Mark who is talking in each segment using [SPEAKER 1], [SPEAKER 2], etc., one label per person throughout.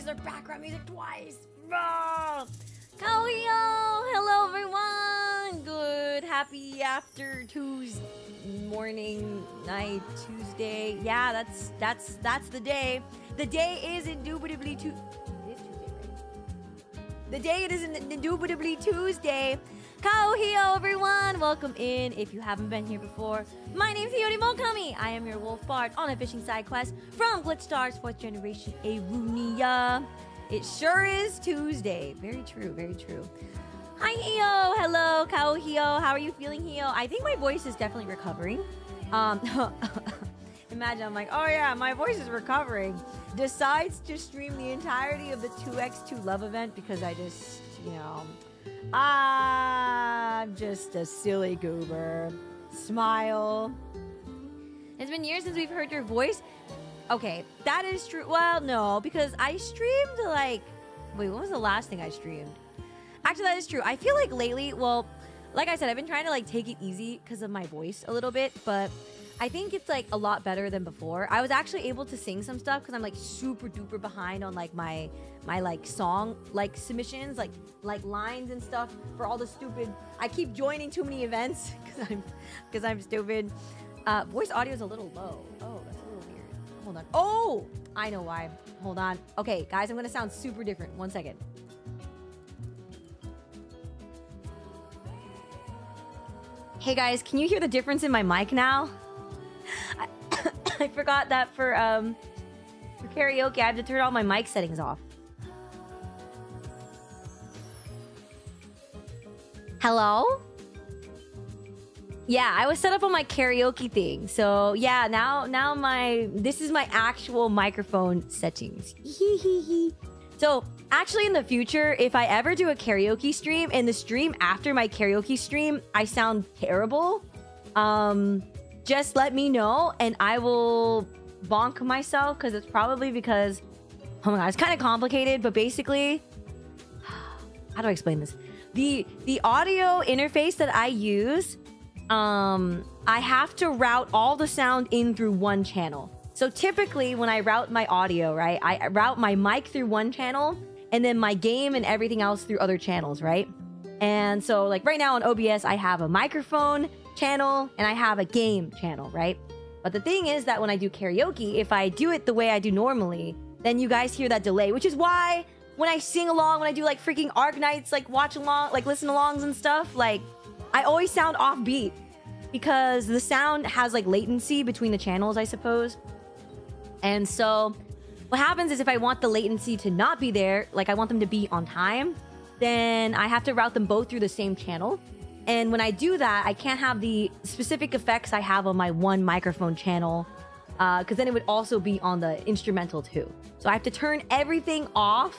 [SPEAKER 1] their background music twice. Kaohio! Hello everyone! Good, happy after Tuesday morning, night, Tuesday. Yeah, that's the day. The day is indubitably It is Tuesday, right? The day it is indubitably Tuesday. Kaohio, everyone! Welcome in if you haven't been here before. My name's Hiyori Mokami. I am your wolf bard on a fishing side quest from Glitchstar's 4th generation Arunia. It sure is Tuesday. Very true, very true. Hi, Hio. Hello, Kaohio. How are you feeling, Hio? I think my voice is definitely recovering. Imagine I'm like, oh yeah, my voice is recovering. Decides to stream the entirety of the 2x2 love event because I just, you know, I'm just a silly goober. Smile. It's been years since we've heard your voice. Okay, that is true. Well, no, because I streamed like... Wait, when was the last thing I streamed? Actually, that is true. I feel like lately, well, like I said, I've been trying to like take it easy because of my voice a little bit, but I think it's like a lot better than before. I was actually able to sing some stuff because I'm like super duper behind on like my like song like submissions, like lines and stuff for all the stupid... I keep joining too many events because I'm stupid. Voice audio is a little low. Oh, that's a little weird. Hold on. Oh, I know why. Hold on. Okay, guys, I'm gonna sound super different. 1 second. Hey guys, can you hear the difference in my mic now? I forgot that for karaoke, I have to turn all my mic settings off. Hello? Yeah, I was set up on my karaoke thing. So yeah, now this is my actual microphone settings. So actually in the future, if I ever do a karaoke stream and the stream after my karaoke stream, I sound terrible, just let me know and I will bonk myself because it's probably because, oh my god, it's kind of complicated, but basically, how do I explain this? The audio interface that I use, I have to route all the sound in through one channel. So typically when I route my audio, right, I route my mic through one channel and then my game and everything else through other channels, right? And so like right now on OBS, I have a microphone channel and I have a game channel, right? But the thing is that when I do karaoke, if I do it the way I do normally, then you guys hear that delay, which is why when I sing along, when I do like freaking ARC nights, like watch along, like listen alongs and stuff, like I always sound offbeat because the sound has like latency between the channels, I suppose. And so what happens is if I want the latency to not be there, like I want them to be on time, then I have to route them both through the same channel. And when I do that, I can't have the specific effects I have on my one microphone channel, because then it would also be on the instrumental too. So I have to turn everything off,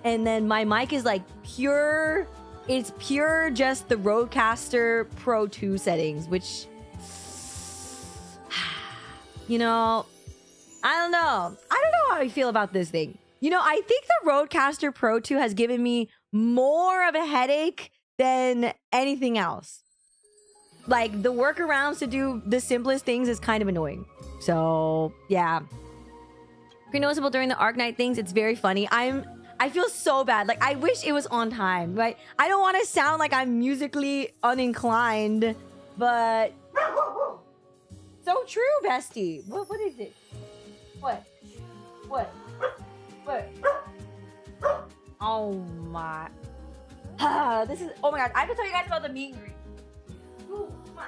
[SPEAKER 1] and then my mic is like pure, it's pure just the Rodecaster Pro 2 settings, which, you know, I don't know how I feel about this thing. You know, I think the Rodecaster Pro 2 has given me more of a headache than anything else. Like, the workarounds to do the simplest things is kind of annoying. So, yeah. Pretty noticeable during the ARC night things. It's very funny. I feel so bad. Like, I wish it was on time, right? I don't want to sound like I'm musically uninclined, but... So true, bestie. What is it? What? Oh my... this is... Oh my god, I have to tell you guys about the meet and greet. Ooh, come on.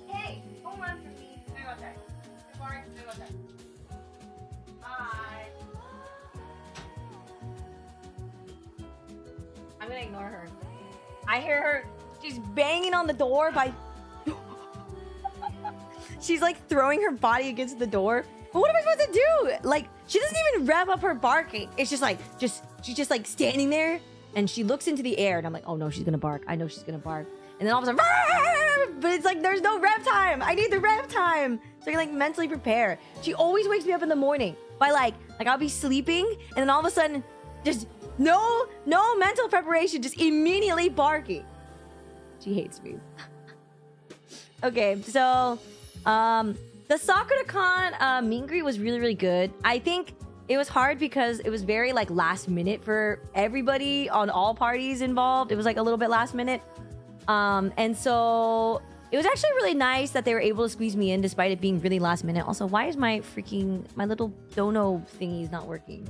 [SPEAKER 1] Hey, don't run from me. There goes that. Sorry, there goes that. Bye. I'm gonna ignore her. I hear her. She's banging on the door by... She's like throwing her body against the door. But what am I supposed to do? Like, she doesn't even rev up her barking. It's just like, she's just like standing there and she looks into the air and I'm like, oh no, she's gonna bark. I know she's gonna bark. And then all of a sudden, but it's like, there's no rev time. I need the rev time. So I can like mentally prepare. She always wakes me up in the morning by like I'll be sleeping and then all of a sudden, just no mental preparation, just immediately barking. She hates me. Okay, so, The Sakura-con meet and greet was really, really good. I think it was hard because it was very like last minute for everybody on all parties involved. It was like a little bit last minute. And so it was actually really nice that they were able to squeeze me in despite it being really last minute. Also, why is my little dono thingies not working?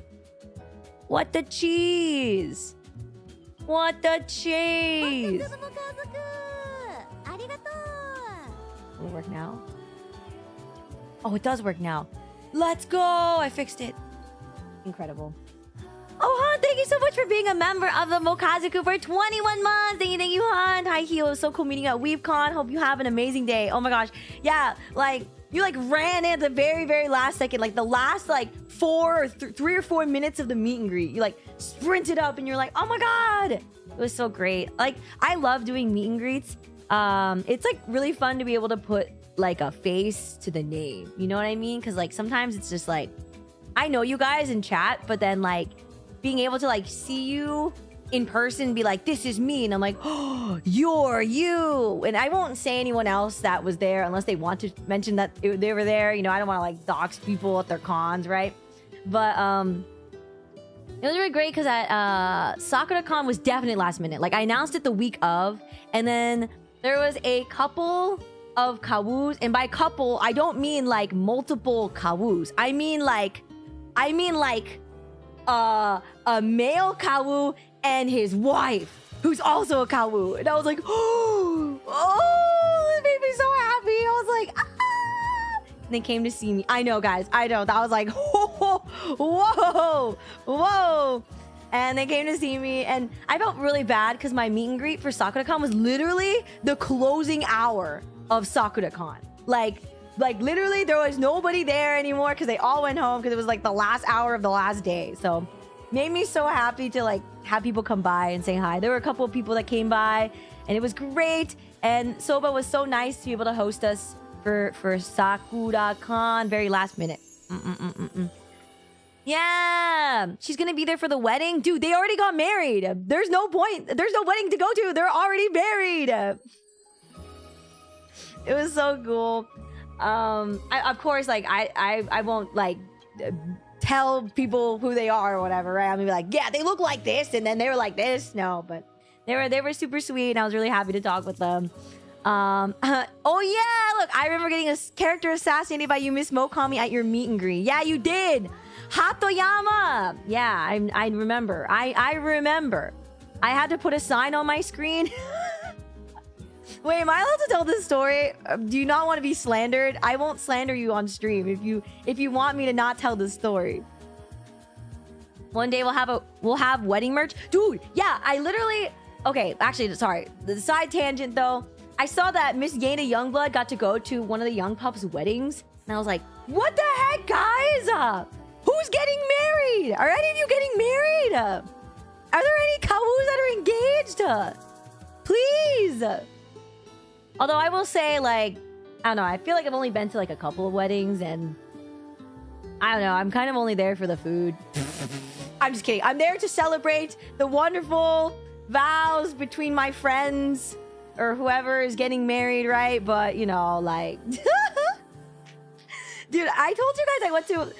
[SPEAKER 1] What the cheese? What the cheese? Will it work now? Oh, it does work now. Let's go! I fixed it. Incredible. Oh, Han, thank you so much for being a member of the Mokazoku for 21 months. Thank you, Han. Hi, Hio. So cool meeting at WeebCon. Hope you have an amazing day. Oh my gosh. Yeah, like, you like ran in at the very, very last second. Like the last like 3 or 4 minutes of the meet and greet. You like sprinted up and you're like, oh my God. It was so great. Like, I love doing meet and greets. It's like really fun to be able to put like a face to the name. You know what I mean? Because like sometimes it's just like, I know you guys in chat, but then like being able to like see you in person, be like, this is me. And I'm like, oh, you're you. And I won't say anyone else that was there unless they want to mention that they were there. You know, I don't want to like dox people at their cons, right? But it was really great because at Sakura-con was definitely last minute. Like I announced it the week of, and then there was a couple of kawoos, and by couple I don't mean like multiple kawoos. I mean like a male kawu and his wife, who's also a kawu. And I was like, oh, it made me so happy. I was like, ah! And they came to see me. I know, guys. I know. That was like, whoa. And they came to see me, and I felt really bad because my meet and greet for Sakura-con was literally the closing hour of Sakura-con. Like literally there was nobody there anymore because they all went home because it was like the last hour of the last day. So made me so happy to like have people come by and say hi. There were a couple of people that came by and it was great. And Soba was so nice to be able to host us for Sakura-con very last minute. Yeah, she's gonna be there for the wedding. Dude, they already got married. There's no point. There's no wedding to go to. They're already married. It was so cool. Of course, like I won't like tell people who they are or whatever, right? I'm gonna be like, yeah, they look like this, and then they were like this. No, but they were super sweet, and I was really happy to talk with them. Oh yeah, look, I remember getting a character assassinated by you, Miss Mokami, at your meet and greet. Yeah, you did. Hatoyama. Yeah, I remember. I remember. I had to put a sign on my screen. Wait, am I allowed to tell this story? Do you not want to be slandered? I won't slander you on stream if you want me to not tell this story. One day we'll have wedding merch. Dude, yeah, I literally... Okay, actually, sorry. The side tangent, though. I saw that Miss Yena Youngblood got to go to one of the young pups' weddings. And I was like, what the heck, guys? Who's getting married? Are any of you getting married? Are there any kawoos that are engaged? Please. Although I will say, like, I don't know. I feel like I've only been to like a couple of weddings, and I don't know. I'm kind of only there for the food. I'm just kidding. I'm there to celebrate the wonderful vows between my friends or whoever is getting married, right? But, you know, like... Dude, I told you guys I went to...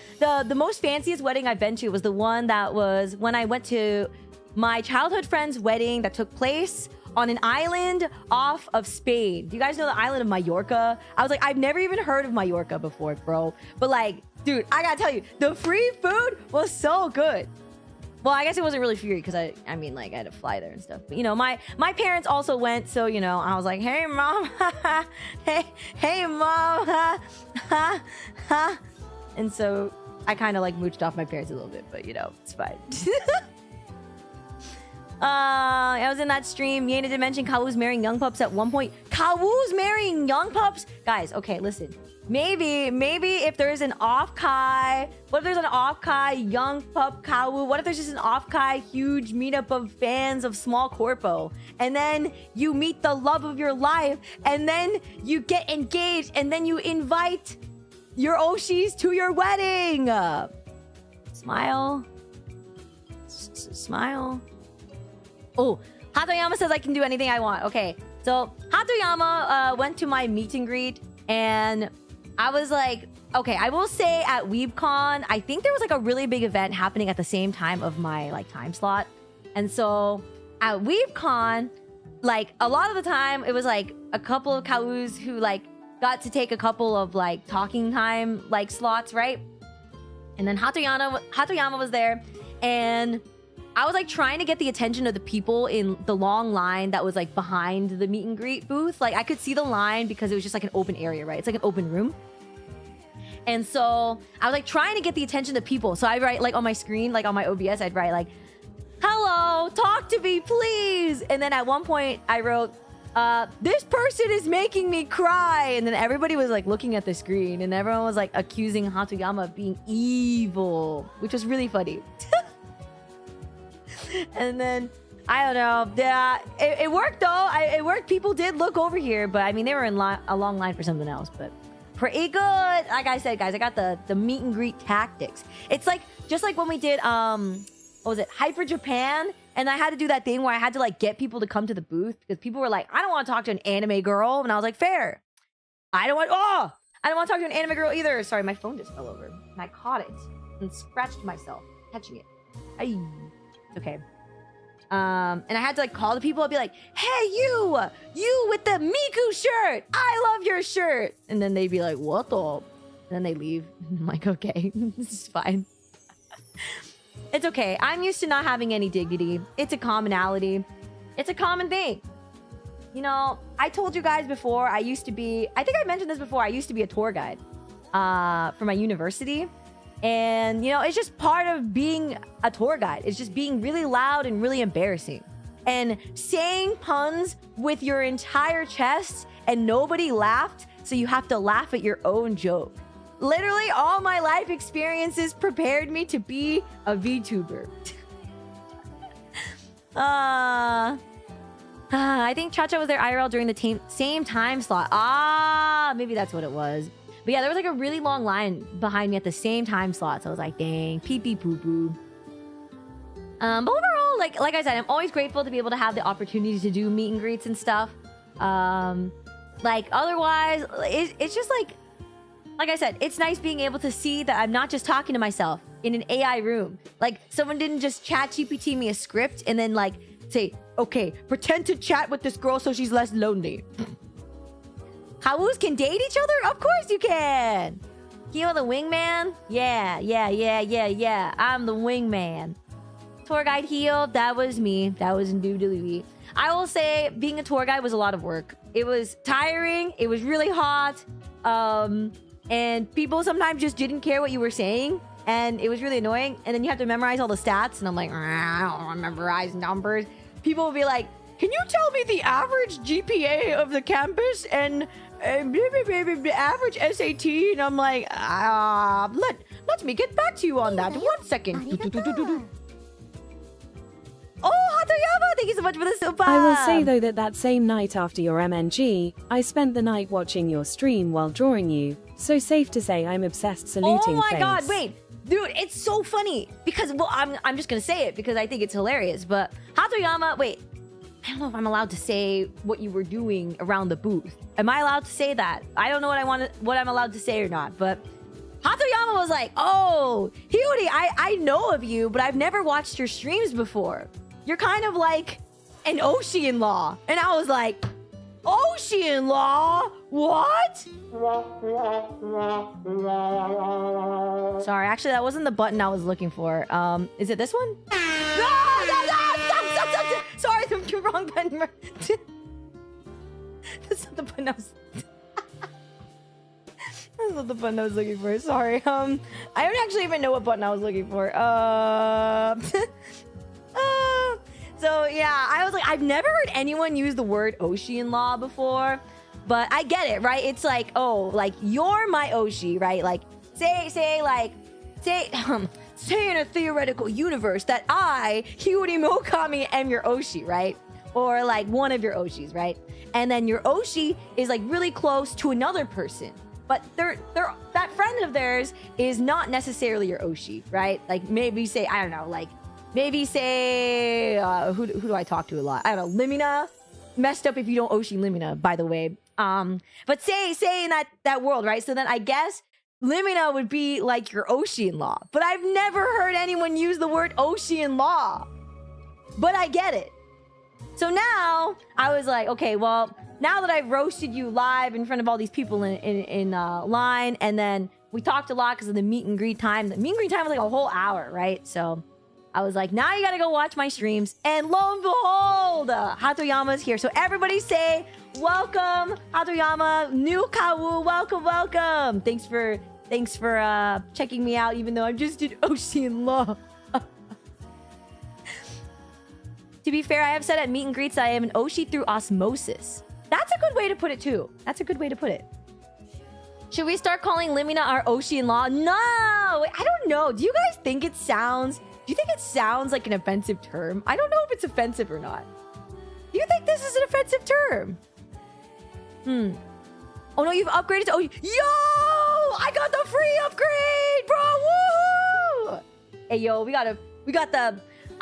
[SPEAKER 1] The most fanciest wedding I've been to was the one that was when I went to my childhood friend's wedding that took place on an island off of Spain. Do you guys know the island of Mallorca? I was like, I've never even heard of Mallorca before, bro. But like, dude, I gotta tell you, the free food was so good. Well, I guess it wasn't really free because I mean, like, I had to fly there and stuff. But, you know, my parents also went, so, you know, I was like, hey, mom. hey, mom. And so I kind of, like, mooched off my parents a little bit, but, you know, it's fine. I was in that stream. Yena did mention Kawu's marrying young pups at one point. Kawu's marrying young pups? Guys, okay, listen. Maybe if there's an off-kai... What if there's an off-kai young pup Kawu? What if there's just an off-kai huge meetup of fans of small corpo? And then you meet the love of your life, and then you get engaged, and then you invite your Oshis to your wedding! Smile. Smile. Oh, Hatoyama says I can do anything I want. Okay, so Hatoyama went to my meet and greet, and I was like, okay, I will say at WeebCon, I think there was like a really big event happening at the same time of my like time slot. And so at WeebCon, like a lot of the time it was like a couple of Kaus who like got to take a couple of like talking time like slots, right? And then Hatoyama was there, and I was like trying to get the attention of the people in the long line that was like behind the meet and greet booth. Like I could see the line because it was just like an open area, right? It's like an open room. And so I was like trying to get the attention of people. So I'd write like on my screen, like on my OBS, I'd write like, hello, talk to me, please. And then at one point I wrote, this person is making me cry. And then everybody was like looking at the screen and everyone was like accusing Hatoyama of being evil, which was really funny. And then I don't know. Yeah, it worked though. It worked. People did look over here, but I mean they were in a long line for something else. But pretty good. Like I said, guys, I got the meet and greet tactics. It's like just like when we did what was it, Hyper Japan, and I had to do that thing where I had to like get people to come to the booth because people were like, I don't want to talk to an anime girl, and I was like, fair. I don't want to talk to an anime girl either. Sorry, my phone just fell over and I caught it and scratched myself catching it. Okay. And I had to like call the people. I'd be like, hey, you with the Miku shirt. I love your shirt. And then they'd be like, what the? And then they leave. I'm like, okay, this is fine. It's okay. I'm used to not having any dignity. It's a commonality. It's a common thing. You know, I told you guys before, I think I mentioned this before, I used to be a tour guide for my university. And, you know, it's just part of being a tour guide. It's just being really loud and really embarrassing. And saying puns with your entire chest and nobody laughed, so you have to laugh at your own joke. Literally, all my life experiences prepared me to be a VTuber. I think Cha-Cha was there IRL during the same time slot. Maybe that's what it was. But yeah, there was like a really long line behind me at the same time slot. So I was like, dang, pee-pee poo-poo. But overall, like I said, I'm always grateful to be able to have the opportunity to do meet and greets and stuff. Like otherwise, it's just like I said, it's nice being able to see that I'm not just talking to myself in an AI room. Like someone didn't just chat GPT me a script and then like say, okay, pretend to chat with this girl so she's less lonely. Hawus can date each other? Of course you can. Hio the wingman? Yeah. I'm the wingman. Tour guide Hio, that was me. That was indubitably. I will say being a tour guide was a lot of work. It was tiring. It was really hot. And people sometimes just didn't care what you were saying. And it was really annoying. And then you have to memorize all the stats. And I'm like, I don't want to memorize numbers. People will be like, can you tell me the average GPA of the campus and the average SAT? And I'm like, let me get back to you on that. 1 second. Oh, Hatoyama, thank you so much for the super.
[SPEAKER 2] I will say though that same night after your MNG, I spent the night watching your stream while drawing you. So safe to say I'm obsessed saluting
[SPEAKER 1] Oh my
[SPEAKER 2] face.
[SPEAKER 1] god, wait. Dude, it's so funny. Because, well, I'm just gonna say it because I think it's hilarious. But Hatoyama, wait. I don't know if I'm allowed to say what you were doing around the booth. Am I allowed to say that? I don't know what I'm allowed to say or not, but Hatoyama was like, oh, Hiyori, I know of you, but I've never watched your streams before. You're kind of like an Oshi-in-law. And I was like, Oshi-in-law? What? Sorry, actually, that wasn't the button I was looking for. Is it this one? No, stop. Sorry, the wrong button. That's not the button I was... That's not the button I was looking for. Sorry. I don't actually even know what button I was looking for. So yeah, I was like, I've never heard anyone use the word Oshi-in-law before, but I get it, right? It's like, oh, like you're my Oshi, right? Like say in a theoretical universe that I, Hiyori Mokami, am your Oshi, right? Or like one of your Oshis, right? And then your Oshi is like really close to another person, but that friend of theirs is not necessarily your Oshi, right? Like maybe say, I don't know, like maybe say, who do I talk to a lot? I don't know, Limina. Messed up if you don't Oshi Limina, by the way. But say in that world, right? So then I guess Limina would be like your Oshi-in-law. But I've never heard anyone use the word Oshi-in-law. But I get it. So now I was like, okay, well, now that I've roasted you live in front of all these people in line, and then we talked a lot because of the meet and greet time. The meet and greet time was like a whole hour, right? So I was like, now you gotta go watch my streams. And lo and behold, Hatoyama's here. So everybody say, welcome, Hatoyama, new Kawu, welcome, welcome. Thanks for checking me out, even though I'm just an Oshi-in-law. To be fair, I have said at meet and greets that I am an Oshi through osmosis. That's a good way to put it too. That's a good way to put it. Should we start calling Limina our Oshi-in-law? No! I don't know. Do you guys think it sounds... Do you think it sounds like an offensive term? I don't know if it's offensive or not. Do you think this is an offensive term? Oh no, you've upgraded to Oshi. Yo! I got the free upgrade, bro! Woohoo! Hey, yo,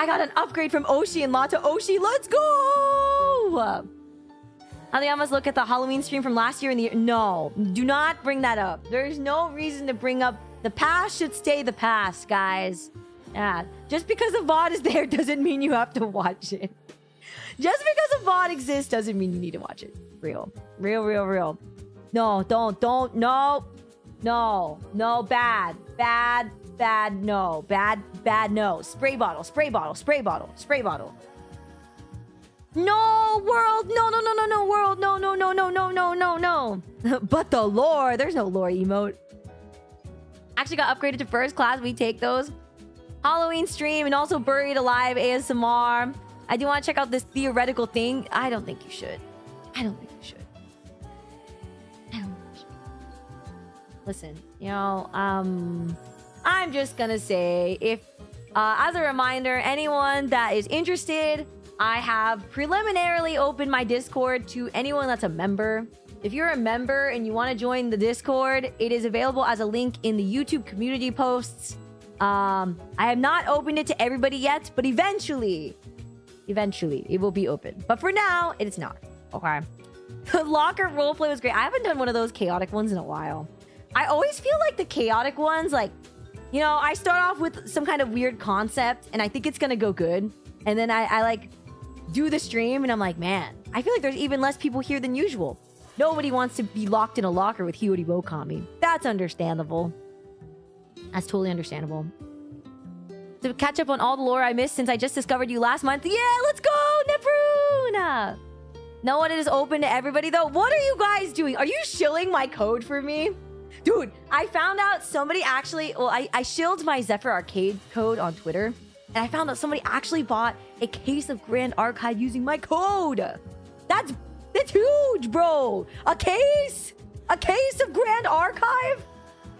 [SPEAKER 1] I got an upgrade from Oshi-in-law to Oshi. Let's go! Hatoyama's look at the Halloween stream from last year in the... No, do not bring that up. There's no reason to bring up... The past should stay the past, guys. Yeah. Just because a VOD is there doesn't mean you have to watch it. Just because a VOD exists doesn't mean you need to watch it. Real. Real. No, don't. No. Bad, no. Bad, no. Spray bottle. No, world. No, world. No. But the lore. There's no lore emote. Actually got upgraded to first class. We take those. Halloween stream and also Buried Alive ASMR. I do want to check out this theoretical thing. I don't think you should. Listen, I'm just gonna say, if as a reminder, anyone that is interested, I have preliminarily opened my Discord to anyone that's a member. If you're a member and you want to join the Discord, it is available as a link in the YouTube community posts. I have not opened it to everybody yet, but eventually it will be open. But for now, it is not. Okay. The locker roleplay was great. I haven't done one of those chaotic ones in a while. I always feel like the chaotic ones, like, I start off with some kind of weird concept and I think it's gonna go good. And then I like do the stream and I'm like, man, I feel like there's even less people here than usual. Nobody wants to be locked in a locker with Hiyori Mokami. That's understandable. That's totally understandable. To catch up on all the lore I missed since I just discovered you last month. Yeah, let's go, Nepruna! No one is open to everybody though. What are you guys doing? Are you shilling my code for me? Dude, I found out somebody actually... Well, I shilled my Zephyr Arcade code on Twitter. And I found out somebody actually bought a case of Grand Archive using my code. That's huge, bro. A case of Grand Archive?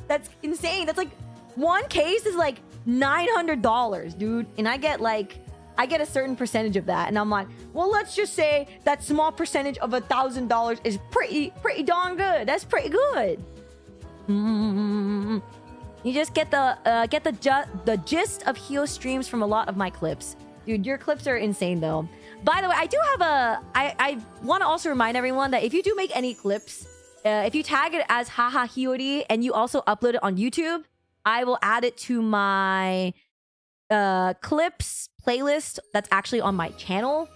[SPEAKER 1] That's insane. That's like... One case is like $900, dude. And I get a certain percentage of that. And I'm like, well, let's just say that small percentage of $1,000 is pretty darn good. That's pretty good. You just get the gist of Hio streams from a lot of my clips. Dude, your clips are insane though. By the way, I do have I want to also remind everyone that if you do make any clips, if you tag it as haha Hiyori and you also upload it on YouTube, I will add it to my clips playlist that's actually on my channel.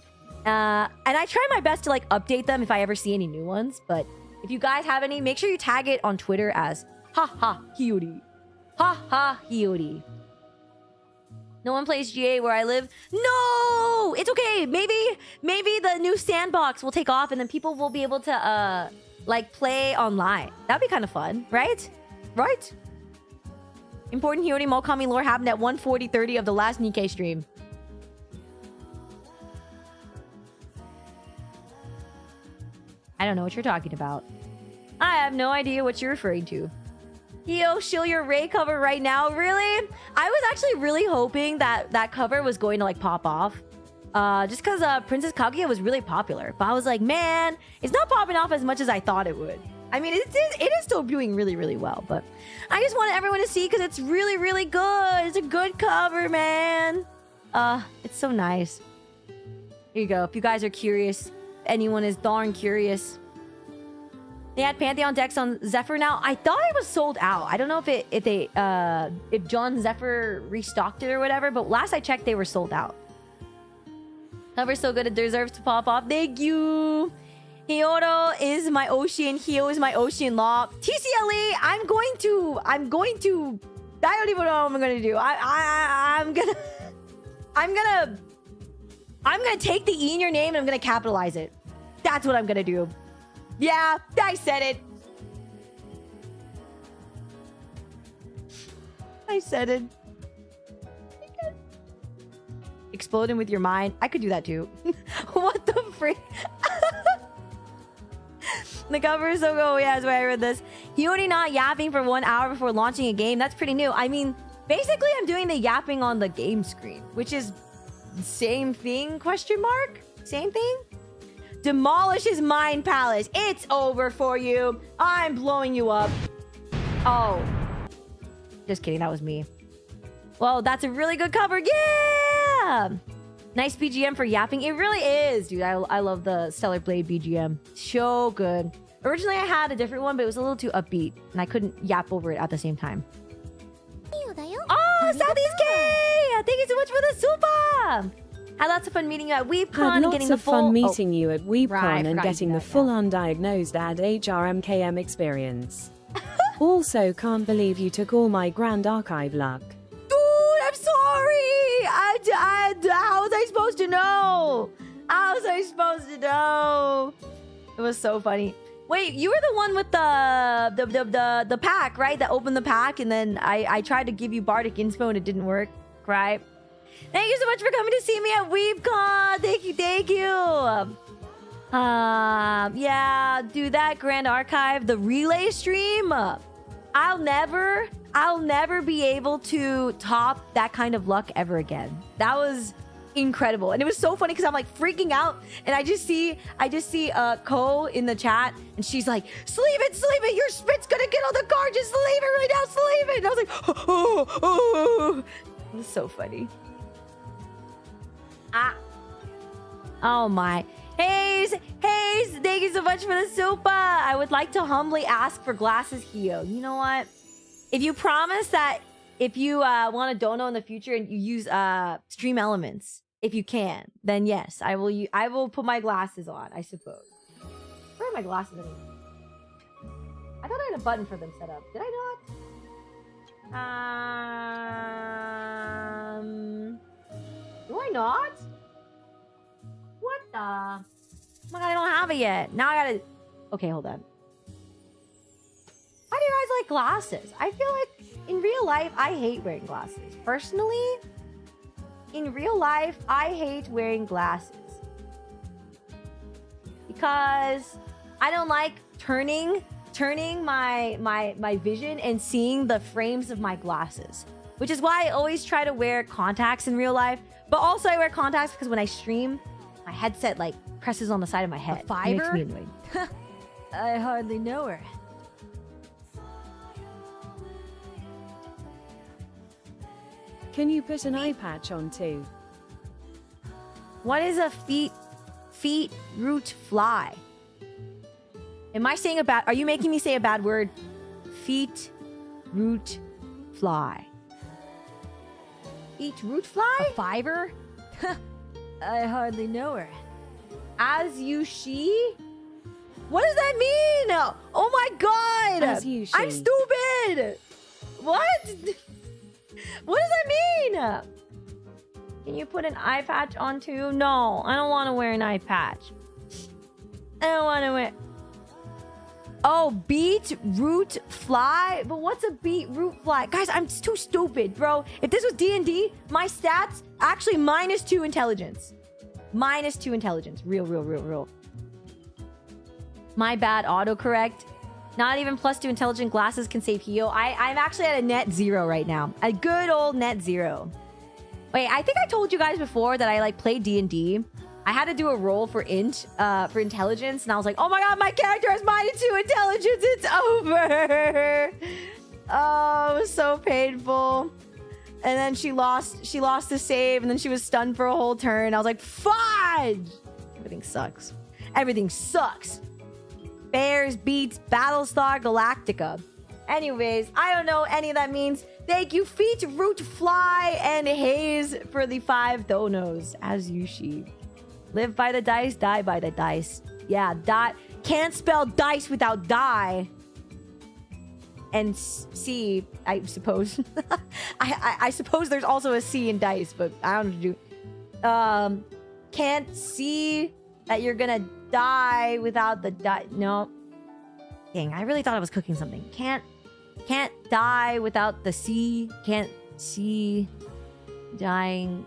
[SPEAKER 1] And I try my best to like update them if I ever see any new ones, but if you guys have any, make sure you tag it on Twitter as haha Hiyori. Haha Hiyori. No one plays GA where I live. No! It's okay. Maybe the new sandbox will take off and then people will be able to like play online. That'd be kind of fun, right? Right? Important Hiyori Mokami lore happened at 1:40:30 of the last NIKKE stream. I don't know what you're talking about. I have no idea what you're referring to. Yo, shill your Ray cover right now. Really? I was actually really hoping that that cover was going to like pop off. Just because Princess Kaguya was really popular. But I was like, man, it's not popping off as much as I thought it would. I mean, it is still doing really, really well. But I just wanted everyone to see because it's really, really good. It's a good cover, man. It's so nice. Here you go. If you guys are curious, anyone is darn curious. They had Pantheon decks on Zephyr now. I thought it was sold out. I don't know if John Zephyr restocked it or whatever, but last I checked, they were sold out. Cover's so good, it deserves to pop off. Thank you. Hiyori is my ocean. Hio is my ocean law. TCLE, I'm going to. I don't even know what I'm gonna do. I'm gonna take the E in your name and I'm gonna capitalize it. That's what I'm gonna do. Yeah, I said it. I said it. Exploding with your mind. I could do that too. What the freak? The cover is so good. Oh, yeah, that's why I read this. Hiyori not yapping for 1 hour before launching a game. That's pretty new. I mean, basically, I'm doing the yapping on the game screen, which is same thing, question mark? Same thing? Demolish his mind palace. It's over for you. I'm blowing you up. Oh. Just kidding. That was me. Well, that's a really good cover. Yeah! Nice BGM for yapping. It really is, dude. I love the Stellar Blade BGM. So good. Originally, I had a different one, but it was a little too upbeat, and I couldn't yap over it at the same time. Oh, Southeast K! Thank you so much for the super! Had lots of fun meeting you at WeebCon and getting the full...
[SPEAKER 2] fun meeting you at WeebCon
[SPEAKER 1] Right,
[SPEAKER 2] and getting the full undiagnosed ad HRMKM experience. Also, can't believe you took all my Grand Archive luck.
[SPEAKER 1] I'm sorry. How was I supposed to know? How was I supposed to know? It was so funny. Wait, you were the one with the pack, right? That opened the pack, and then I tried to give you Bardic Inspo and it didn't work, right? Thank you so much for coming to see me at WeebCon. Thank you. Yeah, do that Grand Archive, the relay stream. I'll never be able to top that kind of luck ever again. That was incredible. And it was so funny because I'm like freaking out and I just see Ko in the chat and she's like, sleeve it, your spit's gonna get on the card, just sleeve it right now, sleeve it. And I was like, oh. It was so funny. Oh my. Hayes, thank you so much for the super. I would like to humbly ask for glasses, Hio. You know what? If you promise that if you want a dono in the future and you use stream elements, if you can, then yes, I will put my glasses on, I suppose. Where are my glasses anyway? I thought I had a button for them set up. Did I not? Do I not? What the? Oh my god, I don't have it yet. Now I gotta... Okay, hold on. Why do you guys like glasses? I feel like in real life, I hate wearing glasses. Personally, in real life, I hate wearing glasses. Because I don't like turning my vision and seeing the frames of my glasses. Which is why I always try to wear contacts in real life. But also I wear contacts because when I stream, my headset like presses on the side of my head.
[SPEAKER 3] A fiber?
[SPEAKER 1] It makes me annoyed.
[SPEAKER 3] I hardly know her.
[SPEAKER 2] Can you put an eye patch on too?
[SPEAKER 1] What is a feet root fly? Am I saying a bad... Are you making me say a bad word? Feet root fly. Feet root fly?
[SPEAKER 3] A fiber? I hardly know her.
[SPEAKER 1] As you she? What does that mean? Oh my god!
[SPEAKER 2] As you she.
[SPEAKER 1] I'm stupid! What? What does that mean? Can you put an eye patch on too? No, I don't want to wear an eye patch. I don't want to wear... Oh, beet root fly? But what's a beet root fly? Guys, I'm too stupid, bro. If this was D&D, my stats actually -2 intelligence. -2 intelligence. Real. My bad, autocorrect. Not even +2 intelligent glasses can save Hio. I'm actually at a net 0 right now. A good old net 0. Wait, I think I told you guys before that I like played D&D. I had to do a roll for for intelligence, and I was like, oh my god, my character has -2 intelligence. It's over. Oh, it was so painful. And then she lost the save, and then she was stunned for a whole turn. I was like, fudge! Everything sucks. Everything sucks. Bears beats Battlestar Galactica. Anyways, I don't know any of that means. Thank you, Feet, Root, Fly, and Haze for the 5 donos. As you she. Live by the dice, die by the dice. Yeah, die. Can't spell dice without die. And C, I suppose. I suppose there's also a C in dice, but I don't do. Can't see that you're gonna die without the die. No. Dang, I really thought I was cooking something. Can't die without the C. Can't see dying.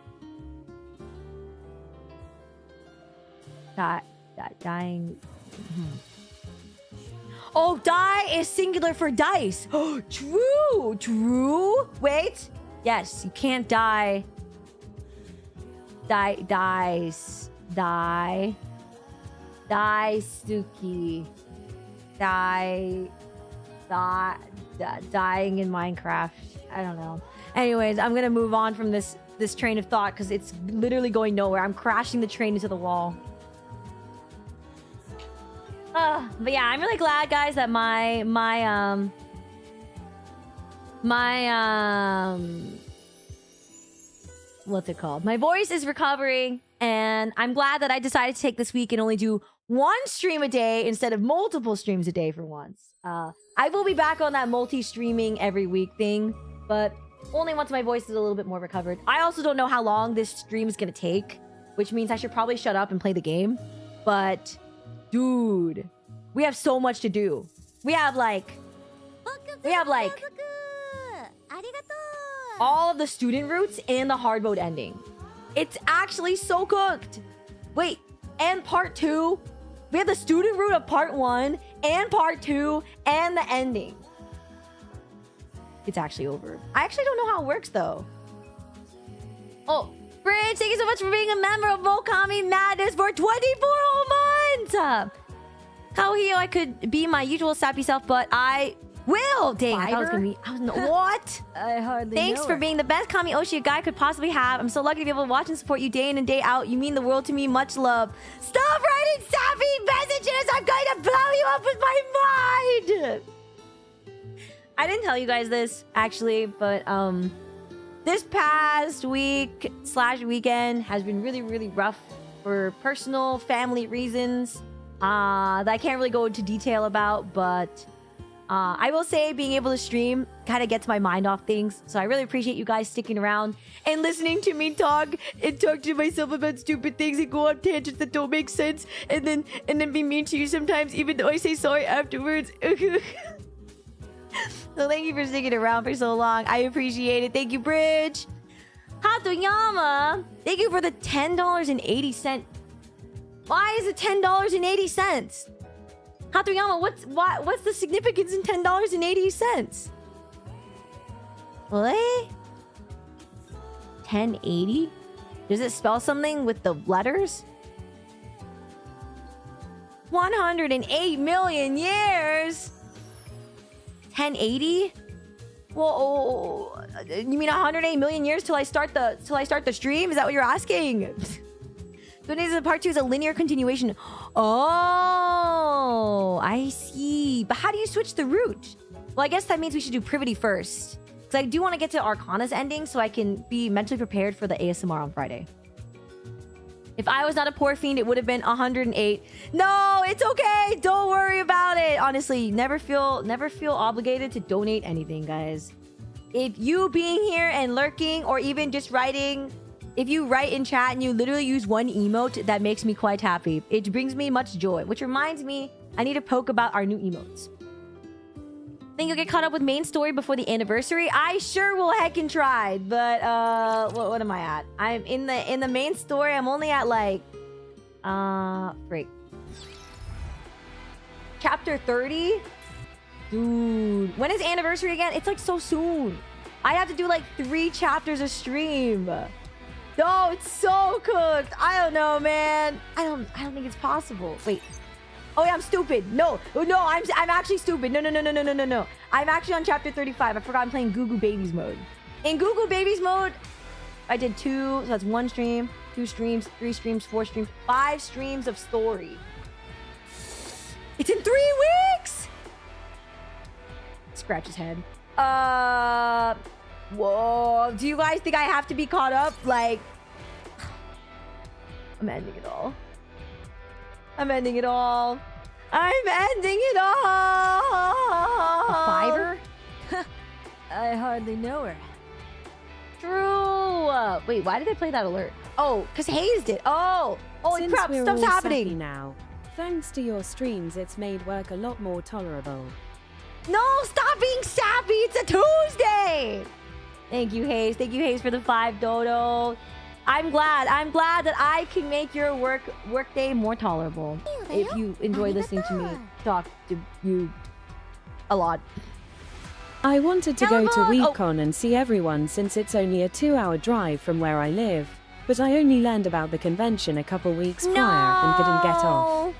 [SPEAKER 1] Dying. Oh, die is singular for dice. Oh, true. Wait. Yes, you can't die. Dice. Die. Daisuki. Dying in Minecraft. I don't know. Anyways, I'm gonna move on from this train of thought because it's literally going nowhere. I'm crashing the train into the wall. But yeah, I'm really glad, guys, that my what's it called? My voice is recovering, and I'm glad that I decided to take this week and only do 1 stream a day instead of multiple streams a day for once. I will be back on that multi-streaming every week thing, but only once my voice is a little bit more recovered. I also don't know how long this stream is gonna take, which means I should probably shut up and play the game. But dude, we have so much to do. We have like all of the student routes and the hard mode ending. It's actually so cooked. Wait, and part 2. We have the student route of part 1 and part 2 and the ending. It's actually over. I actually don't know how it works though. Oh, Bridge, thank you so much for being a member of Mokami Madness for 24 whole months. Hiyo, I could be my usual sappy self, but I will. Dang, I thought it was gonna be. What?
[SPEAKER 3] I hardly
[SPEAKER 1] Thanks
[SPEAKER 3] know
[SPEAKER 1] for
[SPEAKER 3] her.
[SPEAKER 1] being the best Kami Oshi a guy could possibly have. I'm so lucky to be able to watch and support you day in and day out. You mean the world to me. Much love. Stop writing sappy messages. I'm going to blow you up with my mind. I didn't tell you guys this actually, but this past week / weekend has been really, really rough for personal family reasons that I can't really go into detail about, but I will say being able to stream kind of gets my mind off things. So I really appreciate you guys sticking around and listening to me talk and talk to myself about stupid things and go on tangents that don't make sense and then be mean to you sometimes, even though I say sorry afterwards. So thank you for sticking around for so long. I appreciate it. Thank you, Bridge. Hatoyama, thank you for the $10.80. Why is it $10.80? Hatoyama, what's the significance in $10.80? What? 1080? Does it spell something with the letters? 108 million years? 1080? Whoa, you mean 108 million years till I start the stream? Is that what you're asking? So part 2 is a linear continuation. Oh, I see. But how do you switch the route? Well, I guess that means we should do Privity first. Because I do want to get to Arcana's ending so I can be mentally prepared for the ASMR on Friday. If I was not a poor fiend, it would have been 108. No, it's okay. Don't worry about it. Honestly, never feel obligated to donate anything, guys. If you being here and lurking or even just writing, if you write in chat and you literally use 1 emote, that makes me quite happy. It brings me much joy, which reminds me, I need to poke about our new emotes. Think you'll get caught up with main story before the anniversary? I sure will heckin' try, but what am I at? I'm in the main story. I'm only at like freak. Chapter 30? Dude, when is anniversary again? It's like so soon. I have to do like 3 chapters a stream. No, it's so cooked. I don't know, man. I don't think it's possible. Wait. Oh yeah, I'm stupid. No, I'm actually stupid. No. I'm actually on chapter 35. I forgot I'm playing Goo Goo Babies mode. In Goo Goo Babies mode, I did 2, so that's 1 stream, 2 streams, 3 streams, 4 streams, 5 streams of story. It's in 3 weeks. Scratch his head. Whoa. Do you guys think I have to be caught up? Like, I'm ending it all. I'm ending it all. I'm ending it all.
[SPEAKER 3] A fiver? I hardly know her.
[SPEAKER 1] True. Wait, why did they play that alert? Oh, because Hayes did. Oh, holy
[SPEAKER 2] Since
[SPEAKER 1] crap,
[SPEAKER 2] we're
[SPEAKER 1] stuff's
[SPEAKER 2] all
[SPEAKER 1] happening.
[SPEAKER 2] sappy now, thanks to your streams, it's made work a lot more tolerable.
[SPEAKER 1] No, stop being sappy. It's a Tuesday. Thank you, Hayes. Thank you, Hayes, for the 5 dodo. I'm glad that I can make your workday more tolerable. If you enjoy listening to me talk to you a lot.
[SPEAKER 2] I wanted to go to
[SPEAKER 1] Hello,
[SPEAKER 2] WeCon and see everyone since it's only a 2-hour drive from where I live, but I only learned about the convention a couple weeks prior and couldn't get off.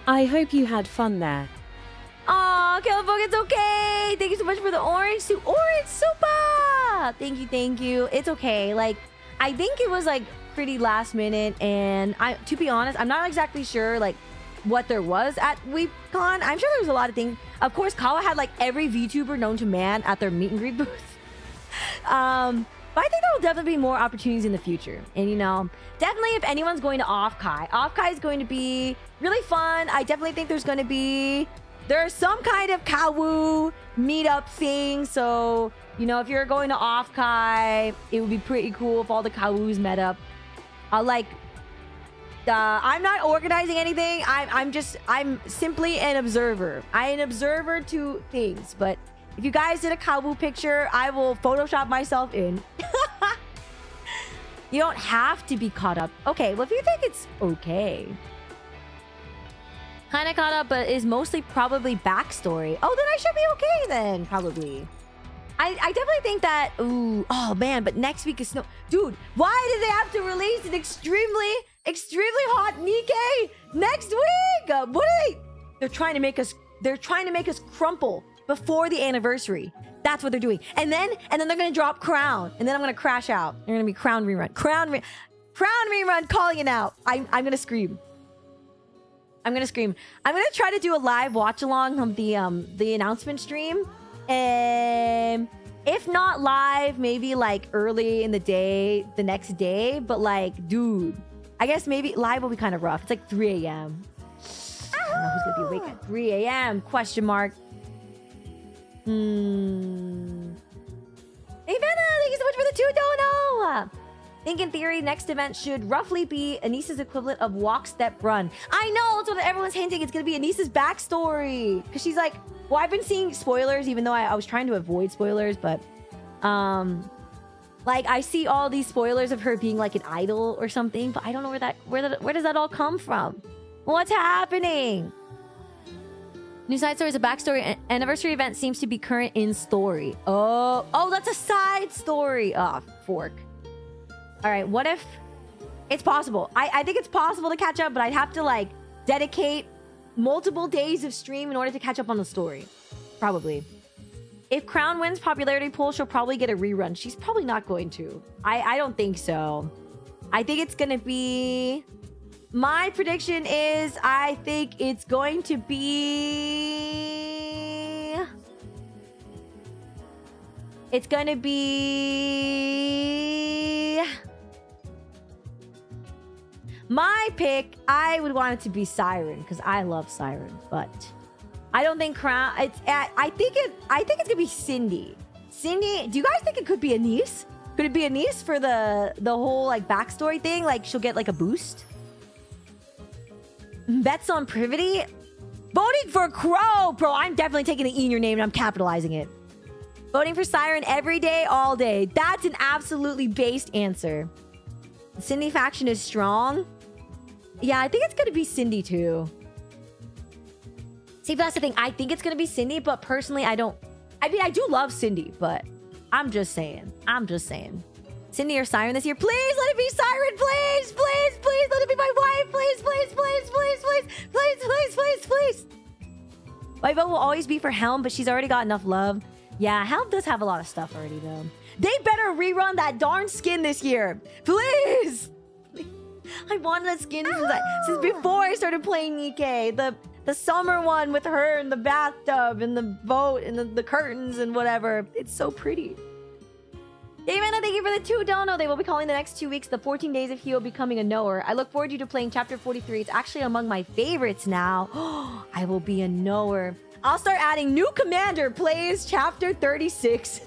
[SPEAKER 2] I hope you had fun there.
[SPEAKER 1] Aw, California, it's okay. Thank you so much for the orange soup. Orange super. Thank you. It's okay. Like, I think it was like pretty last minute, and to be honest, I'm not exactly sure like what there was at WeCon. I'm sure there was a lot of things. Of course, Kawa had like every VTuber known to man at their meet and greet booth. But I think there will definitely be more opportunities in the future. And you know, definitely if anyone's going to Off-Kai is going to be really fun. I definitely think there's some kind of Kawu meetup thing. So, you know, if you're going to Off-Kai, it would be pretty cool if all the Kawus met up. I'm not organizing anything. I'm simply an observer. I'm an observer to things. But if you guys did a Kawu picture, I will Photoshop myself in. You don't have to be caught up. Okay, well, if you think it's okay. Kind of caught up, but is mostly probably backstory. Oh, then I should be okay then, probably. I definitely think that, ooh, oh man, but next week is snow. Dude, why did they have to release an extremely hot NIKKE next week? What are they? They're trying to make us crumple before the anniversary. That's what they're doing. And then they're gonna drop Crown, and then I'm gonna crash out. They're gonna be Crown rerun. Crown rerun calling it out. I'm gonna scream. I'm gonna try to do a live watch along of the announcement stream. And if not live, maybe like early in the day, the next day. But like, dude, I guess maybe live will be kind of rough. It's like 3 a.m. I don't know who's gonna be awake at 3 a.m. Question mark. Hey Vanna, thank you so much for the 2 dono. Think in theory, next event should roughly be Anissa's equivalent of walk, step, run. I know, that's what everyone's hinting. It's gonna be Anissa's backstory. Because she's like, well, I've been seeing spoilers, even though I was trying to avoid spoilers, but like I see all these spoilers of her being like an idol or something, but I don't know where does that all come from? What's happening? New side story is a backstory. Anniversary event seems to be current in story. Oh, that's a side story. Oh, fork. All right, what if it's possible? I think it's possible to catch up, but I'd have to like dedicate multiple days of stream in order to catch up on the story. Probably. If Crown wins popularity poll, she'll probably get a rerun. She's probably not going to. I don't think so. I think it's gonna be... My prediction is I think it's going to be... It's gonna be... My pick, I would want it to be Siren because I love Siren, but I don't think Crown. I think it's gonna be Cindy. Cindy, do you guys think it could be Anise? Could it be Anise for the whole like backstory thing? Like she'll get like a boost. Bets on Privity. Voting for Crow, bro. I'm definitely taking the E in your name and I'm capitalizing it. Voting for Siren every day, all day. That's an absolutely based answer. The Cindy faction is strong. Yeah, I think it's gonna be Cindy too. See, but that's the thing. I think it's gonna be Cindy, but personally, I don't. I mean, I do love Cindy, but I'm just saying. Cindy or Siren this year? Please let it be Siren. Please let it be my wife. Please. My vote will always be for Helm, but she's already got enough love. Yeah, Helm does have a lot of stuff already though. They better rerun that darn skin this year. Please. I wanted that skin since before I started playing NIKKE. The summer one with her in the bathtub and the boat and the curtains and whatever. It's so pretty. David, thank you for the 2 dono. They will be calling the next 2 weeks the 14 days of Hio becoming a knower. I look forward to playing chapter 43. It's actually among my favorites now. I will be a knower. I'll start adding new commander plays chapter 36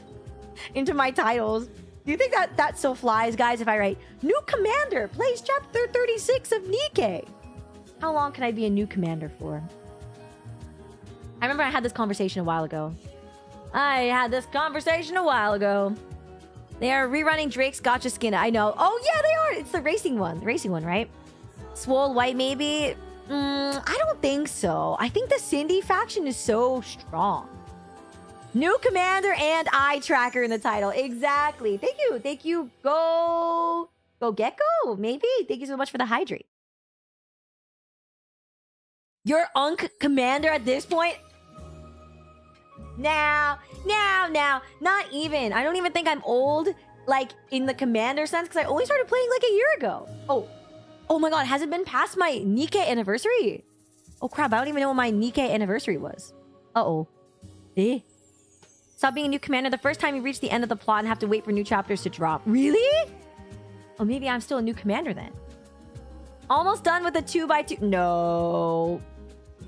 [SPEAKER 1] into my titles. Do you think that still flies, guys, if I write new commander plays chapter 36 of NIKKE? How long can I be a new commander for? I remember I had this conversation a while ago. They are rerunning Drake's Gotcha Skin. I know. Oh, yeah, they are. It's the racing one. The racing one, right? Swole White, maybe? I don't think so. I think the Cindy faction is so strong. New commander and eye tracker in the title. Exactly. Thank you. Thank you. Go Gecko, maybe? Thank you so much for the hydrate. You're Unk commander at this point? Now. Not even. I don't even think I'm old, like, in the commander sense, because I only started playing, like, a year ago. Oh my god, has it been past my NIKKE anniversary? Oh, crap. I don't even know what my NIKKE anniversary was. Uh-oh. Stop being a new commander the first time you reach the end of the plot and have to wait for new chapters to drop. Really? Oh, maybe I'm still a new commander then. Almost done with the 2x2.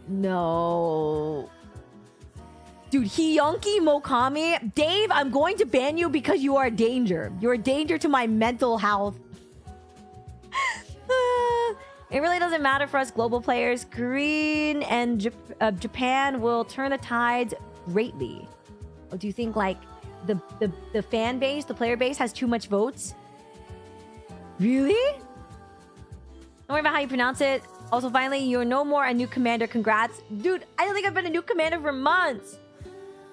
[SPEAKER 1] No. Dude, Hiyonki Mokami. Dave, I'm going to ban you because you are a danger. You're a danger to my mental health. It really doesn't matter for us global players. Korean and Japan will turn the tides greatly. Or do you think, like, the fan base, the player base has too much votes? Really? Don't worry about how you pronounce it. Also, finally, you're no more a new commander. Congrats. Dude, I don't think I've been a new commander for months.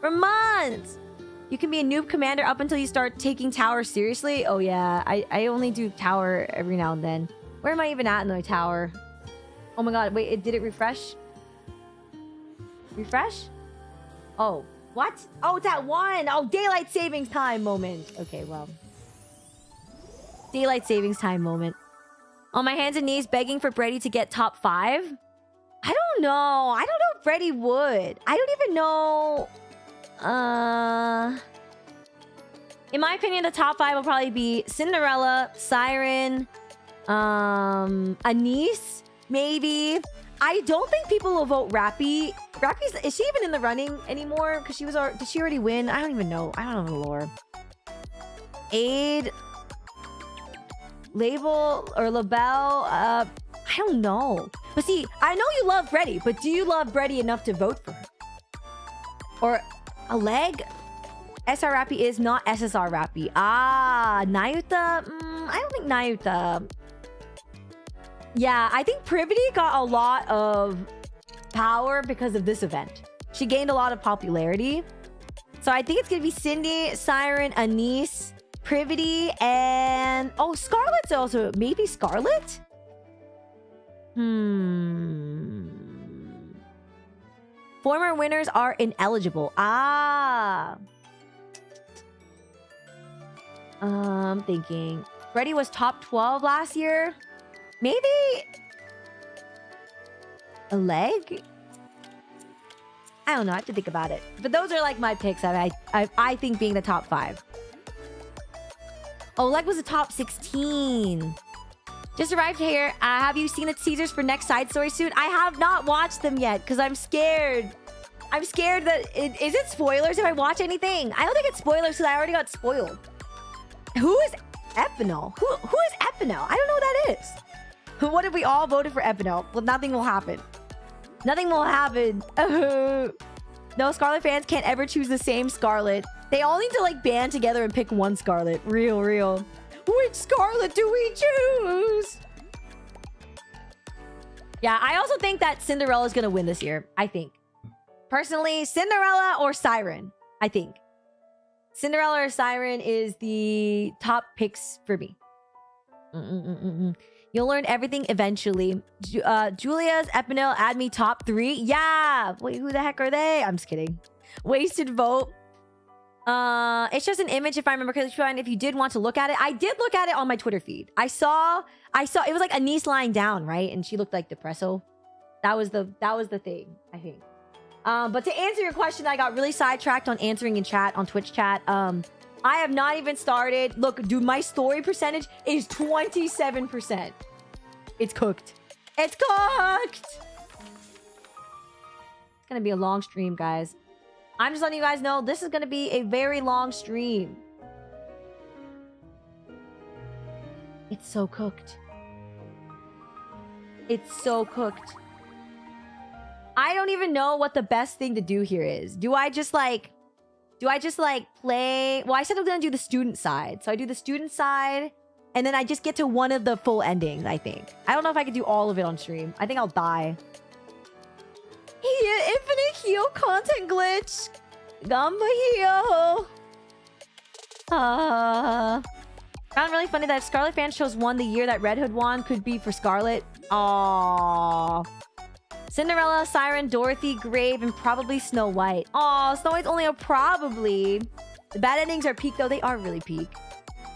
[SPEAKER 1] You can be a noob commander up until you start taking tower seriously. Oh, yeah. I only do tower every now and then. Where am I even at in my tower? Oh, my God. Wait, did it refresh? Refresh? Oh, what? Oh, it's at 1. Oh, daylight savings time moment. Okay, well. Daylight savings time moment. On my hands and knees begging for Brady to get top 5? I don't know. I don't know if Brady would. I don't even know. In my opinion, the top 5 will probably be Cinderella, Siren, Anise, maybe. I don't think people will vote Rappy. Is she even in the running anymore? Because she was. Did she already win? I don't even know. I don't know the lore. Aid, Label or Labelle. I don't know. But see, I know you love Brady, but do you love Brady enough to vote for her? Or a leg? SR Rappy is not SSR Rappy. Nayuta? I don't think Nayuta. Yeah, I think Privity got a lot of power because of this event. She gained a lot of popularity. So I think it's gonna be Cindy, Siren, Anise, Privity, and... Oh, Scarlet's also... Maybe Scarlet? Former winners are ineligible. I'm thinking. Freddy was top 12 last year. Maybe a leg? I don't know. I have to think about it. But those are like my picks. I think being the top 5. Oh, leg was the top 16. Just arrived here. Have you seen the teasers for next side story soon? I have not watched them yet because I'm scared. I'm scared that... Is it spoilers if I watch anything? I don't think it's spoilers because I already got spoiled. Who is Epinal? Who is Epinal? I don't know who that is. What if we all voted for Epinal? Well, nothing will happen. Nothing will happen. No, Scarlet fans can't ever choose the same Scarlet. They all need to like band together and pick one Scarlet. Real. Which Scarlet do we choose? Yeah, I also think that Cinderella's gonna win this year. I think. Personally, Cinderella or Siren. I think. Cinderella or Siren is the top picks for me. You'll learn everything eventually. Julia's Epinel add me top 3. Yeah. Wait, who the heck are they? I'm just kidding. Wasted vote. It's just an image if I remember correctly. If you did want to look at it, I did look at it on my Twitter feed. I saw it was like Anise lying down, right? And she looked like depresso. That was the thing, I think. But to answer your question, I got really sidetracked on answering in chat, on Twitch chat. I have not even started. Look, dude, my story percentage is 27%. It's cooked. It's cooked! It's gonna be a long stream, guys. I'm just letting you guys know this is gonna be a very long stream. It's so cooked. It's so cooked. I don't even know what the best thing to do here is. Do I just like play? Well, I said I was gonna do the student side. So I do the student side, and then I just get to one of the full endings, I think. I don't know if I could do all of it on stream. I think I'll die. Yeah, infinite heal content glitch. Gamba heal. Found really funny that if Scarlet fan chose won the year that Red Hood won could be for Scarlet. Aww. Cinderella, Siren, Dorothy, Grave, and probably Snow White. Aw, Snow White's only a probably. The bad endings are peak, though. They are really peak.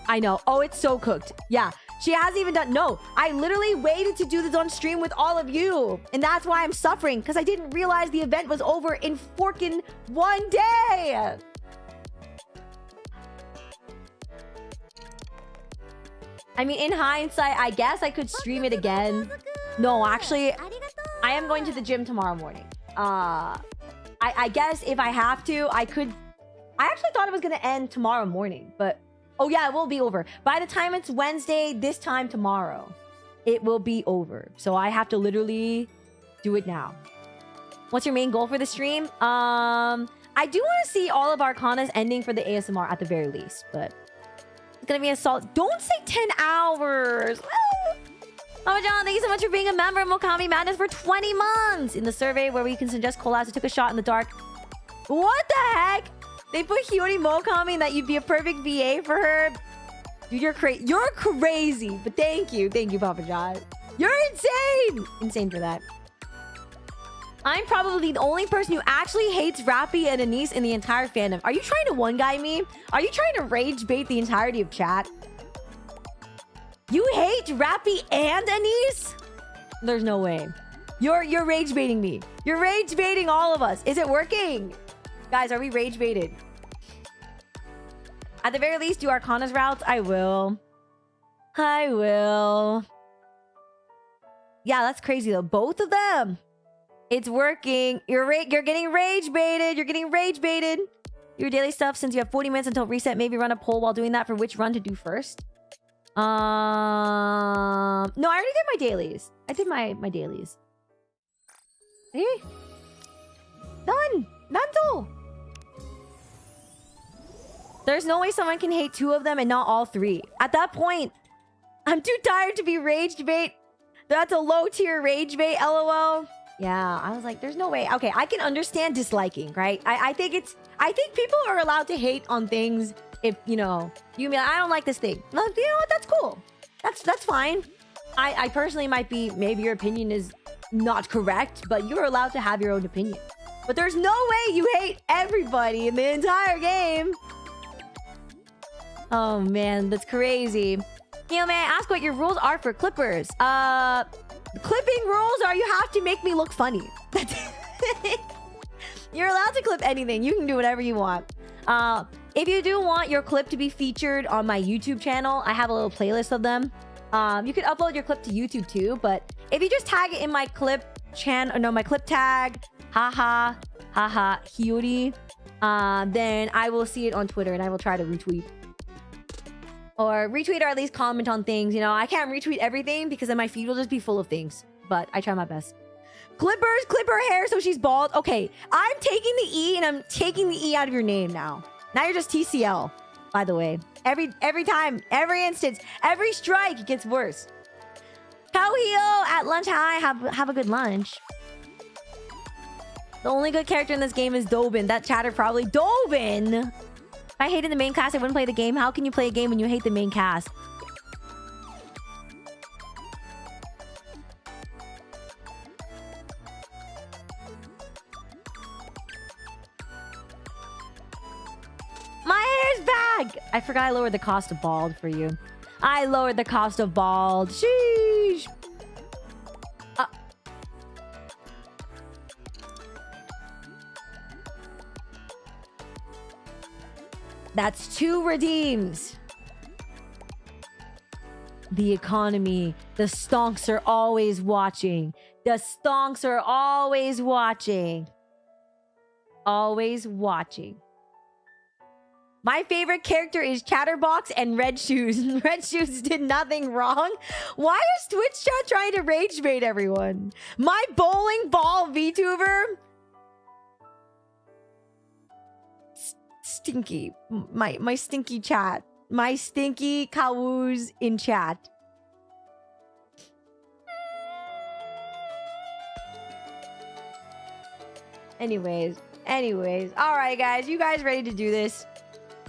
[SPEAKER 1] I know. Oh, it's so cooked. Yeah. She hasn't even done... No. I literally waited to do this on stream with all of you. And that's why I'm suffering. Because I didn't realize the event was over in forking one day. I mean, in hindsight, I guess I could stream it again. No, actually... I am going to the gym tomorrow morning. I guess if I have to, I could... I actually thought it was going to end tomorrow morning, but... Oh yeah, it will be over. By the time it's Wednesday, this time tomorrow, it will be over. So I have to literally do it now. What's your main goal for the stream? I do want to see all of Arcana's ending for the ASMR at the very least, but... It's going to be a solid... Don't say 10 hours! Mama John, thank you so much for being a member of Mokami Madness for 20 months. In the survey where we can suggest collabs, I took a shot in the dark. What the heck? They put Hiyori Mokami and that you'd be a perfect VA for her. Dude, you're crazy. You're crazy. But thank you. Thank you, Papa John. You're insane. Insane for that. I'm probably the only person who actually hates Rappy and Anise in the entire fandom. Are you trying to one-guy me? Are you trying to rage bait the entirety of chat? You hate Rappy and Anise? There's no way. You're rage baiting me. You're rage baiting all of us. Is it working? Guys, are we rage baited? At the very least, do Arcana's routes. I will. I will. Yeah, that's crazy though. Both of them. It's working. You're getting rage baited. You're getting rage baited. Your daily stuff, since you have 40 minutes until reset, maybe run a poll while doing that for which run to do first. No, I already did my dailies. I did my dailies. Hey. Done. Mental. There's no way someone can hate two of them and not all three. At that point, I'm too tired to be rage bait. That's a low tier rage bait, lol. Yeah, I was like, there's no way. Okay, I can understand disliking, right? I think people are allowed to hate on things if, you know, you mean, I don't like this thing. Well, you know what? That's cool. That's fine. I personally might be, maybe your opinion is not correct, but you're allowed to have your own opinion. But there's no way you hate everybody in the entire game. Oh, man, that's crazy. You know, may I ask what your rules are for clippers? Clipping rules are you have to make me look funny. That's it. You're allowed to clip anything. You can do whatever you want. If you do want your clip to be featured on my YouTube channel, I have a little playlist of them. You could upload your clip to YouTube too, but if you just tag it in my clip channel, no, my clip tag, haha, Hiyori, then I will see it on Twitter and I will try to retweet. Or retweet or at least comment on things. You know, I can't retweet everything because then my feed will just be full of things. But I try my best. Clippers, clip her hair so she's bald. Okay, I'm taking the E and I'm taking the E out of your name now. Now you're just TCL, by the way. Every time, every instance, every strike, it gets worse. Kauhio at lunch. Hi, have a good lunch. The only good character in this game is Dobin. That chatter probably... Dobin! If I hated the main cast, I wouldn't play the game. How can you play a game when you hate the main cast? My hair's back! I forgot I lowered the cost of bald for you. I lowered the cost of bald. Sheesh! That's 2 redeems. The economy. The stonks are always watching. The stonks are always watching. Always watching. My favorite character is Chatterbox and Red Shoes. Red Shoes did nothing wrong. Why is Twitch chat trying to rage bait everyone? My bowling ball VTuber? Stinky. My stinky chat. My stinky kawoos in chat. Anyways. All right, guys. You guys ready to do this?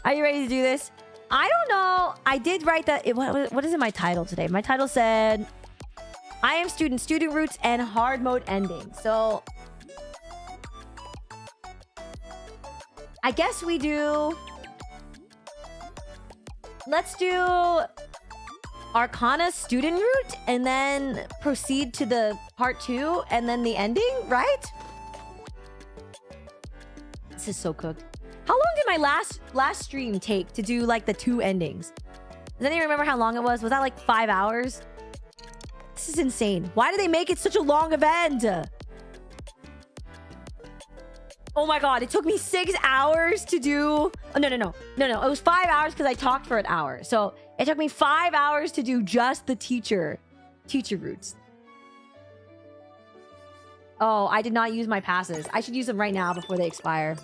[SPEAKER 1] Are you ready to do this? I don't know. I did write that. What is in my title today? My title said, I am student roots and hard mode ending. So I guess we do. Let's do Arcana student route and then proceed to the part 2 and then the ending, right? This is so cooked. How long did my last stream take to do like the 2 endings? Does anyone remember how long it was? Was that like 5 hours? This is insane. Why did they make it such a long event? Oh my god, it took me 6 hours to do... Oh, no. It was 5 hours because I talked for an hour. So it took me 5 hours to do just the teacher routes. Oh, I did not use my passes. I should use them right now before they expire.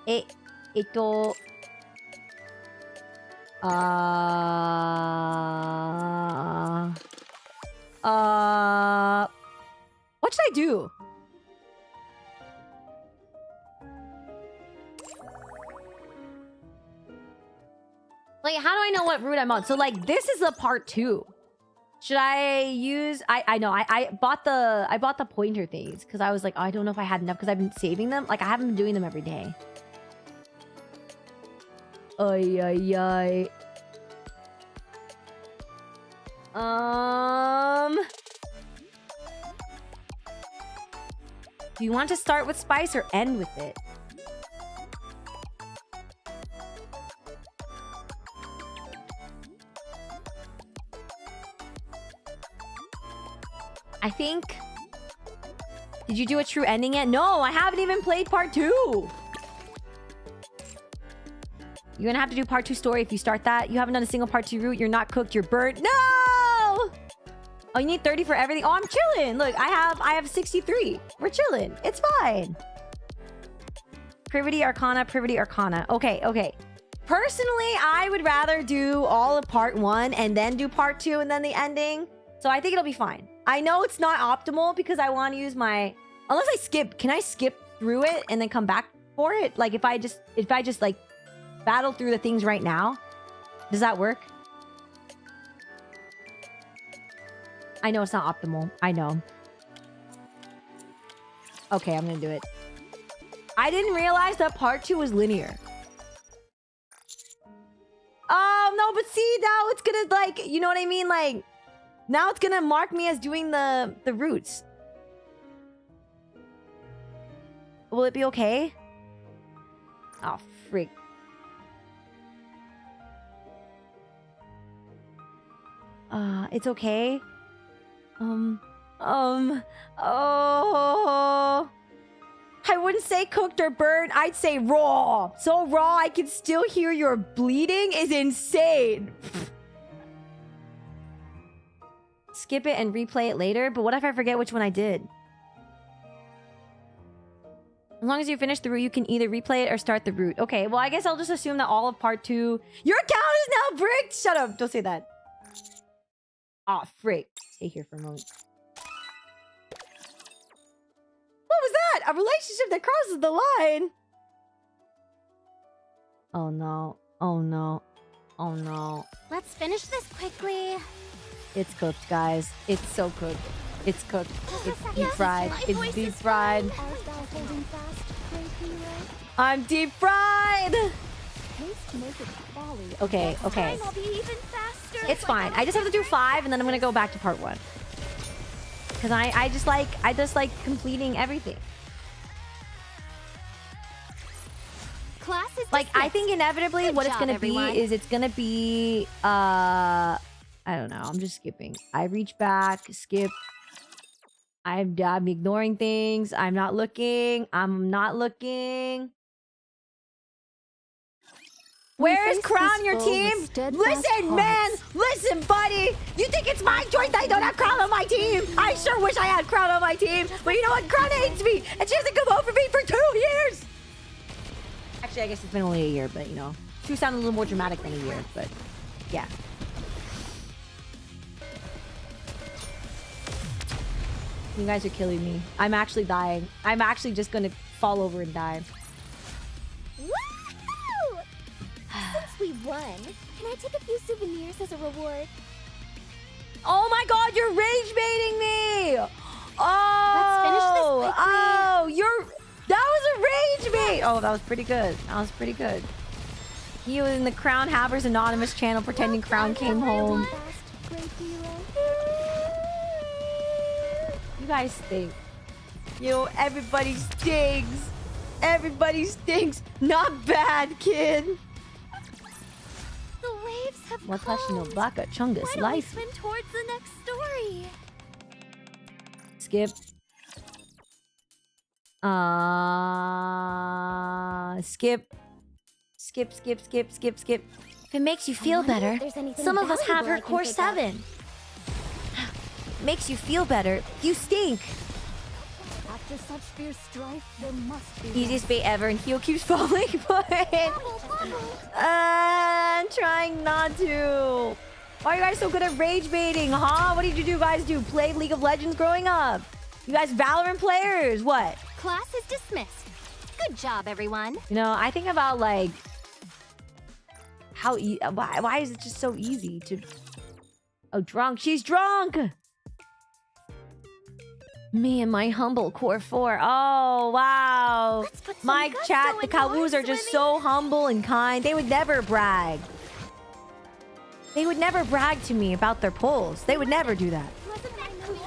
[SPEAKER 1] What should I do? Like, how do I know what route I'm on? So, like, this is the part 2. Should I use... I know. I bought the pointer things because I was like, oh, I don't know if I had enough because I've been saving them. Like, I haven't been doing them every day. Ay. Do you want to start with spice or end with it? I think... Did you do a true ending yet? No, I haven't even played part 2. You're gonna have to do part 2 story if you start that. You haven't done a single part 2 route. You're not cooked. You're burnt. No! Oh, you need 30 for everything. Oh, I'm chilling. Look, I have 63. We're chilling. It's fine. Privity Arcana. Okay. Personally, I would rather do all of part 1 and then do part 2 and then the ending. So I think it'll be fine. I know it's not optimal because I want to use my... Unless I skip. Can I skip through it and then come back for it? Like, if I just like battle through the things right now, does that work? I know it's not optimal. I know. Okay, I'm gonna do it. I didn't realize that part 2 was linear. Oh, no, but see, now it's gonna, like, you know what I mean? Like, now it's gonna mark me as doing the routes. Will it be okay? Oh, freak. It's okay. Oh. I wouldn't say cooked or burnt. I'd say raw. So raw I can still hear your bleeding is insane. Skip it and replay it later. But what if I forget which one I did? As long as you finish the route, you can either replay it or start the route. Okay, well, I guess I'll just assume that all of part 2... Your account is now bricked! Shut up. Don't say that. Aw, frick. Stay here for a moment. What was that? A relationship that crosses the line? Oh, no. Oh, no. Oh, no.
[SPEAKER 4] Let's finish this quickly.
[SPEAKER 1] It's cooked, guys. It's so cooked. It's cooked. It's deep fried. It's deep fried. I'm deep fried! Okay. It's fine. I just have to do 5 and then I'm gonna go back to part 1. Because I just like completing everything. Like, I
[SPEAKER 4] dismissed.
[SPEAKER 1] think inevitably
[SPEAKER 4] Good
[SPEAKER 1] what it's
[SPEAKER 4] job,
[SPEAKER 1] gonna
[SPEAKER 4] everyone.
[SPEAKER 1] be is it's gonna be I don't know. I'm just skipping. I reach back, skip. I'm ignoring things. I'm not looking. I'm not looking. Where is
[SPEAKER 3] face
[SPEAKER 1] Crown
[SPEAKER 3] this
[SPEAKER 1] in your
[SPEAKER 3] foe with
[SPEAKER 1] team?
[SPEAKER 3] steadfast
[SPEAKER 1] Listen, man!
[SPEAKER 3] hearts.
[SPEAKER 1] Listen, buddy! You think it's my choice that I don't have Crown on my team? I sure wish I had Crown on my team. But you know what? Crown hates me! And she hasn't come over me for 2 years! Actually, I guess it's been only a year, but you know. 2 sound a little more dramatic than a year, but yeah. You guys are killing me. I'm actually dying. I'm actually just gonna fall over and die.
[SPEAKER 4] Woohoo! Since we won, can I take a few souvenirs as a reward?
[SPEAKER 1] Oh my god, you're rage baiting me! Oh!
[SPEAKER 4] Let's finish this quickly.
[SPEAKER 1] Oh, that was a rage bait! Oh, that was pretty good. That was pretty good. He was in the Crown Havers Anonymous channel pretending Crown came home.
[SPEAKER 4] Fast, great hero.
[SPEAKER 1] You guys stink. Yo, everybody stinks. Everybody stinks. Not bad, kid.
[SPEAKER 4] The waves have
[SPEAKER 1] Watashi no
[SPEAKER 4] calmed.
[SPEAKER 1] baka chungus
[SPEAKER 4] Why don't we
[SPEAKER 1] life.
[SPEAKER 4] swim towards the next story?
[SPEAKER 1] Skip. Skip. Skip, skip, skip, skip, skip. If it makes you feel
[SPEAKER 4] wonder if
[SPEAKER 1] better,
[SPEAKER 4] there's anything
[SPEAKER 1] some of us have
[SPEAKER 4] valuable
[SPEAKER 1] her
[SPEAKER 4] I can
[SPEAKER 1] core
[SPEAKER 4] pick up.
[SPEAKER 1] 7. Makes you feel better. You stink.
[SPEAKER 3] After such fierce strife, there must be
[SPEAKER 1] Easiest bait ever, and Hio keeps falling for it. I'm trying not to. Why are you guys so good at rage baiting, huh? What did you guys do? Play League of Legends growing up? You guys Valorant players? What?
[SPEAKER 4] Class is dismissed. Good job, everyone.
[SPEAKER 1] You know, I think about like how why is it just so easy to? Oh, drunk. She's drunk. Me and my humble core 4. Oh wow.
[SPEAKER 4] Let's put some
[SPEAKER 1] My
[SPEAKER 4] gusto
[SPEAKER 1] chat, the
[SPEAKER 4] into our
[SPEAKER 1] Kawoos are just
[SPEAKER 4] swimming.
[SPEAKER 1] so humble and kind. They would never brag. They would never brag to me about their polls. They would never do that.
[SPEAKER 4] Wasn't that cool?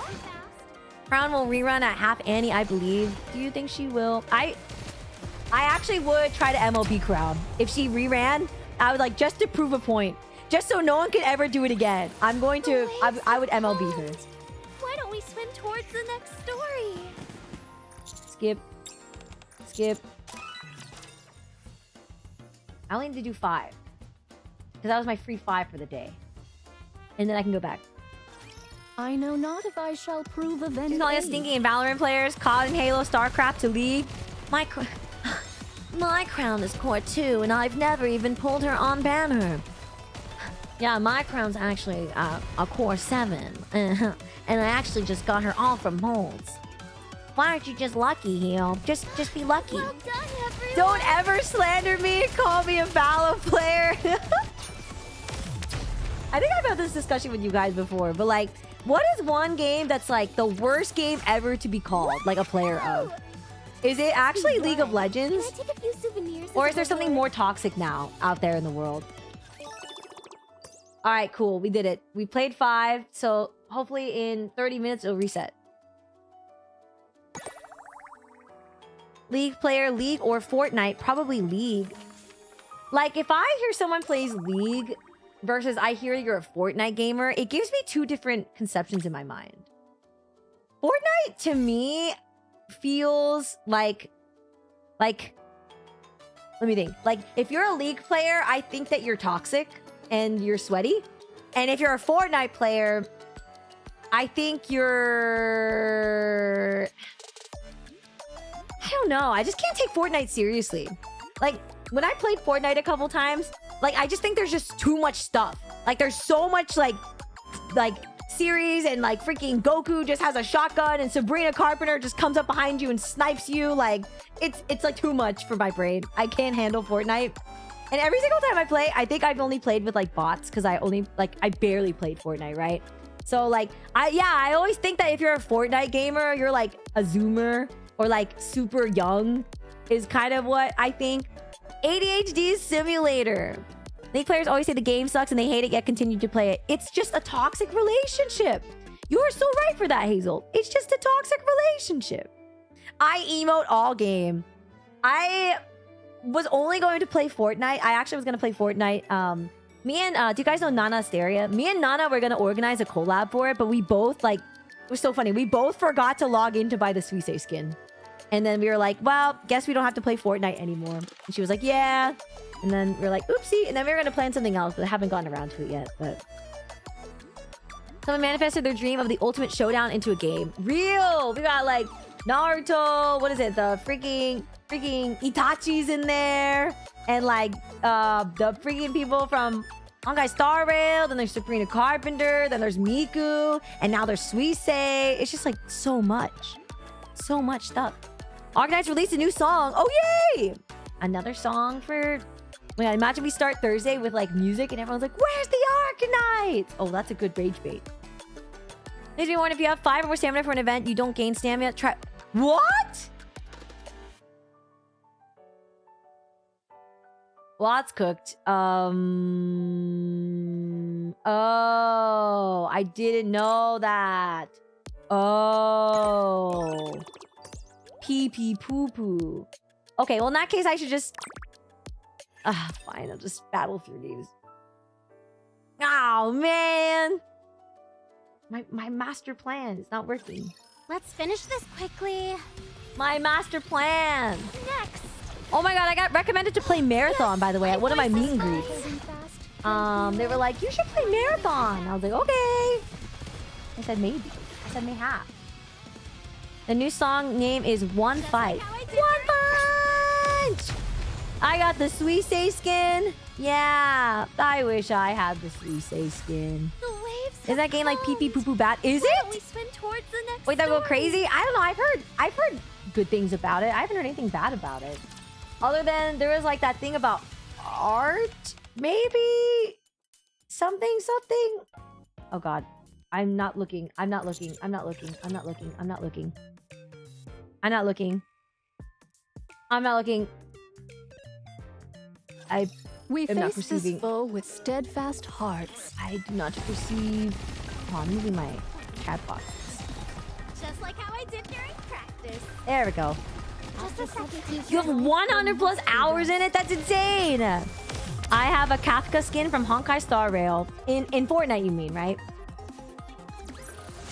[SPEAKER 1] Crown will rerun at half Annie, I believe. Do you think she will? I actually would try to MLB Crown. If she reran, I would like just to prove a point. Just so no one could ever do it again. I'm going to I would MLB her.
[SPEAKER 4] Why don't we swim towards the next story?
[SPEAKER 1] Skip. Skip. I only need to do 5. Because that was my free 5 for the day. And then I can go back.
[SPEAKER 3] I know not if I shall prove of any
[SPEAKER 1] She's calling us
[SPEAKER 3] aid.
[SPEAKER 1] stinking and Valorant players, COD and Halo, StarCraft to League. My crown is core 2, and I've never even pulled her on banner. Yeah, my crown's actually a core 7. And I actually just got her all from molds. Why aren't you just lucky, Hio? Just be lucky.
[SPEAKER 4] Well done, everyone.
[SPEAKER 1] Don't ever slander me and call me a Valor player. I think I've had this discussion with you guys before, but like, what is one game that's like the worst game ever to be called like a player of? Is it actually League of
[SPEAKER 4] Can
[SPEAKER 1] Legends?
[SPEAKER 4] I take a few souvenirs?
[SPEAKER 1] Or
[SPEAKER 4] as
[SPEAKER 1] is there
[SPEAKER 4] a
[SPEAKER 1] something
[SPEAKER 4] reward?
[SPEAKER 1] more toxic now out there in the world? All right, cool. We did it. We played 5, so hopefully in 30 minutes it'll reset. League player, League or Fortnite? Probably League. Like, if I hear someone plays League versus I hear you're a Fortnite gamer, it gives me 2 different conceptions in my mind. Fortnite, to me, feels like... Let me think. Like, if you're a League player, I think that you're toxic and you're sweaty. And if you're a Fortnite player, I think you're... I don't know. I just can't take Fortnite seriously. Like, when I played Fortnite a couple times, like, I just think there's just too much stuff. Like, there's so much, like series, and, like, freaking Goku just has a shotgun, and Sabrina Carpenter just comes up behind you and snipes you. Like, it's like, too much for my brain. I can't handle Fortnite. And every single time I play, I think I've only played with, like, bots, because I barely played Fortnite, right? So, like, I always think that if you're a Fortnite gamer, you're, like, a Zoomer, or like super young is kind of what I think. ADHD simulator. League players always say the game sucks and they hate it yet continue to play it. It's just a toxic relationship. You are so right for that, Hazel. It's just a toxic relationship. I emote all game. I was only going to play Fortnite. I actually was going to play Fortnite. Me and do you guys know Nana Asteria? Me and Nana were going to organize a collab for it, but we both like it was so funny. We both forgot to log in to buy the Suisei skin. And then we were like, well, guess we don't have to play Fortnite anymore. And she was like, yeah. And then we were like, oopsie. And then we were going to plan something else, but I haven't gotten around to it yet. But someone manifested their dream of the ultimate showdown into a game. Real! We got like Naruto. What is it? The freaking Itachi's in there. And like the freaking people from Honkai Star Rail. Then there's Sabrina Carpenter. Then there's Miku. And now there's Suisei. It's just like so much. So much stuff. Arcanines released a new song. Oh, yay! Another song for... Yeah, imagine we start Thursday with like music and everyone's like, where's the Arcanites? Oh, that's a good rage bait. Please be warned, if you have 5 or more stamina for an event, you don't gain stamina. Try... What? Well, that's cooked. Oh, I didn't know that. Oh. Pee pee poo poo. Okay, well in that case I should just... fine, I'll just battle through these. Oh man! My master plan is not working.
[SPEAKER 4] Let's finish this quickly.
[SPEAKER 1] My master plan!
[SPEAKER 4] Next.
[SPEAKER 1] Oh my god, I got recommended to play Marathon, by the way, at one of my meet and greets. They were like, you should play Marathon. I was like, okay. I said maybe. I said mayhap. The new song name is One Fight. One Punch! I got the Suisei skin. Yeah, I wish I had the Suisei skin.
[SPEAKER 4] The waves.
[SPEAKER 1] Is that game like pee pee poo poo bat? Is it?
[SPEAKER 4] We swim towards the next.
[SPEAKER 1] Wait, that go crazy? I don't know. I've heard good things about it. I haven't heard anything bad about it. Other than there was like that thing about art, maybe something. Oh god, I'm not looking. I'm not looking. I'm not looking. I'm not looking. I'm not looking. I'm not looking. I'm not looking.
[SPEAKER 3] We
[SPEAKER 1] am not
[SPEAKER 3] face
[SPEAKER 1] perceiving.
[SPEAKER 3] this foe with steadfast hearts.
[SPEAKER 1] I do not perceive. Oh, I'm using my chat boxes.
[SPEAKER 4] Just like how I did during practice.
[SPEAKER 1] There we go.
[SPEAKER 4] Just a second.
[SPEAKER 1] You have 100 plus hours in it? That's insane! I have a Kafka skin from Honkai Star Rail. In Fortnite, you mean, right?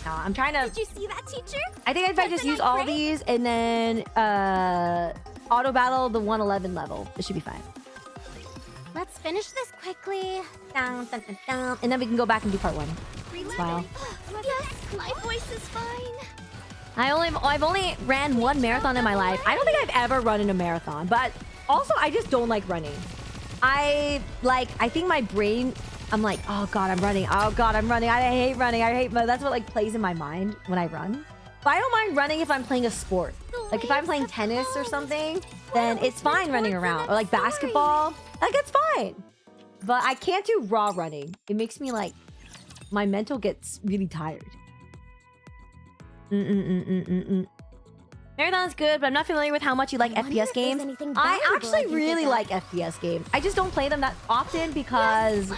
[SPEAKER 1] No, I'm trying to...
[SPEAKER 4] Did you see that, teacher?
[SPEAKER 1] I think if I just use all these and then auto battle the 111 level, it should be fine.
[SPEAKER 4] Let's finish this quickly.
[SPEAKER 1] And then we can go back and do part 1. Wow.
[SPEAKER 4] Yes, my voice is fine.
[SPEAKER 1] I've only ran 1 marathon in my life. I don't think I've ever run in a marathon, but also I just don't like running. I think my brain, I'm like, oh god, I'm running. Oh god, I'm running. I hate running. That's what like plays in my mind when I run. But I don't mind running if I'm playing a sport. Like if I'm playing tennis or something, then it's fine running around. Or like basketball, like it's fine. But I can't do raw running. It makes me like, my mental gets really tired. Marathon's good, but I'm not familiar with how much you like FPS games. I actually really like FPS games. I just don't play them that often because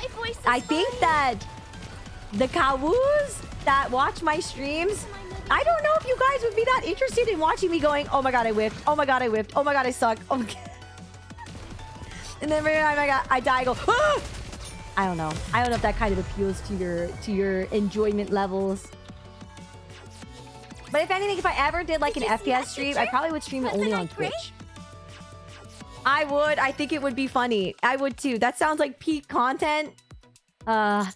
[SPEAKER 1] I think that the kawoos that watch my streams, I don't know if you guys would be that interested in watching me going, oh my god, I whiffed. Oh my god, I whiffed. Oh my god, I suck. Oh my god. And then every time I die, I go, ah! I don't know. I don't know if that kind of appeals to your enjoyment levels. But if anything, if I ever did like an FPS stream, I probably would stream it only on Twitch. I would. I think it would be funny. I would too. That sounds like peak content. Well,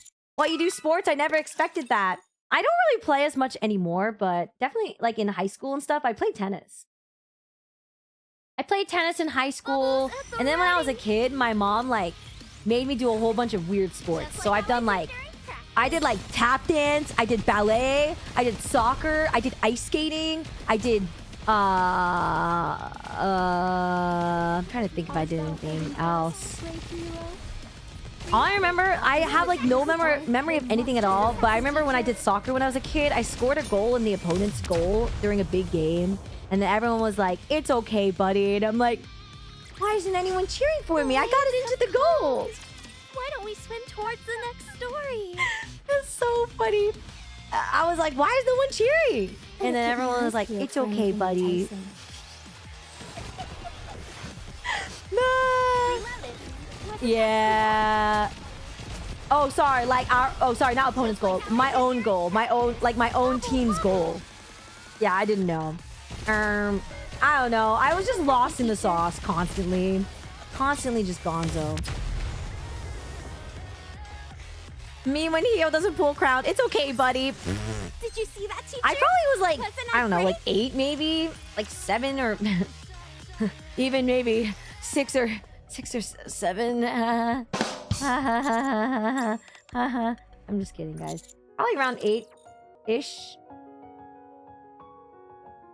[SPEAKER 1] you do sports? I never expected that. I don't really play as much anymore, but definitely like in high school and stuff, I played tennis. I played tennis in high school, and then when I was a kid, my mom like made me do a whole bunch of weird sports. So I've done like, I did like tap dance, I did ballet, I did soccer, I did ice skating, I did I'm trying to think if I did anything else. All I remember, I have like no memory of anything at all, but I remember when I did soccer when I was a kid, I scored a goal in the opponent's goal during a big game, and then everyone was like, it's okay, buddy, and I'm like, why isn't anyone cheering for me? I got it into the goal.
[SPEAKER 4] Why don't we swim towards the next story?
[SPEAKER 1] That's so funny. I was like, why is no one cheering? And then everyone was like, it's okay, buddy. No! Yeah. Oh, sorry. Like our. Oh, sorry. Not opponent's goal. My own goal. My own. Like my own team's goal. Yeah, I didn't know. I don't know. I was just lost in the sauce constantly. Constantly just gonzo. Me when Hio doesn't pull crown. It's okay, buddy.
[SPEAKER 4] Did you see that, teacher?
[SPEAKER 1] I probably was like,
[SPEAKER 4] Wasn't
[SPEAKER 1] I don't know,
[SPEAKER 4] great?
[SPEAKER 1] like 8 maybe, like 7 or even maybe 6 or 7. I'm just kidding, guys. Probably around 8-ish.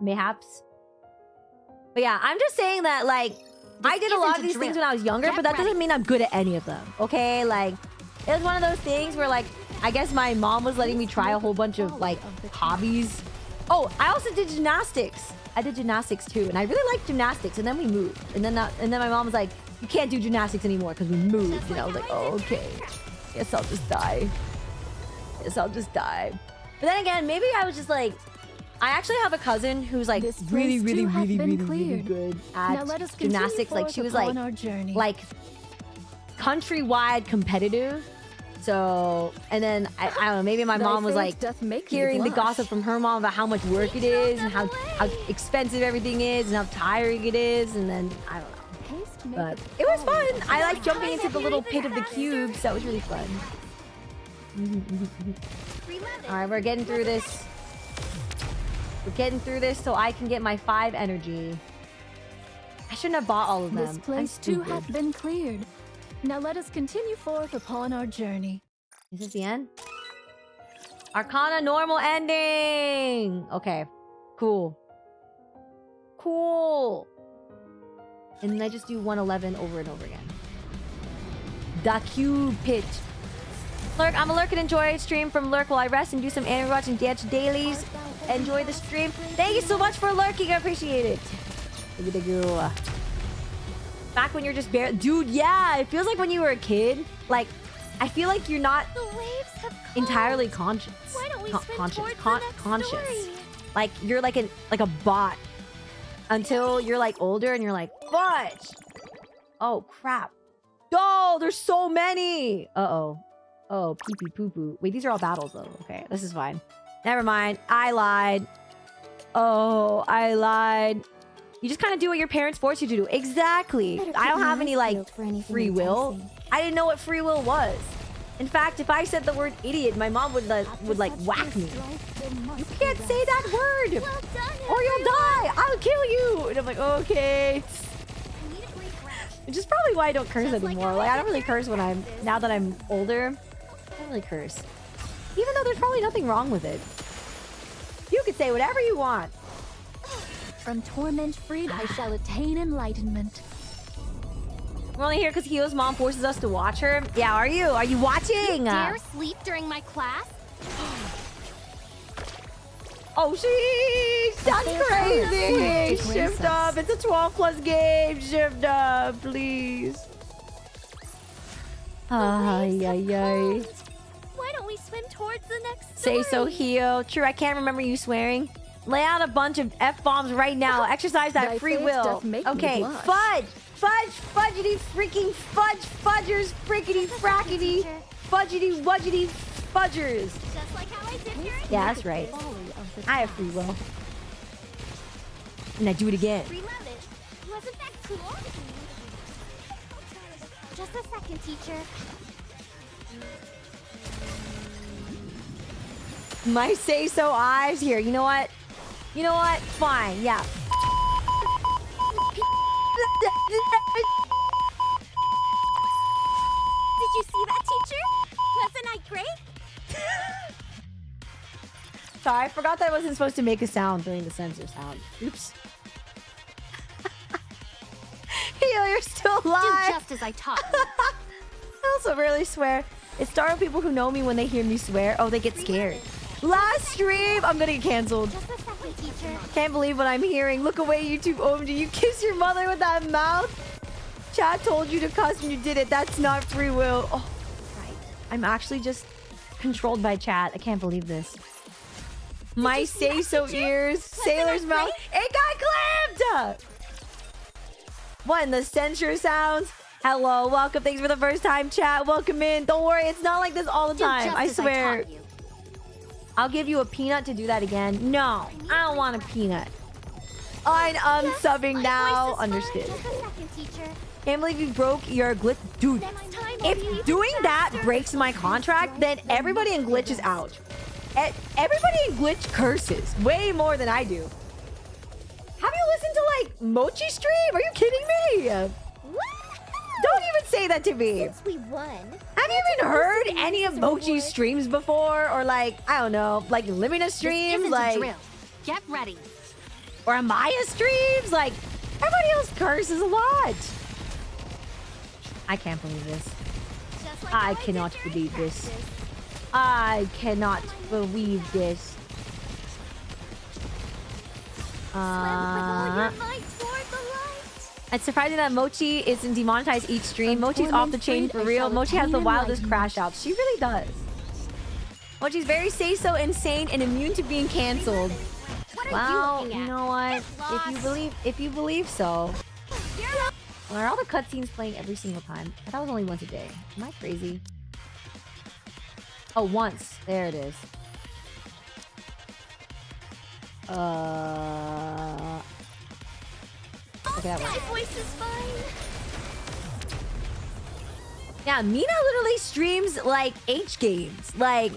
[SPEAKER 1] Mayhaps. But yeah, I'm just saying that like I did a lot of these things when I was younger, but that doesn't mean I'm good at any of them. Okay, like it was one of those things where like I guess my mom was letting me try a whole bunch of like hobbies. Oh, I also did gymnastics. I did gymnastics too, and I really liked gymnastics. And then we moved, and then my mom was like, "You can't do gymnastics anymore because we moved." And I was like, "Oh, okay. Guess I'll just die. Guess I'll just die." But then again, maybe I was just like, I actually have a cousin who's like
[SPEAKER 3] This
[SPEAKER 1] really,
[SPEAKER 3] place
[SPEAKER 1] really,
[SPEAKER 3] too hath
[SPEAKER 1] really,
[SPEAKER 3] been
[SPEAKER 1] really, really
[SPEAKER 3] cleared.
[SPEAKER 1] good
[SPEAKER 3] Now
[SPEAKER 1] at
[SPEAKER 3] let us continue
[SPEAKER 1] gymnastics. Like she
[SPEAKER 3] forth
[SPEAKER 1] was
[SPEAKER 3] upon our journey.
[SPEAKER 1] like countrywide competitive. So, and then I don't know, maybe my
[SPEAKER 3] Thy
[SPEAKER 1] mom was
[SPEAKER 3] faith
[SPEAKER 1] like
[SPEAKER 3] doth make me
[SPEAKER 1] hearing the
[SPEAKER 3] blush.
[SPEAKER 1] gossip from her mom about how much work it is and how expensive everything is and how tiring it is, and then I don't know.
[SPEAKER 3] Haste
[SPEAKER 1] But
[SPEAKER 3] maketh
[SPEAKER 1] it was
[SPEAKER 3] all
[SPEAKER 1] fun.
[SPEAKER 3] of
[SPEAKER 1] I
[SPEAKER 3] us.
[SPEAKER 1] like jumping into the little pit of the cubes. That was really fun. All right, we're getting through this. We're getting through this so I can get my 5 energy. I shouldn't have bought all of them.
[SPEAKER 3] This
[SPEAKER 1] I'm
[SPEAKER 3] place too
[SPEAKER 1] stupid.
[SPEAKER 3] hath been cleared. Now let us continue forth upon our journey.
[SPEAKER 1] Is this the end? Arcana normal ending. Okay, cool. Cool. And then I just do 111 over and over again. The cube pit. Lurk, I'm a lurk and enjoy stream from lurk while I rest and do some anime watch and dance dailies. Enjoy the stream. Thank you so much for lurking. I appreciate it. Thank you. Back when you're just bare, dude. Yeah, it feels like when you were a kid. Like, I feel like you're not
[SPEAKER 4] The waves have calmed.
[SPEAKER 1] entirely conscious.
[SPEAKER 4] Why don't we swim
[SPEAKER 1] conscious.
[SPEAKER 4] towards the next
[SPEAKER 1] Conscious.
[SPEAKER 4] story?
[SPEAKER 1] Like you're like a bot until you're like older and you're like, fudge. Oh crap. Oh, there's so many. Uh-oh. Oh, pee pee poo poo. Wait, these are all battles though. Okay, this is fine. Never mind. I lied. Oh, I lied. You just kind of do what your parents force you to do. Exactly.
[SPEAKER 4] Better
[SPEAKER 1] I
[SPEAKER 4] keep
[SPEAKER 1] don't
[SPEAKER 4] my
[SPEAKER 1] have any
[SPEAKER 4] eyes
[SPEAKER 1] like
[SPEAKER 4] peeled for anything
[SPEAKER 1] free will.
[SPEAKER 4] enticing.
[SPEAKER 1] I didn't know what free will was. In fact, if I said the word idiot, my mom would like whack me. You can't say that word,
[SPEAKER 4] Well done,
[SPEAKER 1] or you'll die. I'll kill you. And I'm like, okay.
[SPEAKER 4] I need a great crash.
[SPEAKER 1] Which is probably why I don't curse
[SPEAKER 4] Just like
[SPEAKER 1] anymore.
[SPEAKER 4] how
[SPEAKER 1] Like
[SPEAKER 4] I
[SPEAKER 1] I don't
[SPEAKER 4] did
[SPEAKER 1] really
[SPEAKER 4] here.
[SPEAKER 1] curse when now that I'm older. I don't really curse, even though there's probably nothing wrong with it. You could say whatever you want.
[SPEAKER 3] From torment freed, I shall attain enlightenment.
[SPEAKER 1] We're only here because Hio's mom forces us to watch her. Yeah, are you? Are you watching?
[SPEAKER 4] Dare sleep during my class?
[SPEAKER 1] Oh, sheesh! That's crazy! Shift up! It's a 12+ game! Shift up, please! Ay, ay, ay.
[SPEAKER 4] Why don't we swim towards the next
[SPEAKER 1] Say
[SPEAKER 4] story?
[SPEAKER 1] so, Hio. True, I can't remember you swearing. Lay out a bunch of F-bombs right now. Exercise that
[SPEAKER 3] Thy
[SPEAKER 1] free
[SPEAKER 3] faith
[SPEAKER 1] will.
[SPEAKER 3] doth make me
[SPEAKER 1] Okay,
[SPEAKER 3] blush.
[SPEAKER 1] fudge! Fudge! Fudgety freaking fudge! Fudgers! Frickety frackety! Fudgety wudgety fudgers!
[SPEAKER 4] Just like how I did here.
[SPEAKER 1] Yeah, that's right. I have free will. And I do it again.
[SPEAKER 4] Relove it. Wasn't that cool? Just a second, teacher.
[SPEAKER 1] My say-so eyes here. You know what? You know what? Fine. Yeah.
[SPEAKER 4] Did you see that, teacher? Wasn't I great?
[SPEAKER 1] Sorry, I forgot that I wasn't supposed to make a sound during the censor sound. Oops. Hio, you're still
[SPEAKER 4] Do
[SPEAKER 1] alive.
[SPEAKER 4] just as I taught you.
[SPEAKER 1] I also rarely swear. It startled people who know me when they hear me swear. Oh, they get scared. Last stream, I'm gonna get canceled.
[SPEAKER 4] Just a second, teacher.
[SPEAKER 1] Can't believe what I'm hearing. Look away, YouTube. OMG, you kiss your mother with that mouth? Chat told you to cuss and you did it. That's not free will. Oh, right. I'm actually just controlled by chat. I can't believe this. My say-so ears, sailor's mouth. It got clipped! What, in the censure sounds? Hello, welcome. Thanks for the first time, chat. Welcome in. Don't worry, it's not like this all the time. I swear. I'll give you a peanut to do that again. No, I don't want a peanut. I'm unsubbing now. Understood. Can't believe you broke your glitch. Dude, if doing that breaks my contract, then everybody in glitch is out. Everybody in glitch curses way more than I do. Have you listened to like Mochi stream? Are you kidding me? Don't even say that to me.
[SPEAKER 4] Since we won.
[SPEAKER 1] Have you even heard any of Mochi's streams before? Or like, I don't know, like Limina streams? Like,
[SPEAKER 3] Get ready.
[SPEAKER 1] or Amaya streams? Like, everybody else curses a lot. I can't believe this. I cannot believe this. I cannot believe this. It's surprising that Mochi isn't demonetized each stream. Mochi's off the chain for real. Mochi has the wildest crash outs. She really does. Mochi's very say-so, insane, and immune to being cancelled. Well, you know what? If you believe so. Are all the cutscenes playing every single time? I thought it was only once a day. Am I crazy? Oh, once. There it is. Okay, that works.
[SPEAKER 4] My voice is fine.
[SPEAKER 1] Yeah, Mina literally streams like H games. Like,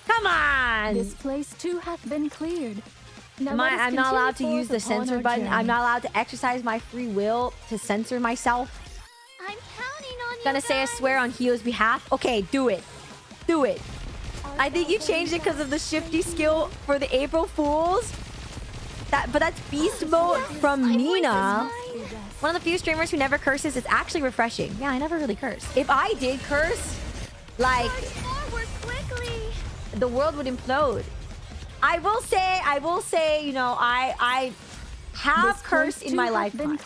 [SPEAKER 1] come on!
[SPEAKER 3] This place too hath been cleared. Now
[SPEAKER 1] I'm not allowed to use the censor button. I'm not allowed to exercise my free will to censor myself.
[SPEAKER 4] I'm counting on you.
[SPEAKER 1] Gonna say a swear on Hio's behalf. Okay, do it. Do it. I think you changed it because of the shifty skill for the April Fools. But that's beast mode from Nina. One of the few streamers who never curses. It's actually refreshing. Yeah, I never really curse. If I did curse, like, the world would implode. I will say, you know, I have cursed in my lifetime.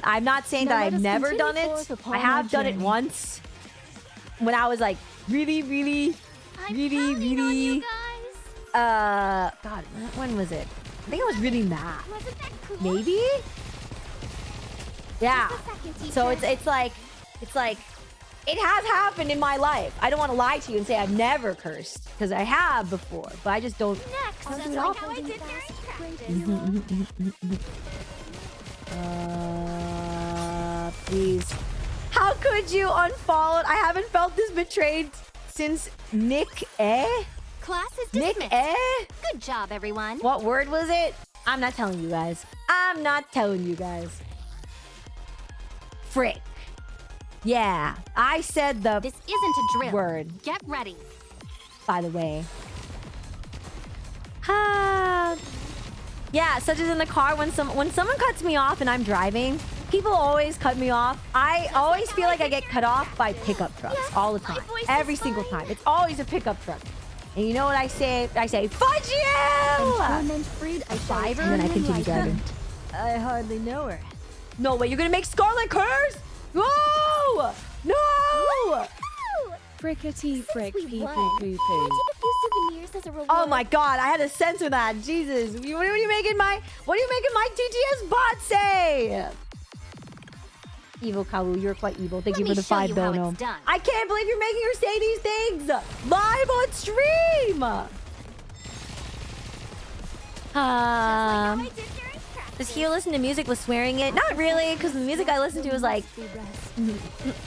[SPEAKER 1] I'm not saying that I've never done it. I have done it once when I was like really God, when was it? I think I was really mad. Maybe? Yeah. So it's like it has happened in my life. I don't want to lie to you and say I've never cursed because I have before, but I just don't.
[SPEAKER 4] Next, just like how I did
[SPEAKER 1] Please. How could you unfollow? I haven't felt this betrayed since NIKKE.
[SPEAKER 4] Class is dismissed.
[SPEAKER 1] NIKKE?
[SPEAKER 4] Good job, everyone.
[SPEAKER 1] What word was it? I'm not telling you guys. I'm not telling you guys. Frick. Yeah, I said the
[SPEAKER 3] This isn't a drill.
[SPEAKER 1] word,
[SPEAKER 3] Get ready.
[SPEAKER 1] by the way. Yeah, such as in the car when someone cuts me off and I'm driving, people always cut me off. I always feel like I get cut off by pickup trucks all the time. Every single time. It's always a pickup truck. And you know what I say? I say, fudge you! And then I continue driving. I hardly know her. No way, you're gonna make Scarlet curse? No! No!
[SPEAKER 2] Frickety frick
[SPEAKER 4] we
[SPEAKER 2] pee
[SPEAKER 4] won,
[SPEAKER 2] poo poo
[SPEAKER 4] Can I
[SPEAKER 2] poo.
[SPEAKER 4] take a few souvenirs as a reward?
[SPEAKER 1] Oh my god, I had to censor that. Jesus. What are you making my TTS bot say? Evil Kawu, you're quite evil. Thank you for the 5 dono. I can't believe you're making her say these things live on stream. Does Hio listen to music with swearing it? Not really, because the music I listen to is like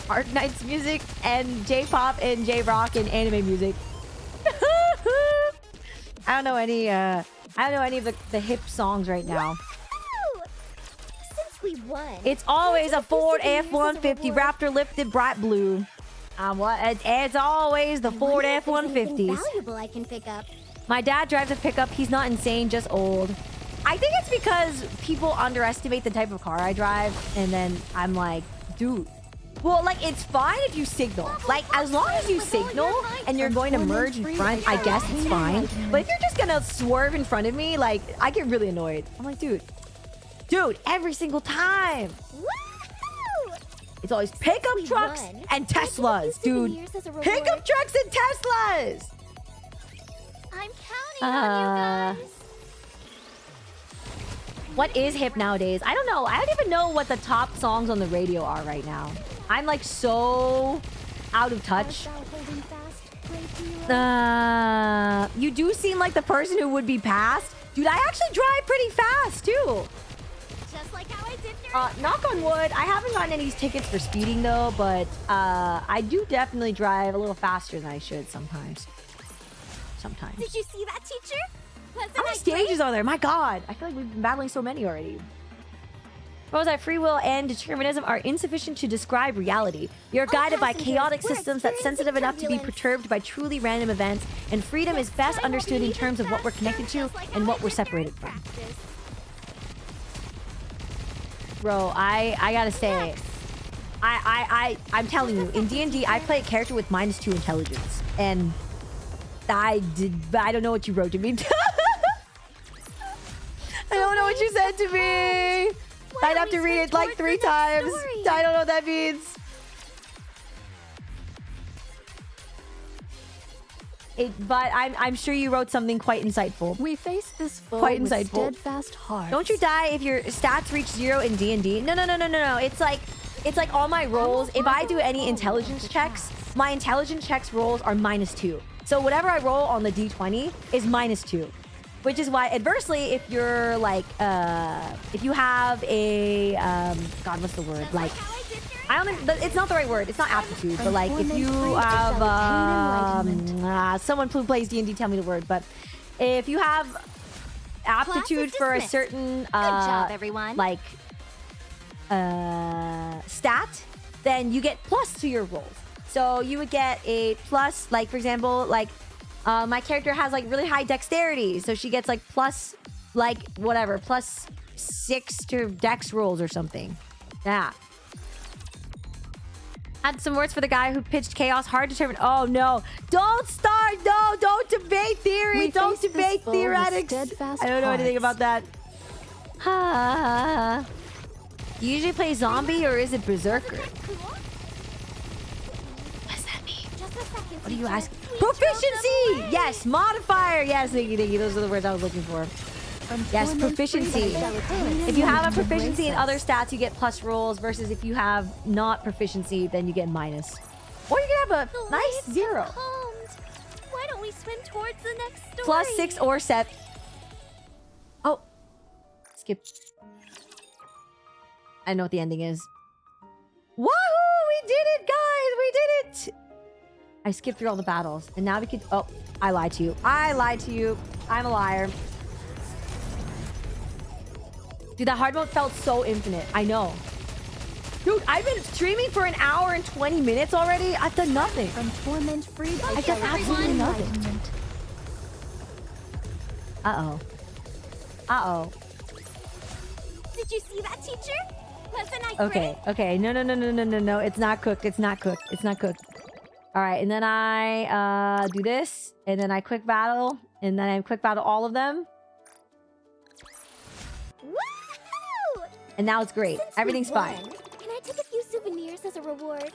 [SPEAKER 1] Art Knight's music and J-pop and J-rock and anime music. I don't know any of the hip songs right now.
[SPEAKER 4] Since we won.
[SPEAKER 1] It's always a Ford F-150 Raptor lifted bright blue. It's always the Ford F-150s.
[SPEAKER 4] Valuable I can pick up.
[SPEAKER 1] My dad drives a pickup. He's not insane, just old. I think it's because people underestimate the type of car I drive, and then I'm like, dude. Well, like, it's fine if you signal. Like, as long as you signal and you're going to merge in front, I guess it's fine. But if you're just gonna swerve in front of me, like, I get really annoyed. I'm like, dude, every single time.
[SPEAKER 4] Woo!
[SPEAKER 1] It's always pickup trucks and Teslas, dude. Pickup trucks and Teslas.
[SPEAKER 4] I'm counting on you guys.
[SPEAKER 1] What is hip nowadays? I don't know. I don't even know what the top songs on the radio are right now. I'm like so out of touch. You do seem like the person who would be passed. Dude, I actually drive pretty fast too.
[SPEAKER 4] Just like how I did
[SPEAKER 1] Knock on wood. I haven't gotten any tickets for speeding though, but I do definitely drive a little faster than I should sometimes. Sometimes.
[SPEAKER 4] Did you see that, teacher?
[SPEAKER 1] How many stages are there? My god. I feel like we've been battling so many already. What was that? Free will and determinism are insufficient to describe reality. You're guided by chaotic systems that's sensitive enough to be perturbed by truly random events, and freedom is best understood in terms of what we're connected to and what we're separated from. Bro, I gotta say, I'm telling you, in D&D, I play a character with -2 intelligence, and I don't know what you wrote to me. I don't know what you said to me. I'd have to read it like 3 times. I don't know what that means. But I'm sure you wrote something quite insightful.
[SPEAKER 3] We face this foe
[SPEAKER 1] Quite
[SPEAKER 3] with
[SPEAKER 1] insightful.
[SPEAKER 3] steadfast hearts.
[SPEAKER 1] Don't you die if your stats reach 0 in D&D? No. It's like all my rolls. If I do any intelligence checks, my intelligence checks rolls are -2. So whatever I roll on the D20 is -2. Which is why, adversely, if you're like, if you have a, God, what's the word? Like, I don't think, it's not the right word. It's not aptitude, but like, if you have, someone who plays D&D, tell me the word, but if you have aptitude for a certain,
[SPEAKER 4] Good job, everyone.
[SPEAKER 1] like, stat, then you get plus to your rolls. So you would get a plus, like, for example, like, my character has like really high dexterity, so she gets like plus, like whatever, +6 to dex rolls or something. Yeah. Had some words for the guy who pitched chaos. Hard to determine. Oh no! Don't start! No! Don't debate theory! Don't debate theoretics! I don't know anything about that. You usually play zombie or is it berserker? What do you ask? Proficiency! Yes, modifier! Yes, thank you. Those are the words I was looking for. Yes, proficiency. If you have a proficiency in other stats, you get plus rolls, versus if you have not proficiency, then you get minus. Or you can have a nice 0.
[SPEAKER 4] Why don't we swim towards the next story?
[SPEAKER 1] +6 or 7. Oh. Skip. I know what the ending is. Wahoo! We did it, guys! We did it! I skipped through all the battles, and now we can... Oh, I lied to you. I lied to you. I'm a liar. Dude, that hard mode felt so infinite. I know. Dude, I've been streaming for 1 hour and 20 minutes already. I've done nothing.
[SPEAKER 3] From torment freed
[SPEAKER 1] I've done absolutely nothing. Uh-oh. Uh-oh.
[SPEAKER 4] Did you see that, teacher? Wasn't I
[SPEAKER 1] Okay, okay. No. It's not cooked. It's not cooked. It's not cooked. All right, and then I do this, and then I quick battle, and then I quick battle all of them.
[SPEAKER 4] Woohoo!
[SPEAKER 1] And now it's great.
[SPEAKER 4] Since
[SPEAKER 1] Everything's
[SPEAKER 4] we won,
[SPEAKER 1] fine.
[SPEAKER 4] Can I take a few souvenirs as a reward?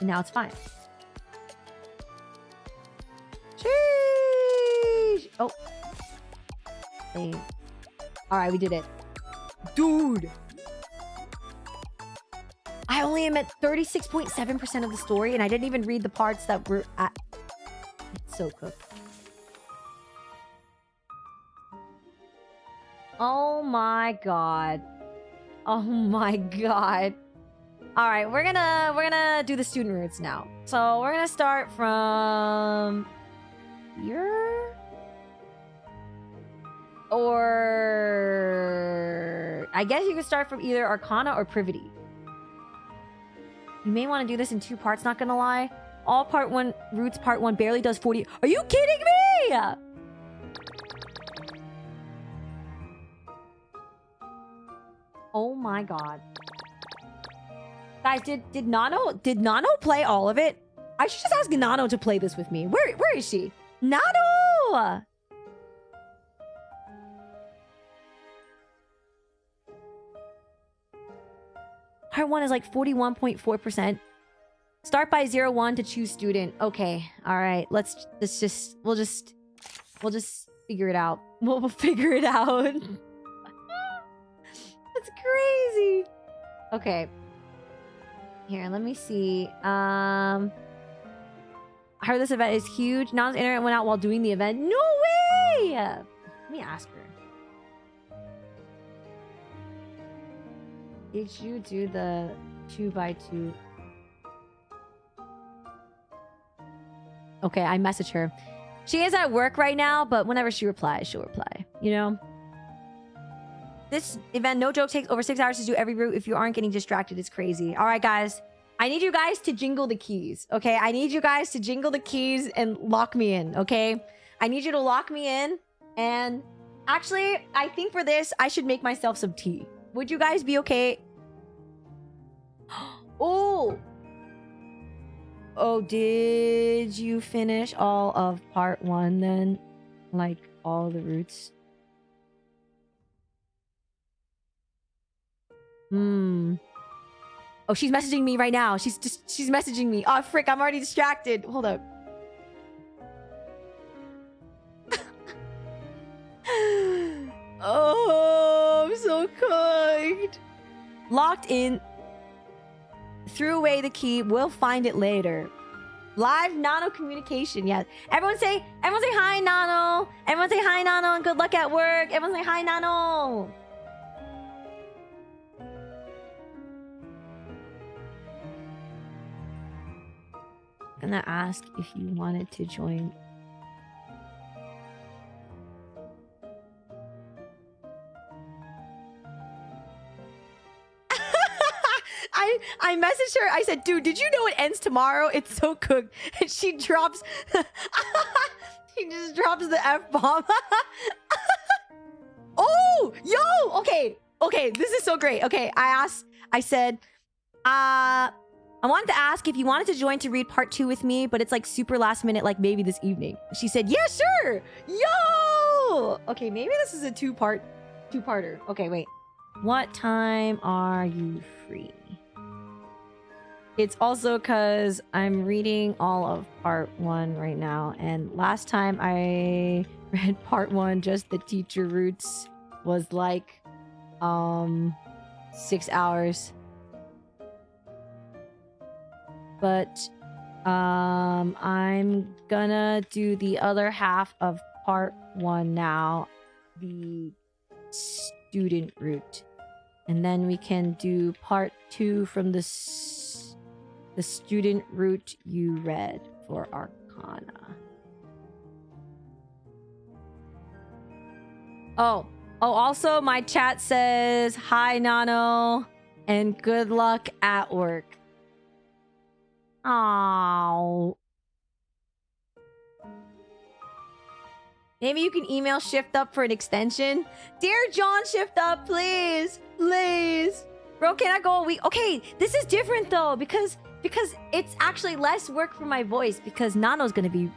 [SPEAKER 1] And now it's fine. Sheesh! Oh. Hey. All right, we did it. Dude! I only am at 36.7% of the story, and I didn't even read the parts that were at... It's so cooked. Oh my god. Oh my god. Alright, we're gonna do the student routes now. So we're gonna start from... here? Or... I guess you can start from either Arcana or Privity. You may want to do this in 2 parts, not gonna lie. All part 1 routes, part 1 barely does 40. Are you kidding me? Oh my god. Guys, did Nano play all of it? I should just ask Nano to play this with me. Where is she? Nano! Part 1 is like 41.4%. Start by 01 to choose student. Okay. All right. We'll just figure it out. We'll figure it out. That's crazy. Okay. Here, let me see. I heard this event is huge. Nana's internet went out while doing the event. No way! Let me ask her. Did you do the 2x2? Okay, I messaged her. She is at work right now, but whenever she replies, she'll reply. You know? This event, no joke, takes over 6 hours to do every route. If you aren't getting distracted, it's crazy. All right, guys. I need you guys to jingle the keys, okay? I need you guys to jingle the keys and lock me in, okay? I need you to lock me in. And actually, I think for this, I should make myself some tea. Would you guys be okay? Oh! Oh, did you finish all of part 1 then? Like, all the routes? Oh, she's messaging me right now. She's messaging me. Oh, frick, I'm already distracted. Hold up. Oh, I'm so kind. Locked in. Threw away the key. We'll find it later. Live Nano communication. Yes. Everyone say hi, Nano. Everyone say hi, Nano, and good luck at work. Everyone say hi, Nano. I'm gonna ask if you wanted to join. I messaged her. I said, dude, did you know it ends tomorrow? It's so cooked. And she drops... she just drops the F-bomb. Oh! Yo! Okay. Okay, this is so great. Okay, I said... I wanted to ask if you wanted to join to read part 2 with me, but it's like super last minute, like maybe this evening. She said, yeah, sure! Yo! Okay, maybe this is a two-parter. Okay, wait. What time are you free? It's also because I'm reading all of part 1 right now. And last time I read part 1, just the teacher routes, was like 6 hours. But I'm gonna do the other half of part 1 now, the student route, and then we can do part 2 from the student route you read for Arcana. Oh, also my chat says hi, Nano, and good luck at work. Oh. Maybe you can email Shift Up for an extension. Dear John, Shift Up, please. Please. Bro, can I go a week? Okay, this is different though, because it's actually less work for my voice, because Nano's gonna be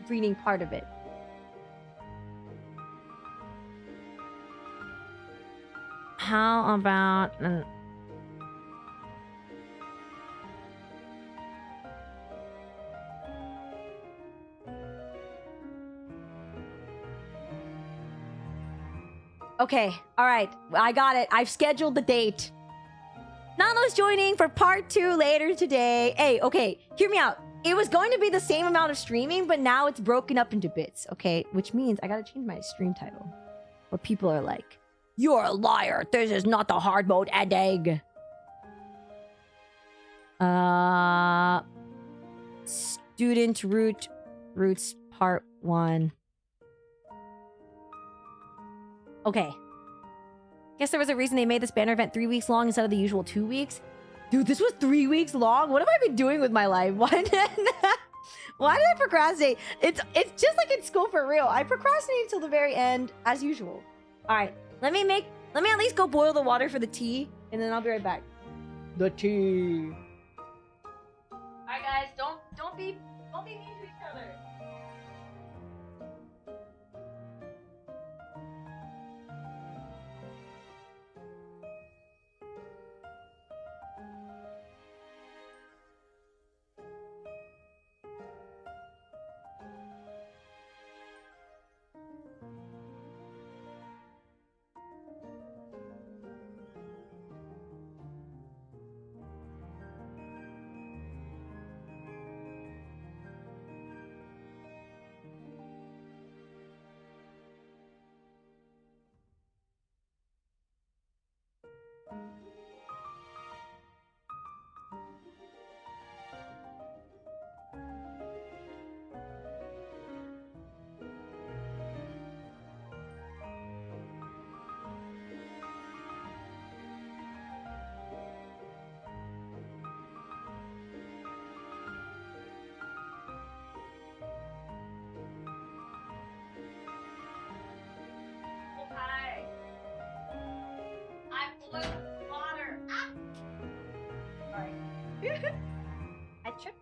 [SPEAKER 1] reading part of it. How about... Okay, all right. I got it. I've scheduled the date. Nano's joining for part 2 later today. Hey, okay, hear me out. It was going to be the same amount of streaming, but now it's broken up into bits, okay? Which means I gotta change my stream title. Where people are like, you're a liar. This is not the hard mode ending. Student routes part 1. Okay. Guess there was a reason they made this banner event 3 weeks long instead of the usual 2 weeks. Dude, this was 3 weeks long? What have I been doing with my life? Why did I procrastinate? It's just like in school for real. I procrastinated till the very end, as usual. Alright, let me at least go boil the water for the tea, and then I'll be right back. The tea. Alright guys, don't be mean to each other.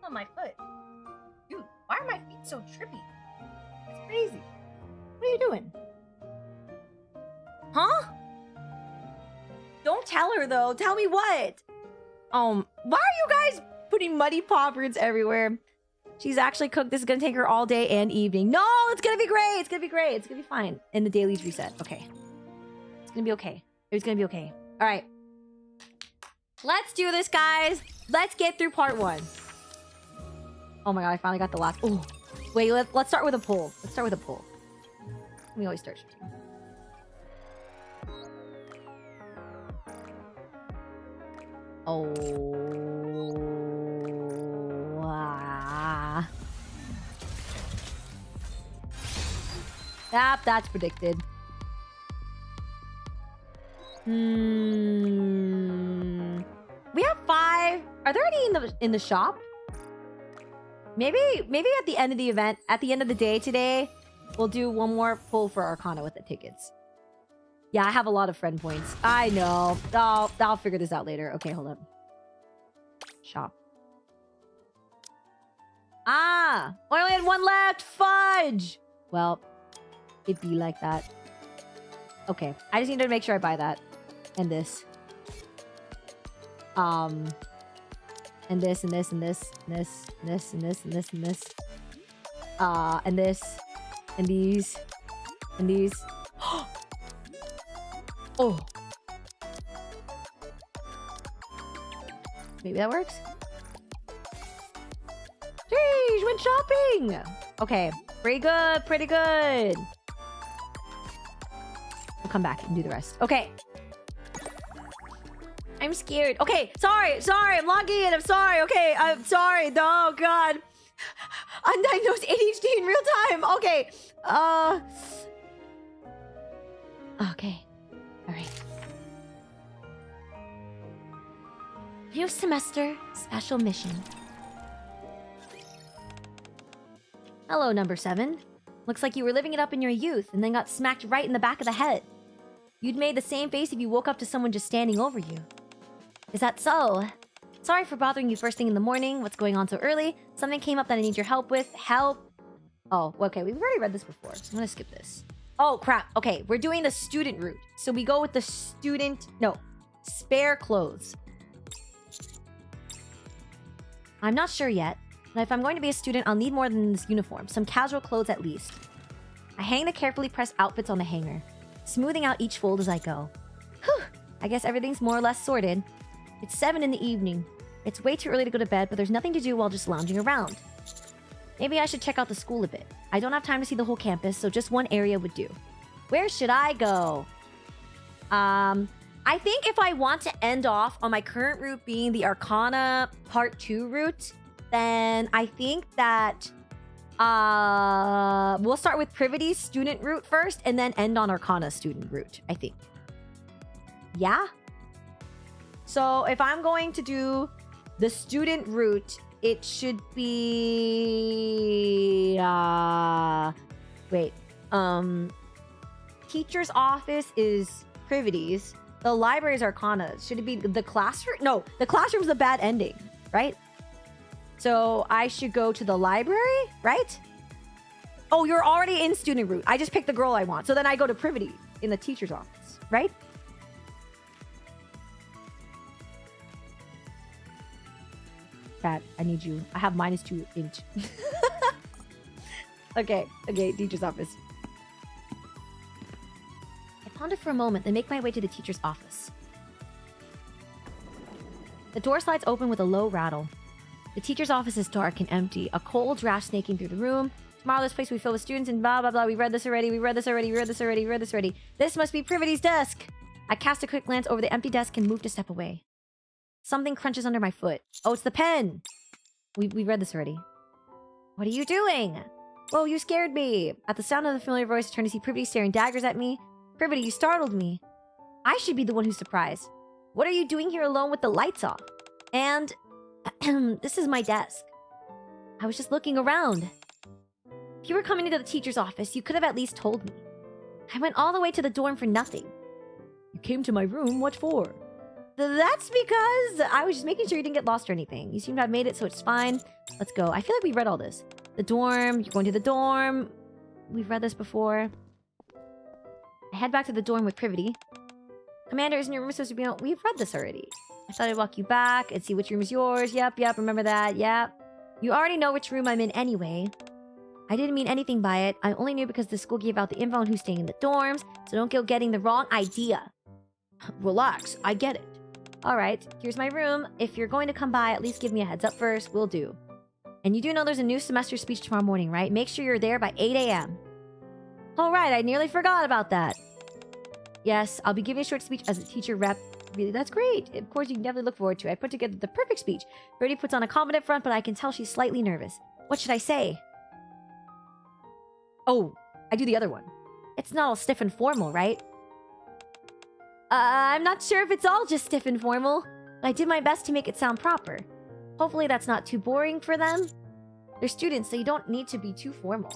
[SPEAKER 1] on my foot. Dude, why are my feet so trippy? It's crazy. What are you doing? Huh? Don't tell her though. Tell me what? Why are you guys putting muddy paw prints everywhere? She's actually cooked. This is gonna take her all day and evening. No, it's gonna be great. It's gonna be great. It's gonna be fine. And the dailies reset. Okay. It's gonna be okay. It's gonna be okay. All right. Let's do this, guys. Let's get through part 1. Oh my god, I finally got the last. Oh, wait. Let's start with a poll. Let's start with a poll. We always start. Oh. That's predicted. We have 5. Are there any in the shop? Maybe at the end of the event, at the end of the day today, we'll do one more pull for Arcana with the tickets. Yeah, I have a lot of friend points. I know. I'll figure this out later. Okay, hold up. Shop. Ah! I only had 1 left! Fudge! Well, it'd be like that. Okay, I just need to make sure I buy that. And this. And this, and this, and this, and this, and this, and this, and this, and this. And this. And these. And these. Oh! Maybe that works? Jeez, went shopping! Okay, pretty good, pretty good. We'll come back and do the rest. Okay. I'm scared. Okay, sorry, I'm logging in. I'm sorry. Okay, I'm sorry. Oh, God. Undiagnosed ADHD in real time. Okay. Okay. All right. New semester, special mission. Hello, number 7. Looks like you were living it up in your youth and then got smacked right in the back of the head. You'd made the same face if you woke up to someone just standing over you. Is that so? Sorry for bothering you first thing in the morning. What's going on so early? Something came up that I need your help with. Help? Oh, okay. We've already read this before, so I'm gonna skip this. Oh, crap. Okay, we're doing the student route. So we go with the student... No. Spare clothes. I'm not sure yet, but if I'm going to be a student, I'll need more than this uniform. Some casual clothes at least. I hang the carefully pressed outfits on the hanger, smoothing out each fold as I go. Whew! I guess everything's more or less sorted. It's 7 in the evening. It's way too early to go to bed, but there's nothing to do while just lounging around. Maybe I should check out the school a bit. I don't have time to see the whole campus, so just one area would do. Where should I go? I think if I want to end off on my current route being the Arcana Part 2 route, then I think that we'll start with Privity's student route first and then end on Arcana student route, I think. Yeah? So if I'm going to do the student route, it should be... Teacher's office is Privity's. The library is Arcana. Should it be the classroom? No, the classroom's a bad ending, right? So I should go to the library, right? Oh, you're already in student route. I just picked the girl I want. So then I go to Privity in the teacher's office, right? Chat, I need you. I have -2 inch. Okay, teacher's office. I ponder for a moment, then make my way to the teacher's office. The door slides open with a low rattle. The teacher's office is dark and empty, a cold draft snaking through the room. Tomorrow this place will be filled with students and blah blah blah. We read this already, This must be Privity's desk! I cast a quick glance over the empty desk and moved a step away. Something crunches under my foot. Oh, it's the pen! We read this already. What are you doing? Whoa, you scared me! At the sound of the familiar voice, I turned to see Privity staring daggers at me. Privity, you startled me. I should be the one who's surprised. What are you doing here alone with the lights off? And... this is my desk. I was just looking around. If you were coming into the teacher's office, you could have at least told me. I went all the way to the dorm for nothing. You came to my room, what for? That's because I was just making sure you didn't get lost or anything. You seem to have made it, so it's fine. Let's go. I feel like we read all this. The dorm. You're going to the dorm. We've read this before. I head back to the dorm with Privity. Commander, isn't your room supposed to be on? We've read this already. I thought I'd walk you back and see which room is yours. Yep, remember that. Yep. You already know which room I'm in anyway. I didn't mean anything by it. I only knew because the school gave out the info on who's staying in the dorms, so don't go getting the wrong idea. Relax, I get it. Alright, here's my room. If you're going to come by, at least give me a heads up first. Will do. And you do know there's a new semester speech tomorrow morning, right? Make sure you're there by 8 a.m. Alright, I nearly forgot about that. Yes, I'll be giving a short speech as a teacher rep. Really, that's great. Of course, you can definitely look forward to it. I put together the perfect speech. Brady puts on a confident front, but I can tell she's slightly nervous. What should I say? Oh, I do the other one. It's not all stiff and formal, right? I'm not sure if it's all just stiff and formal, but I did my best to make it sound proper. Hopefully that's not too boring for them. They're students, so you don't need to be too formal.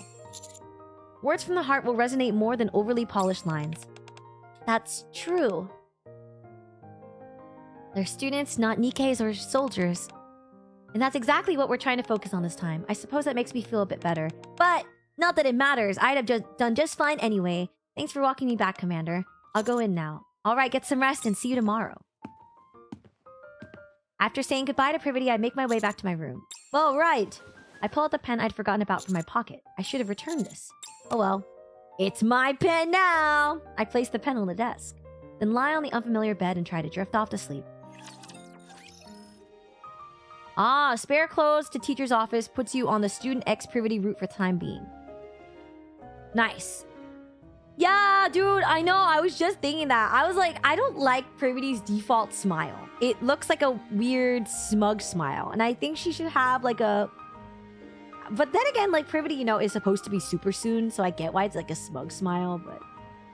[SPEAKER 1] Words from the heart will resonate more than overly polished lines. That's true. They're students, not Nikkes or soldiers. And that's exactly what we're trying to focus on this time. I suppose that makes me feel a bit better. But not that it matters. I'd have done just fine anyway. Thanks for walking me back, Commander. I'll go in now. Alright, get some rest and see you tomorrow. After saying goodbye to Privity, I make my way back to my room. Well, right. I pull out the pen I'd forgotten about from my pocket. I should have returned this. Oh well. It's my pen now! I place the pen on the desk. Then lie on the unfamiliar bed and try to drift off to sleep. Ah, spare clothes to teacher's office puts you on the student X Privity route for the time being. Nice. Yeah, dude, I know. I was just thinking that. I was like, I don't like Privity's default smile. It looks like a weird, smug smile. And I think she should have like a... But then again, like Privity, you know, is supposed to be super soon. So I get why it's like a smug smile. But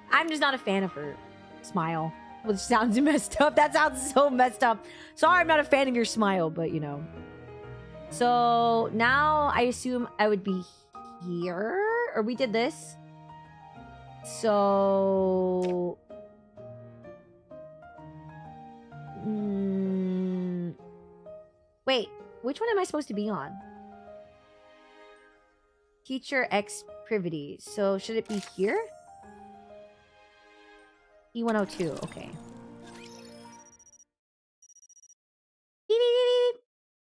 [SPEAKER 1] I'm just not a fan of her smile. Which sounds messed up. That sounds so messed up. Sorry, I'm not a fan of your smile, but you know. So now I assume I would be here. Or we did this. So... Wait, which one am I supposed to be on? Teacher X Privity. So should it be here? E102, okay.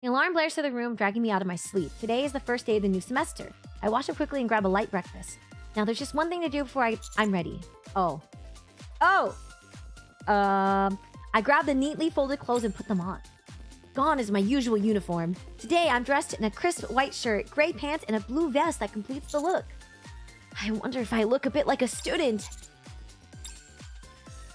[SPEAKER 1] The alarm blares through the room, dragging me out of my sleep. Today is the first day of the new semester. I wash up quickly and grab a light breakfast. Now there's just one thing to do before I'm ready. Oh. I grab the neatly folded clothes and put them on. Gone is my usual uniform. Today I'm dressed in a crisp white shirt, gray pants, and a blue vest that completes the look. I wonder if I look a bit like a student.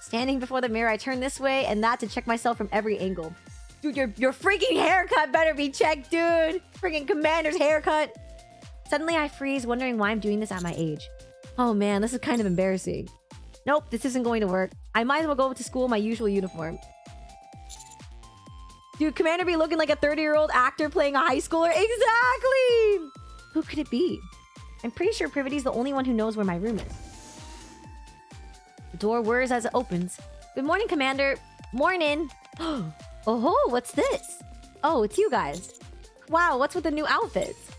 [SPEAKER 1] Standing before the mirror, I turn this way and that to check myself from every angle. Dude, your freaking haircut better be checked, dude! Freaking Commander's haircut! Suddenly I freeze, wondering why I'm doing this at my age. Oh man, this is kind of embarrassing. Nope, this isn't going to work. I might as well go to school in my usual uniform. Dude, Commander be looking like a 30-year-old actor playing a high schooler? Exactly! Who could it be? I'm pretty sure Privity's the only one who knows where my room is. The door whirs as it opens. Good morning, Commander. Morning. Oh, what's this? Oh, it's you guys. Wow, what's with the new outfits?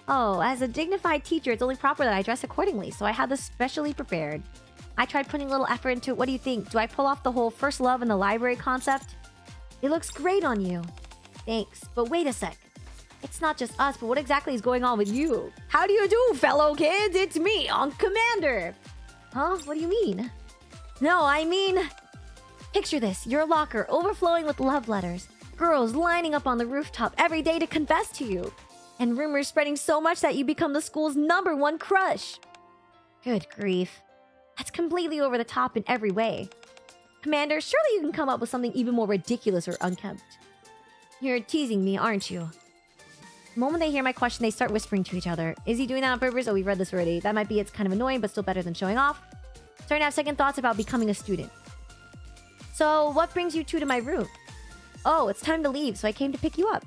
[SPEAKER 1] Oh, as a dignified teacher, it's only proper that I dress accordingly, so I had this specially prepared. I tried putting a little effort into it. What do you think? Do I pull off the whole first love in the library concept? It looks great on you. Thanks, but wait a sec. It's not just us, but what exactly is going on with you? How do you do, fellow kids? It's me, Commander. Huh? What do you mean? No, I mean... Picture this, your locker overflowing with love letters. Girls lining up on the rooftop every day to confess to you. And rumors spreading so much that you become the school's #1 crush. Good grief. That's completely over the top in every way. Commander, surely you can come up with something even more ridiculous or unkempt. You're teasing me, aren't you? The moment they hear my question, they start whispering to each other. Is he doing that on purpose? Oh, we've read this already. That might be it's kind of annoying, but still better than showing off. Starting to have second thoughts about becoming a student. So, what brings you two to my room? Oh, it's time to leave, so I came to pick you up.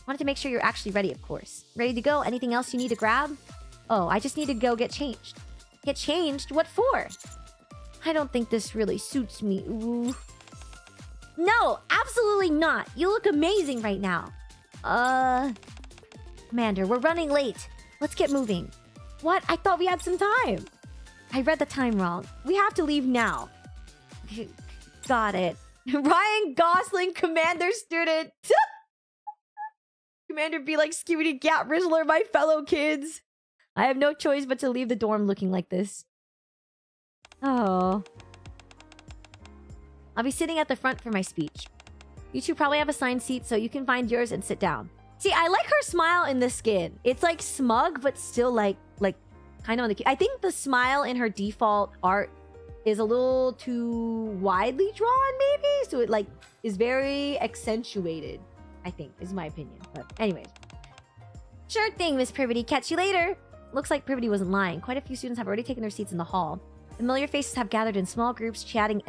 [SPEAKER 1] Wanted to make sure you're actually ready, of course. Ready to go? Anything else you need to grab? Oh, I just need to go get changed. Get changed? What for? I don't think this really suits me. Ooh. No, absolutely not. You look amazing right now. Commander, we're running late. Let's get moving. What? I thought we had some time. I read the time wrong. We have to leave now. Got it. Ryan Gosling, Commander student. Commander be like Skibidi Gap Rizzler, my fellow kids. I have no choice but to leave the dorm looking like this. Oh. I'll be sitting at the front for my speech. You two probably have assigned seats, so you can find yours and sit down. See, I like her smile in the skin. It's like smug, but still like kind of on the... I think the smile in her default art is a little too widely drawn, maybe? So it like is very accentuated, I think, is my opinion. But anyways. Sure thing, Miss Privity. Catch you later. Looks like Privity wasn't lying. Quite a few students have already taken their seats in the hall. Familiar faces have gathered in small groups, chatting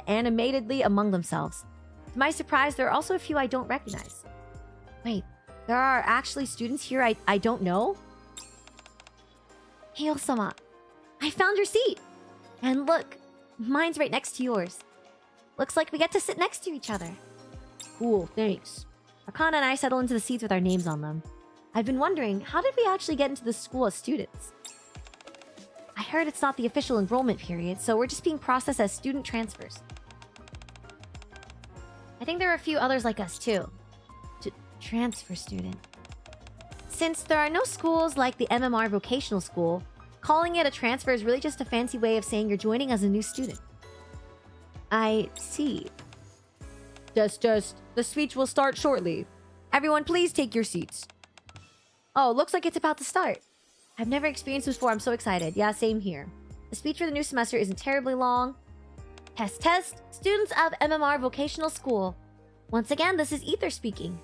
[SPEAKER 1] animatedly among themselves. To my surprise, there are also a few I don't recognize. Wait, there are actually students here I don't know? Hail-sama, I found your seat! And look, mine's right next to yours. Looks like we get to sit next to each other. Cool, thanks. Akana and I settle into the seats with our names on them. I've been wondering, how did we actually get into this school as students? I heard it's not the official enrollment period, so we're just being processed as student transfers. I think there are a few others like us, too. Transfer student. Since there are no schools like the MMR vocational school, calling it a transfer is really just a fancy way of saying you're joining as a new student. I see. Just. The speech will start shortly. Everyone, please take your seats. Oh, looks like it's about to start. I've never experienced this before. I'm so excited. Yeah, same here. The speech for the new semester isn't terribly long. Test. Students of MMR Vocational School. Once again, this is Ether speaking.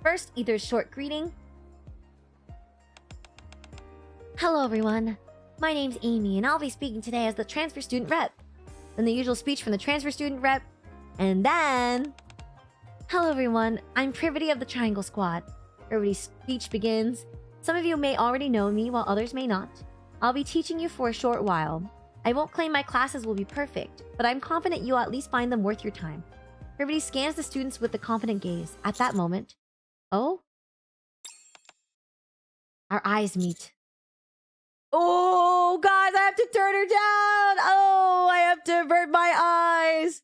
[SPEAKER 1] First, Ether's short greeting. Hello, everyone. My name's Amy, and I'll be speaking today as the transfer student rep. Then the usual speech from the transfer student rep. And then... Hello, everyone. I'm Privity of the Triangle Squad. Everybody's speech begins. Some of you may already know me, while others may not. I'll be teaching you for a short while. I won't claim my classes will be perfect, but I'm confident you'll at least find them worth your time. Everybody scans the students with a confident gaze. At that moment... Oh? Our eyes meet. Oh, guys, I have to turn her down! Oh, I have to avert my eyes!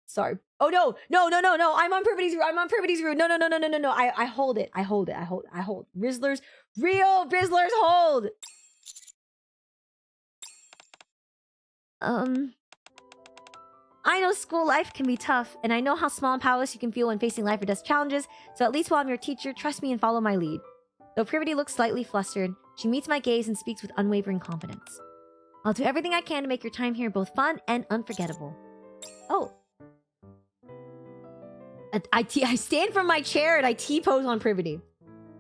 [SPEAKER 1] Sorry. Oh, no. I'm on Privity's route. No. I hold it. I hold. Rizzlers. Real Rizzlers hold! I know school life can be tough, and I know how small and powerless you can feel when facing life or death challenges, so at least while I'm your teacher, trust me and follow my lead. Though Privity looks slightly flustered, she meets my gaze and speaks with unwavering confidence. I'll do everything I can to make your time here both fun and unforgettable. Oh. I stand from my chair and I T-pose on Privity.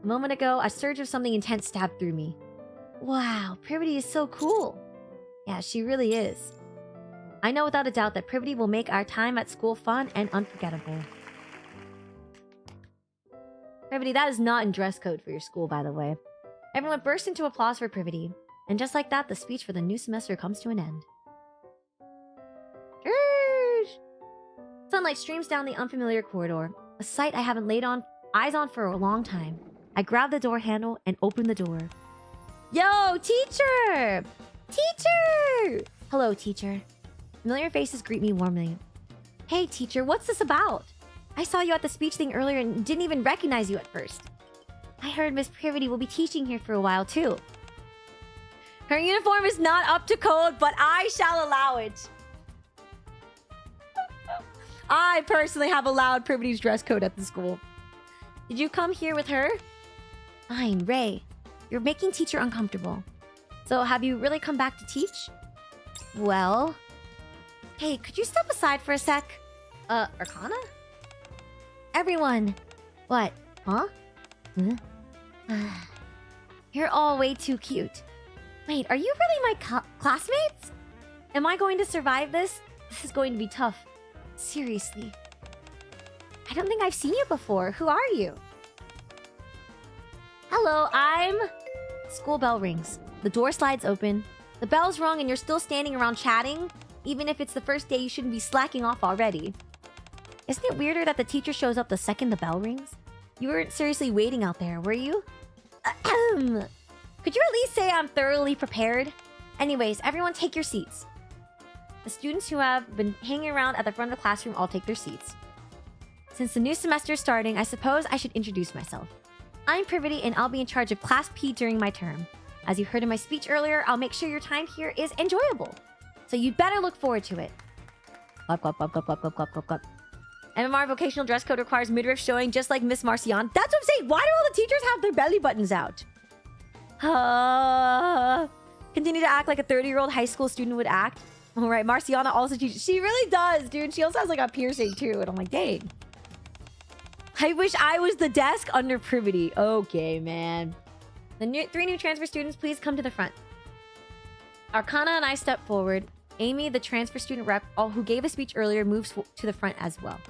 [SPEAKER 1] A moment ago, a surge of something intense stabbed through me. Wow, Privity is so cool. Yeah, she really is. I know without a doubt that Privity will make our time at school fun and unforgettable. Privity, that is not in dress code for your school, by the way. Everyone bursts into applause for Privity. And just like that, the speech for the new semester comes to an end. Sunlight streams down the unfamiliar corridor, a sight I haven't laid eyes on for a long time. I grab the door handle and open the door. Yo, teacher! Teacher! Hello, teacher. Familiar faces greet me warmly. Hey, teacher, what's this about? I saw you at the speech thing earlier and didn't even recognize you at first. I heard Miss Privity will be teaching here for a while, too. Her uniform is not up to code, but I shall allow it. I personally have allowed Privity's dress code at the school. Did you come here with her? Fine, Ray. You're making teacher uncomfortable. So have you really come back to teach? Well... Hey, could you step aside for a sec? Arcana? Everyone! What? Huh? You're all way too cute. Wait, are you really my classmates? Am I going to survive this? This is going to be tough. Seriously. I don't think I've seen you before. Who are you? Hello, I'm... School bell rings. The door slides open. The bell's rung and you're still standing around chatting? Even if it's the first day, you shouldn't be slacking off already. Isn't it weirder that the teacher shows up the second the bell rings? You weren't seriously waiting out there, were you? Could you at least say I'm thoroughly prepared? Anyways, everyone take your seats. The students who have been hanging around at the front of the classroom all take their seats. Since the new semester is starting, I suppose I should introduce myself. I'm Privity and I'll be in charge of Class P during my term. As you heard in my speech earlier, I'll make sure your time here is enjoyable. So you'd better look forward to it. Clap, clap, clap, clap, clap, clap, clap, clap, clap. MMR vocational dress code requires midriff showing just like Miss Marcion. That's what I'm saying! Why do all the teachers have their belly buttons out? Continue to act like a 30-year-old high school student would act. Alright, Marciana also teaches. She really does, dude. She also has like a piercing too. And I'm like, dang. I wish I was the desk under Privity. Okay, man. The 3 new transfer students, please come to the front. Arcana and I step forward. Amy, the transfer student rep, who gave a speech earlier, moves to the front as well.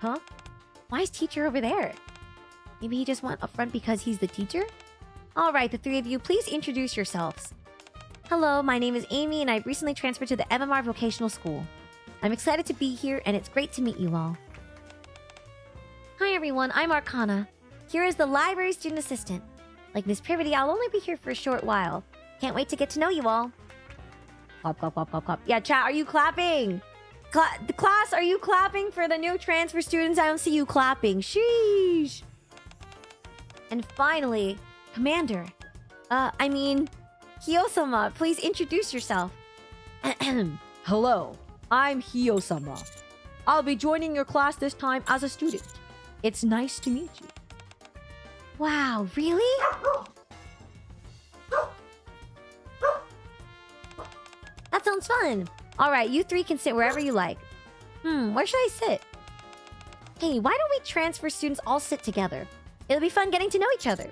[SPEAKER 1] Huh? Why is teacher over there? Maybe he just went up front because he's the teacher? Alright, the 3 of you, please introduce yourselves. Hello, my name is Amy and I've recently transferred to the MMR Vocational School. I'm excited to be here and it's great to meet you all. Hi everyone, I'm Arcana. Here is the library student assistant. Like Miss Privity, I'll only be here for a short while. Can't wait to get to know you all. Clap, clap, clap, clap, clap. Yeah, chat, are you clapping? The class, are you clapping for the new transfer students? I don't see you clapping. Sheesh. And finally, Commander. Hiyosama, please introduce yourself.
[SPEAKER 5] Hello, I'm Hiyosama. I'll be joining your class this time as a student. It's nice to meet you.
[SPEAKER 1] Wow, really? That sounds fun. Alright, you 3 can sit wherever you like. Where should I sit? Hey, why don't we transfer students all sit together? It'll be fun getting to know each other.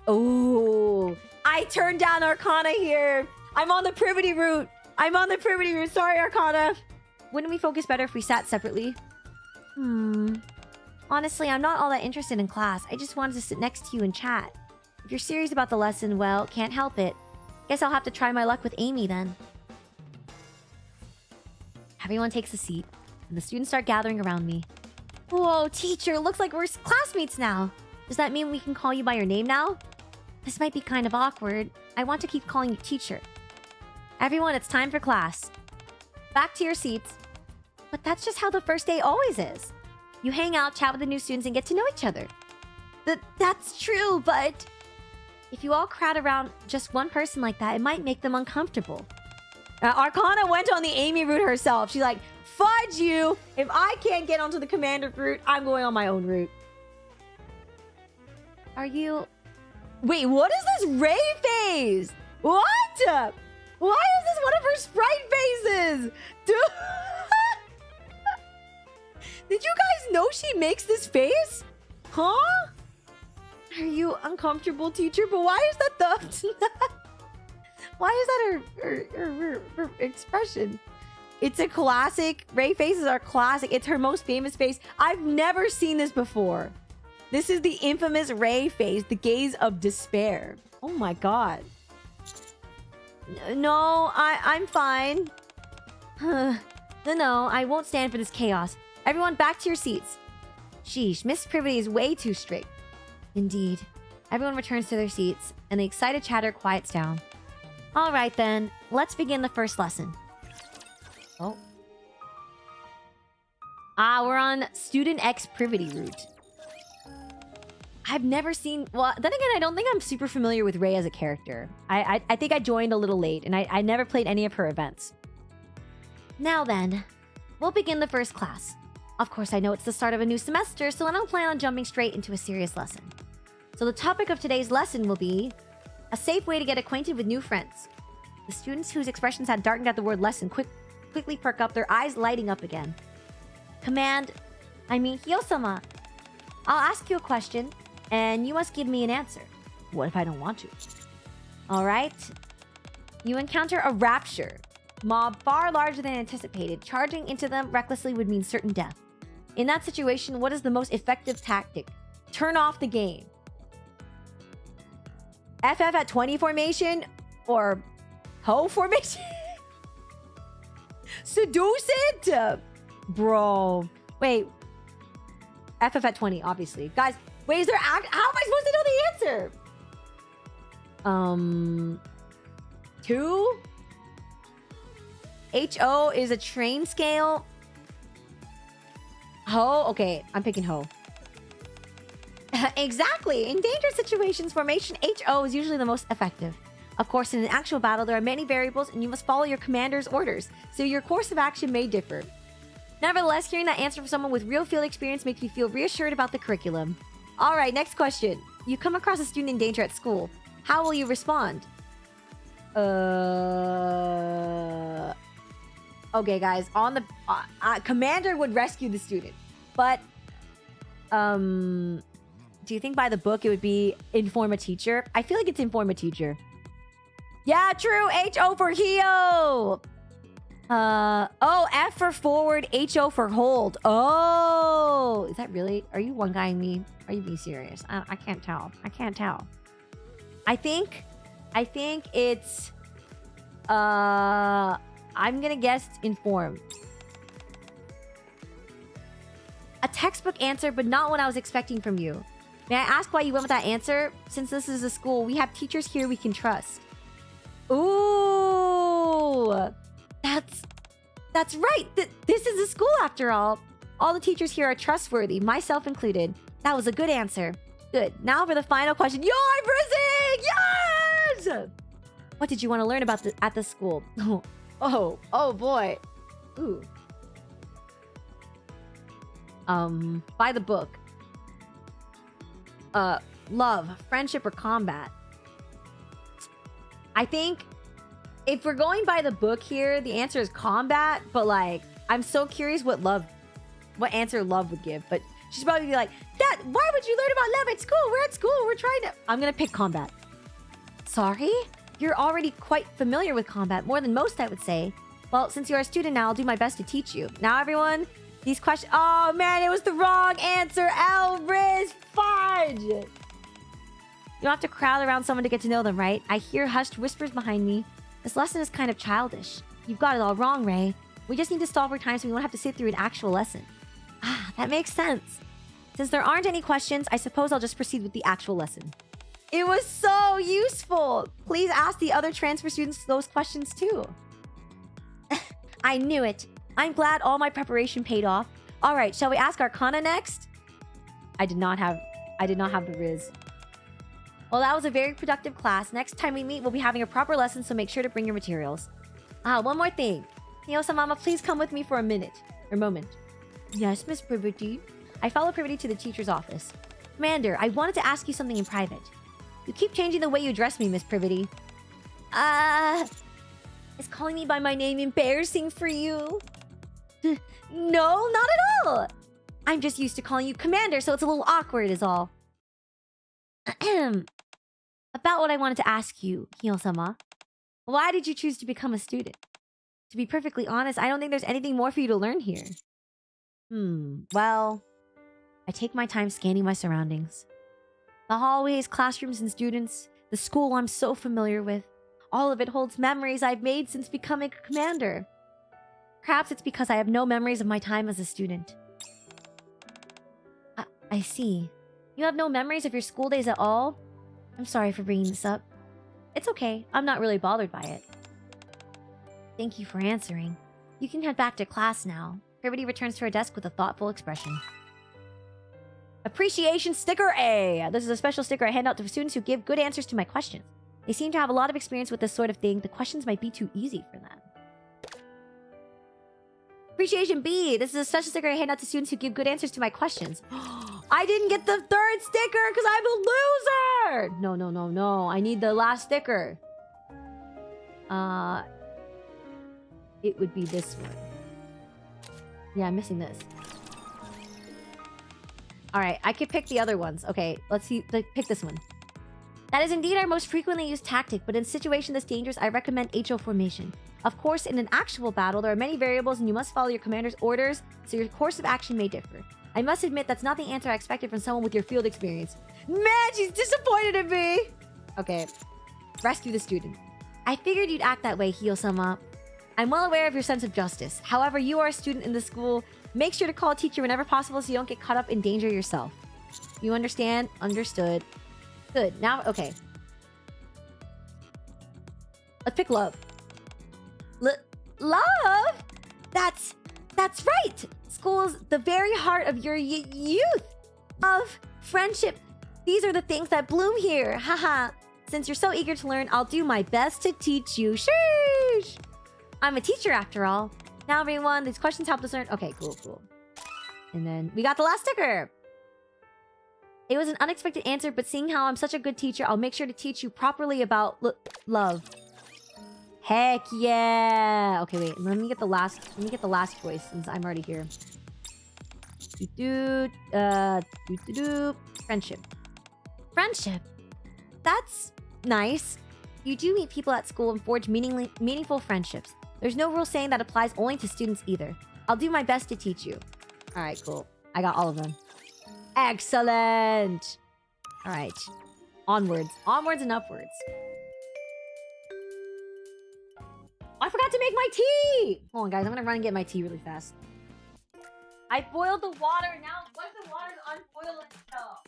[SPEAKER 5] Oh, I turned down Arcana here. I'm on the Privity route. Sorry, Arcana.
[SPEAKER 1] Wouldn't we focus better if we sat separately? Honestly, I'm not all that interested in class. I just wanted to sit next to you and chat. If you're serious about the lesson, well, can't help it. Guess I'll have to try my luck with Amy then. Everyone takes a seat, and the students start gathering around me. Whoa, teacher, looks like we're classmates now. Does that mean we can call you by your name now? This might be kind of awkward. I want to keep calling you teacher. Everyone, it's time for class. Back to your seats. But that's just how the first day always is. You hang out, chat with the new students, and get to know each other. That's true, but... if you all crowd around just one person like that, it might make them uncomfortable.
[SPEAKER 5] Arcana went on the Amy route herself. She's like, fudge you! If I can't get onto the Commander route, I'm going on my own route.
[SPEAKER 1] Are you...
[SPEAKER 5] Wait, what is this Ray phase? What? Why is this one of her sprite phases? Dude. Did you guys know she makes this face? Huh? Are you uncomfortable, teacher? But why is that the... why is that her expression? It's a classic. Ray faces are classic. It's her most famous face. I've never seen this before. This is the infamous Ray face, the gaze of despair. Oh my god.
[SPEAKER 1] No, I'm fine. No, I won't stand for this chaos. Everyone back to your seats. Sheesh, Miss Privity is way too strict. Indeed. Everyone returns to their seats, and the excited chatter quiets down. Alright then, let's begin the first lesson. Oh. We're on Student X Privity route. I've never seen... well, then again, I don't think I'm super familiar with Ray as a character. I think I joined a little late, and I never played any of her events. Now then, we'll begin the first class. Of course, I know it's the start of a new semester, so I don't plan on jumping straight into a serious lesson. So the topic of today's lesson will be a safe way to get acquainted with new friends. The students whose expressions had darkened at the word lesson quickly perk up, their eyes lighting up again. Hiyosama, I'll ask you a question, and you must give me an answer.
[SPEAKER 5] What if I don't want to?
[SPEAKER 1] Alright. You encounter a rapture. Mob far larger than anticipated. Charging into them recklessly would mean certain death. In that situation, what is the most effective tactic? Turn off the game. FF at 20 formation or Ho formation?
[SPEAKER 5] Seduce it? Bro. Wait. FF at 20, obviously. Guys, wait, is there how am I supposed to know the answer? 2? HO is a train scale. Ho? Okay, I'm picking Ho. Exactly. In dangerous situations, formation HO is usually the most effective. Of course, in an actual battle, there are many variables and you must follow your commander's orders, so your course of action may differ. Nevertheless, hearing that answer from someone with real field experience makes me feel reassured about the curriculum. Alright, next question. You come across a student in danger at school. How will you respond? Okay, guys. On the... commander would rescue the student. But... do you think by the book it would be inform a teacher? I feel like it's inform a teacher. Yeah, true. HO for Hio. F for forward, HO for hold. Oh, is that really? Are you one-guying me? Are you being serious? I can't tell. I can't tell. I think it's I'm gonna guess inform. A textbook answer, but not what I was expecting from you. May I ask why you went with that answer? Since this is a school, we have teachers here we can trust. Ooh, that's right. This is a school after all. All the teachers here are trustworthy, myself included. That was a good answer. Good. Now for the final question. Yo, I'm Brizzy! Yes! What did you want to learn about at the school? Oh boy. Ooh. By the book. Love, friendship, or combat. I think if we're going by the book here, the answer is combat, but like, I'm so curious what answer love would give, but she's probably be like, Dad, why would you learn about love at school? We're at school, we're trying to... I'm gonna pick combat. Sorry? You're already quite familiar with combat, more than most, I would say. Well, since you're a student now, I'll do my best to teach you. Now, everyone, these questions... Oh, man, it was the wrong answer. Elris, fudge! You don't have to crowd around someone to get to know them, right? I hear hushed whispers behind me. This lesson is kind of childish. You've got it all wrong, Ray. We just need to stall for time so we won't have to sit through an actual lesson. Ah, that makes sense. Since there aren't any questions, I suppose I'll just proceed with the actual lesson. It was so useful! Please ask the other transfer students those questions too. I knew it. I'm glad all my preparation paid off. Alright, shall we ask Arcana next? I did not have the Riz. Well, that was a very productive class. Next time we meet, we'll be having a proper lesson, so make sure to bring your materials. One more thing. Hiyosah-mama, please come with me for a moment. Yes, Miss Privity. I follow Privity to the teacher's office. Commander, I wanted to ask you something in private. You keep changing the way you address me, Miss Privity. Is calling me by my name embarrassing for you? No, not at all. I'm just used to calling you Commander, so it's a little awkward is all. About what I wanted to ask you, Hiyosama. Why did you choose to become a student? To be perfectly honest, I don't think there's anything more for you to learn here. Well, I take my time scanning my surroundings. The hallways, classrooms, and students, the school I'm so familiar with, all of it holds memories I've made since becoming a commander. Perhaps it's because I have no memories of my time as a student. I see. You have no memories of your school days at all? I'm sorry for bringing this up. It's okay. I'm not really bothered by it. Thank you for answering. You can head back to class now. Privity returns to her desk with a thoughtful expression. Appreciation Sticker A! This is a special sticker I hand out to students who give good answers to my questions. They seem to have a lot of experience with this sort of thing. The questions might be too easy for them. Appreciation B! This is a special sticker I hand out to students who give good answers to my questions. I didn't get the third sticker because I'm a loser! No. I need the last sticker. It would be this one. Yeah, I'm missing this. Alright, I could pick the other ones. Okay, let's see. Pick this one. That is indeed our most frequently used tactic, but in a situation this dangerous, I recommend HO formation. Of course, in an actual battle, there are many variables and you must follow your commander's orders, so your course of action may differ. I must admit that's not the answer I expected from someone with your field experience. Man, she's disappointed in me! Okay. Rescue the student. I figured you'd act that way, Hiyosama.
[SPEAKER 1] I'm well aware of your sense of justice. However, you are a student in the school. Make sure to call a teacher whenever possible so you don't get caught up in danger yourself. You understand? Understood. Good. Now, okay. Let's pick love. Love? That's right. School is the very heart of your youth. Of friendship. These are the things that bloom here. Haha. Since you're so eager to learn, I'll do my best to teach you. Sheesh. I'm a teacher after all. Now everyone, these questions help us learn. Okay, cool. And then we got the last sticker. It was an unexpected answer, but seeing how I'm such a good teacher, I'll make sure to teach you properly about love. Heck yeah. Okay, wait. Let me get the last choice since I'm already here. Friendship. Friendship. That's nice. You do meet people at school and forge meaningful friendships. There's no rule saying that applies only to students either. I'll do my best to teach you. Alright, cool. I got all of them. Excellent! Alright. Onwards. Onwards and upwards. Oh, I forgot to make my tea! Hold on, guys. I'm gonna run and get my tea really fast. I boiled the water. Now, what if the water's unboiled itself?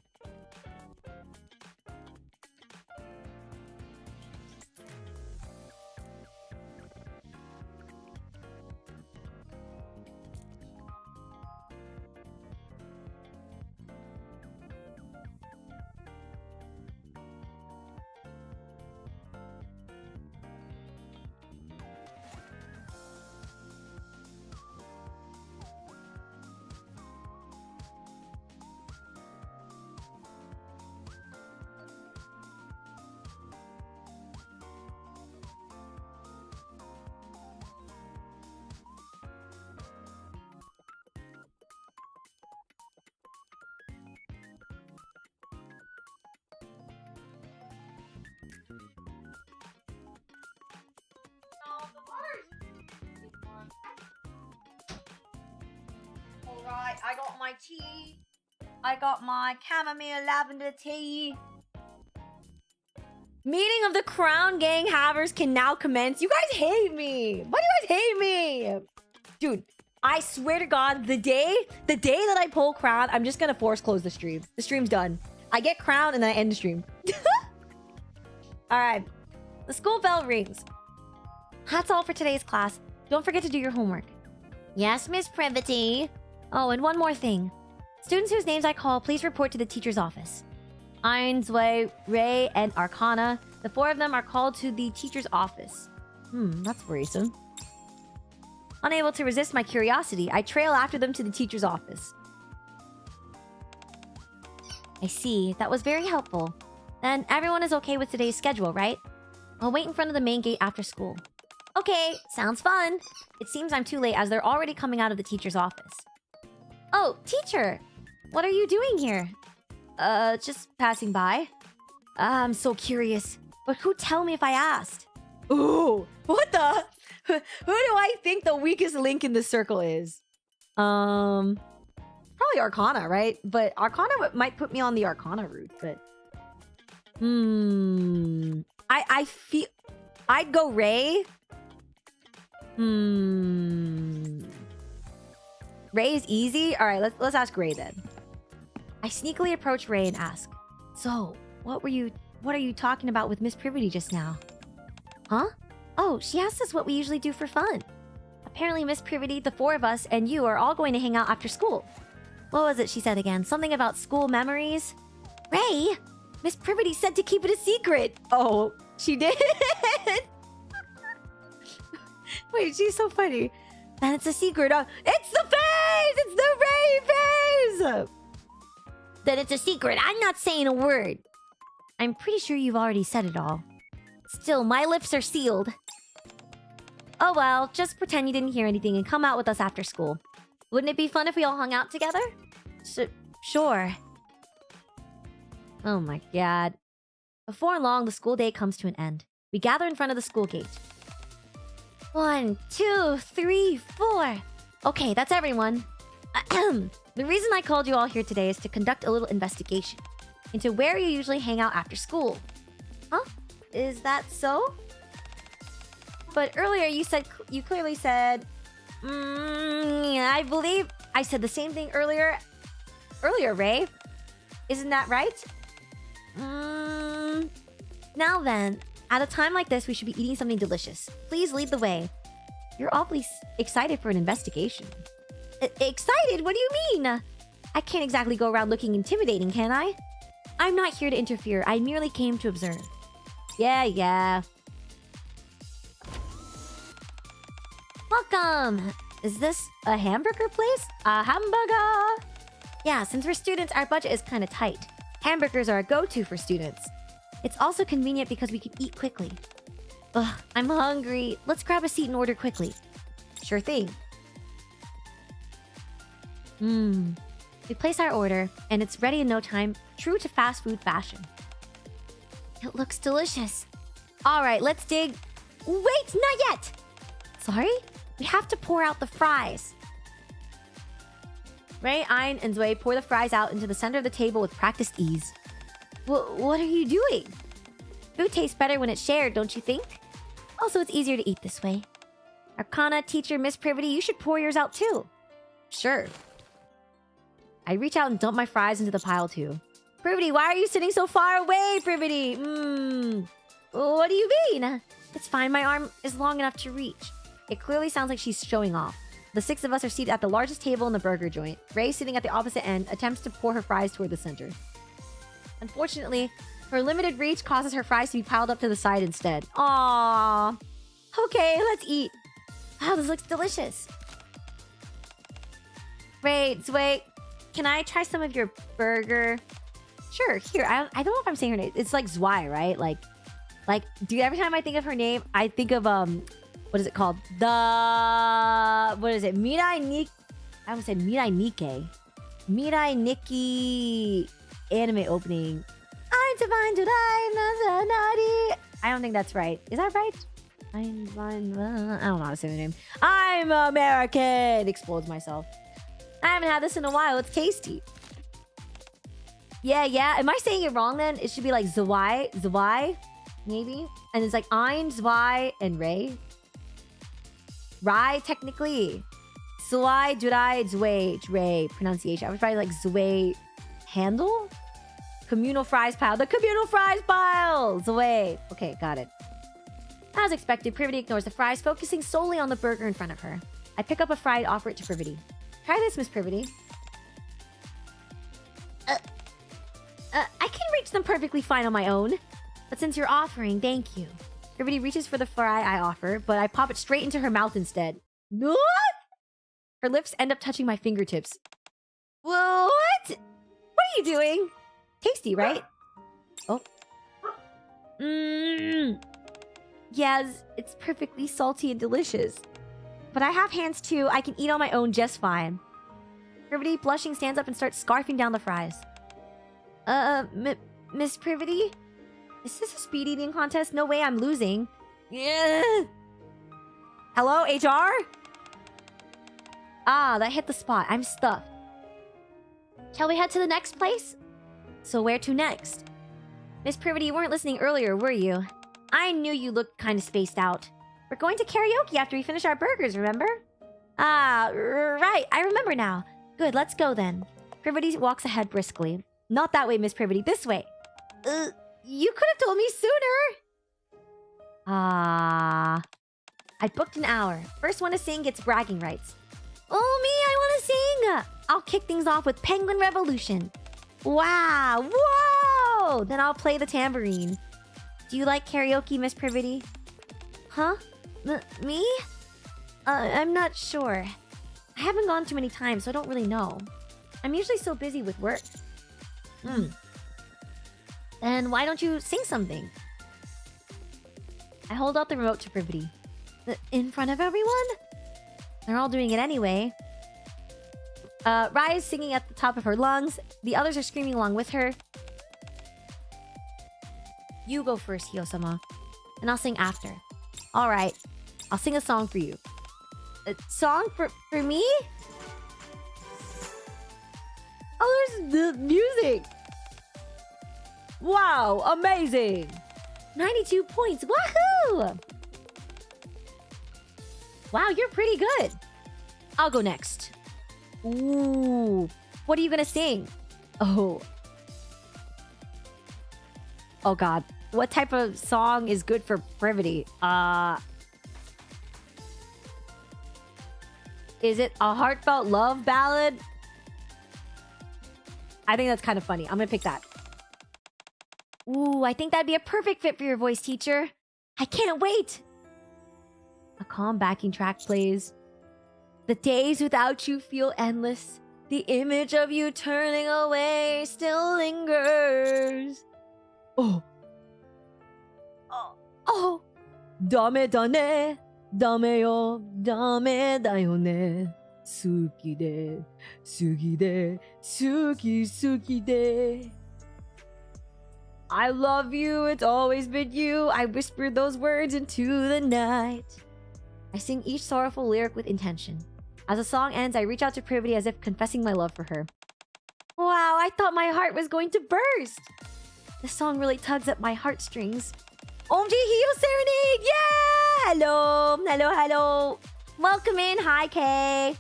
[SPEAKER 1] Alright, I got my tea. I got my chamomile lavender tea. Meeting of the Crown Gang Havers can now commence. You guys hate me. Why do you guys hate me? Dude, I swear to God, the day that I pull Crown, I'm just gonna force close the stream. The stream's done. I get Crown and then I end the stream. Alright. The school bell rings. That's all for today's class. Don't forget to do your homework. Yes, Miss Privity. Oh, and one more thing. Students whose names I call, please report to the teacher's office. Ainsway, Ray, and Arcana. The four of them are called to the teacher's office. That's worrisome. Unable to resist my curiosity, I trail after them to the teacher's office. I see. That was very helpful. Then everyone is okay with today's schedule, right? I'll wait in front of the main gate after school. Okay, sounds fun. It seems I'm too late as they're already coming out of the teacher's office. Oh, teacher! What are you doing here? Just passing by. I'm so curious. But who'd tell me if I asked? Ooh, what the? Who do I think the weakest link in the circle is? Probably Arcana, right? But Arcana might put me on the Arcana route, but... I feel... I'd go Ray. Ray is easy? Alright, let's ask Ray then. I sneakily approach Ray and ask, so, what are you talking about with Miss Privity just now? Huh? Oh, she asked us what we usually do for fun. Apparently Miss Privity, the four of us, and you are all going to hang out after school. What was it she said again? Something about school memories? Ray! Miss Privity said to keep it a secret! Oh, she did? Wait, she's so funny. And it's a secret. It's the face! It's the Ray face! Then it's a secret. I'm not saying a word. I'm pretty sure you've already said it all. Still, my lips are sealed. Oh well, just pretend you didn't hear anything and come out with us after school. Wouldn't it be fun if we all hung out together? Sure. Oh my god. Before long, the school day comes to an end. We gather in front of the school gate. 1, 2, 3, 4. Okay, that's everyone. The reason I called you all here today is to conduct a little investigation into where you usually hang out after school. Huh? Is that so? But earlier you clearly said, I believe I said the same thing earlier, Ray. Isn't that right? Now then, at a time like this, we should be eating something delicious. Please lead the way. You're awfully excited for an investigation. Excited? What do you mean? I can't exactly go around looking intimidating, can I? I'm not here to interfere. I merely came to observe. Yeah. Welcome! Is this a hamburger place? A hamburger! Yeah, since we're students, our budget is kind of tight. Hamburgers are a go-to for students. It's also convenient because we can eat quickly. Ugh, I'm hungry. Let's grab a seat and order quickly. Sure thing. We place our order, and it's ready in no time, true to fast food fashion. It looks delicious. Alright, let's dig... Wait, not yet! Sorry? We have to pour out the fries. Ray, Ein, and Zwei pour the fries out into the center of the table with practiced ease. What are you doing? Food tastes better when it's shared, don't you think? Also, it's easier to eat this way. Arcana, teacher, Miss Privity, you should pour yours out too. Sure. I reach out and dump my fries into the pile too. Privity, why are you sitting so far away, Privity? What do you mean? It's fine, my arm is long enough to reach. It clearly sounds like she's showing off. The 6 of us are seated at the largest table in the burger joint. Ray, sitting at the opposite end, attempts to pour her fries toward the center. Unfortunately, her limited reach causes her fries to be piled up to the side instead. Aww. Okay, let's eat. Wow, this looks delicious. Ray, Zwei, can I try some of your burger? Sure, here. I don't know if I'm saying her name. It's like Zwei, right? Like, dude, every time I think of her name, I think of, what is it called? What is it? Mirai Nikki. I almost said Mirai Nikke. Mirai Nikki anime opening. I'm divine today, I don't think that's right. Is that right? I don't know how to say the name. I'm American! Explodes myself. I haven't had this in a while. It's tasty. Yeah. Am I saying it wrong then? It should be like Zwei, maybe? And it's like Ein, Zwei, and Ray. Rai, technically. Zwei, Jurai, Zwei, Ray. Pronunciation. I was probably like Zwei handle? Communal fries pile. The communal fries pile! Zwei. Okay, got it. As expected, Privity ignores the fries, focusing solely on the burger in front of her. I pick up a fry and offer it to Privity. Try this, Miss Privity. I can reach them perfectly fine on my own. But since you're offering, thank you. Privity reaches for the fry I offer, but I pop it straight into her mouth instead. What? Her lips end up touching my fingertips. What? What are you doing? Tasty, right? Oh. Yes, it's perfectly salty and delicious. But I have hands too. I can eat on my own just fine. Privity, blushing, stands up and starts scarfing down the fries. Miss Privity? Is this a speed eating contest? No way I'm losing. Yeah. Hello, HR? Ah, that hit the spot. I'm stuffed. Shall we head to the next place? So where to next? Miss Privity, you weren't listening earlier, were you? I knew you looked kind of spaced out. We're going to karaoke after we finish our burgers, remember? Ah, right. I remember now. Good, let's go then. Privity walks ahead briskly. Not that way, Miss Privity. This way. You could have told me sooner. Ah. I booked an hour. First one to sing gets bragging rights. Oh, me, I want to sing. I'll kick things off with Penguin Revolution. Wow. Whoa. Then I'll play the tambourine. Do you like karaoke, Miss Privity? Huh? Me? I'm not sure. I haven't gone too many times, so I don't really know. I'm usually so busy with work. Then why don't you sing something? I hold out the remote to Privity. In front of everyone? They're all doing it anyway. Rai is singing at the top of her lungs. The others are screaming along with her. You go first, Hiyosama. And I'll sing after. Alright. I'll sing a song for you. A song for me? Oh, there's the music! Wow, amazing! 92 points, woohoo! Wow, you're pretty good. I'll go next. Ooh. What are you gonna sing? Oh. Oh god. What type of song is good for privity? Is it a heartfelt love ballad? I think that's kind of funny. I'm gonna pick that. Ooh, I think that'd be a perfect fit for your voice, teacher. I can't wait. A calm backing track plays. The days without you feel endless. The image of you turning away still lingers. Oh. Oh. Oh. Dame da ne. Dame yo. Dame da yo ne. Suki de. Suki de. Suki suki de. I love you, it's always been you. I whispered those words into the night. I sing each sorrowful lyric with intention. As the song ends, I reach out to Privity as if confessing my love for her. Wow, I thought my heart was going to burst. This song really tugs at my heartstrings. OMG Hio Serenade! Yeah! Hello! Hello, hello! Welcome in, hi Kay!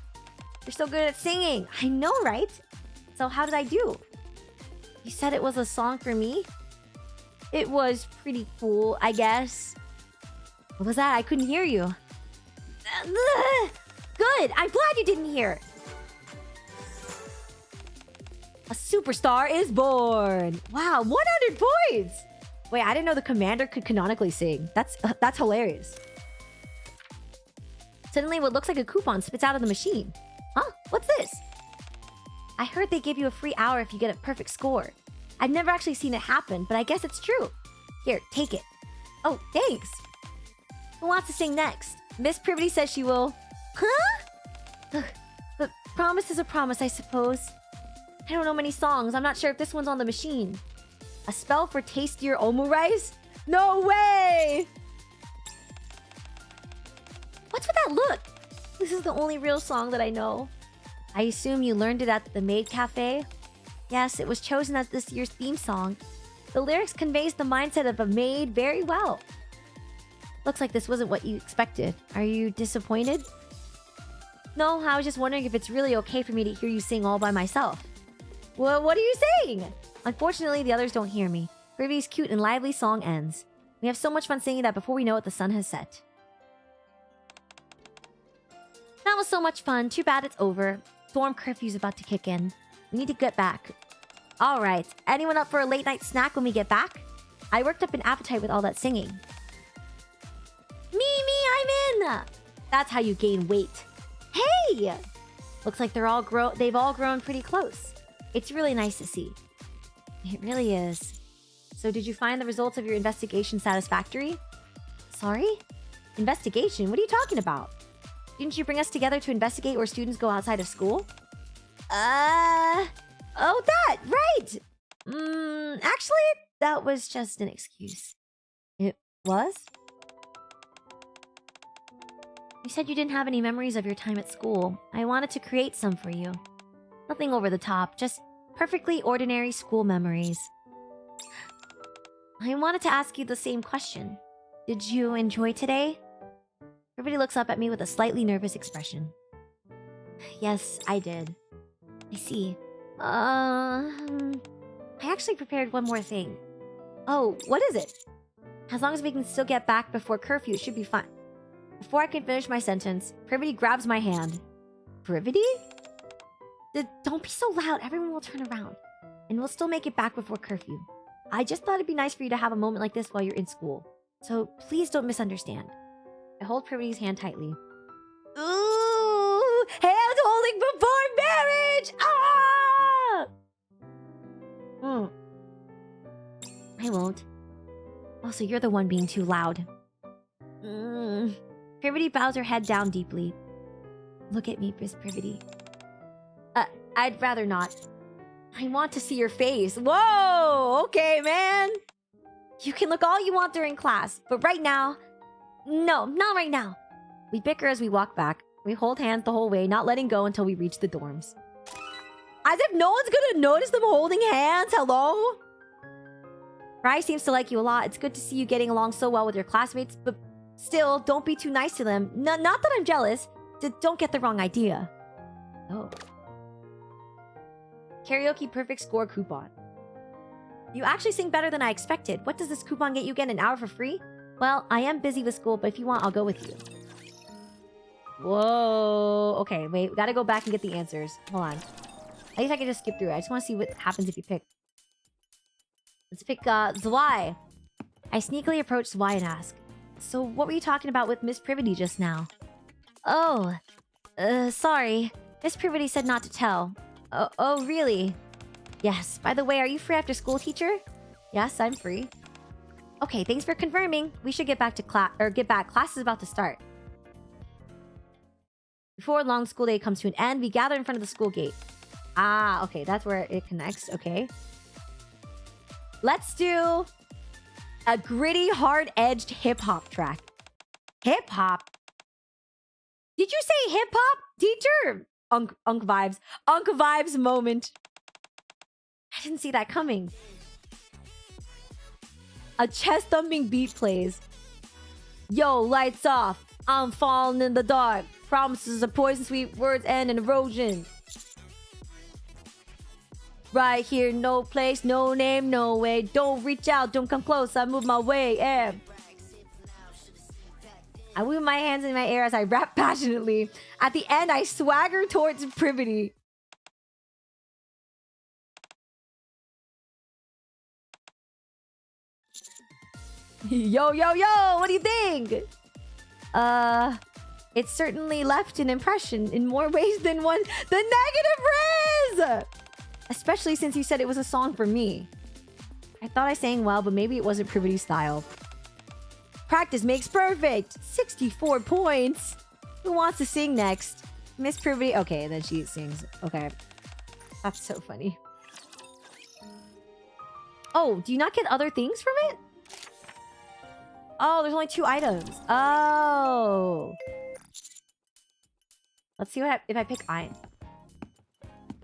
[SPEAKER 1] You're so good at singing. I know, right? So how did I do? You said it was a song for me? It was pretty cool, I guess. What was that? I couldn't hear you. Good! I'm glad you didn't hear. A superstar is born! Wow, 100 points! Wait, I didn't know the commander could canonically sing. That's hilarious. Suddenly, what looks like a coupon spits out of the machine. Huh? What's this? I heard they give you a free hour if you get a perfect score. I've never actually seen it happen, but I guess it's true. Here, take it. Oh, thanks. Who wants to sing next? Miss Privity says she will... Huh? Ugh, but promise is a promise, I suppose. I don't know many songs. I'm not sure if this one's on the machine. A spell for tastier omu rice? No way! What's with that look? This is the only real song that I know. I assume you learned it at the Maid Cafe? Yes, it was chosen as this year's theme song. The lyrics conveys the mindset of a maid very well. Looks like this wasn't what you expected. Are you disappointed? No, I was just wondering if it's really okay for me to hear you sing all by myself. Well, what are you saying? Unfortunately, the others don't hear me. Privity's cute and lively song ends. We have so much fun singing that before we know it, the sun has set. That was so much fun. Too bad it's over. Storm curfew's about to kick in. We need to get back. Alright, anyone up for a late night snack when we get back? I worked up an appetite with all that singing. Me, I'm in! That's how you gain weight. Hey! Looks like they've all grown pretty close. It's really nice to see. It really is. So did you find the results of your investigation satisfactory? Sorry? Investigation? What are you talking about? Didn't you bring us together to investigate where students go outside of school? Oh, that, right! Actually, that was just an excuse. It was? You said you didn't have any memories of your time at school. I wanted to create some for you. Nothing over the top, just perfectly ordinary school memories. I wanted to ask you the same question. Did you enjoy today? Everybody looks up at me with a slightly nervous expression. Yes, I did. I see. I actually prepared one more thing. Oh, what is it? As long as we can still get back before curfew, it should be fine. Before I can finish my sentence, Privity grabs my hand. Privity? Don't be so loud, everyone will turn around. And we'll still make it back before curfew. I just thought it'd be nice for you to have a moment like this while you're in school. So please don't misunderstand. I hold Privity's hand tightly. Ooh! Hand holding before marriage! Ah! I won't. Also, you're the one being too loud. Privity bows her head down deeply. Look at me, Miss Privity. I'd rather not. I want to see your face. Whoa! Okay, man! You can look all you want during class, but right now... No, not right now. We bicker as we walk back. We hold hands the whole way, not letting go until we reach the dorms. As if no one's gonna notice them holding hands, hello? Rai seems to like you a lot. It's good to see you getting along so well with your classmates, but Still, don't be too nice to them. Not that I'm jealous. Don't get the wrong idea. Oh. Karaoke perfect score coupon. You actually sing better than I expected. What does this coupon get you again? An hour for free? Well, I am busy with school, but if you want, I'll go with you. Whoa. Okay, wait. We gotta go back and get the answers. Hold on. I guess I can just skip through it. I just want to see what happens if you pick. Let's pick, Zwei. I sneakily approach Zwei and ask, so what were you talking about with Miss Privity just now? Oh, sorry. Miss Privity said not to tell. Oh, really? Yes. By the way, are you free after school, teacher? Yes, I'm free. Okay, thanks for confirming. We should get back to class, or get back. Class is about to start. Before a long school day comes to an end, we gather in front of the school gate. Ah, okay, that's where it connects. Okay. Let's do a gritty, hard-edged hip-hop track. Hip-hop? Did you say hip-hop, teacher? Unk vibes. Unk vibes moment. I didn't see that coming. A chest-thumping beat plays. Yo, lights off. I'm falling in the dark. Promises of poison, sweet words, and an erosion. Right here, no place, no name, no way. Don't reach out, don't come close. I move my way, yeah. I wave my hands in my air as I rap passionately. At the end, I swagger towards Privity. Yo, yo, yo, what do you think? It certainly left an impression in more ways than one. The negative Riz! Especially since you said it was a song for me. I thought I sang well, but maybe it wasn't Privity style. Practice makes perfect! 64 points! Who wants to sing next? Miss Privity? Okay, and then she sings. Okay. That's so funny. Oh, do you not get other things from it? Oh, there's only 2 items. Oh. Let's see if I pick Ein.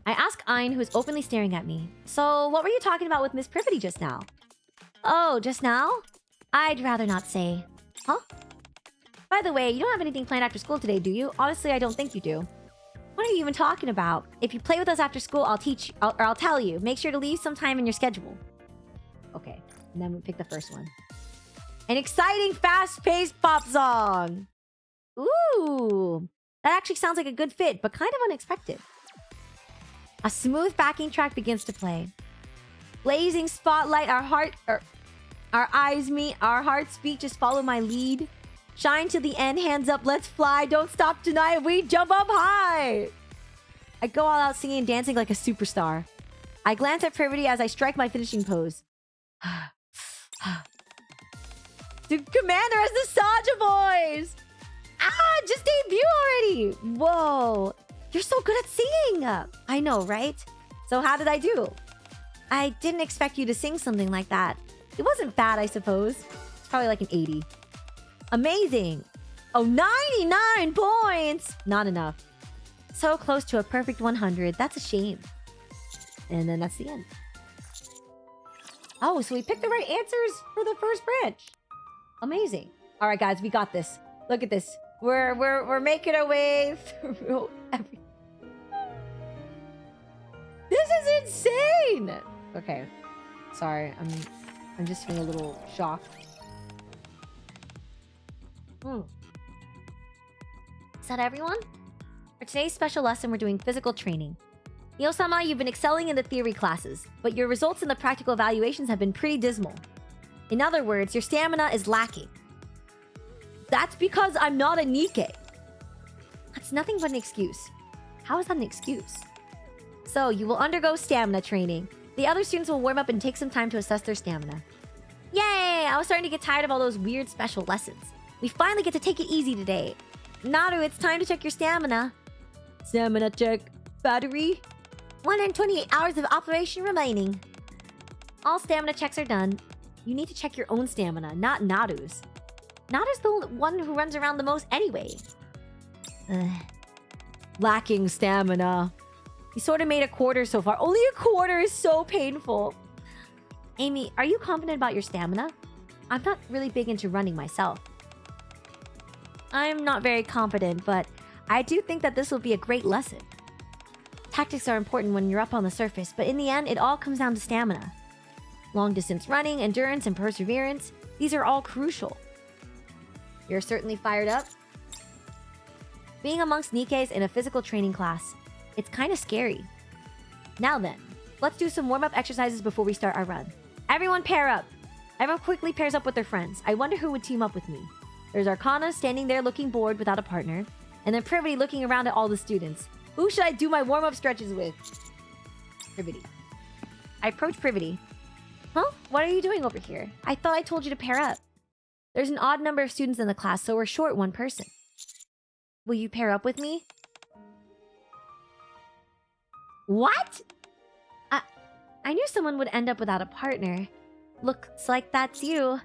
[SPEAKER 1] I ask Ein, who is openly staring at me. So, what were you talking about with Miss Privity just now? Oh, just now? I'd rather not say. Huh? By the way, you don't have anything planned after school today, do you? Honestly, I don't think you do. What are you even talking about? If you play with us after school, I'll teach, or I'll tell you. Make sure to leave some time in your schedule. Okay, and then we pick the first one. An exciting, fast-paced pop song. Ooh, that actually sounds like a good fit, but kind of unexpected. A smooth backing track begins to play. Blazing spotlight, our eyes meet, our hearts beat, just follow my lead. Shine to the end, hands up, let's fly. Don't stop tonight, we jump up high. I go all out singing and dancing like a superstar. I glance at Privity as I strike my finishing pose. The commander has the Saja voice! Ah, just debut already! Whoa, you're so good at singing! I know, right? So how did I do? I didn't expect you to sing something like that. It wasn't bad, I suppose. It's probably like an 80. Amazing! Oh, 99 points! Not enough. So close to a perfect 100. That's a shame. And then that's the end. Oh, so we picked the right answers for the first branch. Amazing. All right, guys, we got this. Look at this. We're making our way through everything. This is insane. Okay. Sorry, I'm just feeling a little shocked. Is that everyone? For today's special lesson, we're doing physical training. Hiyosama, you've been excelling in the theory classes, but your results in the practical evaluations have been pretty dismal. In other words, your stamina is lacking. That's because I'm not a NIKKE. That's nothing but an excuse. How is that an excuse? So, you will undergo stamina training. The other students will warm up and take some time to assess their stamina. Yay! I was starting to get tired of all those weird special lessons. We finally get to take it easy today. Naru, it's time to check your stamina. Stamina check. Battery. 128 hours of operation remaining. All stamina checks are done. You need to check your own stamina, not Naru's. Naru's the one who runs around the most anyway. Lacking stamina. You sort of made a quarter so far. Only a quarter is so painful. Amy, are you confident about your stamina? I'm not really big into running myself. I'm not very confident, but I do think that this will be a great lesson. Tactics are important when you're up on the surface, but in the end, it all comes down to stamina. Long distance running, endurance, and perseverance, these are all crucial. You're certainly fired up. Being amongst Nikkes in a physical training class, it's kind of scary. Now then, let's do some warm-up exercises before we start our run. Everyone pair up. Everyone quickly pairs up with their friends. I wonder who would team up with me. There's Arcana standing there looking bored without a partner, and then Privity looking around at all the students. Who should I do my warm-up stretches with? Privity. I approach Privity. Huh? What are you doing over here? I thought I told you to pair up. There's an odd number of students in the class, so we're short one person. Will you pair up with me? What? I knew someone would end up without a partner. Looks like that's you.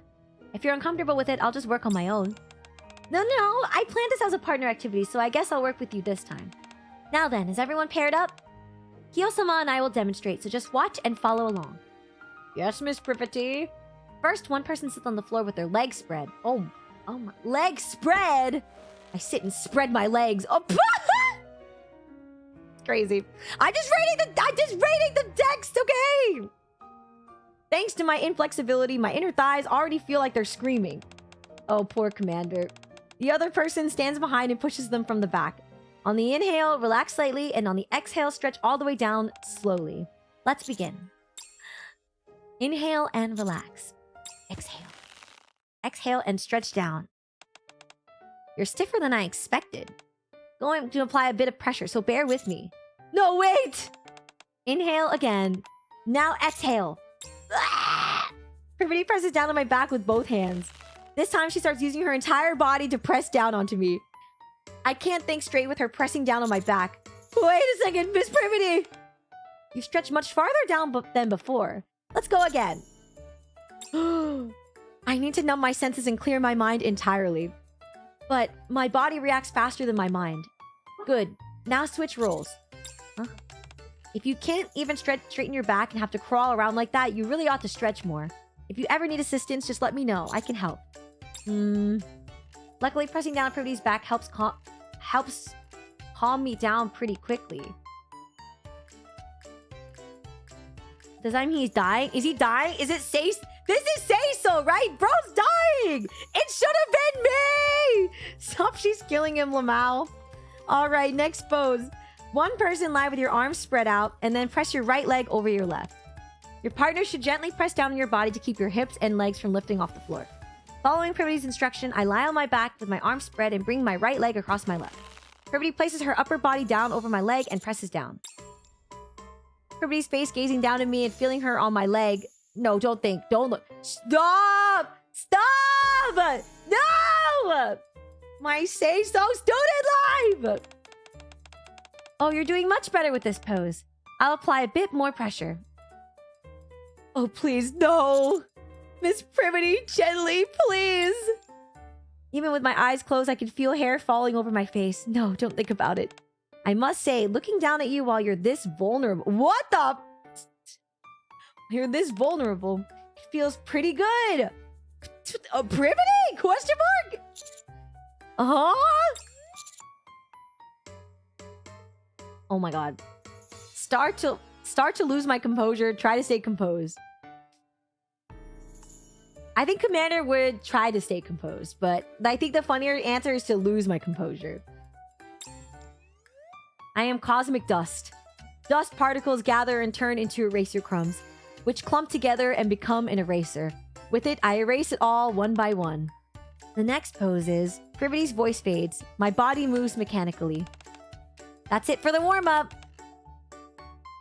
[SPEAKER 1] If you're uncomfortable with it, I'll just work on my own. No, I planned this as a partner activity, so I guess I'll work with you this time. Now then, is everyone paired up? Hiyosama and I will demonstrate, so just watch and follow along. Yes, Miss Privity. First, one person sits on the floor with their legs spread. Oh my... Legs spread? I sit and spread my legs. Oh, crazy. I'm just reading the text, okay? Thanks to my inflexibility, my inner thighs already feel like they're screaming. Oh, poor Commander. The other person stands behind and pushes them from the back. On the inhale, relax slightly, and on the exhale, stretch all the way down slowly. Let's begin. Inhale and relax. Exhale. Exhale and stretch down. You're stiffer than I expected. Going to apply a bit of pressure, so bear with me. No, wait! Inhale again. Now exhale. Privity presses down on my back with both hands. This time she starts using her entire body to press down onto me. I can't think straight with her pressing down on my back. Wait a second, Miss Privity! You've stretched much farther down than before. Let's go again. I need to numb my senses and clear my mind entirely. But my body reacts faster than my mind. Good. Now switch roles. Huh? If you can't even straighten your back and have to crawl around like that, you really ought to stretch more. If you ever need assistance, just let me know. I can help. Luckily, pressing down on Privity's back helps calm me down pretty quickly. Does that mean he's dying? Is he dying? Is it Say? This is Say-So, right? Bro's dying! It should have been me! Stop, she's killing him, Lamau. Alright, next pose. One person lie with your arms spread out, and then press your right leg over your left. Your partner should gently press down on your body to keep your hips and legs from lifting off the floor. Following Privity's instruction, I lie on my back with my arms spread and bring my right leg across my left. Privity places her upper body down over my leg and presses down. Privity's face gazing down at me and feeling her on my leg. No, don't think. Don't look. Stop! Stop! No! My Say-So student life! Oh, you're doing much better with this pose. I'll apply a bit more pressure. Oh, please, no! Miss Privity, gently, please! Even with my eyes closed, I can feel hair falling over my face. No, don't think about it. I must say, looking down at you while you're this vulnerable... What the... You're this vulnerable. It feels pretty good. Privity? Question mark? Uh-huh? Oh my god. Start to lose my composure. Try to stay composed. I think Commander would try to stay composed, but I think the funnier answer is to lose my composure. I am cosmic dust. Dust particles gather and turn into eraser crumbs, which clump together and become an eraser. With it, I erase it all one by one. The next pose is, Privity's voice fades. My body moves mechanically. That's it for the warm-up.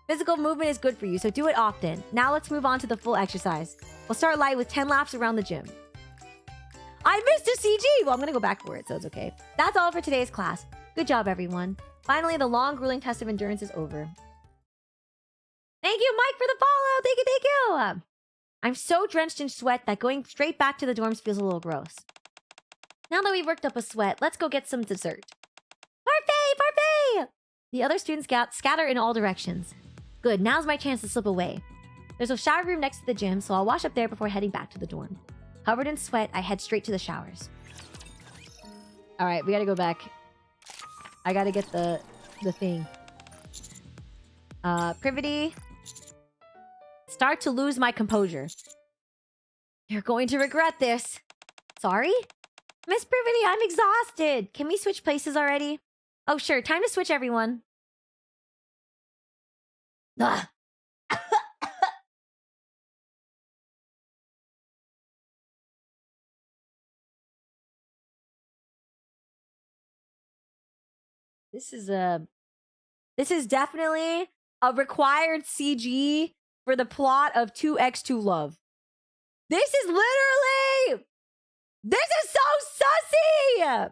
[SPEAKER 1] Physical movement is good for you, so do it often. Now let's move on to the full exercise. We'll start light with 10 laps around the gym. I missed a CG! Well, I'm gonna go back for it, so it's okay. That's all for today's class. Good job, everyone. Finally, the long, grueling test of endurance is over. Thank you, Mike, for the follow! Thank you! I'm so drenched in sweat that going straight back to the dorms feels a little gross. Now that we've worked up a sweat, let's go get some dessert. Parfait! Parfait! The other students scatter in all directions. Good, now's my chance to slip away. There's a shower room next to the gym, so I'll wash up there before heading back to the dorm. Covered in sweat, I head straight to the showers. All right, we gotta go back. I gotta get the thing. Privity. Start to lose my composure. You're going to regret this. Sorry? Miss Privity, I'm exhausted. Can we switch places already? Oh, sure. Time to switch, everyone. Ugh. This is definitely a required CG for the plot of 2x2 Love. This is literally... This is so sussy!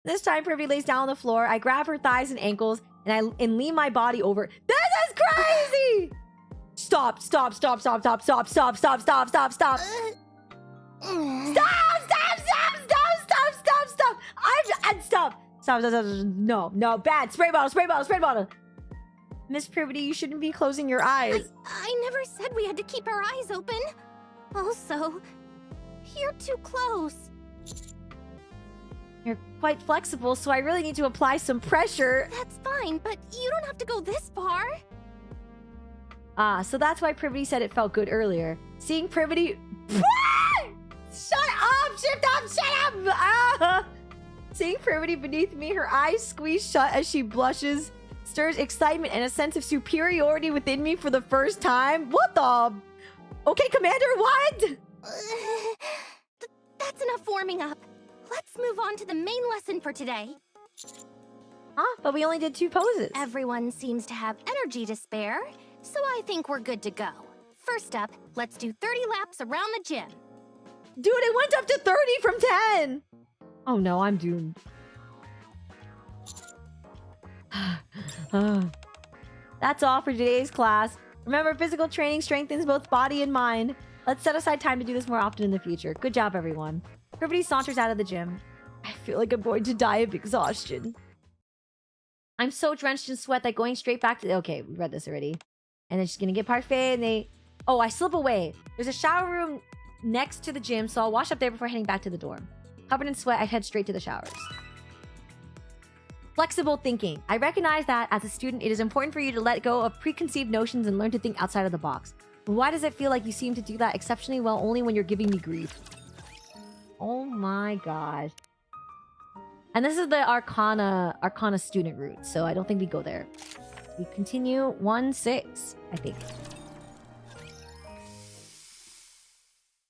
[SPEAKER 1] This time, Privy lays down on the floor. I grab her thighs and ankles and lean my body over. This is crazy! Stop, stop, stop, stop, stop, stop, stop, stop, stop, stop, stop. Stop. No, bad. Spray bottle. Miss Privity, you shouldn't be closing your eyes.
[SPEAKER 3] I never said we had to keep our eyes open. Also, you're too close.
[SPEAKER 1] You're quite flexible, so I really need to apply some pressure.
[SPEAKER 3] That's fine, but you don't have to go this far.
[SPEAKER 1] Ah, so that's why Privity said it felt good earlier. Seeing Privity... Shut up! Ah! Seeing Privity beneath me, her eyes squeeze shut as she blushes, stirs excitement and a sense of superiority within me for the first time. What the... Okay, Commander, what?
[SPEAKER 3] That's enough warming up. Let's move on to the main lesson for today.
[SPEAKER 1] Huh? But we only did 2 poses.
[SPEAKER 3] Everyone seems to have energy to spare, so I think we're good to go. First up, let's do 30 laps around the gym.
[SPEAKER 1] Dude, it went up to 30 from 10! Oh no, I'm doomed. That's all for today's class. Remember, physical training strengthens both body and mind. Let's set aside time to do this more often in the future. Good job, everyone. Everybody saunters out of the gym. I feel like I'm going to die of exhaustion. I'm so drenched in sweat that going straight back to... Okay, we read this already. And then she's gonna get parfait and they... Oh, I slip away. There's a shower room next to the gym, so I'll wash up there before heading back to the dorm. Covered in sweat, I head straight to the showers. Flexible thinking. I recognize that as a student, it is important for you to let go of preconceived notions and learn to think outside of the box. But why does it feel like you seem to do that exceptionally well only when you're giving me grief? Oh my gosh. And this is the Arcana student route, so I don't think we go there. We continue 1-6, I think.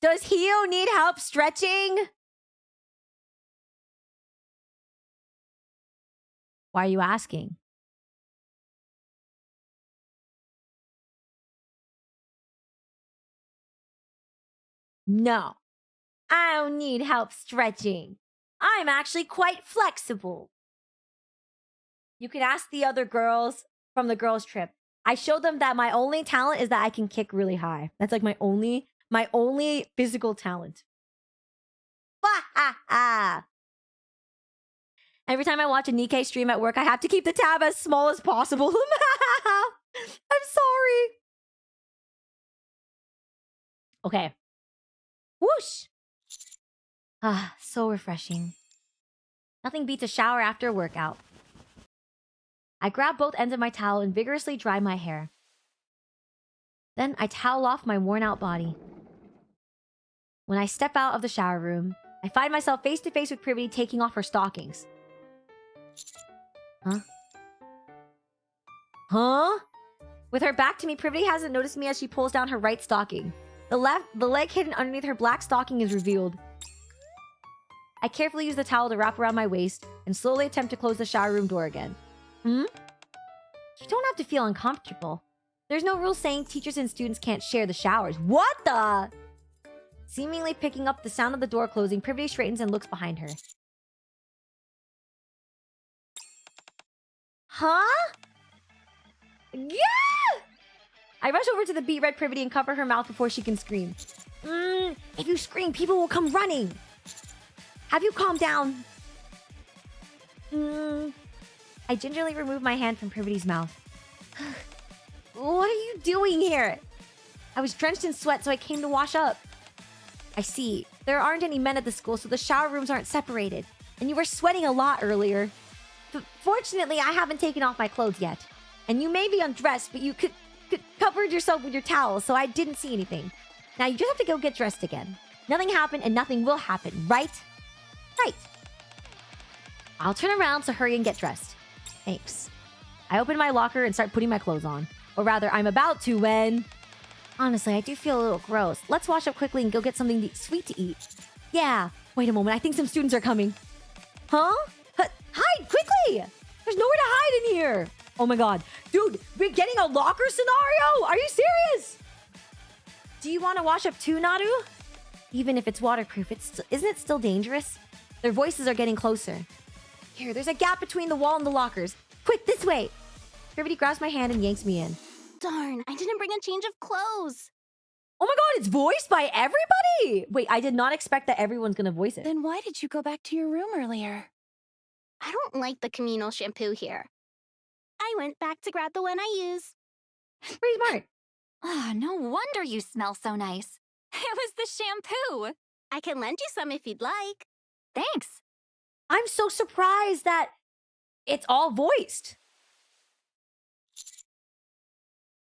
[SPEAKER 1] Does Hio need help stretching? Why are you asking? No, I don't need help stretching. I'm actually quite flexible. You can ask the other girls from the girls' trip. I showed them that my only talent is that I can kick really high. That's like my only physical talent. Every time I watch a NIKKE stream at work, I have to keep the tab as small as possible. I'm sorry. Okay. Whoosh. Ah, so refreshing. Nothing beats a shower after a workout. I grab both ends of my towel and vigorously dry my hair. Then I towel off my worn-out body. When I step out of the shower room, I find myself face to face with Privity taking off her stockings. Huh? With her back to me, Privity hasn't noticed me as she pulls down her right stocking. The leg hidden underneath her black stocking is revealed. I carefully use the towel to wrap around my waist and slowly attempt to close the shower room door again. You don't have to feel uncomfortable. There's no rule saying teachers and students can't share the showers. What the? Seemingly picking up the sound of the door closing, Privity straightens and looks behind her. Huh? Yeah! I rush over to the beet red Privity and cover her mouth before she can scream. If you scream, people will come running. Have you calmed down? I gingerly remove my hand from Privity's mouth. What are you doing here? I was drenched in sweat, so I came to wash up. I see. There aren't any men at the school, so the shower rooms aren't separated. And you were sweating a lot earlier. Fortunately, I haven't taken off my clothes yet. And you may be undressed, but you could covered yourself with your towel, so I didn't see anything. Now you just have to go get dressed again. Nothing happened and nothing will happen, right? Right. I'll turn around, so hurry and get dressed. Thanks. I open my locker and start putting my clothes on. Or rather, I'm about to when... Honestly, I do feel a little gross. Let's wash up quickly and go get something sweet to eat. Yeah. Wait a moment, I think some students are coming. Huh? Hide, quickly! There's nowhere to hide in here. Oh my god. Dude, we're getting a locker scenario? Are you serious? Do you want to wash up too, Naru? Even if it's waterproof, isn't it still dangerous? Their voices are getting closer. Here, there's a gap between the wall and the lockers. Quick, this way! Everybody grabs my hand and yanks me in.
[SPEAKER 3] Darn, I didn't bring a change of clothes.
[SPEAKER 1] Oh my god, it's voiced by everybody! Wait, I did not expect that everyone's gonna voice it.
[SPEAKER 3] Then why did you go back to your room earlier? I don't like the communal shampoo here. I went back to grab the one I use.
[SPEAKER 1] Pretty smart.
[SPEAKER 6] Ah, no wonder you smell so nice. It was the shampoo.
[SPEAKER 3] I can lend you some if you'd like.
[SPEAKER 6] Thanks.
[SPEAKER 1] I'm so surprised that it's all voiced.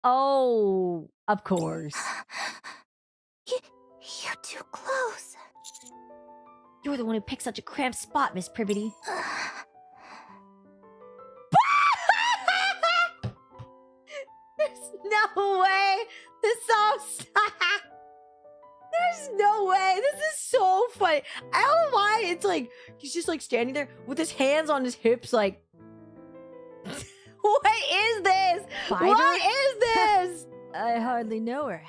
[SPEAKER 1] Oh, of course.
[SPEAKER 3] You're too close.
[SPEAKER 1] You're the one who picked such a cramped spot, Miss Privity. There's no way this all stopped. There's no way. This is so funny. I don't know why it's like he's just like standing there with his hands on his hips, like. What is this?
[SPEAKER 5] Fighter?
[SPEAKER 1] What is this?
[SPEAKER 5] I hardly know her.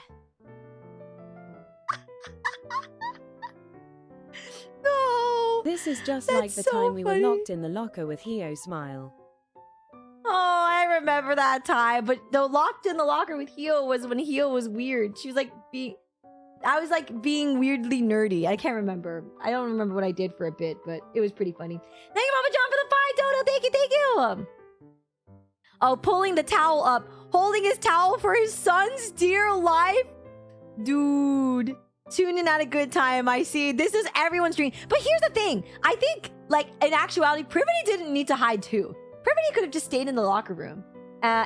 [SPEAKER 1] No.
[SPEAKER 2] This is just
[SPEAKER 1] That's
[SPEAKER 2] like the
[SPEAKER 1] so
[SPEAKER 2] time we were
[SPEAKER 1] funny.
[SPEAKER 2] locked in the locker with Hio Smile.
[SPEAKER 1] Oh, I remember that time. But the locked in the locker with Hio was when Hio was weird. She was like I was like being weirdly nerdy. I can't remember. I don't remember what I did for a bit, but it was pretty funny. Thank you, Mama John, for the 5 Dodo. Thank you, thank you. Oh, pulling the towel up. Holding his towel for his son's dear life. Dude. Tuning at a good time. I see. This is everyone's dream. But here's the thing. I think, like, in actuality, Privity didn't need to hide too. Privity could have just stayed in the locker room.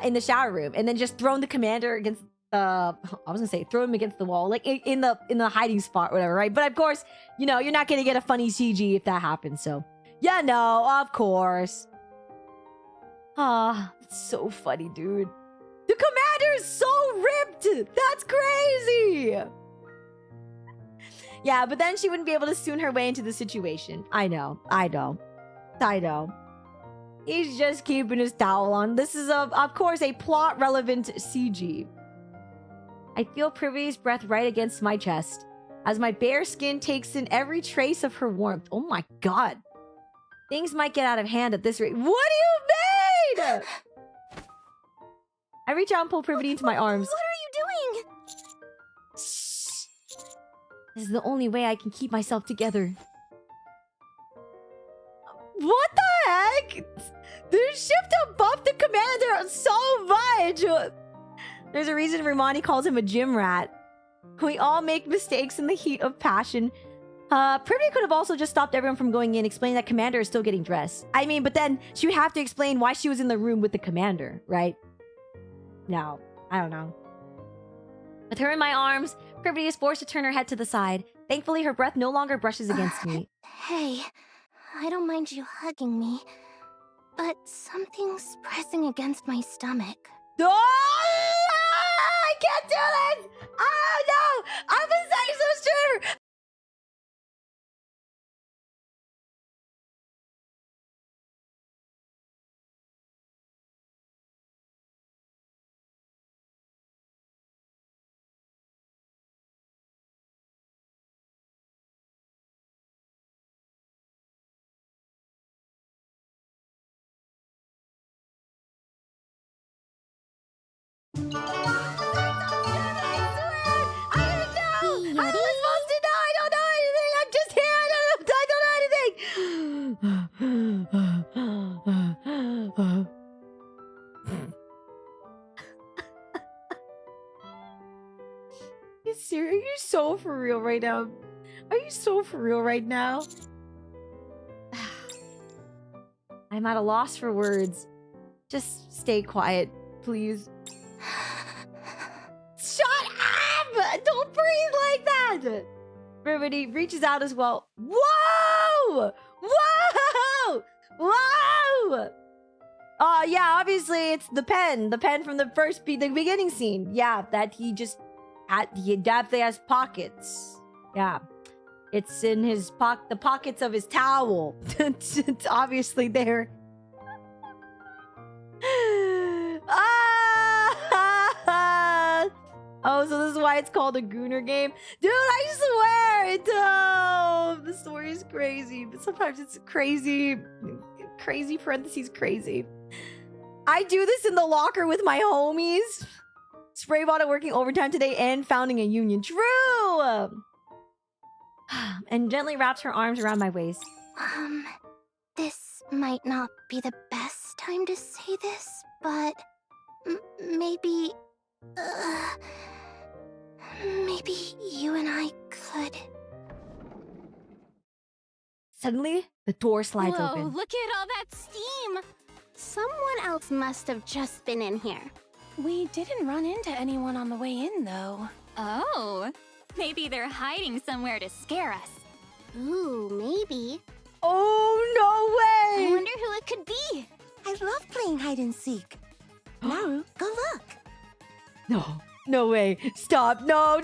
[SPEAKER 1] In the shower room. And then just thrown the commander against... I was gonna say, throw him against the wall. Like, in the hiding spot, whatever, right? But of course, you know, you're not gonna get a funny CG if that happens, so... Yeah, no, of course. Ah, it's so funny, dude. The commander is so ripped! That's crazy! Yeah, but then she wouldn't be able to soon her way into the situation. I know. He's just keeping his towel on. This is, of course, a plot-relevant CG. I feel Privity's breath right against my chest as my bare skin takes in every trace of her warmth. Oh my god. Things might get out of hand at this rate. What do you mean? I reach out and pull Privity into my arms.
[SPEAKER 3] What are you doing?
[SPEAKER 1] Shh. This is the only way I can keep myself together. What the heck? The shift buffed the commander so much. There's a reason Romani calls him a gym rat. We all make mistakes in the heat of passion. Privity could have also just stopped everyone from going in, explaining that Commander is still getting dressed. I mean, but then she would have to explain why she was in the room with the Commander, right? No, I don't know. With her in my arms, Privity is forced to turn her head to the side. Thankfully, her breath no longer brushes against me.
[SPEAKER 3] Hey, I don't mind you hugging me, but something's pressing against my stomach.
[SPEAKER 1] Oh, I can't do this! Oh no! I'm a so sure! You serious? You're so for real right now.
[SPEAKER 5] Are you so for real right now? I'm at a loss for words. Just stay quiet, please. Shut up! Don't breathe like that! Everybody reaches out as well. Whoa! Whoa! Whoa! Yeah, obviously it's the pen from the the beginning scene. Yeah, that he definitely has pockets. Yeah, it's in his the pockets of his towel. It's obviously there. Oh, so this is why it's called a Gooner game? Dude, I swear! The story is crazy, but sometimes it's crazy. Crazy parentheses crazy. I do this in the locker with my homies. Spray bottle working overtime today and founding a union. True! And gently wraps her arms around my waist.
[SPEAKER 3] This might not be the best time to say this, but maybe you and I could.
[SPEAKER 5] Suddenly, the door slides
[SPEAKER 3] Whoa,
[SPEAKER 5] open.
[SPEAKER 3] Look at all that steam! Someone else must have just been in here.
[SPEAKER 7] We didn't run into anyone on the way in, though.
[SPEAKER 6] Oh, maybe they're hiding somewhere to scare us.
[SPEAKER 3] Ooh, maybe.
[SPEAKER 5] Oh, no
[SPEAKER 3] I
[SPEAKER 5] way!
[SPEAKER 3] wonder who it could be.
[SPEAKER 7] I love playing hide and seek. Naru, go look.
[SPEAKER 5] No way. Stop. No.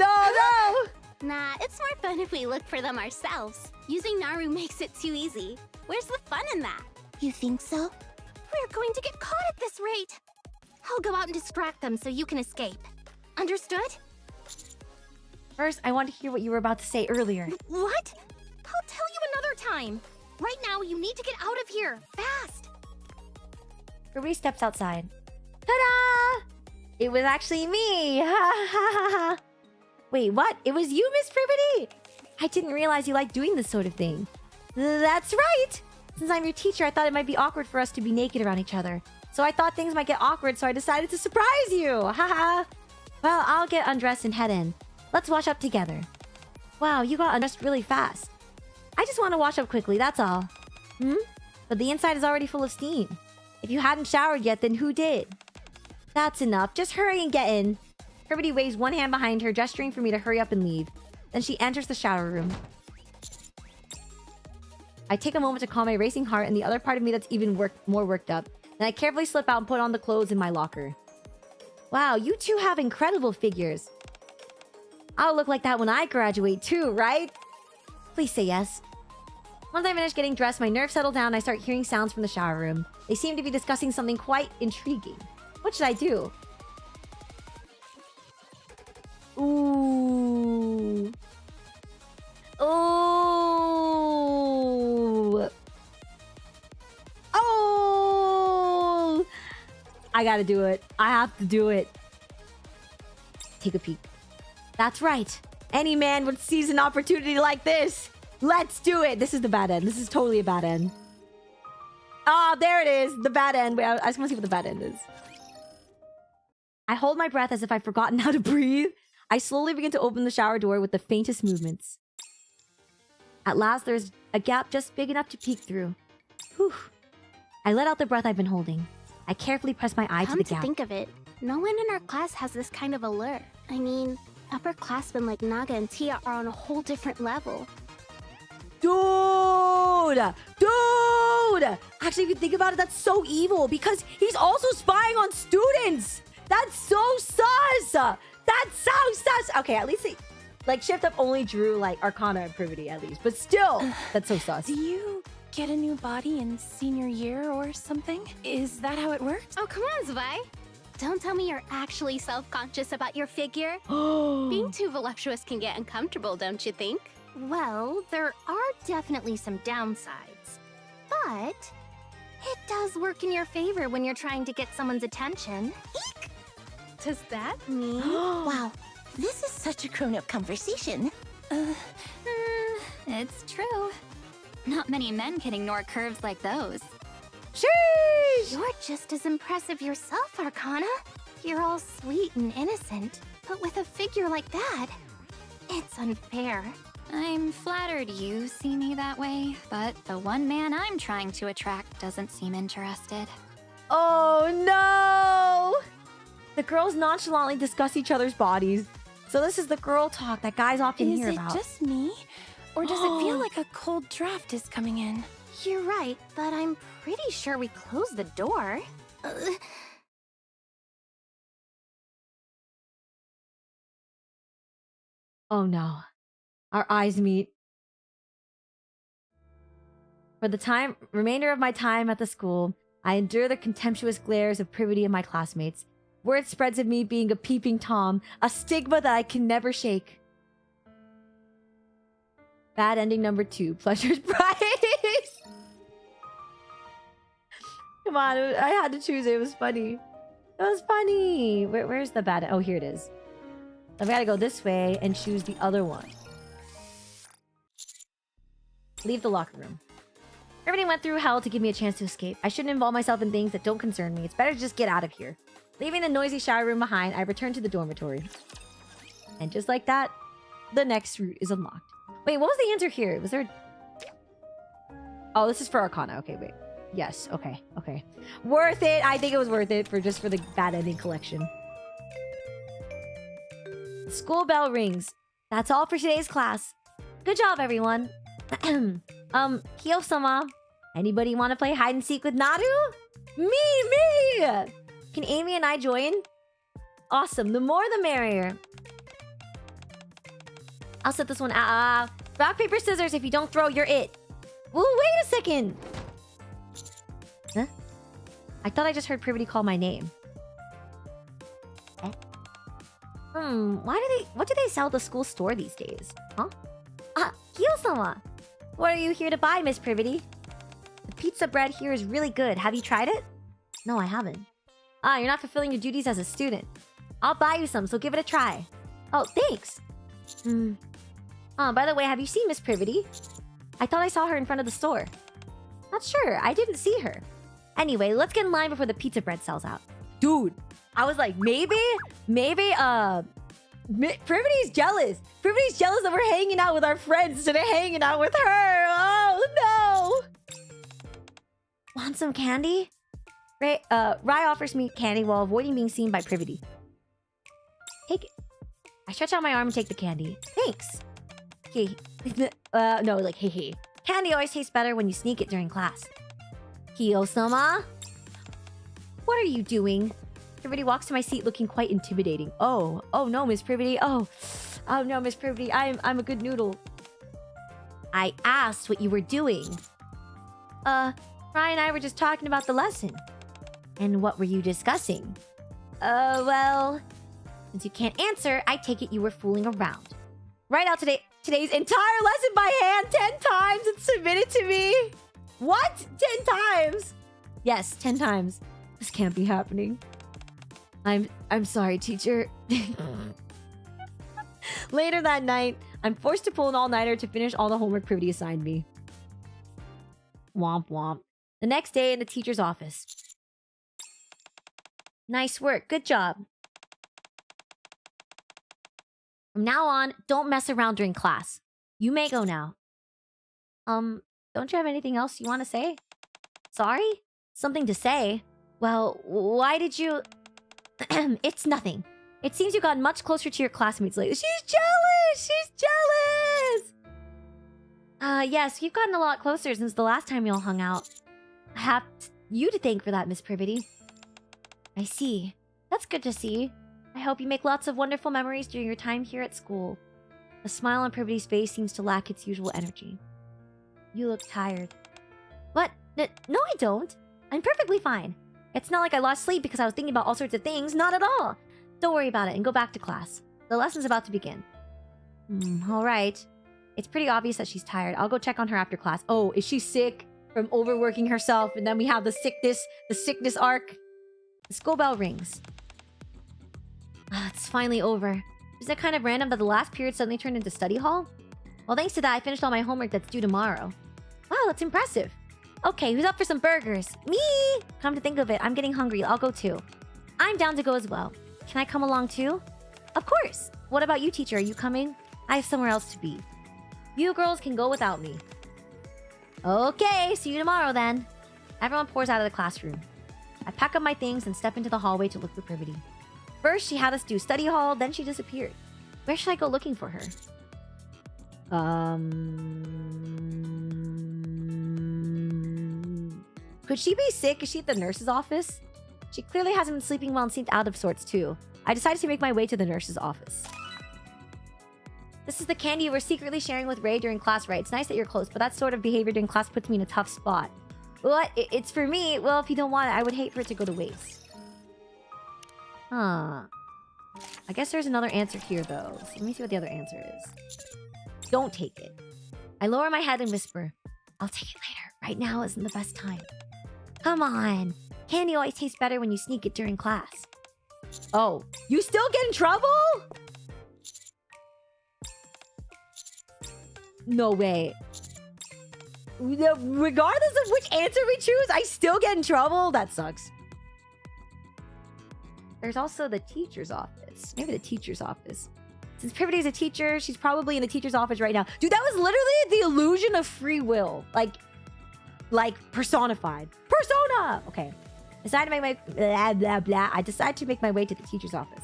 [SPEAKER 3] Nah, it's more fun if we look for them ourselves. Using Naru makes it too easy. Where's the fun in that?
[SPEAKER 7] You think so?
[SPEAKER 3] We're going to get caught at this rate. I'll go out and distract them so you can escape. Understood?
[SPEAKER 5] First, I want to hear what you were about to say earlier.
[SPEAKER 3] What? I'll tell you another time. Right now, you need to get out of here. Fast.
[SPEAKER 5] Ruby steps outside. Ta-da! It was actually me. Ha ha ha ha. Wait, what? It was you, Miss Privity? I didn't realize you liked doing this sort of thing. That's right. Since I'm your teacher, I thought it might be awkward for us to be naked around each other. So I thought things might get awkward, so I decided to surprise you. Haha. Well, I'll get undressed and head in. Let's wash up together. Wow, you got undressed really fast. I just want to wash up quickly, that's all. But the inside is already full of steam. If you hadn't showered yet, then who did? That's enough. Just hurry and get in. Privity waves one hand behind her, gesturing for me to hurry up and leave. Then she enters the shower room. I take a moment to calm my racing heart and the other part of me that's even more worked up. Then I carefully slip out and put on the clothes in my locker. Wow, you two have incredible figures. I'll look like that when I graduate too, right? Please say yes. Once I finish getting dressed, my nerves settle down and I start hearing sounds from the shower room. They seem to be discussing something quite intriguing. What should I do? Ooh. Oh. Oh. I gotta do it. I have to do it. Take a peek. That's right. Any man would seize an opportunity like this. Let's do it. This is the bad end. This is totally a bad end. Ah, there it is. The bad end. Wait, I just want to see what the bad end is. I hold my breath as if I've forgotten how to breathe. I slowly begin to open the shower door with the faintest movements. At last, there's a gap just big enough to peek through. Whew. I let out the breath I've been holding. I carefully press my eye to the gap.
[SPEAKER 3] Come to think of it, no one in our class has this kind of allure. I mean, upperclassmen like Naga and Tia are on a whole different level.
[SPEAKER 5] Dude! Actually, if you think about it, that's so evil because he's also spying on students. That's so sus. That's so sus. Okay, at least like Shift Up only drew like Arcana and Privity at least, but still, that's so sus.
[SPEAKER 7] Do you get a new body in senior year or something? Is that how it works?
[SPEAKER 3] Oh, come on, Zwei. Don't tell me you're actually self-conscious about your figure. Being too voluptuous can get uncomfortable, don't you think? Well, there are definitely some downsides. But it does work in your favor when you're trying to get someone's attention. Eek! Does that mean...
[SPEAKER 7] Wow, this is such a grown-up conversation.
[SPEAKER 6] It's true. Not many men can ignore curves like those.
[SPEAKER 5] Sheesh!
[SPEAKER 3] You're just as impressive yourself, Arcana. You're all sweet and innocent, but with a figure like that, it's unfair.
[SPEAKER 6] I'm flattered you see me that way, but the one man I'm trying to attract doesn't seem interested.
[SPEAKER 1] Oh no! The girls nonchalantly discuss each other's bodies. So this is the girl talk that guys often hear about.
[SPEAKER 7] Is it just me? Or does it feel like a cold draft is coming in?
[SPEAKER 3] You're right, but I'm pretty sure we closed the door.
[SPEAKER 1] Oh no. Our eyes meet. For the remainder of my time at the school, I endure the contemptuous glares of privity of my classmates. Word spreads of me being a peeping Tom, a stigma that I can never shake. Bad ending number 2, Pleasure's Price. Come on, I had to choose it. It was funny. It was funny. Where's the bad? Oh, here it is. I've got to go this way and choose the other one. Leave the locker room. Everything went through hell to give me a chance to escape. I shouldn't involve myself in things that don't concern me. It's better to just get out of here. Leaving the noisy shower room behind, I return to the dormitory. And just like that, the next route is unlocked. Wait, what was the answer here? Was there... Oh, this is for Arcana. Okay, wait. Yes, okay. Worth it! I think it was worth it for the bad ending collection. The school bell rings. That's all for today's class. Good job, everyone. Hiyosama, anybody want to play hide and seek with Naru? Me! Can Amy and I join? Awesome. The more, the merrier. I'll set this one out. Rock, paper, scissors. If you don't throw, you're it. Whoa, wait a second. Huh? I thought I just heard Privity call my name. What do they sell at the school store these days? Huh? Hiyosama. What are you here to buy, Miss Privity? The pizza bread here is really good. Have you tried it? No, I haven't. You're not fulfilling your duties as a student. I'll buy you some, so give it a try. Oh, thanks. By the way, have you seen Miss Privity? I thought I saw her in front of the store. Not sure. I didn't see her. Anyway, let's get in line before the pizza bread sells out. Dude, I was like, maybe, Privity's jealous. Privity's jealous that we're hanging out with our friends instead of hanging out with her. Oh, no. Want some candy? Rai offers me candy while avoiding being seen by Privity. Take it. I stretch out my arm and take the candy. Thanks. Hey. No, like, hey. Candy always tastes better when you sneak it during class. Hiyosama? What are you doing? Privity walks to my seat looking quite intimidating. Oh no, Miss Privity. Oh no, Miss Privity. I'm a good noodle. I asked what you were doing. Rai and I were just talking about the lesson. And what were you discussing? Well, since you can't answer, I take it you were fooling around. Write out today's entire lesson by hand 10 times and submit it to me. What? 10 times? Yes, 10 times. This can't be happening. I'm sorry, teacher. Later that night, I'm forced to pull an all-nighter to finish all the homework Privity assigned me. Womp womp. The next day in the teacher's office. Nice work. Good job. From now on, don't mess around during class. You may go now. Don't you have anything else you want to say? Sorry? Something to say? Well, why did you... It's nothing. It seems you've gotten much closer to your classmates lately. She's jealous! She's jealous! Yes, you've gotten a lot closer since the last time you all hung out. I have you to thank for that, Miss Privity. I see. That's good to see. I hope you make lots of wonderful memories during your time here at school. The smile on Privity's face seems to lack its usual energy. You look tired. What? No, I don't. I'm perfectly fine. It's not like I lost sleep because I was thinking about all sorts of things. Not at all. Don't worry about it and go back to class. The lesson's about to begin. All right. It's pretty obvious that she's tired. I'll go check on her after class. Oh, is she sick from overworking herself? And then we have the sickness arc. The school bell rings. It's finally over. Isn't it kind of random that the last period suddenly turned into study hall? Well, thanks to that, I finished all my homework that's due tomorrow. Wow, that's impressive. Okay, who's up for some burgers? Me! Come to think of it, I'm getting hungry. I'll go too. I'm down to go as well. Can I come along too? Of course. What about you, teacher? Are you coming? I have somewhere else to be. You girls can go without me. Okay, see you tomorrow then. Everyone pours out of the classroom. I pack up my things and step into the hallway to look for Privity. First, she had us do study hall, then she disappeared. Where should I go looking for her? Could she be sick? Is she at the nurse's office? She clearly hasn't been sleeping well and seemed out of sorts too. I decided to make my way to the nurse's office. This is the candy you were secretly sharing with Ray during class, right? It's nice that you're close, but that sort of behavior during class puts me in a tough spot. What? It's for me. Well, if you don't want it, I would hate for it to go to waste. Huh. I guess there's another answer here, though. So let me see what the other answer is. Don't take it. I lower my head and whisper, I'll take it later. Right now isn't the best time. Come on. Candy always tastes better when you sneak it during class. Oh, you still get in trouble? No way. Regardless of which answer we choose, I still get in trouble? That sucks. There's also the teacher's office. Maybe the teacher's office. Since Privity's a teacher, she's probably in the teacher's office right now. Dude, that was literally the illusion of free will. Like personified. Persona! Okay. Decided to make my... Blah, blah, blah. I decided to make my way to the teacher's office.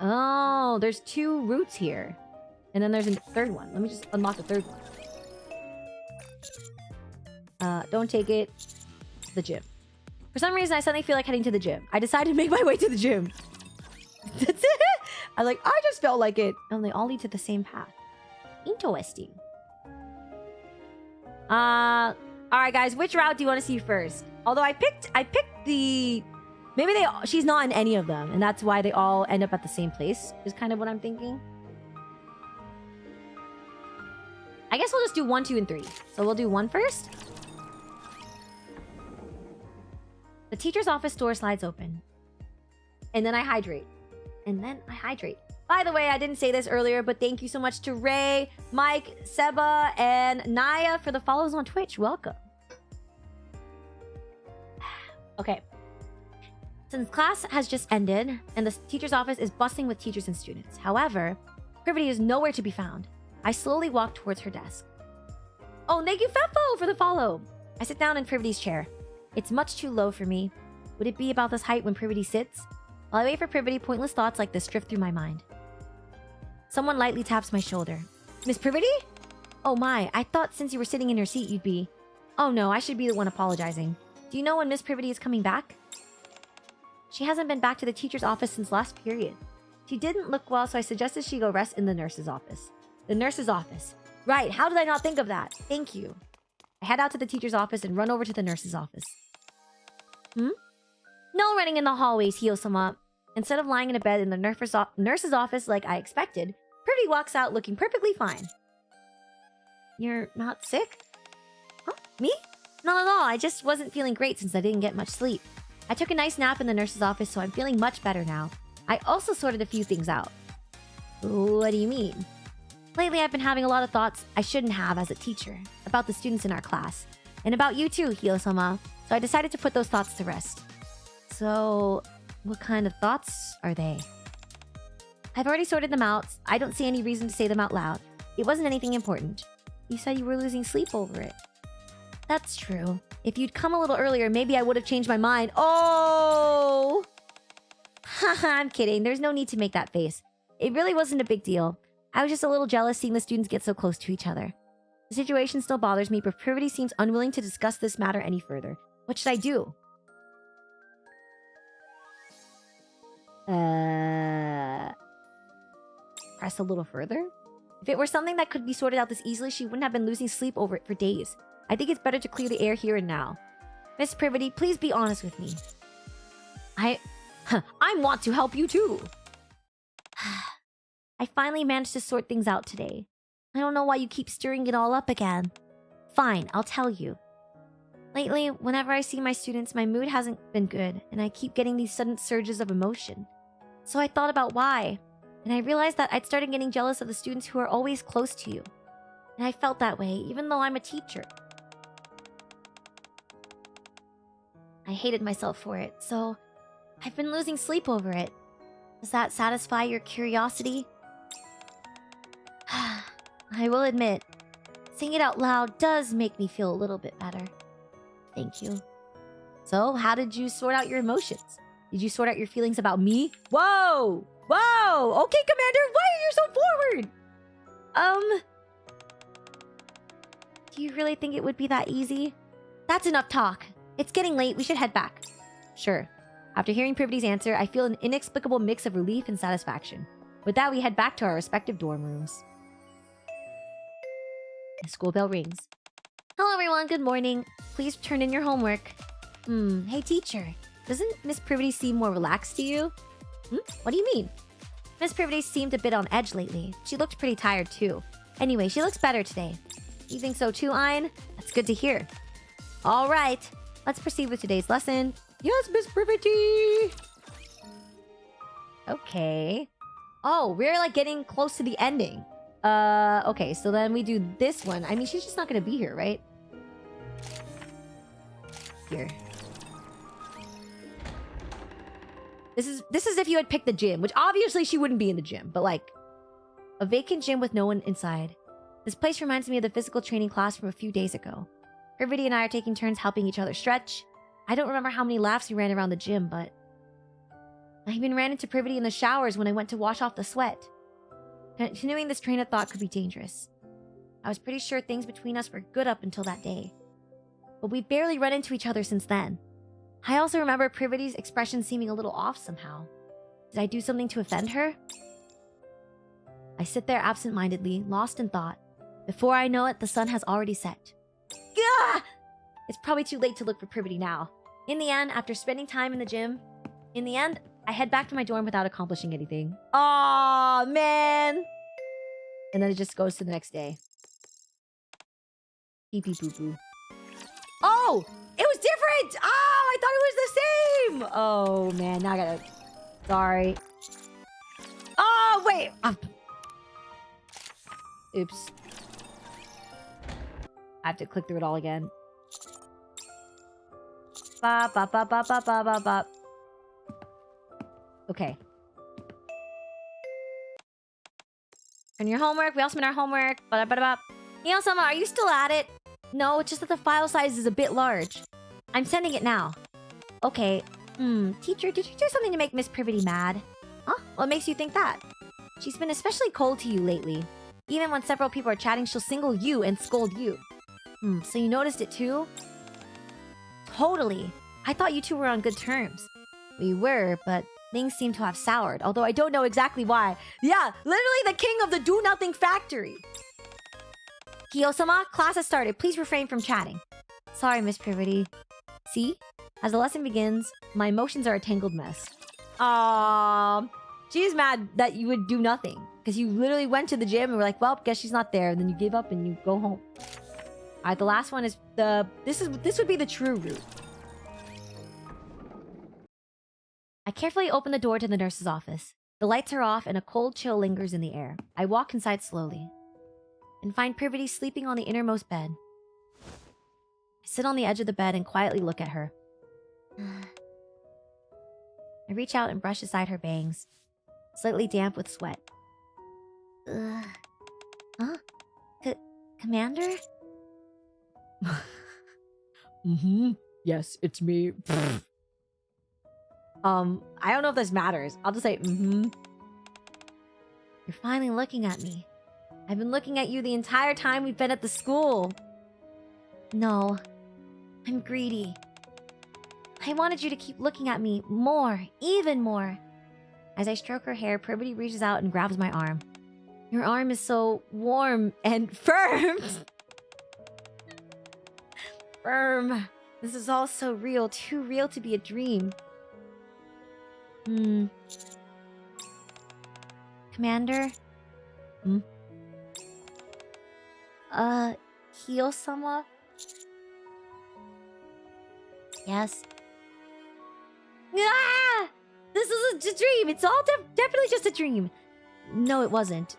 [SPEAKER 1] Oh, there's 2 routes here. And then there's a third one. Let me just unlock the third one. Don't take it. The gym. For some reason, I suddenly feel like heading to the gym. I decided to make my way to the gym. That's it. I just felt like it. And they all lead to the same path. Interesting. Alright guys, which route do you want to see first? Although I picked the... Maybe she's not in any of them, and that's why they all end up at the same place, is kind of what I'm thinking. I guess we'll just do 1, 2, and 3. So we'll do 1 first. The teacher's office door slides open. And then I hydrate. By the way, I didn't say this earlier, but thank you so much to Ray, Mike, Seba, and Naya for the follows on Twitch. Welcome. Okay. Since class has just ended, and the teacher's office is bustling with teachers and students. However, Privity is nowhere to be found. I slowly walk towards her desk. Oh, thank you, Fefo, for the follow. I sit down in Privity's chair. It's much too low for me. Would it be about this height when Privity sits? While I wait for Privity, pointless thoughts like this drift through my mind. Someone lightly taps my shoulder. Miss Privity? Oh my, I thought since you were sitting in your seat you'd be... Oh no, I should be the one apologizing. Do you know when Miss Privity is coming back? She hasn't been back to the teacher's office since last period. She didn't look well, so I suggested she go rest in the nurse's office. The nurse's office. Right, how did I not think of that? Thank you. I head out to the teacher's office and run over to the nurse's office. No running in the hallways, Hiyosama. Instead of lying in a bed in the nurse's office like I expected, Privity walks out looking perfectly fine. You're not sick? Huh? Me? Not at all. I just wasn't feeling great since I didn't get much sleep. I took a nice nap in the nurse's office, so I'm feeling much better now. I also sorted a few things out. What do you mean? Lately, I've been having a lot of thoughts I shouldn't have as a teacher, about the students in our class, and about you too, Hiyosama, so I decided to put those thoughts to rest. So, what kind of thoughts are they? I've already sorted them out. I don't see any reason to say them out loud. It wasn't anything important. You said you were losing sleep over it. That's true. If you'd come a little earlier, maybe I would have changed my mind. Oh! Haha, I'm kidding. There's no need to make that face. It really wasn't a big deal. I was just a little jealous seeing the students get so close to each other. The situation still bothers me, but Privity seems unwilling to discuss this matter any further. What should I do? Press a little further? If it were something that could be sorted out this easily, she wouldn't have been losing sleep over it for days. I think it's better to clear the air here and now. Miss Privity, please be honest with me. I want to help you too. I finally managed to sort things out today. I don't know why you keep stirring it all up again. Fine, I'll tell you. Lately, whenever I see my students, my mood hasn't been good, and I keep getting these sudden surges of emotion. So I thought about why, and I realized that I'd started getting jealous of the students who are always close to you. And I felt that way, even though I'm a teacher. I hated myself for it, so I've been losing sleep over it. Does that satisfy your curiosity? I will admit, saying it out loud does make me feel a little bit better. Thank you. So, how did you sort out your emotions? Did you sort out your feelings about me? Whoa! Whoa! Okay, Commander, why are you so forward? Do you really think it would be that easy? That's enough talk. It's getting late, we should head back. Sure. After hearing Privity's answer, I feel an inexplicable mix of relief and satisfaction. With that, we head back to our respective dorm rooms. The school bell rings. Hello everyone, good morning. Please turn in your homework. Hey teacher. Doesn't Miss Privity seem more relaxed to you? What do you mean? Miss Privity seemed a bit on edge lately. She looked pretty tired too. Anyway, she looks better today. You think so too, Ein? That's good to hear. Alright, let's proceed with today's lesson. Yes, Miss Privity! Okay. Oh, we're like getting close to the ending. Okay, so then we do this one. I mean, she's just not gonna be here, right? Here. This is if you had picked the gym, which obviously she wouldn't be in the gym, but like a vacant gym with no one inside. This place reminds me of the physical training class from a few days ago. Privity and I are taking turns helping each other stretch. I don't remember how many laps we ran around the gym, but I even ran into Privity in the showers when I went to wash off the sweat. Continuing this train of thought could be dangerous. I was pretty sure things between us were good up until that day. But we barely run into each other since then. I also remember Privity's expression seeming a little off somehow. Did I do something to offend her? I sit there absent-mindedly, lost in thought. Before I know it, the sun has already set. Gah! It's probably too late to look for Privity now. In the end, after spending time in the gym, I head back to my dorm without accomplishing anything. Aw, man! And then it just goes to the next day. Pee pee poo poo. Oh! It was different! Oh, I thought it was the same! Oh, man, now I gotta... Sorry. Oh, wait! Oops. I have to click through it all again. Bop, bop, bop, bop, bop, bop, bop, bop. Okay. And your homework. We all submit our homework. Hiyosama, are you still at it? No, it's just that the file size is a bit large. I'm sending it now. Okay. Teacher, did you do something to make Miss Privity mad? Huh? What makes you think that? She's been especially cold to you lately. Even when several people are chatting, she'll single you and scold you. So you noticed it too? Totally. I thought you two were on good terms. We were, but things seem to have soured, although I don't know exactly why. Yeah, literally the king of the do-nothing factory. Hiyosama, class has started. Please refrain from chatting. Sorry, Miss Privity. See? As the lesson begins, my emotions are a tangled mess. Aww. She's mad that you would do nothing. Because you literally went to the gym and were like, well, guess she's not there. And then you give up and you go home. Alright, the last one is the... This would be the true route. I carefully open the door to the nurse's office. The lights are off and a cold chill lingers in the air. I walk inside slowly. And find Privity sleeping on the innermost bed. I sit on the edge of the bed and quietly look at her. I reach out and brush aside her bangs, slightly damp with sweat. Huh? Commander?
[SPEAKER 5] Yes, it's me. I don't know if this matters. I'll just say, You're
[SPEAKER 1] finally looking at me. I've been looking at you the entire time we've been at the school. No, I'm greedy. I wanted you to keep looking at me more, even more. As I stroke her hair, Privity reaches out and grabs my arm. Your arm is so warm and firm. Firm. This is all so real, too real to be a dream. Commander? Hiyosama? Yes? Ah! This is a dream! It's all definitely just a dream. No, it wasn't.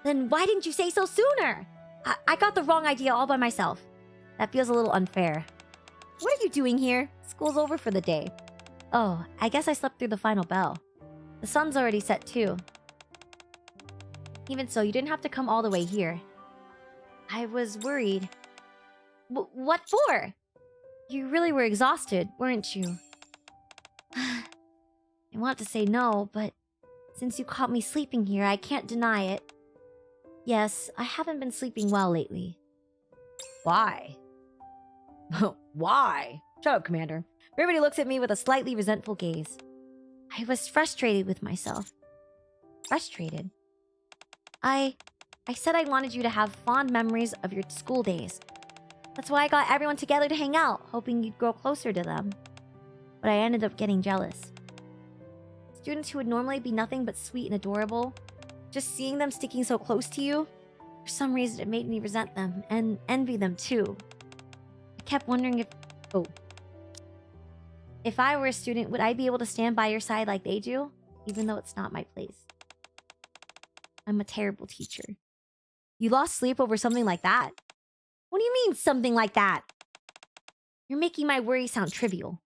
[SPEAKER 1] Then why didn't you say so sooner? I got the wrong idea all by myself. That feels a little unfair. What are you doing here? School's over for the day. Oh, I guess I slept through the final bell. The sun's already set too. Even so, you didn't have to come all the way here. I was worried. What for? You really were exhausted, weren't you? I want to say no, but since you caught me sleeping here, I can't deny it. Yes, I haven't been sleeping well lately.
[SPEAKER 5] Why? Why? Shut up, Commander.
[SPEAKER 1] Everybody looks at me with a slightly resentful gaze. I was frustrated with myself. Frustrated? I said I wanted you to have fond memories of your school days. That's why I got everyone together to hang out, hoping you'd grow closer to them. But I ended up getting jealous. Students who would normally be nothing but sweet and adorable, just seeing them sticking so close to you, for some reason it made me resent them and envy them too. I kept wondering if I were a student, would I be able to stand by your side like they do, even though it's not my place? I'm a terrible teacher.
[SPEAKER 5] You lost sleep over something like that?
[SPEAKER 1] What do you mean, something like that? You're making my worry sound trivial.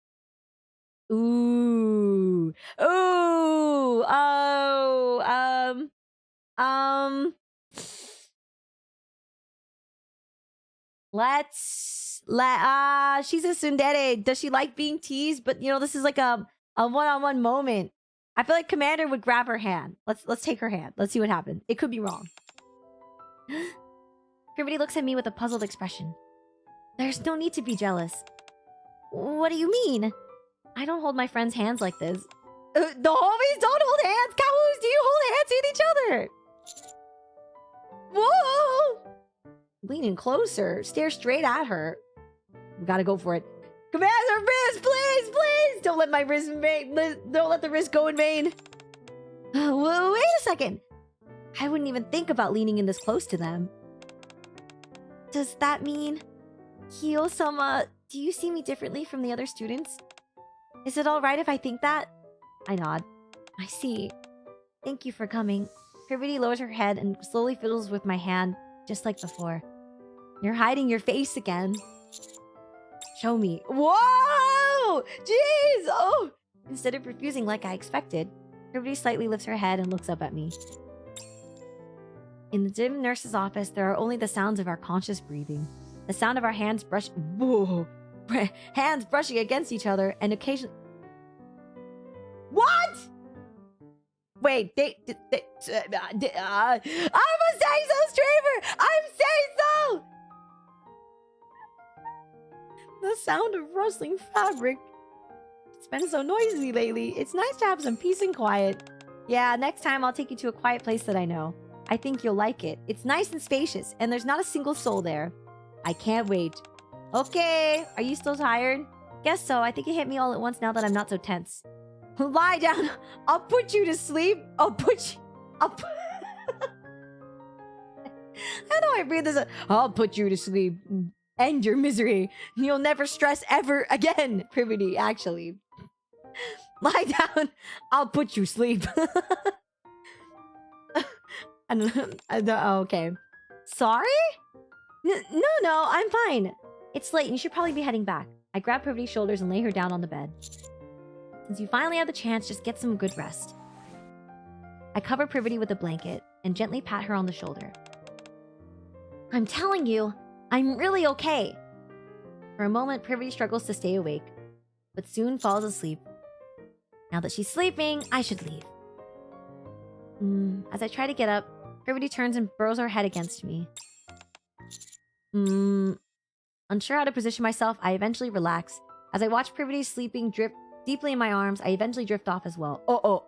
[SPEAKER 5] Ooh. Ooh. She's a tsundere. Does she like being teased? But, you know, this is like a one-on-one moment. I feel like Commander would grab her hand. Let's take her hand. Let's see what happens. It could be wrong.
[SPEAKER 1] Everybody looks at me with a puzzled expression. There's no need to be jealous. What do you mean? I don't hold my friends' hands like this.
[SPEAKER 5] The homies don't hold hands. Cows, do you hold hands with each other? Whoa! Leaning closer. Stare straight at her. We gotta go for it. Commander, wrist, please, please! Don't let my wrist in vain. Don't let the wrist go in vain. Wait a second. I wouldn't even think about leaning in this close to them.
[SPEAKER 1] Does that mean... Hiyo-sama, do you see me differently from the other students? Is it alright if I think that?
[SPEAKER 5] I nod.
[SPEAKER 1] I see. Thank you for coming. Everybody lowers her head and slowly fiddles with my hand, just like before.
[SPEAKER 5] You're hiding your face again. Show me. Whoa! Jeez! Oh!
[SPEAKER 1] Instead of refusing like I expected, everybody slightly lifts her head and looks up at me. In the dim nurse's office, there are only the sounds of our conscious breathing. The sound of our hands hands brushing against each other, and occasionally...
[SPEAKER 5] What? Wait, I'm saying so, Straver! I'm saying so! The sound of rustling fabric. It's been so noisy lately. It's nice to have some peace and quiet.
[SPEAKER 1] Yeah, next time I'll take you to a quiet place that I know. I think you'll like it. It's nice and spacious, and there's not a single soul there.
[SPEAKER 5] I can't wait.
[SPEAKER 1] Okay, are you still tired? Guess so. I think it hit me all at once now that I'm not so tense.
[SPEAKER 5] Lie down. I'll put you to sleep. How do I breathe this? I'll put you to sleep. End your misery. You'll never stress ever again. Privity, actually. Lie down. I'll put you sleep. Okay.
[SPEAKER 1] Sorry?
[SPEAKER 5] No, I'm fine.
[SPEAKER 1] It's late and you should probably be heading back. I grab Privity's shoulders and lay her down on the bed. Since you finally have the chance, just get some good rest. I cover Privity with a blanket and gently pat her on the shoulder. I'm telling you, I'm really okay. For a moment, Privity struggles to stay awake, but soon falls asleep. Now that she's sleeping, I should leave. As I try to get up, Privity turns and burrows her head against me. Unsure how to position myself, I eventually relax. As I watch Privity sleeping drift deeply in my arms, I eventually drift off as well.
[SPEAKER 5] Oh.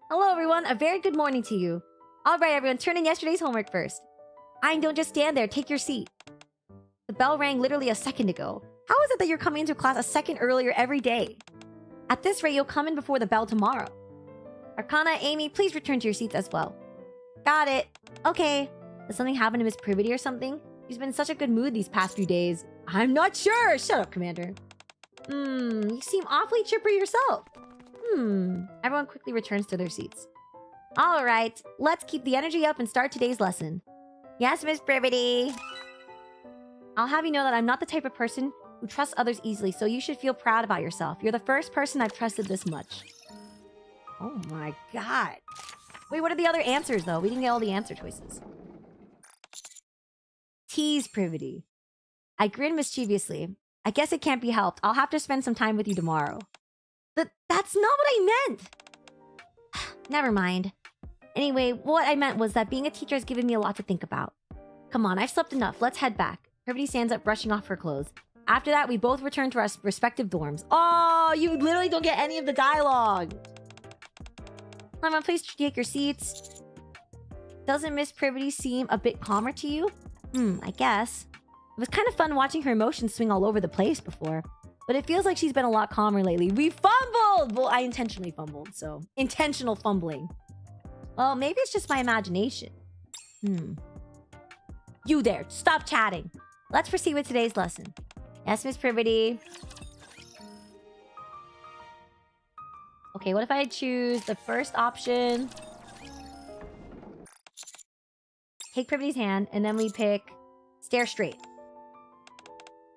[SPEAKER 1] Hello everyone, a very good morning to you. Alright everyone, turn in yesterday's homework first. Don't just stand there, take your seat. The bell rang literally a second ago. How is it that you're coming into class a second earlier every day? At this rate, you'll come in before the bell tomorrow. Arcana, Amy, please return to your seats as well. Got it. Okay. Did something happen to Miss Privity or something? She's been in such a good mood these past few days.
[SPEAKER 5] I'm not sure. Shut up, Commander.
[SPEAKER 1] You seem awfully chipper yourself. Everyone quickly returns to their seats. Alright, let's keep the energy up and start today's lesson. Yes, Miss Privity. I'll have you know that I'm not the type of person who trusts others easily, so you should feel proud about yourself. You're the first person I've trusted this much.
[SPEAKER 5] Oh my god.
[SPEAKER 1] Wait, what are the other answers, though? We didn't get all the answer choices. Tease Privity. I grin mischievously. I guess it can't be helped. I'll have to spend some time with you tomorrow. That's not what I meant! Never mind. Anyway, what I meant was that being a teacher has given me a lot to think about. Come on, I've slept enough. Let's head back. Privity stands up, brushing off her clothes. After that, we both return to our respective dorms. Oh, you literally don't get any of the dialogue. Come on, please take your seats. Doesn't Miss Privity seem a bit calmer to you? I guess. It was kind of fun watching her emotions swing all over the place before. But it feels like she's been a lot calmer lately. We fumbled! Well, I intentionally fumbled, so... Intentional fumbling. Well, maybe it's just my imagination. You there, stop chatting. Let's proceed with today's lesson. Yes, Miss Privity. Okay, what if I choose the first option? Take Privity's hand, and then we pick stare straight.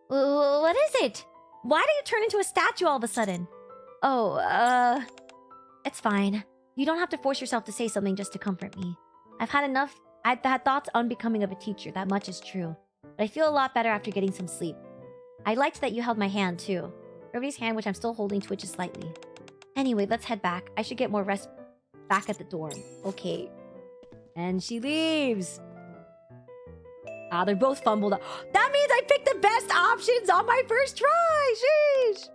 [SPEAKER 1] What is it? Why do you turn into a statue all of a sudden? Oh, it's fine. You don't have to force yourself to say something just to comfort me. I've had enough. I've had thoughts on becoming of a teacher, that much is true. But I feel a lot better after getting some sleep. I liked that you held my hand, too. Privity's hand, which I'm still holding, twitches slightly. Anyway, let's head back. I should get more rest back at the dorm. Okay. And she leaves. Ah, they're both fumbled up. That means I picked the best options on my first try! Sheesh!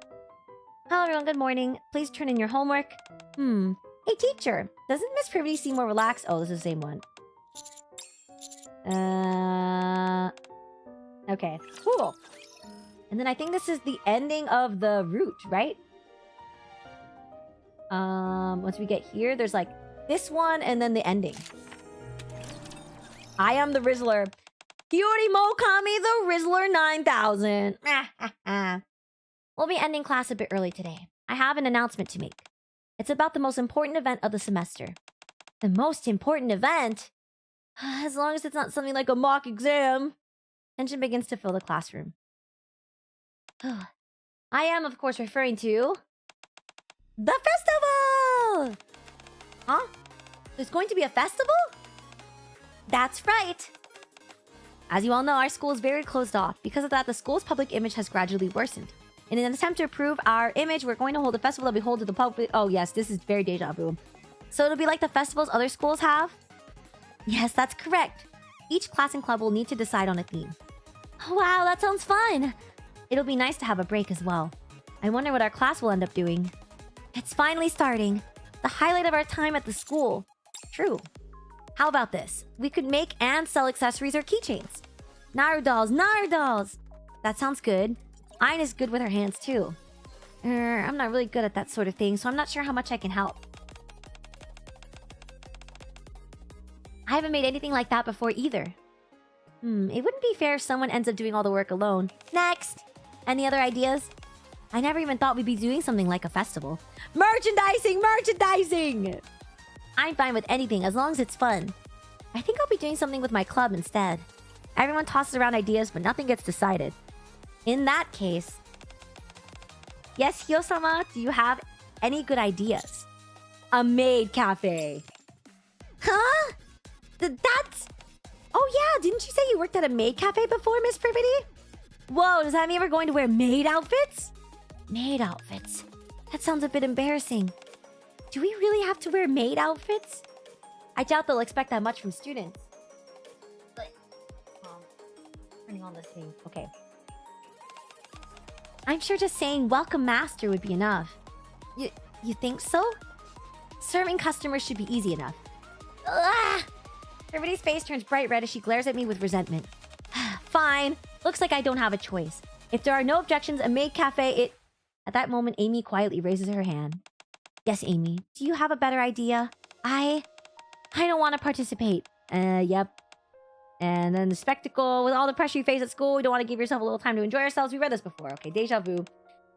[SPEAKER 1] Hello, everyone. Good morning. Please turn in your homework. Hey, teacher. Doesn't Miss Privity seem more relaxed? Oh, this is the same one. Okay. Cool. And then I think this is the ending of the route, right? Once we get here, there's like this one and then the ending. I am the Rizzler. Hiyori Mokami, the Rizzler 9000. We'll be ending class a bit early today. I have an announcement to make. It's about the most important event of the semester. The most important event? As long as it's not something like a mock exam. Tension begins to fill the classroom. I am, of course, referring to... the festival! Huh? There's going to be a festival? That's right. As you all know, our school is very closed off. Because of that, the school's public image has gradually worsened. In an attempt to improve our image, we're going to hold a festival that we hold to the public... Oh, yes, this is very deja vu. So it'll be like the festivals other schools have? Yes, that's correct. Each class and club will need to decide on a theme. Wow, that sounds fun. It'll be nice to have a break as well. I wonder what our class will end up doing. It's finally starting. The highlight of our time at the school. True. How about this? We could make and sell accessories or keychains. Naru dolls, Naru dolls! That sounds good. Ayn is good with her hands too. I'm not really good at that sort of thing, so I'm not sure how much I can help. I haven't made anything like that before either. It wouldn't be fair if someone ends up doing all the work alone. Next! Any other ideas? I never even thought we'd be doing something like a festival. Merchandising! Merchandising! I'm fine with anything as long as it's fun. I think I'll be doing something with my club instead. Everyone tosses around ideas, but nothing gets decided. In that case... Yes, Hiyosama, do you have any good ideas? A maid cafe. Huh? That's... Oh yeah, didn't you say you worked at a maid cafe before, Miss Privity? Whoa, does that mean we're going to wear maid outfits? Maid outfits? That sounds a bit embarrassing. Do we really have to wear maid outfits? I doubt they'll expect that much from students. But... turning on this thing. Okay. I'm sure just saying welcome master would be enough. You think so? Serving customers should be easy enough. Ugh! Everybody's face turns bright red as she glares at me with resentment. Fine. Looks like I don't have a choice. If there are no objections, a maid cafe, At that moment, Amy quietly raises her hand. Yes, Amy. Do you have a better idea? I don't want to participate. Yep. And then the spectacle. With all the pressure you face at school, you don't want to give yourself a little time to enjoy yourselves. We read this before. Okay, deja vu.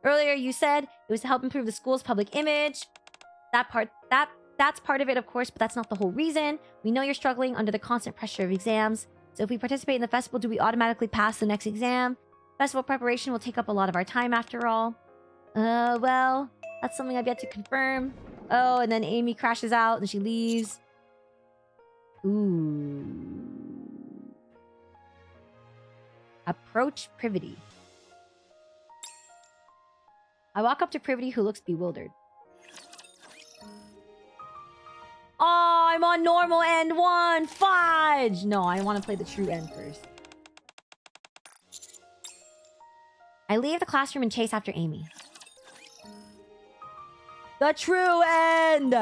[SPEAKER 1] Earlier, you said it was to help improve the school's public image. That's part of it, of course, but that's not the whole reason. We know you're struggling under the constant pressure of exams. So if we participate in the festival, do we automatically pass the next exam? Festival preparation will take up a lot of our time after all. Well, that's something I've yet to confirm. Oh, and then Amy crashes out and she leaves. Ooh. Approach Privity. I walk up to Privity, who looks bewildered. Oh, I'm on normal end 1. Fudge! No, I want to play the true end first. I leave the classroom and chase after Amy. The true end!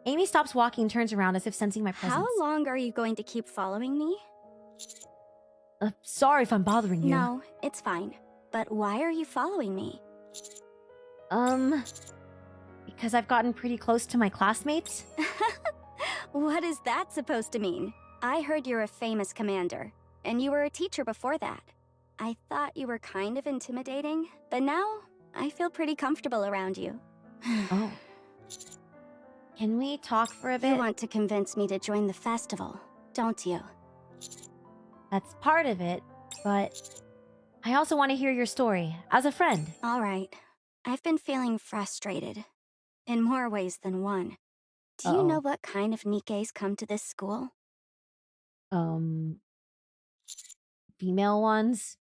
[SPEAKER 1] Amy stops walking and turns around as if sensing my presence.
[SPEAKER 4] How long are you going to keep following me?
[SPEAKER 1] Sorry if I'm bothering you.
[SPEAKER 4] No, it's fine. But why are you following me?
[SPEAKER 1] Because I've gotten pretty close to my classmates.
[SPEAKER 4] What is that supposed to mean? I heard you're a famous commander, and you were a teacher before that. I thought you were kind of intimidating, but now I feel pretty comfortable around you.
[SPEAKER 1] Oh. Can we talk for a bit?
[SPEAKER 4] You want to convince me to join the festival, don't you?
[SPEAKER 1] That's part of it, but I also want to hear your story as a friend.
[SPEAKER 4] All right. I've been feeling frustrated. In more ways than one. Do you know what kind of Nikkes come to this school?
[SPEAKER 1] Female ones?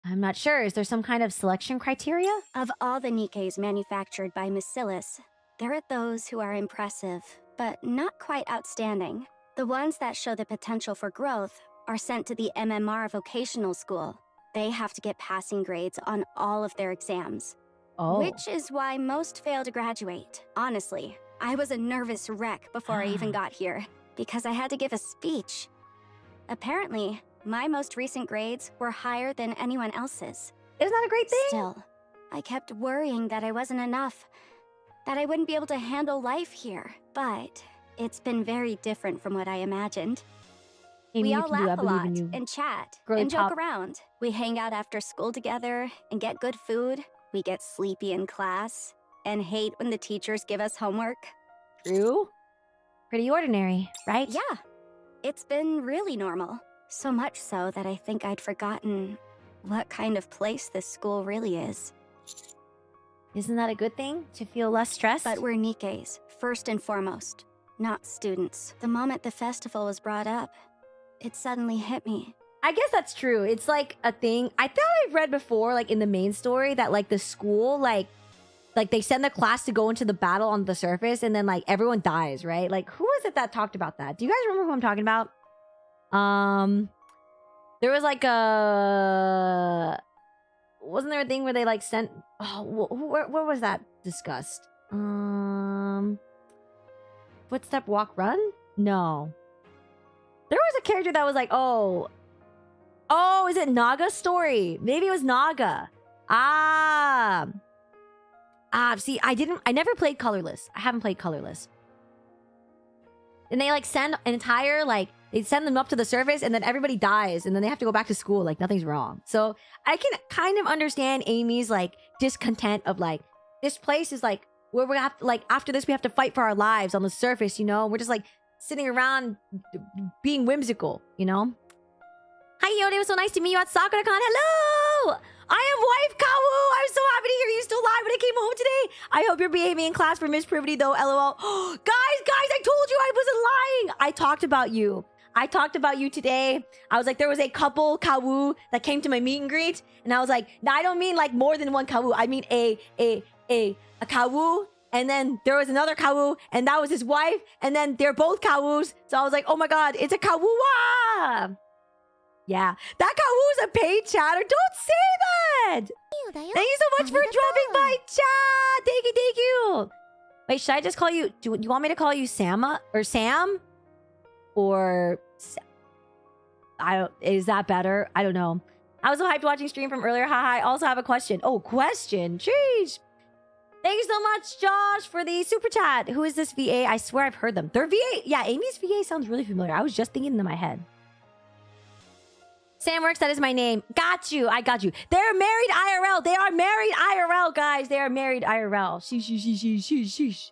[SPEAKER 1] I'm not sure. Is there some kind of selection criteria?
[SPEAKER 4] Of all the Nikkes manufactured by Miss Silas, there are those who are impressive, but not quite outstanding. The ones that show the potential for growth are sent to the MMR vocational school. They have to get passing grades on all of their exams.
[SPEAKER 1] Oh.
[SPEAKER 4] Which is why most fail to graduate. Honestly, I was a nervous wreck before I even got here, because I had to give a speech. Apparently, my most recent grades were higher than anyone else's.
[SPEAKER 1] Isn't that a great thing?
[SPEAKER 4] Still, I kept worrying that I wasn't enough, that I wouldn't be able to handle life here. But it's been very different from what I imagined.
[SPEAKER 1] Amy,
[SPEAKER 4] We
[SPEAKER 1] you
[SPEAKER 4] all
[SPEAKER 1] can do it. I
[SPEAKER 4] laugh a
[SPEAKER 1] believe
[SPEAKER 4] lot
[SPEAKER 1] in you.
[SPEAKER 4] and chat
[SPEAKER 1] Girly
[SPEAKER 4] and
[SPEAKER 1] pop.
[SPEAKER 4] joke around. We hang out after school together and get good food. We get sleepy in class and hate when the teachers give us homework.
[SPEAKER 1] True. Pretty ordinary, right?
[SPEAKER 4] Yeah, it's been really normal. So much so that I think I'd forgotten what kind of place this school really is.
[SPEAKER 1] Isn't that a good thing? To feel less stressed?
[SPEAKER 4] But we're Nikkes, first and foremost, not students. The moment the festival was brought up, it suddenly hit me.
[SPEAKER 1] I guess that's true. It's like a thing. I thought I've read before, like in the main story, that like the school, like they send the class to go into the battle on the surface, and then like everyone dies, right? Like who was it that talked about that? Do you guys remember who I'm talking about? There was like wasn't there a thing where they like sent? Oh, where was that discussed? Footstep, walk, run? No. There was a character that was like, oh, is it Naga's story? Maybe it was Naga. See, I never played Colorless. I haven't played Colorless. And they like send an entire, like, they send them up to the surface and then everybody dies and then they have to go back to school like nothing's wrong. So I can kind of understand Amy's like discontent of like, this place is like, where we have to, like, after this we have to fight for our lives on the surface, you know? We're just like sitting around being whimsical, you know? Hi, Hiyori, it was so nice to meet you at SakuraCon. Hello! I am wife Kawu! I'm so happy to hear you still alive when I came home today. I hope you're behaving in class for Miss Privity, though, LOL. Guys, I told you I wasn't lying! I talked about you. I talked about you today. I was like, there was a couple Kawu that came to my meet and greet, and I was like, no, I don't mean like more than one Kawu. I mean a Kawu, and then there was another Kawu, and that was his wife, and then they're both Kawus. So I was like, oh my god, it's a Kawuwa! Yeah, that Kawu is a paid chatter. Don't say that! Thank you so much for dropping by, chat! Thank you! Wait, should I just call you... Do you want me to call you Sama? Or Sam? Or... Is that better? I don't know. I was so hyped watching stream from earlier. Haha, I also have a question. Oh, question? Jeez! Thank you so much, Josh, for the super chat. Who is this VA? I swear I've heard them. Their VA... Yeah, Amy's VA sounds really familiar. I was just thinking in my head. Sam Works, that is my name. Got you. I got you. They're married IRL. They are married IRL, guys. They are married IRL. Sheesh.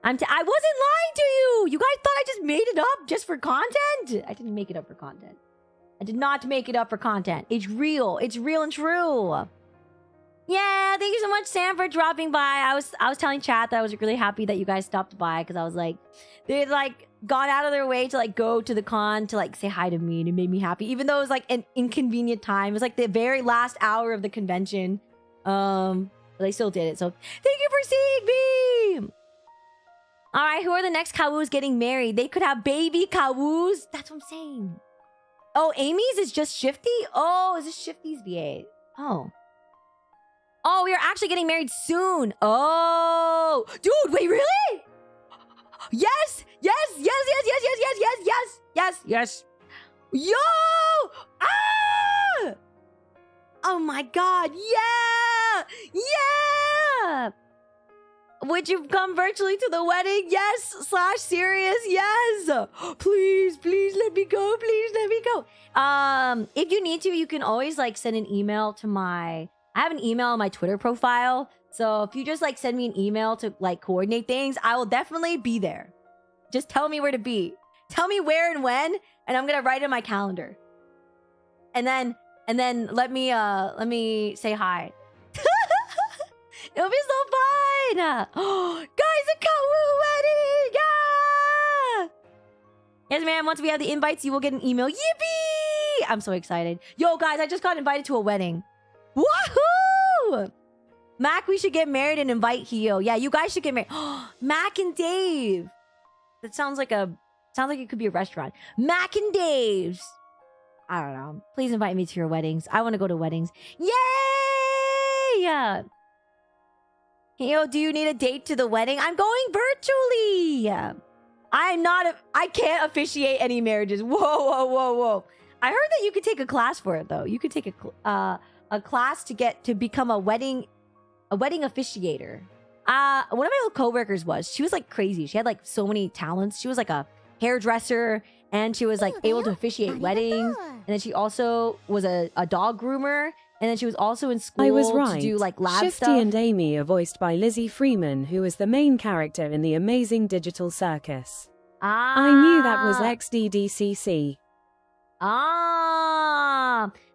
[SPEAKER 1] I wasn't lying to you. You guys thought I just made it up just for content? I didn't make it up for content. I did not make it up for content. It's real. It's real and true. Yeah, thank you so much, Sam, for dropping by. I was telling chat that I was really happy that you guys stopped by because I was like, they'd like gone out of their way to like go to the con to like say hi to me, and it made me happy, even though it was like an inconvenient time. It was like the very last hour of the convention. But they still did it. So thank you for seeing me. All right, who are the next Kawoos getting married? They could have baby Kawoos. That's what I'm saying. Oh, Amy's is just Shifty? Oh, is this Shifty's VA? Oh. Oh, we are actually getting married soon. Oh. Dude, wait, really? Yes! Yes! Yes, yes, yes, yes, yes, yes, yes, yes, yes. Yo! Ah! Oh my god, yeah! Yeah! Would you come virtually to the wedding? Yes! / serious? Yes! Please, please let me go. Please let me go. If you need to, you can always like send an email to my... I have an email on my Twitter profile. So if you just like send me an email to like coordinate things, I will definitely be there. Just tell me where to be. Tell me where and when, and I'm gonna write in my calendar. And then let me say hi. It'll be so fun! Guys, a Kawu wedding! Yeah! Yes, ma'am. Once we have the invites, you will get an email. Yippee! I'm so excited. Yo, guys, I just got invited to a wedding. Woohoo! Mac, we should get married and invite Hiyo. Yeah, you guys should get married. Mac and Dave. That sounds like it could be a restaurant. Mac and Dave's. I don't know. Please invite me to your weddings. I want to go to weddings. Yay! Hiyo, do you need a date to the wedding? I'm going virtually. I can't officiate any marriages. Whoa, whoa, whoa, whoa. I heard that you could take a class for it though. You could take a class to become a wedding officiator. One of my old coworkers she was like crazy. She had like so many talents. She was like a hairdresser, and she was like able to officiate weddings. And then she also was a dog groomer. And then she was also in school
[SPEAKER 2] I was right.
[SPEAKER 1] to do like lab
[SPEAKER 2] Shifty
[SPEAKER 1] stuff.
[SPEAKER 2] and Amy are voiced by Lizzie Freeman, who is the main character in the Amazing Digital Circus. I knew that was XDDCC.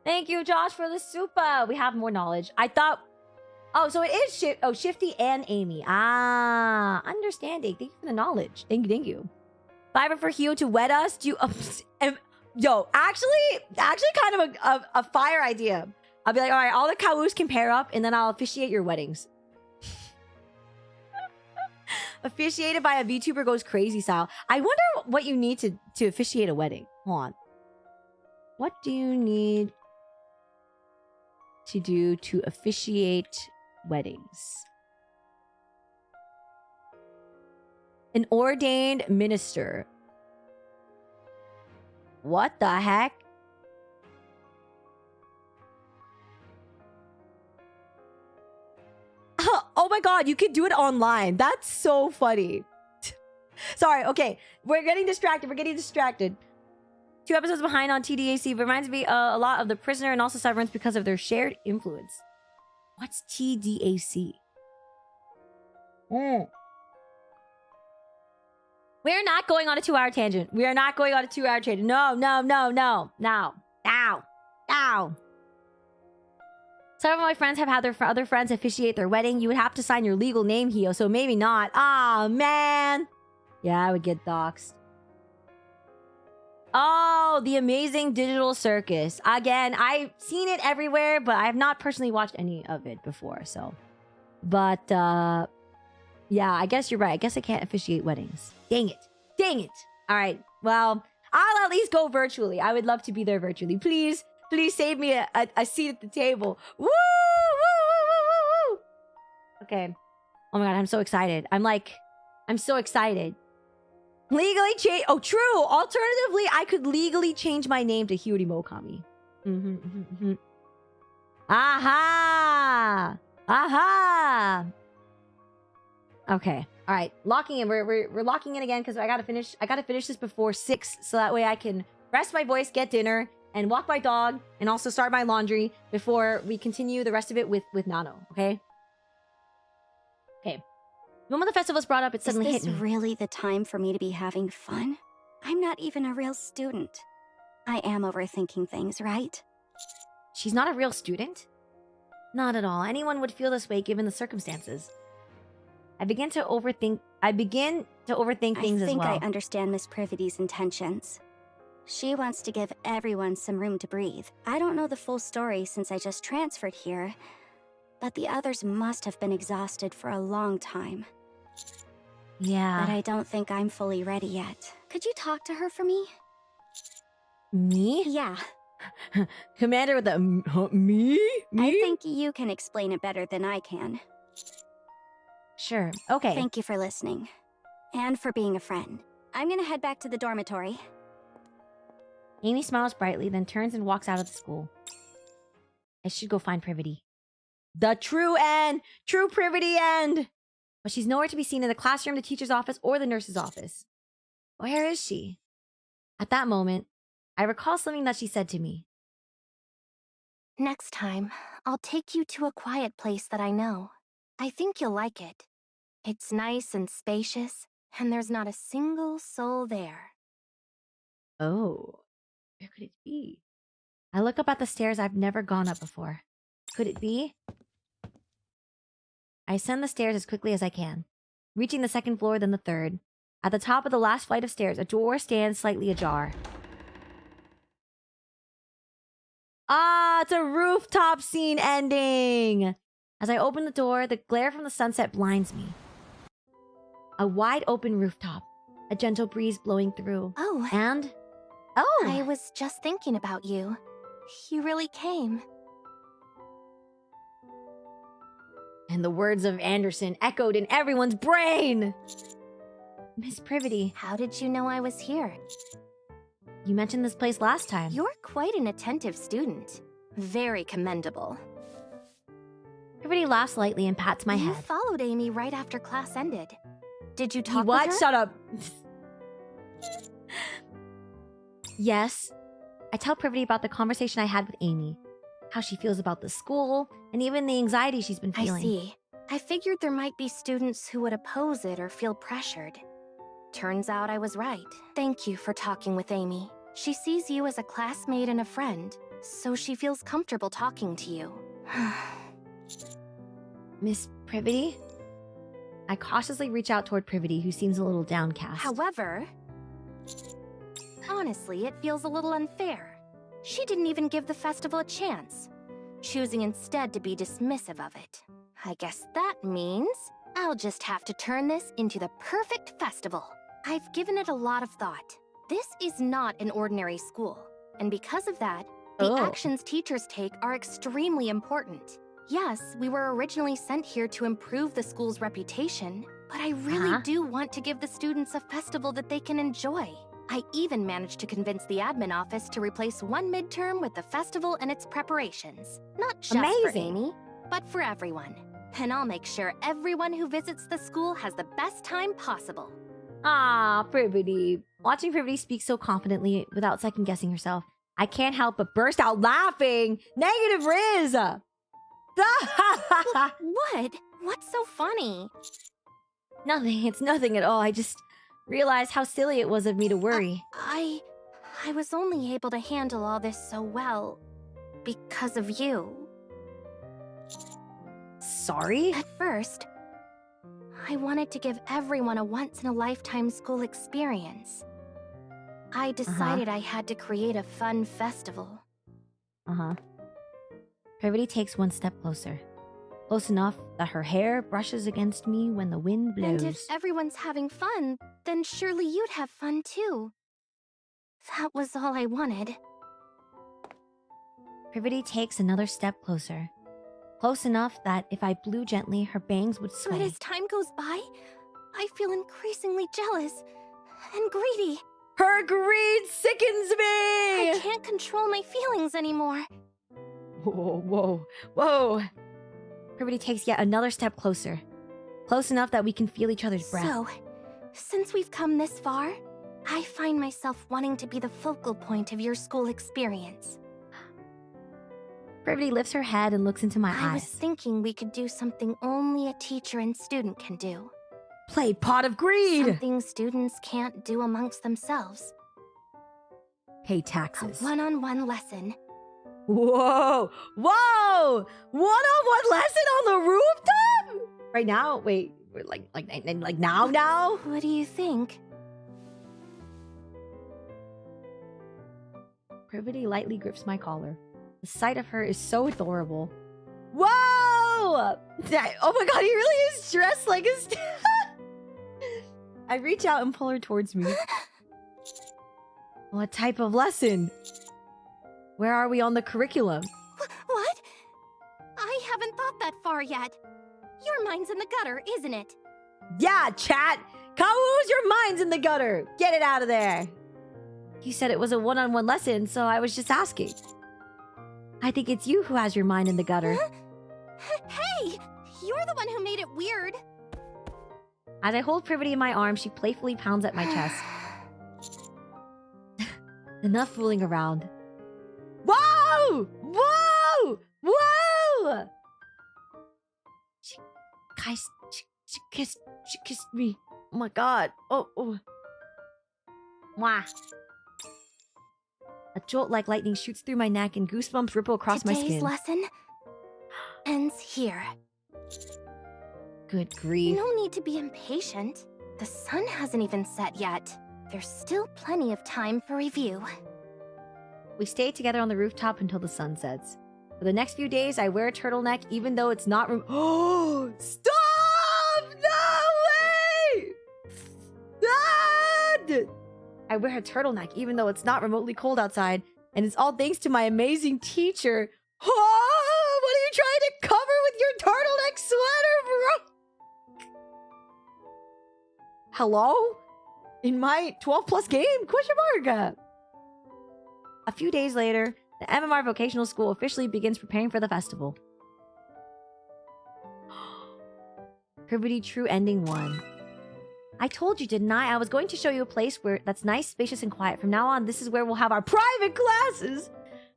[SPEAKER 1] Thank you, Josh, for the super. We have more knowledge. I thought... Oh, so it is Shifty and Amy. Understanding. Thank you for the knowledge. Thank you. Fiverr for Hiyo to wed us? Do you... yo, actually kind of a fire idea. I'll be like, all right, all the Kawoos can pair up, and then I'll officiate your weddings. Officiated by a VTuber goes crazy style. I wonder what you need to officiate a wedding. Hold on. What do you need to do to officiate weddings? An ordained minister. What the heck? Oh my god, you can do it online. That's so funny. Sorry, okay. We're getting distracted. 2 episodes behind on TDAC reminds me a lot of The Prisoner and also Severance because of their shared influence. What's TDAC? We're not going on a 2-hour tangent. No. Now. Some of my friends have had their other friends officiate their wedding. You would have to sign your legal name, Hiyo, so maybe not. Ah, man. Yeah, I would get doxxed. Oh, the Amazing Digital Circus. Again, I've seen it everywhere, but I have not personally watched any of it before, so. But, yeah, I guess you're right. I guess I can't officiate weddings. Dang it. All right, well, I'll at least go virtually. I would love to be there virtually. Please save me a seat at the table. Woo! Okay. Oh my god, I'm so excited. I'm so excited. Legally change. Oh, true. Alternatively, I could legally change my name to Hiyori Mokami. Aha! Okay. All right. Locking in. We're locking in again because I gotta finish this before 6, so that way I can rest my voice, get dinner, and walk my dog, and also start my laundry before we continue the rest of it with Nano. Okay. The moment the festival's brought up, it suddenly hit me.
[SPEAKER 4] Is this really the time for me to be having fun? I'm not even a real student. I am overthinking things, right?
[SPEAKER 1] She's not a real student? Not at all. Anyone would feel this way given the circumstances. I begin to overthink things as well.
[SPEAKER 4] I think I understand Miss Privity's intentions. She wants to give everyone some room to breathe. I don't know the full story since I just transferred here, but the others must have been exhausted for a long time.
[SPEAKER 1] Yeah.
[SPEAKER 4] But I don't think I'm fully ready yet. Could you talk to her for me?
[SPEAKER 1] Me?
[SPEAKER 4] Yeah.
[SPEAKER 1] Commander with the me?
[SPEAKER 4] I think you can explain it better than I can.
[SPEAKER 1] Sure. Okay.
[SPEAKER 4] Thank you for listening. And for being a friend. I'm gonna head back to the dormitory.
[SPEAKER 1] Amy smiles brightly, then turns and walks out of the school. I should go find Privity. The true end! True Privity end! But she's nowhere to be seen in the classroom, the teacher's office, or the nurse's office. Where is she? At that moment, I recall something that she said to me.
[SPEAKER 3] Next time, I'll take you to a quiet place that I know. I think you'll like it. It's nice and spacious, and there's not a single soul there.
[SPEAKER 1] Oh, where could it be? I look up at the stairs I've never gone up before. Could it be? I ascend the stairs as quickly as I can, reaching the second floor, then the third. At the top of the last flight of stairs, a door stands slightly ajar. Ah, it's a rooftop scene ending! As I open the door, the glare from the sunset blinds me. A wide open rooftop, a gentle breeze blowing through.
[SPEAKER 3] Oh.
[SPEAKER 1] And... oh!
[SPEAKER 3] I was just thinking about you. You really came.
[SPEAKER 1] And the words of Anderson echoed in everyone's brain! Miss Privity,
[SPEAKER 3] How did you know I was here?
[SPEAKER 1] you mentioned this place last time.
[SPEAKER 3] You're quite an attentive student. Very commendable.
[SPEAKER 1] Privity laughs lightly and pats my
[SPEAKER 3] You
[SPEAKER 1] head.
[SPEAKER 3] followed Amy right after class ended. Did you
[SPEAKER 1] You
[SPEAKER 3] talk
[SPEAKER 1] what?
[SPEAKER 3] with her?
[SPEAKER 1] Shut up. Yes. I tell Privity about the conversation I had with Amy, how she feels about the school, and even the anxiety she's been
[SPEAKER 3] I
[SPEAKER 1] feeling.
[SPEAKER 3] see. I figured there might be students who would oppose it or feel pressured. Turns out I was right. Thank you for talking with Amy. She sees you as a classmate and a friend, so she feels comfortable talking to you.
[SPEAKER 1] Miss Privity? I cautiously reach out toward Privity, who seems a little downcast.
[SPEAKER 3] However, honestly, it feels a little unfair. She didn't even give the festival a chance, choosing instead to be dismissive of it. I guess that means I'll just have to turn this into the perfect festival. I've given it a lot of thought. This is not an ordinary school, and because of that, the actions teachers take are extremely important. Yes, we were originally sent here to improve the school's reputation, but I really do want to give the students a festival that they can enjoy. I even managed to convince the admin office to replace one midterm with the festival and its preparations. Not just for Amy, but for everyone. And I'll make sure everyone who visits the school has the best time possible.
[SPEAKER 1] Ah, Privity. Watching Privity speak so confidently without second-guessing herself, I can't help but burst out laughing. Negative Riz!
[SPEAKER 3] What? What's so funny?
[SPEAKER 1] Nothing. It's nothing at all. I just realized how silly it was of me to worry.
[SPEAKER 3] I was only able to handle all this so well because of you.
[SPEAKER 1] Sorry?
[SPEAKER 3] At first, I wanted to give everyone a once-in-a-lifetime school experience. I decided I had to create a fun festival.
[SPEAKER 1] Privity takes one step closer. Close enough that her hair brushes against me when the wind blows.
[SPEAKER 3] And if everyone's having fun, then surely you'd have fun too. That was all I wanted.
[SPEAKER 1] Privity takes another step closer. Close enough that if I blew gently, her bangs would sway.
[SPEAKER 3] But as time goes by, I feel increasingly jealous and greedy.
[SPEAKER 1] Her greed sickens me!
[SPEAKER 3] I can't control my feelings anymore.
[SPEAKER 1] Whoa. Privity takes yet another step closer. Close enough that we can feel each other's breath.
[SPEAKER 3] So, since we've come this far, I find myself wanting to be the focal point of your school experience.
[SPEAKER 1] Privity lifts her head and looks into my
[SPEAKER 3] I was
[SPEAKER 1] eyes.
[SPEAKER 3] thinking we could do something only a teacher and student can do.
[SPEAKER 1] Play Pot of Greed!
[SPEAKER 3] Something students can't do amongst themselves.
[SPEAKER 1] Pay
[SPEAKER 3] A
[SPEAKER 1] taxes.
[SPEAKER 3] one-on-one lesson.
[SPEAKER 5] Whoa! Whoa! One-on-one lesson on the rooftop? Right now? Wait, like now?
[SPEAKER 3] What do you think?
[SPEAKER 1] Privity lightly grips my collar. The sight of her is so adorable.
[SPEAKER 5] Whoa! Oh my god, he really is dressed like a I reach out and pull her towards me. What type of lesson? Where are we on the curriculum?
[SPEAKER 3] What? I haven't thought that far yet. Your mind's in the gutter, isn't it?
[SPEAKER 5] Yeah, chat! Kawu's your mind's in the gutter! Get it out of there!
[SPEAKER 1] You said it was a one-on-one lesson, so I was just asking. I think it's you who has your mind in the gutter.
[SPEAKER 3] Hey! You're the one who made it weird.
[SPEAKER 1] As I hold Privity in my arms, she playfully pounds at my chest. Enough fooling around.
[SPEAKER 5] Whoa! Whoa! Whoa! She kissed me. Oh my god. Oh.
[SPEAKER 1] Mwah. A jolt like lightning shoots through my neck and goosebumps ripple across my
[SPEAKER 3] Today's
[SPEAKER 1] skin.
[SPEAKER 3] lesson ends here.
[SPEAKER 1] Good grief.
[SPEAKER 3] No need to be impatient. The sun hasn't even set yet. There's still plenty of time for review.
[SPEAKER 1] We stay together on the rooftop until the sun sets. For the next few days, I wear a turtleneck even though it's not
[SPEAKER 5] Oh! Stop! No way! Dad!
[SPEAKER 1] I wear a turtleneck even though it's not remotely cold outside, and it's all thanks to my amazing teacher.
[SPEAKER 5] Oh, what are you trying to cover with your turtleneck sweater, bro? Hello? In my 12+ game? Question mark.
[SPEAKER 1] A few days later, the MMR Vocational School officially begins preparing for the festival. Privity True Ending 1. I told you, didn't I? I was going to show you a place that's nice, spacious, and quiet. From now on, this is where we'll have our private classes!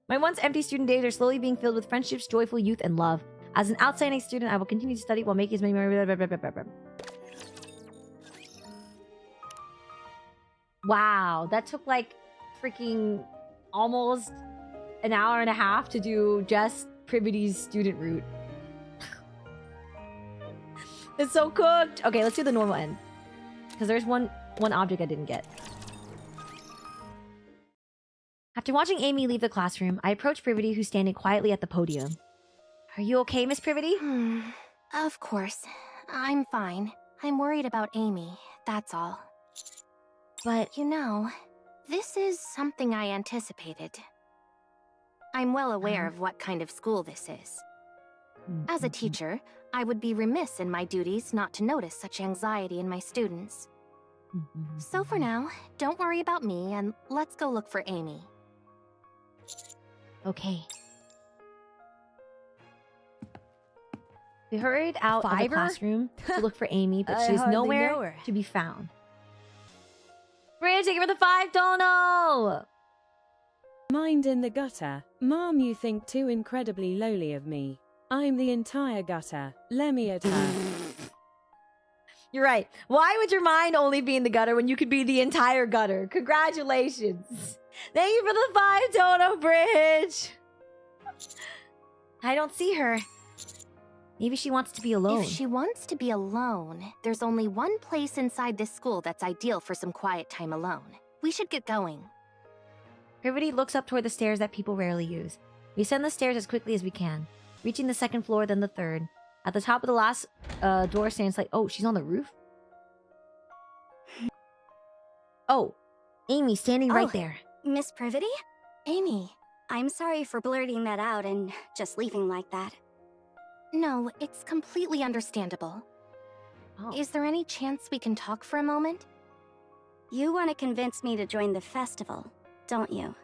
[SPEAKER 1] My once empty student days are slowly being filled with friendships, joyful youth, and love. As an outstanding student, I will continue to study while making as many... Wow, that took like freaking almost an hour and a half to do just Privity's student route.
[SPEAKER 5] It's so cooked.
[SPEAKER 1] Okay, let's do the normal end. Because there's one object I didn't get. After watching Amy leave the classroom, I approach Privity, who's standing quietly at the podium. Are you okay, Miss Privity?
[SPEAKER 3] Of course. I'm fine. I'm worried about Amy, that's all.
[SPEAKER 1] But
[SPEAKER 3] You know, this is something I anticipated. I'm well aware of what kind of school this is. As a teacher, I would be remiss in my duties not to notice such anxiety in my students. So for now, don't worry about me and let's go look for Amy.
[SPEAKER 1] Okay. We hurried out of the
[SPEAKER 5] Fiverr?
[SPEAKER 1] classroom to look for Amy, but
[SPEAKER 5] I
[SPEAKER 1] she is
[SPEAKER 5] hardly know
[SPEAKER 1] nowhere
[SPEAKER 5] her.
[SPEAKER 1] to be found. Bridge, thank you for the 5 dono!
[SPEAKER 2] Mind in the gutter. Mom, you think too incredibly lowly of me. I'm the entire gutter. Let me at her.
[SPEAKER 5] You're right. Why would your mind only be in the gutter when you could be the entire gutter? Congratulations. Thank you for the 5 dono, Bridge.
[SPEAKER 1] I don't see her. Maybe she wants to be alone.
[SPEAKER 3] If she wants to be alone, there's only one place inside this school that's ideal for some quiet time alone. We should get going.
[SPEAKER 1] Privity looks up toward the stairs that people rarely use. We ascend the stairs as quickly as we can, reaching the 2nd floor, then the 3rd. At the top of the last door stands like... Oh, she's on the roof? Oh, Amy standing right there.
[SPEAKER 4] Miss Privity?
[SPEAKER 3] Amy.
[SPEAKER 4] I'm sorry for blurting that out and just leaving like that.
[SPEAKER 3] No, it's completely understandable.
[SPEAKER 1] Oh.
[SPEAKER 3] Is there any chance we can talk for a moment?
[SPEAKER 4] You want to convince me to join the festival, don't you?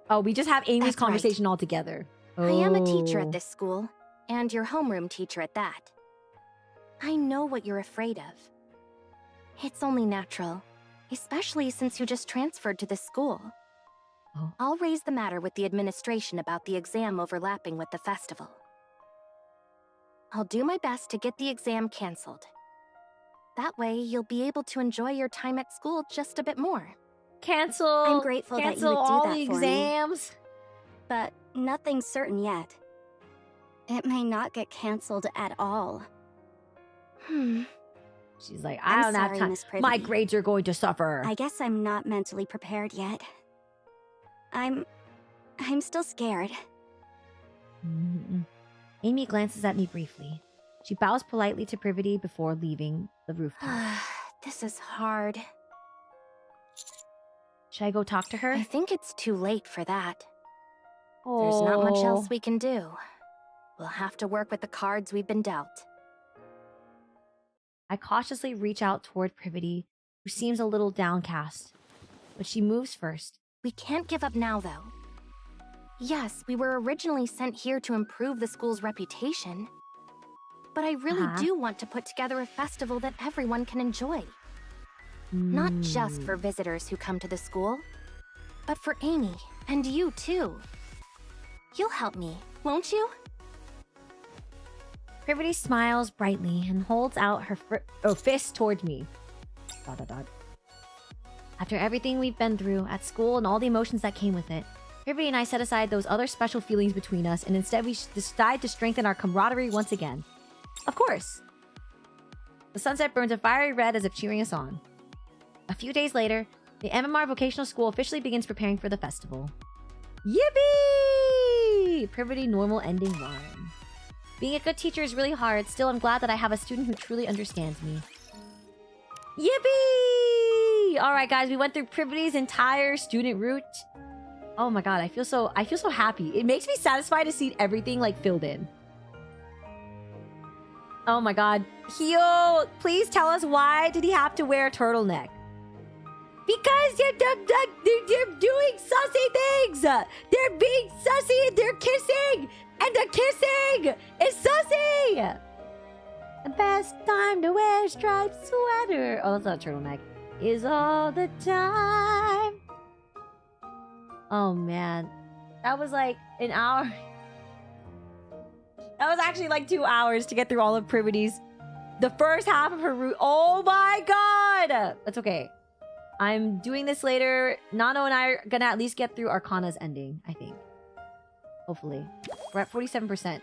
[SPEAKER 1] Oh, we just have Amy's
[SPEAKER 3] That's right.
[SPEAKER 1] conversation all together.
[SPEAKER 3] I am a teacher
[SPEAKER 1] Oh.
[SPEAKER 3] at this school, and your homeroom teacher at that. I know what you're afraid of. It's only natural, especially since you just transferred to this school.
[SPEAKER 1] Oh.
[SPEAKER 3] I'll raise the matter with the administration about the exam overlapping with the festival. I'll do my best to get the exam canceled. That way, you'll be able to enjoy your time at school just a bit more.
[SPEAKER 1] Cancel.
[SPEAKER 4] I'm grateful that you
[SPEAKER 1] cancel
[SPEAKER 4] would do
[SPEAKER 1] all
[SPEAKER 4] that
[SPEAKER 1] the
[SPEAKER 4] for me.
[SPEAKER 1] exams.
[SPEAKER 4] But nothing's certain yet. It may not get cancelled at all.
[SPEAKER 1] She's like,
[SPEAKER 4] I'm
[SPEAKER 1] I don't
[SPEAKER 4] sorry,
[SPEAKER 1] have
[SPEAKER 4] Miss
[SPEAKER 1] time. My
[SPEAKER 4] Privity.
[SPEAKER 1] grades are going to suffer.
[SPEAKER 4] I guess I'm not mentally prepared yet. I'm still scared.
[SPEAKER 1] Amy glances at me briefly. She bows politely to Privity before leaving the rooftop.
[SPEAKER 3] This is hard.
[SPEAKER 1] Should I go talk to her?
[SPEAKER 3] I think it's too late for that. There's not much else we can do. We'll have to work with the cards we've been dealt.
[SPEAKER 1] I cautiously reach out toward Privity, who seems a little downcast. But she moves first.
[SPEAKER 3] We can't give up now, though. Yes, we were originally sent here to improve the school's reputation. But I really do want to put together a festival that everyone can enjoy. Not just for visitors who come to the school, but for Amy and you too. You'll help me, won't you?
[SPEAKER 1] Privity smiles brightly and holds out her fist towards me. ... After everything we've been through at school and all the emotions that came with it, Privity and I set aside those other special feelings between us, and instead we decide to strengthen our camaraderie once again. Of course! The sunset burns a fiery red as if cheering us on. A few days later, the MMR Vocational School officially begins preparing for the festival. Yippee! Privity normal ending rhyme. Being a good teacher is really hard, still I'm glad that I have a student who truly understands me. Yippee! Alright guys, we went through Privity's entire student route. Oh my god, I feel so happy. It makes me satisfied to see everything like filled in. Oh my god. Hiyo, please tell us, why did he have to wear a turtleneck? Because they're doing sussy things! They're being sussy and they're kissing! And the kissing is sussy! The best time to wear a striped sweater. Oh, that's not a turtleneck. Is all the time. Oh man. That was like an hour. That was actually like 2 hours to get through all of Privity's. The first half of her route. Oh my god! That's okay. I'm doing this later. Nano and I are gonna at least get through Arcana's ending, I think. Hopefully. We're at 47%.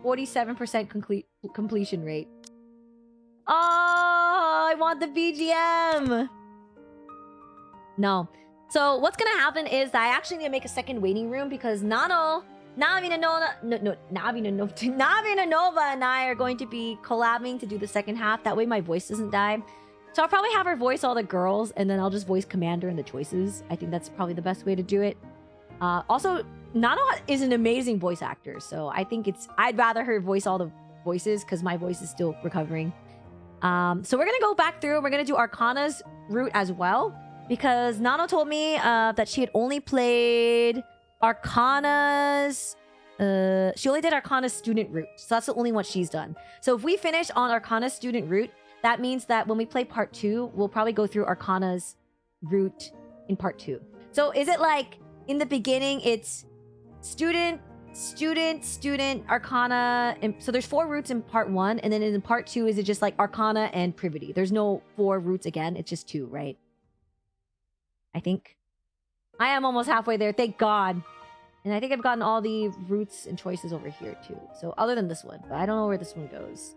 [SPEAKER 1] 47% completion rate. Oh, I want the BGM! No. So what's gonna happen is that I actually need to make a second waiting room because Nano... Navina Nova and I are going to be collabing to do the second half. That way my voice doesn't die. So I'll probably have her voice all the girls, and then I'll just voice Commander in the choices. I think that's probably the best way to do it. Also, Nano is an amazing voice actor, so I think I'd rather her voice all the voices, because my voice is still recovering. So we're gonna go back through, and we're gonna do Arcana's route as well, because Nano told me that she had only played Arcana's... she only did Arcana's student route, so that's the only one she's done. So if we finish on Arcana's student route, that means that when we play part 2, we'll probably go through Arcana's route in part 2. So is it like, in the beginning, it's student, Arcana, and so there's 4 routes in part 1, and then in part 2, is it just like Arcana and Privity? There's no 4 routes again, it's just 2, right? I think. I am almost halfway there, thank God. And I think I've gotten all the routes and choices over here too. So other than this one, but I don't know where this one goes.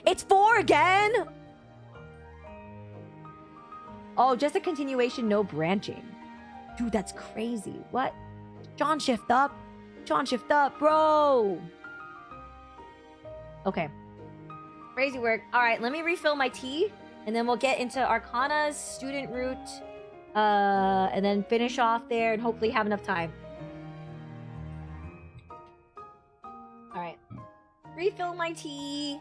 [SPEAKER 1] It's 4 again? Oh, just a continuation, no branching. Dude, that's crazy. What? John, shift up. John, shift up, bro. Okay. Crazy work. All right, let me refill my tea, and then we'll get into Arcana's student route, and then finish off there and hopefully have enough time. All right. Refill my tea.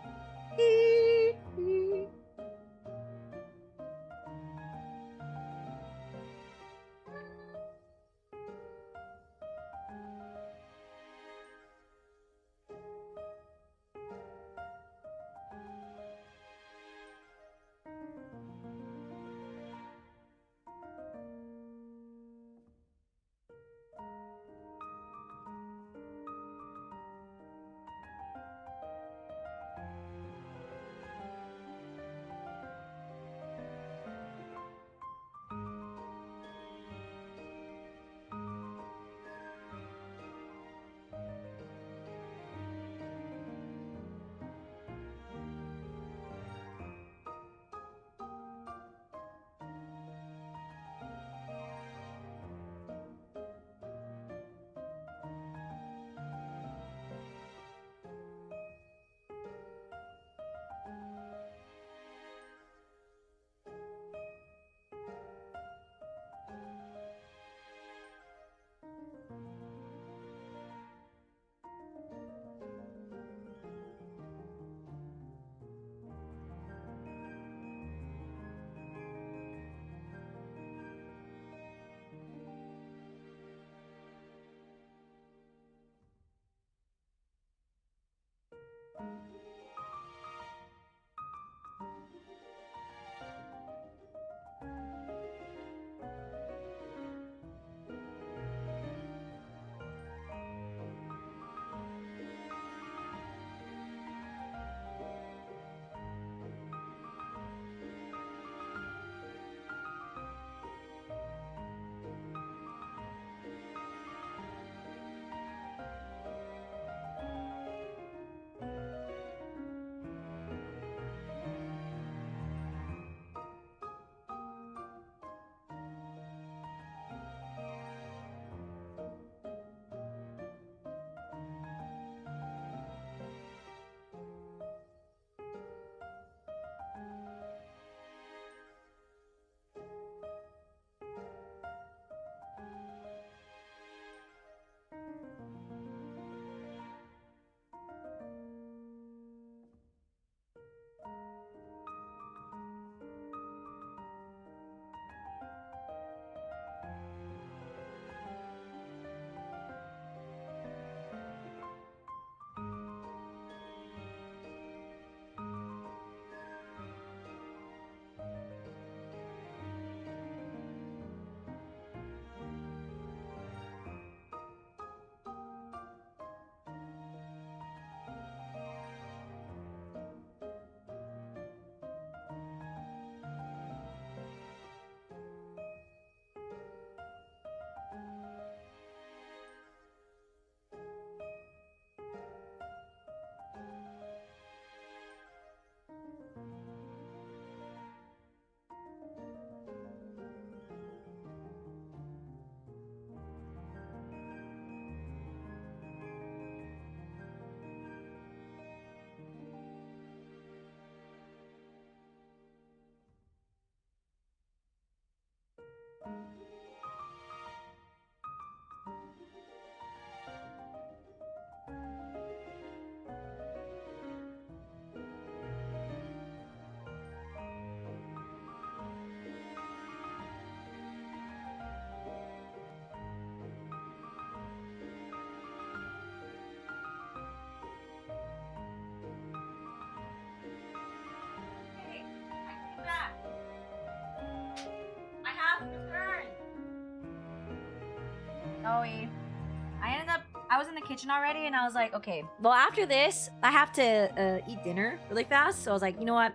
[SPEAKER 1] I was in the kitchen already, and I was like, okay, well, after this, I have to eat dinner really fast. So I was like, you know what?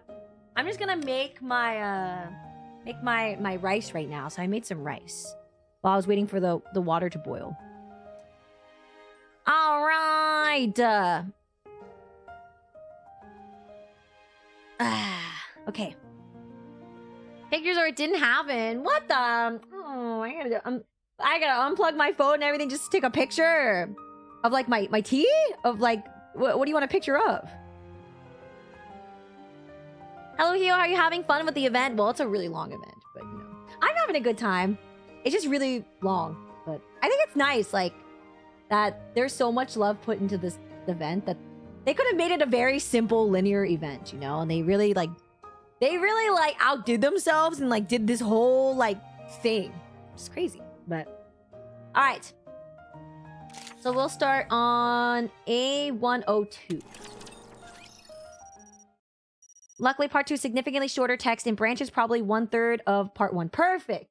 [SPEAKER 1] I'm just gonna make my rice right now. So I made some rice while I was waiting for the water to boil. All right. Okay. Figures or it didn't happen. What the? Oh, I gotta unplug my phone and everything just to take a picture of like my tea? Of like, what do you want a picture of? Hello, Hio. Are you having fun with the event? Well, it's a really long event, but you know, I'm having a good time. It's just really long, but I think it's nice, like, that there's so much love put into this event that they could have made it a very simple linear event, you know, and they really outdid themselves and like did this whole like thing. It's crazy, but all right. So we'll start on A102. Luckily, part 2 is significantly shorter text and branches probably 1/3 of part 1. Perfect.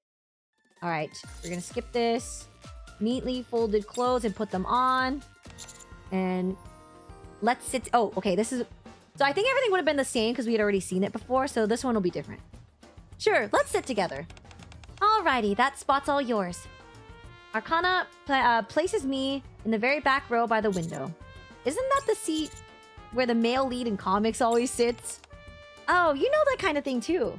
[SPEAKER 1] All right, we're gonna skip this. Neatly folded clothes and put them on. And let's sit. Oh, okay, this is... So I think everything would have been the same because we had already seen it before, so this one will be different. Sure, let's sit together. Alrighty, that spot's all yours. Arcana places me in the very back row by the window. Isn't that the seat where the male lead in comics always sits? Oh, you know that kind of thing too.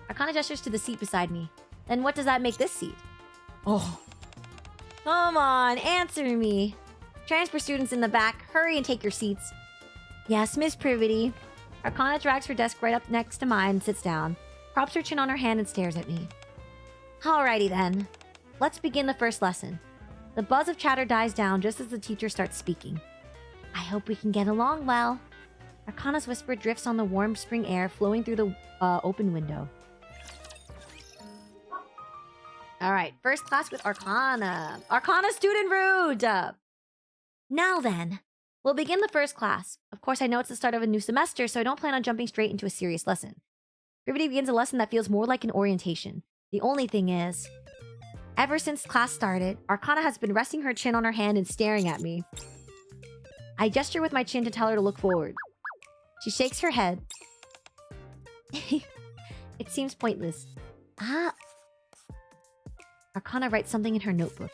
[SPEAKER 1] Arcana gestures to the seat beside me. Then what does that make this seat? Oh. Come on, answer me. Transfer students in the back, hurry and take your seats. Yes, Miss Privity. Arcana drags her desk right up next to mine and sits down, props her chin on her hand and stares at me. Alrighty then. Let's begin the first lesson. The buzz of chatter dies down just as the teacher starts speaking. I hope we can get along well. Arcana's whisper drifts on the warm spring air flowing through the open window. Alright, first class with Arcana. Arcana student rude! Now then, we'll begin the first class. Of course, I know it's the start of a new semester, so I don't plan on jumping straight into a serious lesson. Everybody begins a lesson that feels more like an orientation. The only thing is, ever since class started, Arcana has been resting her chin on her hand and staring at me. I gesture with my chin to tell her to look forward. She shakes her head. It seems pointless. Arcana writes something in her notebook.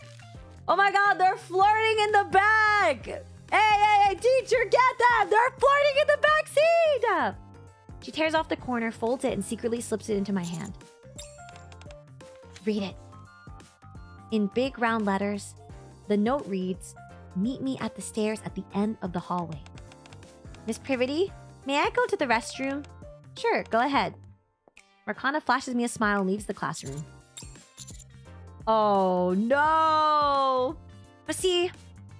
[SPEAKER 1] Oh my god, they're flirting in the back! Hey, teacher, get them! They're flirting in the back seat! She tears off the corner, folds it, and secretly slips it into my hand. Read it. In big round letters, the note reads, "Meet me at the stairs at the end of the hallway." Miss Privity, may I go to the restroom? Sure, go ahead. Arcana flashes me a smile and leaves the classroom. Oh no! But see,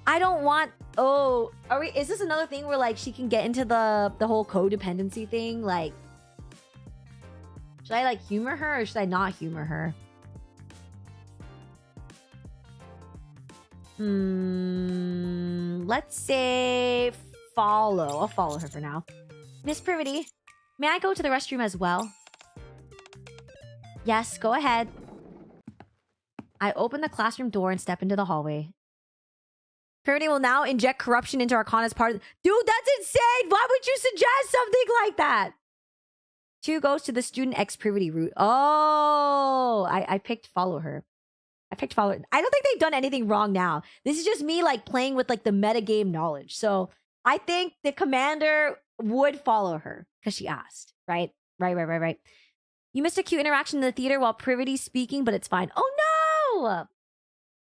[SPEAKER 1] I don't want... Oh, is this another thing where like she can get into the whole codependency thing? Like, should I like humor her or should I not humor her? Let's say follow. I'll follow her for now. Miss Privity, may I go to the restroom as well? Yes, go ahead. I open the classroom door and step into the hallway. Privity will now inject corruption into Arcana's part. Dude, that's insane! Why would you suggest something like that? 2 goes to the student X Privity route. Oh, I picked follow her. I picked follow her. I don't think they've done anything wrong now. This is just me like playing with like the metagame knowledge. So I think the commander would follow her because she asked. Right? Right. You missed a cute interaction in the theater while Privity's speaking, but it's fine. Oh no!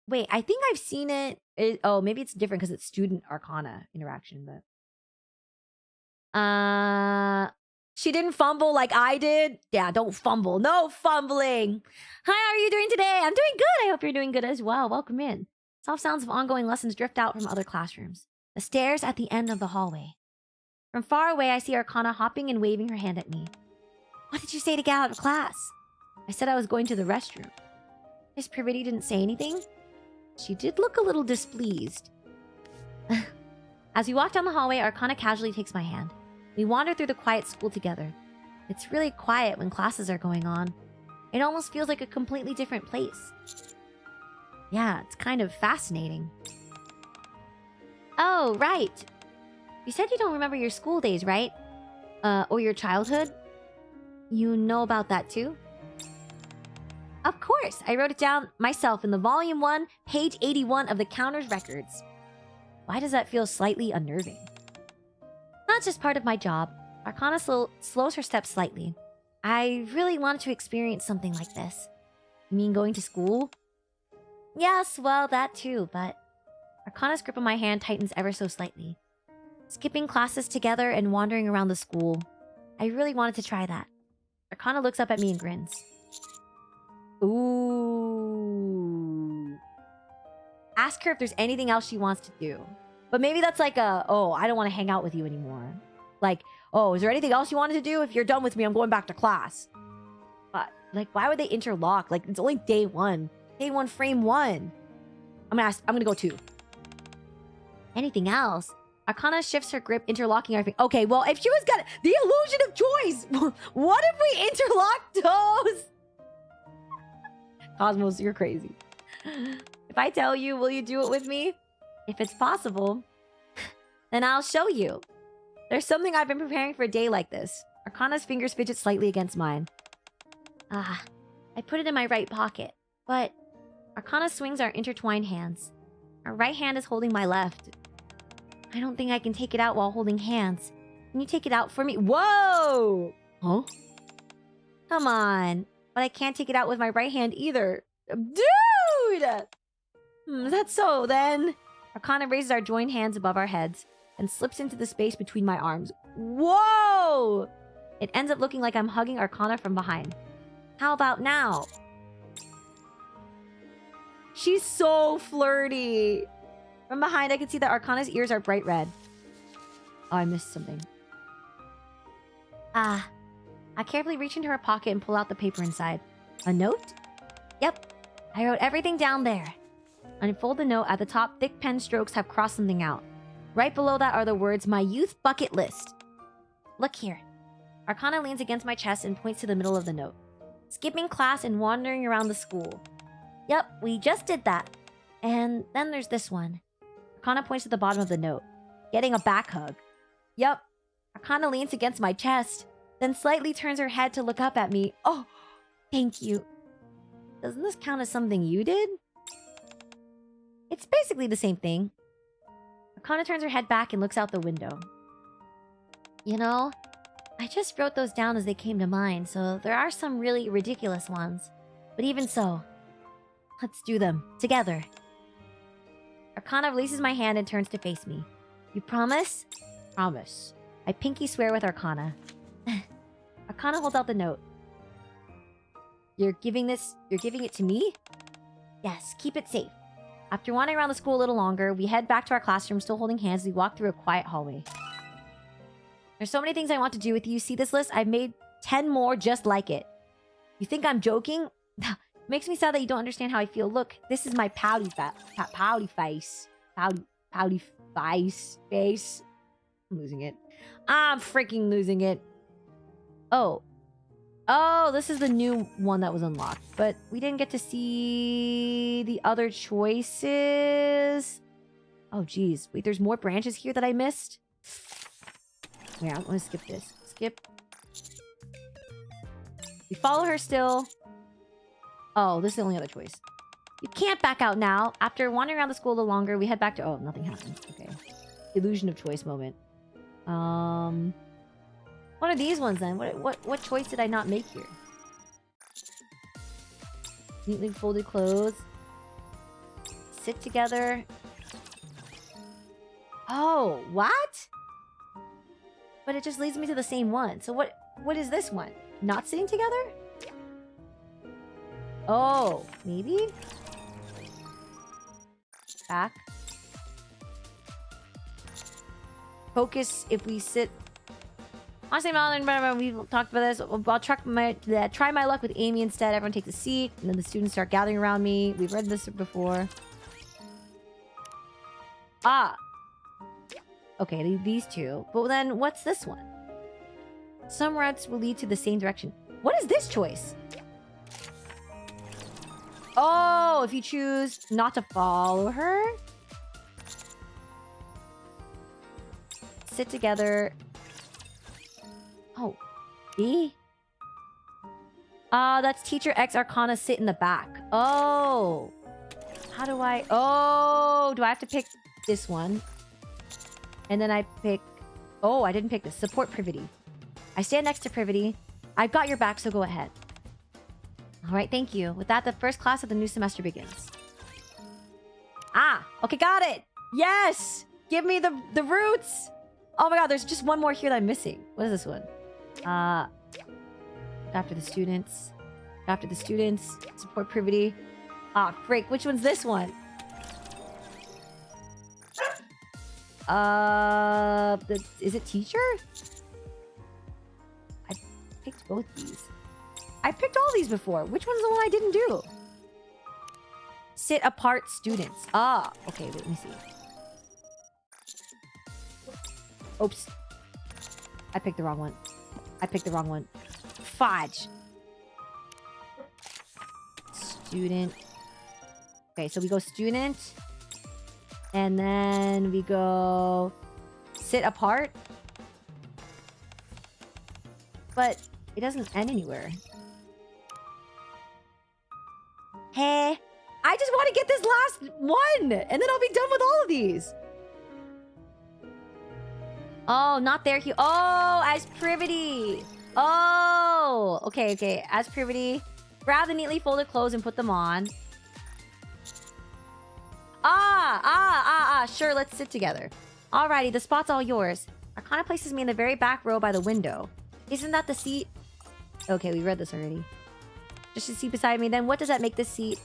[SPEAKER 1] Wait, I think I've seen it. Oh, maybe it's different because it's student Arcana interaction, but... She didn't fumble like I did. Yeah, don't fumble. No fumbling. Hi, how are you doing today? I'm doing good. I hope you're doing good as well. Welcome in. Soft sounds of ongoing lessons drift out from other classrooms. The stairs at the end of the hallway. From far away, I see Arcana hopping and waving her hand at me. What did you say to get out of class? I said I was going to the restroom. Miss Privity didn't say anything. She did look a little displeased. As we walk down the hallway, Arcana casually takes my hand. We wander through the quiet school together. It's really quiet when classes are going on. It almost feels like a completely different place. Yeah, it's kind of fascinating. Oh, right. You said you don't remember your school days, right? Or your childhood? You know about that too? Of course, I wrote it down myself in the volume 1, page 81 of the counter's records. Why does that feel slightly unnerving? Not just part of my job. Arcana slows her steps slightly. I really wanted to experience something like this. You mean going to school? Yes, well, that too, but... Arcana's grip on my hand tightens ever so slightly. Skipping classes together and wandering around the school. I really wanted to try that. Arcana looks up at me and grins. Ooh. Ask her if there's anything else she wants to do. But maybe that's like a, oh, I don't want to hang out with you anymore. Like, oh, is there anything else you wanted to do? If you're done with me, I'm going back to class. But, like, why would they interlock? Like, it's only day 1. Day 1, frame 1. I'm gonna go 2. Anything else? Arcana shifts her grip, interlocking our fingers. Okay, well, if she was gonna... The illusion of choice! What if we interlock toes? Cosmos, you're crazy. If I tell you, will you do it with me? If it's possible, then I'll show you. There's something I've been preparing for a day like this. Arcana's fingers fidget slightly against mine. I put it in my right pocket. But Arcana swings our intertwined hands. Her right hand is holding my left. I don't think I can take it out while holding hands. Can you take it out for me? Whoa! Huh? Come on. But I can't take it out with my right hand either. Dude! That's so then. Arcana raises our joined hands above our heads and slips into the space between my arms. Whoa! It ends up looking like I'm hugging Arcana from behind. How about now? She's so flirty. From behind, I can see that Arcana's ears are bright red. Oh, I missed something. I carefully reach into her pocket and pull out the paper inside. A note? Yep. I wrote everything down there. Unfold the note. At the top, thick pen strokes have crossed something out. Right below that are the words, my youth bucket list. Look here. Arcana leans against my chest and points to the middle of the note. Skipping class and wandering around the school. Yep, we just did that. And then there's this one. Arcana points to the bottom of the note. Getting a back hug. Yep. Arcana leans against my chest, then slightly turns her head to look up at me. Oh, thank you. Doesn't this count as something you did? It's basically the same thing. Arcana turns her head back and looks out the window. You know, I just wrote those down as they came to mind, so there are some really ridiculous ones. But even so, let's do them together. Arcana releases my hand and turns to face me. You promise? Promise. I pinky swear with Arcana. Arcana holds out the note. You're giving it to me? Yes, keep it safe. After wandering around the school a little longer, we head back to our classroom, still holding hands as we walk through a quiet hallway. There's so many things I want to do with you. See this list? I've made 10 more just like it. You think I'm joking? Makes me sad that you don't understand how I feel. Look, this is my pouty face. Pouty face. I'm losing it. I'm freaking losing it. Oh, this is the new one that was unlocked. But we didn't get to see the other choices. Oh, geez. Wait, there's more branches here that I missed? Yeah, I'm gonna skip this. Skip. We follow her still. Oh, this is the only other choice. You can't back out now. After wandering around the school a little longer, we head back to... Oh, nothing happened. Okay. Illusion of choice moment. What are these ones then? What choice did I not make here? Neatly folded clothes. Sit together. Oh, what? But it just leads me to the same one. So what is this one? Not sitting together? Oh, maybe? Back. Focus if we sit... Honestly, we've talked about this. I'll try my luck with Amy instead. Everyone takes a seat, and then the students start gathering around me. We've read this before. Okay, these two. But then, what's this one? Some routes will lead to the same direction. What is this choice? Oh, if you choose not to follow her. Sit together. Oh, B? That's Teacher X Arcana sit in the back. Oh. How do I... Oh, do I have to pick this one? And then I pick... Oh, I didn't pick this. Support Privity. I stand next to Privity. I've got your back, so go ahead. All right, thank you. With that, the first class of the new semester begins. Ah, okay, got it. Yes! Give me the roots. Oh my god, there's just one more here that I'm missing. What is this one? After the students. After the students. Support Privity. Ah, frick. Which one's this one? Is it teacher? I picked both these. I picked all these before. Which one's the one I didn't do? Sit apart students. Ah, okay, wait, let me see. Oops. I picked the wrong one. I picked the wrong one. Fudge. Student. Okay, so we go student. And then we go sit apart. But it doesn't end anywhere. Hey, I just want to get this last one. And then I'll be done with all of these. Oh, not there. Oh, as Privity. Oh, okay, okay. As Privity. Grab the neatly folded clothes and put them on. Sure, let's sit together. Alrighty, the spot's all yours. Arcana places me in the very back row by the window. Isn't that the seat? Okay, we read this already. Just a seat beside me, then what does that make this seat?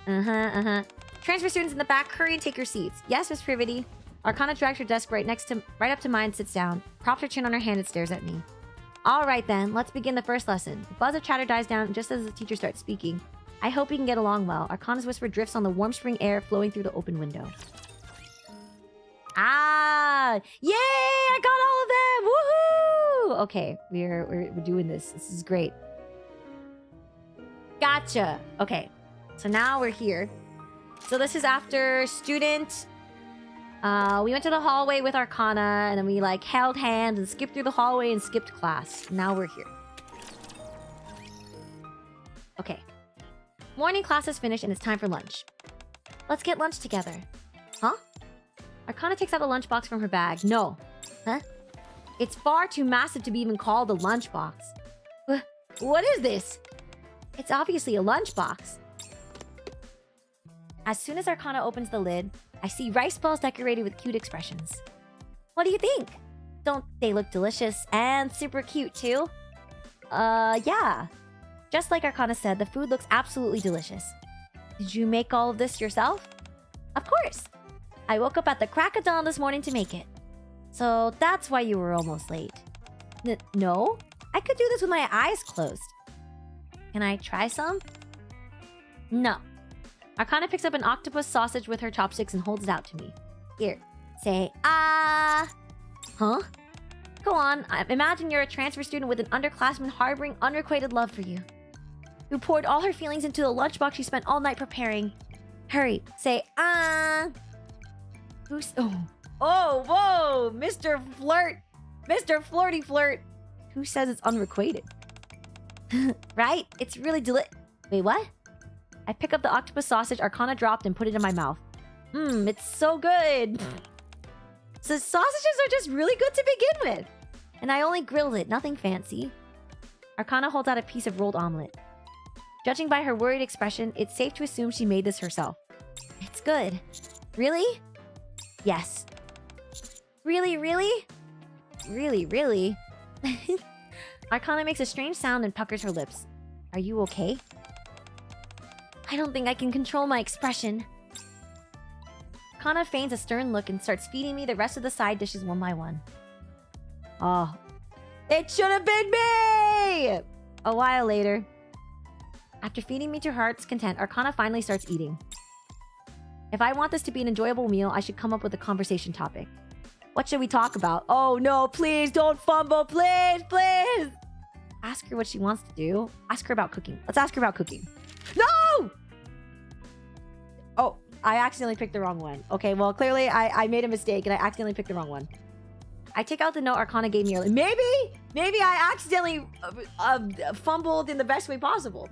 [SPEAKER 1] Transfer students in the back, hurry and take your seats. Yes, Miss Privity. Arcana drags her desk right up to mine and sits down. Props her chin on her hand and stares at me. Alright then, let's begin the first lesson. The buzz of chatter dies down just as the teacher starts speaking. I hope we can get along well. Arcana's whisper drifts on the warm spring air flowing through the open window. Ah! Yay! I got all of them! Woohoo! Okay, we're doing this. This is great. Gotcha. Okay, so now we're here. So this is after student. We went to the hallway with Arcana, and then we like held hands and skipped through the hallway and skipped class. Now we're here. Okay. Morning class is finished and it's time for lunch. Let's get lunch together. Huh? Arcana takes out a lunchbox from her bag. No. Huh? It's far too massive to be even called a lunchbox. What is this? It's obviously a lunchbox. As soon as Arcana opens the lid, I see rice balls decorated with cute expressions. What do you think? Don't they look delicious and super cute too? Yeah. Just like Arcana said, the food looks absolutely delicious. Did you make all of this yourself? Of course. I woke up at the crack of dawn this morning to make it. So that's why you were almost late. No? I could do this with my eyes closed. Can I try some? No. Arcana picks up an octopus sausage with her chopsticks and holds it out to me. Here, say, ah. Huh? Go on, imagine you're a transfer student with an underclassman harboring unrequited love for you, who poured all her feelings into the lunchbox she spent all night preparing. Hurry, say, ah. Who's... Oh, whoa, Mr. Flirt. Mr. Flirty Flirt. Who says it's unrequited? Right? It's really Wait, what? I pick up the octopus sausage Arcana dropped and put it in my mouth. It's so good. So sausages are just really good to begin with. And I only grilled it, nothing fancy. Arcana holds out a piece of rolled omelet. Judging by her worried expression, it's safe to assume she made this herself. It's good. Really? Yes. Really, really? Really, really? Arcana makes a strange sound and puckers her lips. Are you okay? I don't think I can control my expression. Arcana feigns a stern look and starts feeding me the rest of the side dishes one by one. Oh. It should have been me! A while later. After feeding me to her heart's content, Arcana finally starts eating. If I want this to be an enjoyable meal, I should come up with a conversation topic. What should we talk about? Oh no, please don't fumble, please, please! Ask her what she wants to do. Ask her about cooking. Let's ask her about cooking. No! Oh, I accidentally picked the wrong one. Okay, well, clearly I made a mistake and I accidentally picked the wrong one. I take out the note Arcana gave me earlier. Maybe I accidentally fumbled in the best way possible.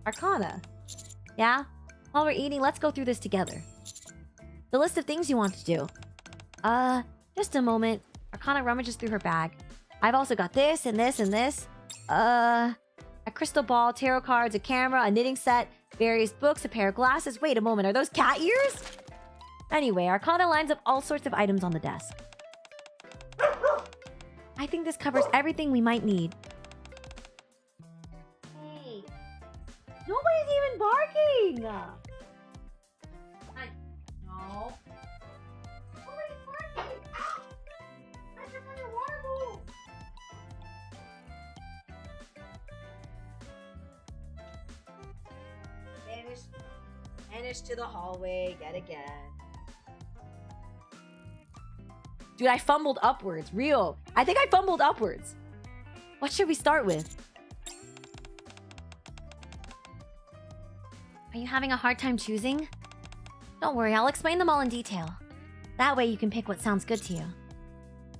[SPEAKER 1] Arcana. Yeah? While we're eating, let's go through this together. The list of things you want to do. Just a moment. Arcana rummages through her bag. I've also got this and this and this. A crystal ball, tarot cards, a camera, a knitting set, various books, a pair of glasses. Wait a moment, are those cat ears? Anyway, Arcana lines up all sorts of items on the desk. I think this covers everything we might need. Hey, nobody's even barking! No. Nobody's barking! Ow! I took on your water bowl! Vanish to the hallway, yet again. Dude, I fumbled upwards. Real. I think I fumbled upwards. What should we start with? Are you having a hard time choosing? Don't worry, I'll explain them all in detail. That way you can pick what sounds good to you.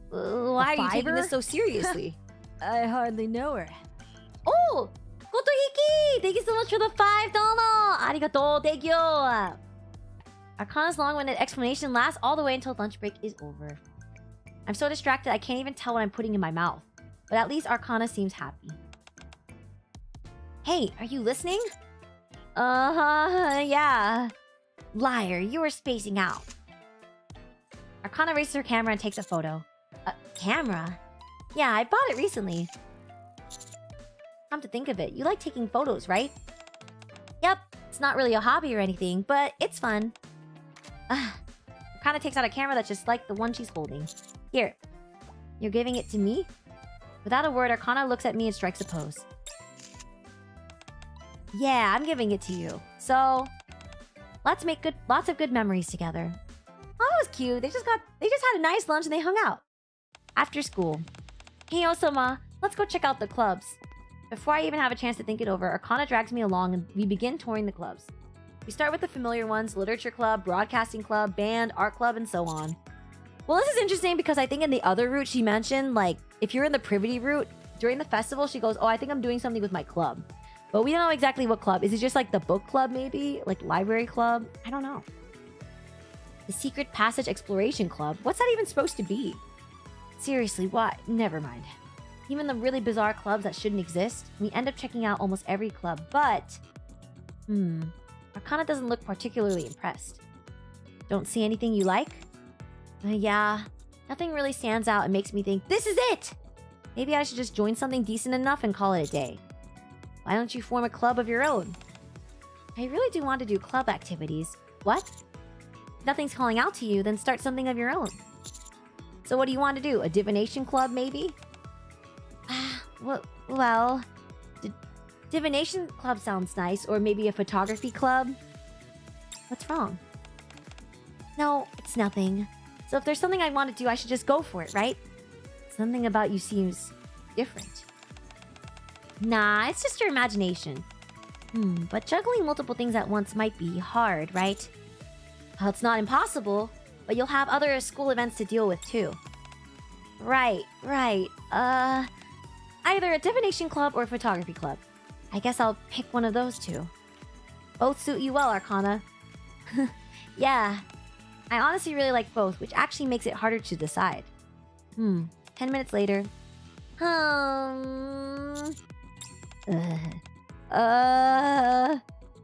[SPEAKER 1] Why are you taking this so seriously?
[SPEAKER 5] I hardly know her.
[SPEAKER 1] Oh! Kotohiki! Thank you so much for the $5! Arigato! Thank you! Arcana's long-winded explanation lasts all the way until lunch break is over. I'm so distracted I can't even tell what I'm putting in my mouth. But at least Arcana seems happy. Hey, are you listening? Yeah. Liar, you were spacing out. Arcana races her camera and takes a photo. Camera? Yeah, I bought it recently. Come to think of it, you like taking photos, right? Yep, it's not really a hobby or anything, but it's fun. Arcana takes out a camera that's just like the one she's holding. Here. You're giving it to me? Without a word, Arcana looks at me and strikes a pose. Yeah, I'm giving it to you. So, let's make lots of good memories together. Oh, that was cute. They just had a nice lunch and they hung out. After school. Hiyosama, let's go check out the clubs. Before I even have a chance to think it over, Arcana drags me along and we begin touring the clubs. We start with the familiar ones, literature club, broadcasting club, band, art club, and so on. Well, this is interesting because I think in the other route she mentioned, like, if you're in the Privity route, during the festival, she goes, oh, I think I'm doing something with my club. But we don't know exactly what club. Is it just like the book club, maybe? Like library club? I don't know. The Secret Passage Exploration Club? What's that even supposed to be? Seriously, what? Never mind. Even the really bizarre clubs that shouldn't exist, we end up checking out almost every club, but... Arcana doesn't look particularly impressed. Don't see anything you like? Yeah, nothing really stands out and makes me think, this is it! Maybe I should just join something decent enough and call it a day. Why don't you form a club of your own? I really do want to do club activities. What? If nothing's calling out to you, then start something of your own. So what do you want to do? A divination club, maybe? Well... Divination club sounds nice, or maybe a photography club? What's wrong? No, it's nothing. So if there's something I want to do, I should just go for it, right? Something about you seems different. Nah, it's just your imagination. But juggling multiple things at once might be hard, right? Well, it's not impossible, but you'll have other school events to deal with too. Right. Either a divination club or a photography club. I guess I'll pick one of those two. Both suit you well, Arcana. Yeah. I honestly really like both, which actually makes it harder to decide. 10 minutes later.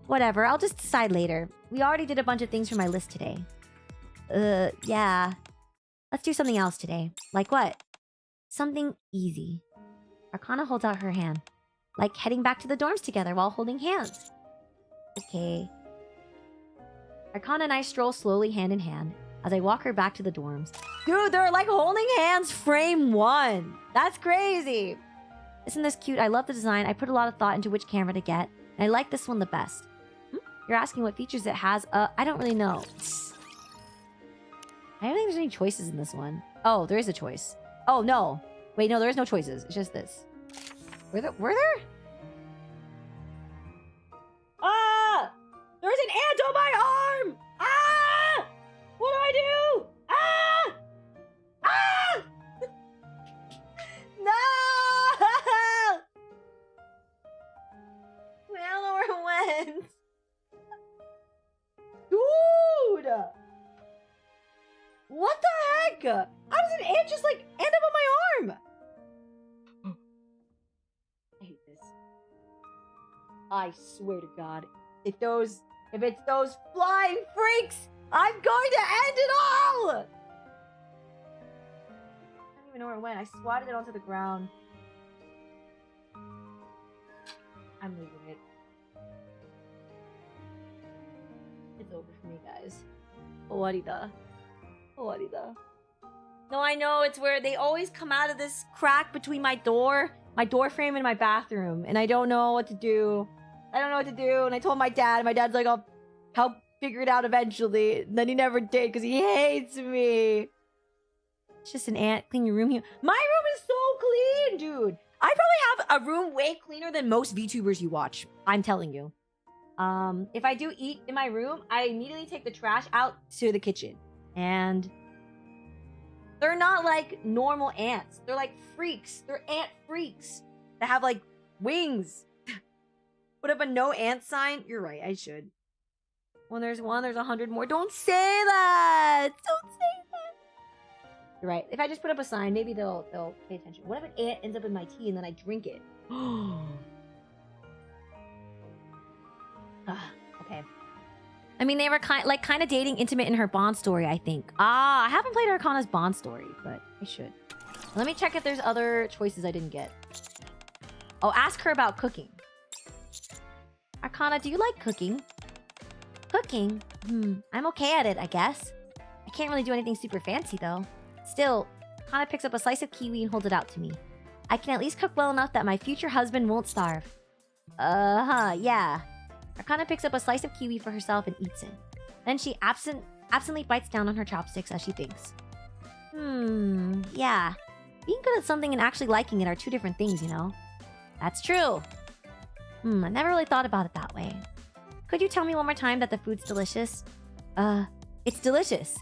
[SPEAKER 1] Whatever, I'll just decide later. We already did a bunch of things for my list today. Yeah. Let's do something else today. Like what? Something easy. Arcana holds out her hand. Like heading back to the dorms together while holding hands. Okay. Arcana and I stroll slowly hand in hand as I walk her back to the dorms. Dude, they're like holding hands frame 1. That's crazy. Isn't this cute? I love the design. I put a lot of thought into which camera to get, and I like this one the best. You're asking what features it has? I don't really know. I don't think there's any choices in this one. Oh, there is a choice. Oh, no. Wait, no, there is no choices. It's just this. Were there? Ah! There
[SPEAKER 5] There's an ant on my arm! Ah! What do I do? Ah! Ah! No! I don't know where it went. Dude! What the heck? How does an ant just like end up on my arm? I hate this. I swear to God, if it's those flying freaks, I'm going to end it all! I don't even know where it went. I swatted it onto the ground. I'm leaving it. It's over for me, guys. Owarida. Owarida. No, I know, it's where they always come out of this crack between my door frame and my bathroom, and I don't know what to do. I don't know what to do, and I told my dad, and my dad's like, I'll help figure it out eventually. And then he never did, because he hates me. It's just an ant. Clean your room here. My room is so clean, dude. I probably have a room way cleaner than most VTubers you watch. I'm telling you. If I do eat in my room, I immediately take the trash out to the kitchen. And they're not like normal ants. They're like freaks. They're ant freaks that have like wings. Put up a no ant sign. You're right, I should. When there's one, there's 100 more. Don't say that. Don't say that. You're right. If I just put up a sign, maybe they'll pay attention. What if an ant ends up in my tea and then I drink it? Okay. I mean, they were kind of dating intimate in her Bond story, I think. I haven't played Arcana's Bond story, but I should. Let me check if there's other choices I didn't get. Oh, ask her about cooking. Arcana, do you like cooking? Cooking? I'm okay at it, I guess. I can't really do anything super fancy, though. Still, Arcana picks up a slice of kiwi and holds it out to me. I can at least cook well enough that my future husband won't starve. Yeah. Arcana picks up a slice of kiwi for herself and eats it. Then she absently bites down on her chopsticks as she thinks. Yeah. Being good at something and actually liking it are two different things, you know? That's true. I never really thought about it that way. Could you tell me one more time that the food's delicious? It's delicious.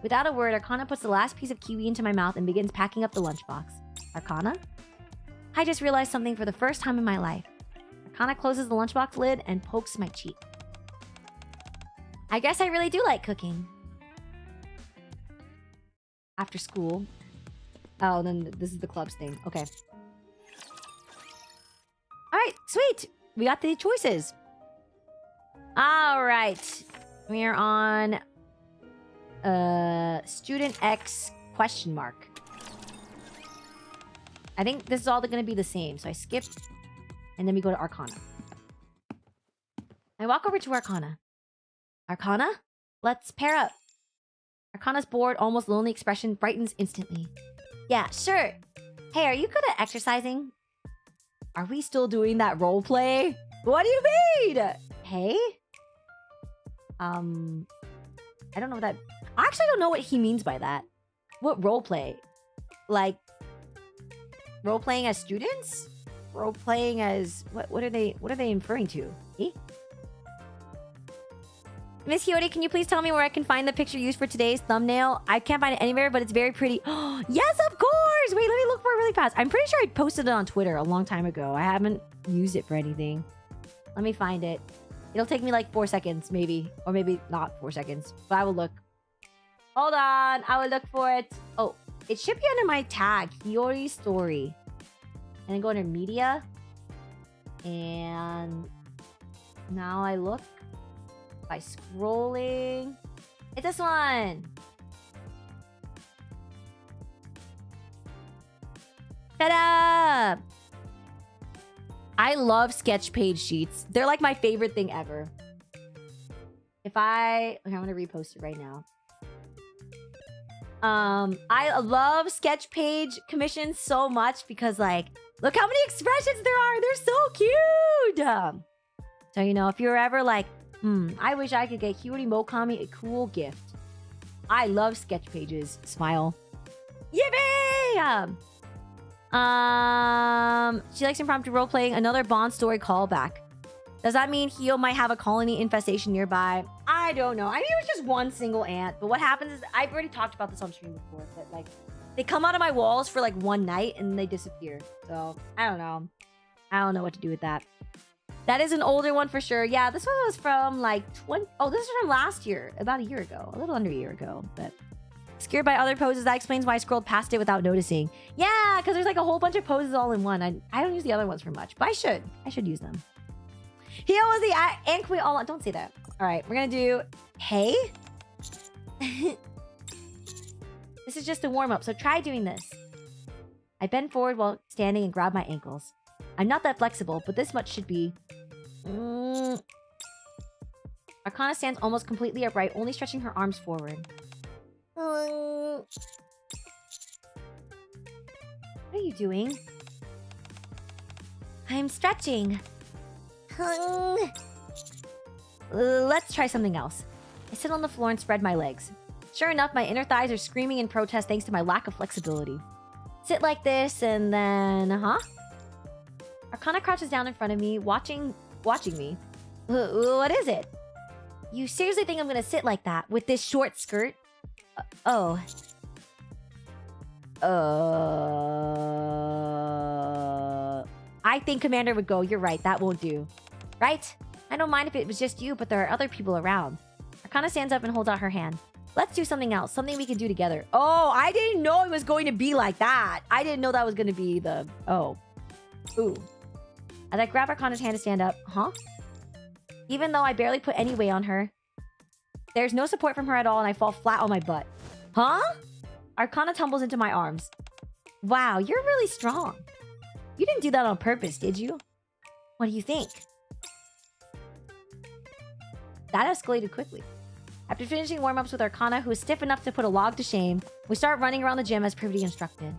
[SPEAKER 5] Without a word, Arcana puts the last piece of kiwi into my mouth and begins packing up the lunchbox. Arcana? I just realized something for the first time in my life. Arcana closes the lunchbox lid and pokes my cheek. I guess I really do like cooking. After school. Oh, then this is the clubs thing. Okay. Alright, sweet! We got the choices. Alright. We are on... Student X question mark. I think this is all going to be the same. So I skip... And then we go to Arcana. I walk over to Arcana. Arcana? Let's pair up. Arcana's bored, almost lonely expression brightens instantly. Yeah, sure. Hey, are you good at exercising? Are we still doing that role play? What do you mean? Hey? I don't know what that... I actually don't know what he means by that. What role play? Like, role playing as students? Role playing as what are they referring to? Eh? Miss Hiyori, can you please tell me where I can find the picture used for today's thumbnail? I can't find it anywhere, but it's very pretty. Yes, of course! Wait, let me look for it really fast. I'm pretty sure I posted it on Twitter a long time ago. I haven't used it for anything. Let me find it. It'll take me like 4 seconds, maybe. Or maybe not 4 seconds. But I will look. Hold on. I will look for it. Oh, it should be under my tag. Hiyori story. And then go under media. And now I look by scrolling. It's this one. Ta-da! I love sketch page sheets. They're like my favorite thing ever. Okay, I'm gonna repost it right now. I love sketch page commissions so much because, like, look how many expressions there are. They're so cute. So, you know, if you're ever like, I wish I could get Hiyori Mokami a cool gift. I love sketch pages. Smile. Yippee! She likes impromptu role playing. Another Bond story callback.
[SPEAKER 1] Does that mean Hio might have a colony infestation nearby? I don't know. I mean, it was just one single ant. But what happens is, I've already talked about this on stream before, but like, they come out of my walls for like one night and they disappear. So, I don't know. I don't know what to do with that. That is an older one for sure. Yeah, this one was from like 20... Oh, this is from last year. About a year ago. A little under a year ago. But scared by other poses. That explains why I scrolled past it without noticing. Yeah, because there's like a whole bunch of poses all in one. I don't use the other ones for much. But I should. I should use them. Hio was the ant queen all... Don't say that. All right, we're going to do... Hey? This is just a warm-up, so try doing this. I bend forward while standing and grab my ankles. I'm not that flexible, but this much should be... Arcana stands almost completely upright, only stretching her arms forward. What are you doing? I'm stretching. Let's try something else. I sit on the floor and spread my legs. Sure enough, my inner thighs are screaming in protest thanks to my lack of flexibility. Sit like this and then... Arcana crouches down in front of me, watching me. What is it? You seriously think I'm gonna sit like that with this short skirt? I think Commander would go, you're right, that won't do. Right? I don't mind if it was just you, but there are other people around. Arcana stands up and holds out her hand. Let's do something else, something we can do together. Oh, I didn't know it was going to be like that. I didn't know that was going to be the... Oh. Ooh. As I grab Arcana's hand to stand up. Even though I barely put any weight on her, there's no support from her at all and I fall flat on my butt. Arcana tumbles into my arms. Wow, you're really strong. You didn't do that on purpose, did you? What do you think? That escalated quickly. After finishing warm-ups with Arcana, who is stiff enough to put a log to shame, we start running around the gym as previously instructed.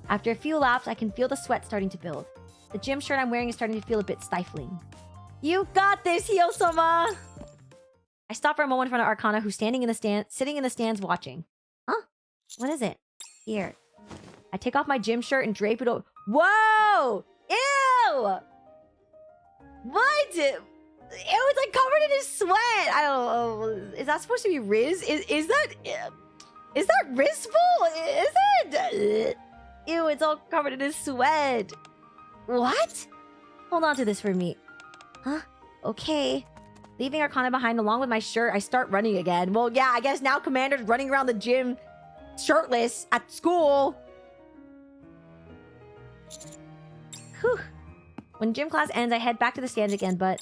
[SPEAKER 1] After a few laps, I can feel the sweat starting to build. The gym shirt I'm wearing is starting to feel a bit stifling. You got this, Hiyosama! I stop for a moment in front of Arcana, who's sitting in the stands watching. What is it? Here. I take off my gym shirt and drape it over. Whoa! Ew! What? It was like covered in his sweat. I don't know. Is that supposed to be Riz? Is that Rizful? Is it? Ew, it's all covered in his sweat. What? Hold on to this for me. Okay. Leaving Arcana behind along with my shirt, I start running again. Well, yeah, I guess now Commander's running around the gym shirtless at school. Whew. When gym class ends, I head back to the stands again, but...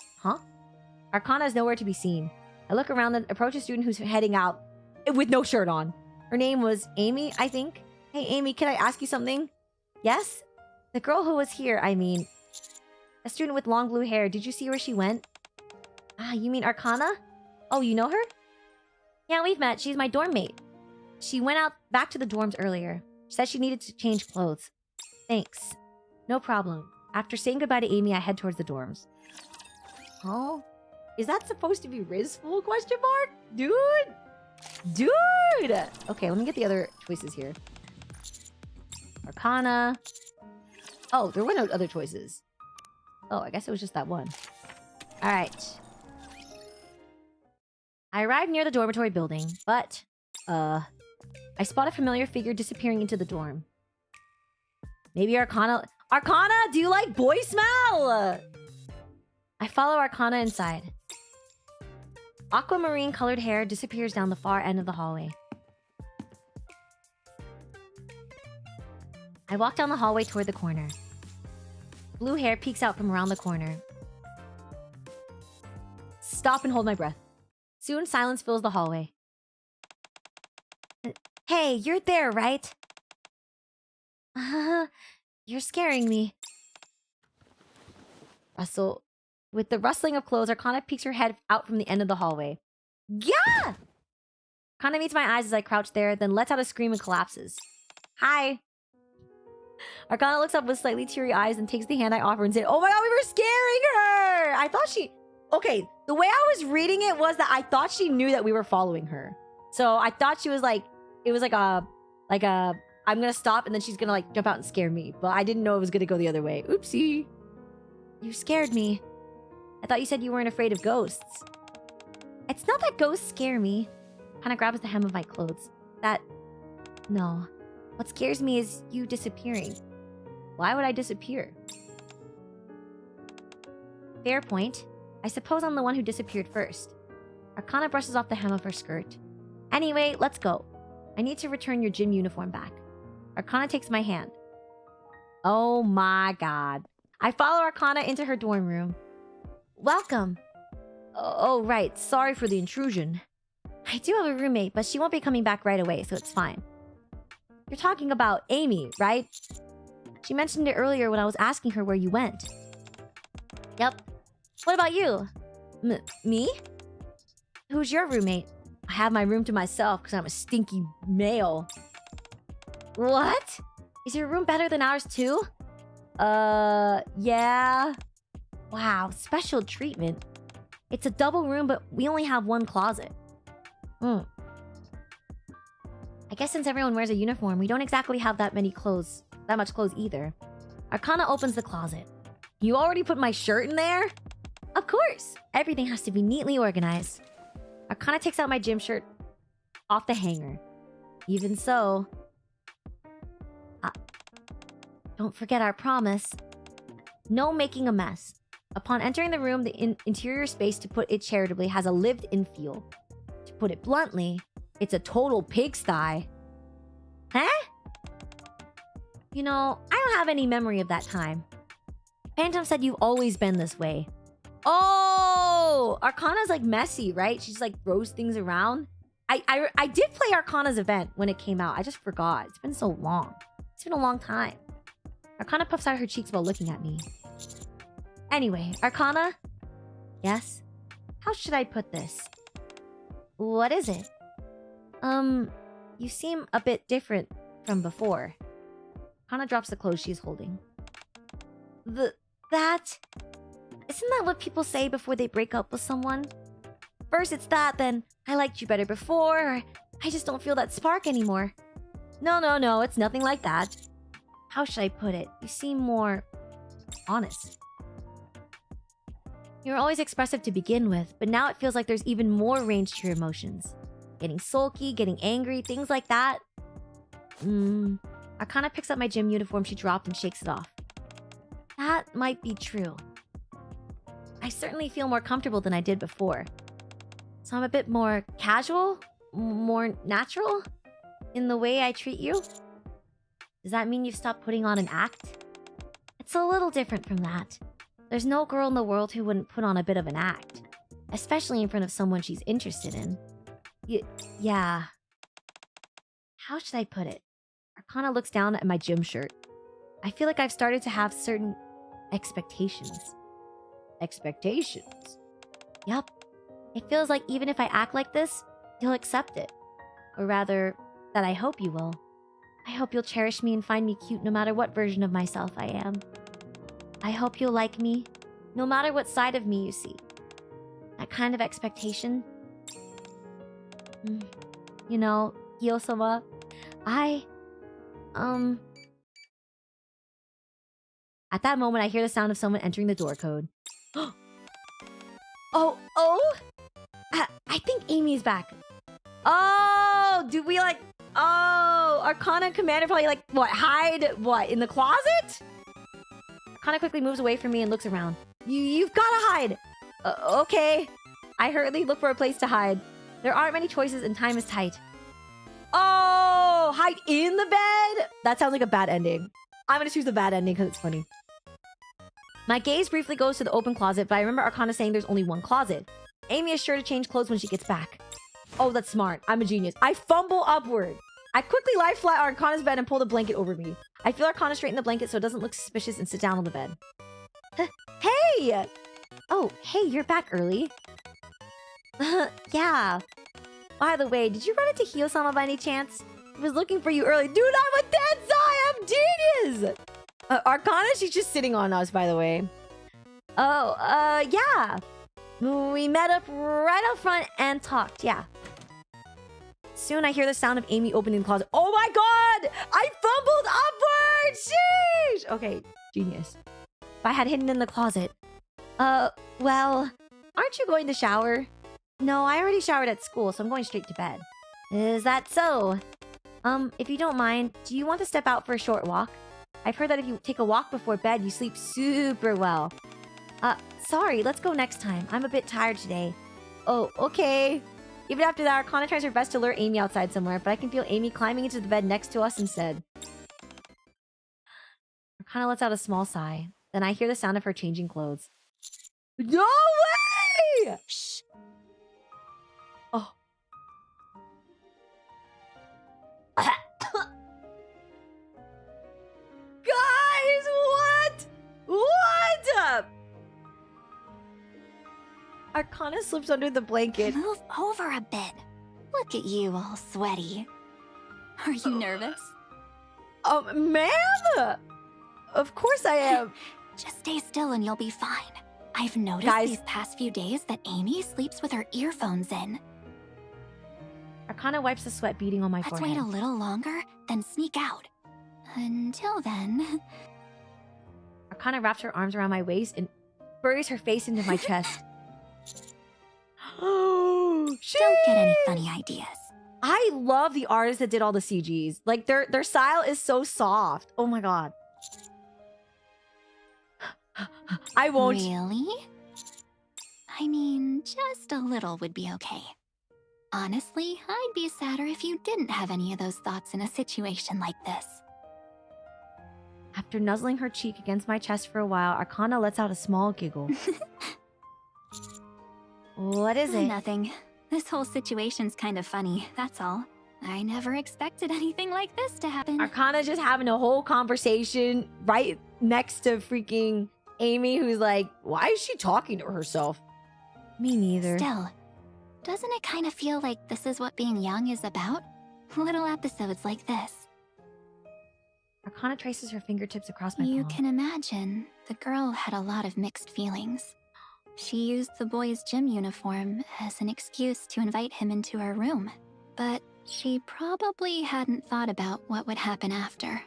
[SPEAKER 1] Arcana is nowhere to be seen. I look around and approach a student who's heading out with no shirt on. Her name was Amy, I think. Hey, Amy, can I ask you something? Yes? The girl who was here, I mean... A student with long blue hair. Did you see where she went? You mean Arcana? Oh, you know her? Yeah, we've met. She's my dorm mate. She went out back to the dorms earlier. She said she needed to change clothes. Thanks. No problem. After saying goodbye to Amy, I head towards the dorms. Oh? Is that supposed to be Rizful? Question mark? Dude! Okay, let me get the other choices here. Arcana. Oh, there were no other choices. Oh, I guess it was just that one. Alright. I arrived near the dormitory building, but... I spot a familiar figure disappearing into the dorm. Maybe Arcana... Arcana, do you like boy smell? I follow Arcana inside. Aquamarine colored hair disappears down the far end of the hallway. I walk down the hallway toward the corner. Blue hair peeks out from around the corner. Stop and hold my breath. Soon, silence fills the hallway. Hey, you're there, right? You're scaring me. Rustle. With the rustling of clothes, Arcana peeks her head out from the end of the hallway. Yeah! Arcana meets my eyes as I crouch there, then lets out a scream and collapses. Hi. Arcana looks up with slightly teary eyes and takes the hand I offer and said, "Oh my god, we were scaring her!" I thought she... Okay, the way I was reading it was that I thought she knew that we were following her. So I thought she was like... It was like a... I'm gonna stop and then she's gonna like jump out and scare me. But I didn't know it was gonna go the other way. Oopsie. You scared me. I thought you said you weren't afraid of ghosts. It's not that ghosts scare me. Kind of grabs the hem of my clothes. No. What scares me is you disappearing. Why would I disappear? Fair point. I suppose I'm the one who disappeared first. Arcana brushes off the hem of her skirt. Anyway, let's go. I need to return your gym uniform back. Arcana takes my hand. Oh my god. I follow Arcana into her dorm room. Welcome. Oh, right. Sorry for the intrusion. I do have a roommate, but she won't be coming back right away, so it's fine. You're talking about Amy, right? She mentioned it earlier when I was asking her where you went. Yep. What about you? Me? Who's your roommate? I have my room to myself because I'm a stinky male. What? Is your room better than ours too? Yeah. Wow, special treatment. It's a double room, but we only have one closet. I guess since everyone wears a uniform, we don't exactly have that much clothes either. Arcana opens the closet. You already put my shirt in there? Of course. Everything has to be neatly organized. Arcana takes out my gym shirt off the hanger. Even so... don't forget our promise. No making a mess. Upon entering the room, the interior space, to put it charitably, has a lived-in feel. To put it bluntly, it's a total pigsty. Huh? You know, I don't have any memory of that time. Phantom said you've always been this way. Oh! Arcana's like messy, right? She's like throws things around. I did play Arcana's event when it came out. I just forgot. It's been so long. It's been a long time. Arcana puffs out her cheeks while looking at me. Anyway, Arcana? Yes? How should I put this? What is it? You seem a bit different from before. Arcana drops the clothes she's holding. That... Isn't that what people say before they break up with someone? First it's that, then I liked you better before, or I just don't feel that spark anymore. No, it's nothing like that. How should I put it? You seem more... honest. You're always expressive to begin with, but now it feels like there's even more range to your emotions. Getting sulky, getting angry, things like that. Arcana picks up my gym uniform she dropped and shakes it off. That might be true. I certainly feel more comfortable than I did before. So I'm a bit more casual? More natural? In the way I treat you? Does that mean you've stopped putting on an act? It's a little different from that. There's no girl in the world who wouldn't put on a bit of an act. Especially in front of someone she's interested in. Yeah. How should I put it? Arcana looks down at my gym shirt. I feel like I've started to have certain expectations. Expectations? Yup. It feels like even if I act like this, you'll accept it. Or rather, that I hope you will. I hope you'll cherish me and find me cute no matter what version of myself I am. I hope you'll like me, no matter what side of me you see. That kind of expectation. You know, HIYOSAHO, At that moment, I hear the sound of someone entering the door code. I think Amy's back. Oh, do we like... Oh, Arcana and Commander probably like, what, hide, what, in the closet? Arcana quickly moves away from me and looks around. You've gotta hide. Okay. I hurriedly look for a place to hide. There aren't many choices and time is tight. Oh, hide in the bed? That sounds like a bad ending. I'm gonna choose the bad ending because it's funny. My gaze briefly goes to the open closet, but I remember Arcana saying there's only one closet. Amy is sure to change clothes when she gets back. Oh, that's smart. I'm a genius. I fumble upward. I quickly lie flat on Arcana's bed and pull the blanket over me. I feel Arcana straighten the blanket so it doesn't look suspicious and sit down on the bed. Hey! Oh, hey, you're back early. Yeah. By the way, did you run into HIYOSAHO by any chance? I was looking for you early. Dude, I'm a tensai! I'm genius! Arcana, she's just sitting on us, by the way. Oh, yeah. We met up right out front and talked, yeah. Soon I hear the sound of Amy opening the closet. Oh my god! I fumbled upward! Sheesh! Okay, genius. I had hidden in the closet. Well, aren't you going to shower? No, I already showered at school, so I'm going straight to bed. Is that so? If you don't mind, do you want to step out for a short walk? I've heard that if you take a walk before bed, you sleep super well. Sorry, let's go next time. I'm a bit tired today. Oh, okay. Even after that, Arcana tries her best to lure Amy outside somewhere, but I can feel Amy climbing into the bed next to us instead. Arcana lets out a small sigh. Then I hear the sound of her changing clothes. No way! Shh. Oh. Guys, what? What? Arcana slips under the blanket.
[SPEAKER 6] Move over a bit. Look at you, all sweaty. Are you nervous?
[SPEAKER 1] Ma'am? Of course I am.
[SPEAKER 6] Just stay still and you'll be fine. I've noticed these past few days that Amy sleeps with her earphones in.
[SPEAKER 1] Arcana wipes the sweat beading on my
[SPEAKER 6] Let's
[SPEAKER 1] forehead.
[SPEAKER 6] wait a little longer, then sneak out. Until then...
[SPEAKER 1] Arcana wraps her arms around my waist and buries her face into my chest. Oh, shit!
[SPEAKER 6] Don't get any funny ideas.
[SPEAKER 1] I love the artists that did all the CGs. Like, their style is so soft. Oh my god. I won't.
[SPEAKER 6] Really? I mean, just a little would be okay. Honestly, I'd be sadder if you didn't have any of those thoughts in a situation like this.
[SPEAKER 1] After nuzzling her cheek against my chest for a while, Arcana lets out a small giggle. What is it?
[SPEAKER 6] Nothing. This whole situation's kind of funny, that's all. I never expected anything like this to happen.
[SPEAKER 1] Arcana just having a whole conversation right next to freaking Amy, who's like, why is she talking to herself? Me neither.
[SPEAKER 6] Still, doesn't it kind of feel like this is what being young is about? Little episodes like this.
[SPEAKER 1] Arcana traces her fingertips across my
[SPEAKER 6] You
[SPEAKER 1] palm.
[SPEAKER 6] can imagine, the girl had a lot of mixed feelings. She used the boy's gym uniform as an excuse to invite him into her room. But she probably hadn't thought about what would happen after.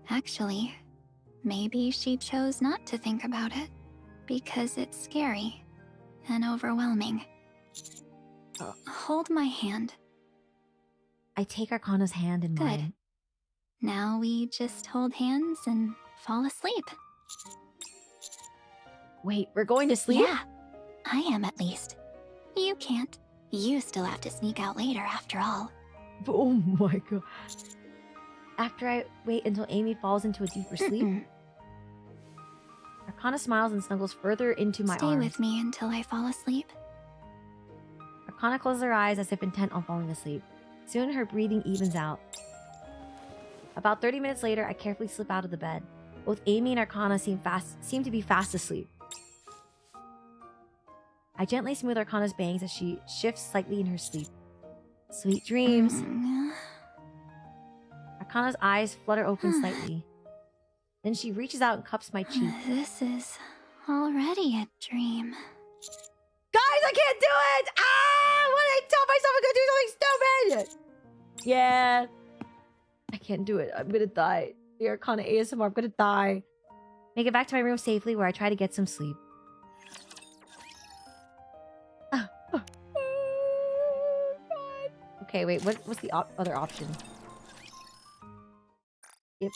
[SPEAKER 6] Actually, maybe she chose not to think about it. Because it's scary and overwhelming. Hold my hand.
[SPEAKER 1] I take Arcana's hand in
[SPEAKER 6] Good.
[SPEAKER 1] mine.
[SPEAKER 6] Now we just hold hands and fall asleep.
[SPEAKER 1] Wait, we're going to sleep?
[SPEAKER 6] Yeah, I am at least. You can't. You still have to sneak out later after all.
[SPEAKER 1] Oh my god. After I wait until Amy falls into a deeper sleep, Arcana smiles and snuggles further into my
[SPEAKER 6] Stay
[SPEAKER 1] arms.
[SPEAKER 6] with me until I fall asleep.
[SPEAKER 1] Arcana closes her eyes as if intent on falling asleep. Soon her breathing evens out. About 30 minutes later, I carefully slip out of the bed. Both Amy and Arcana seem to be fast asleep. I gently smooth Arcana's bangs as she shifts slightly in her sleep. Sweet dreams. Arcana's eyes flutter open slightly. Then she reaches out and cups my cheek.
[SPEAKER 6] This is already a dream.
[SPEAKER 1] Guys, I can't do it! Ah! What did I tell myself I'm gonna do something stupid? Yeah. I can't do it. I'm gonna die. The Arcana ASMR, I'm gonna die. Make it back to my room safely where I try to get some sleep. Okay, wait, what's the other option? Yep.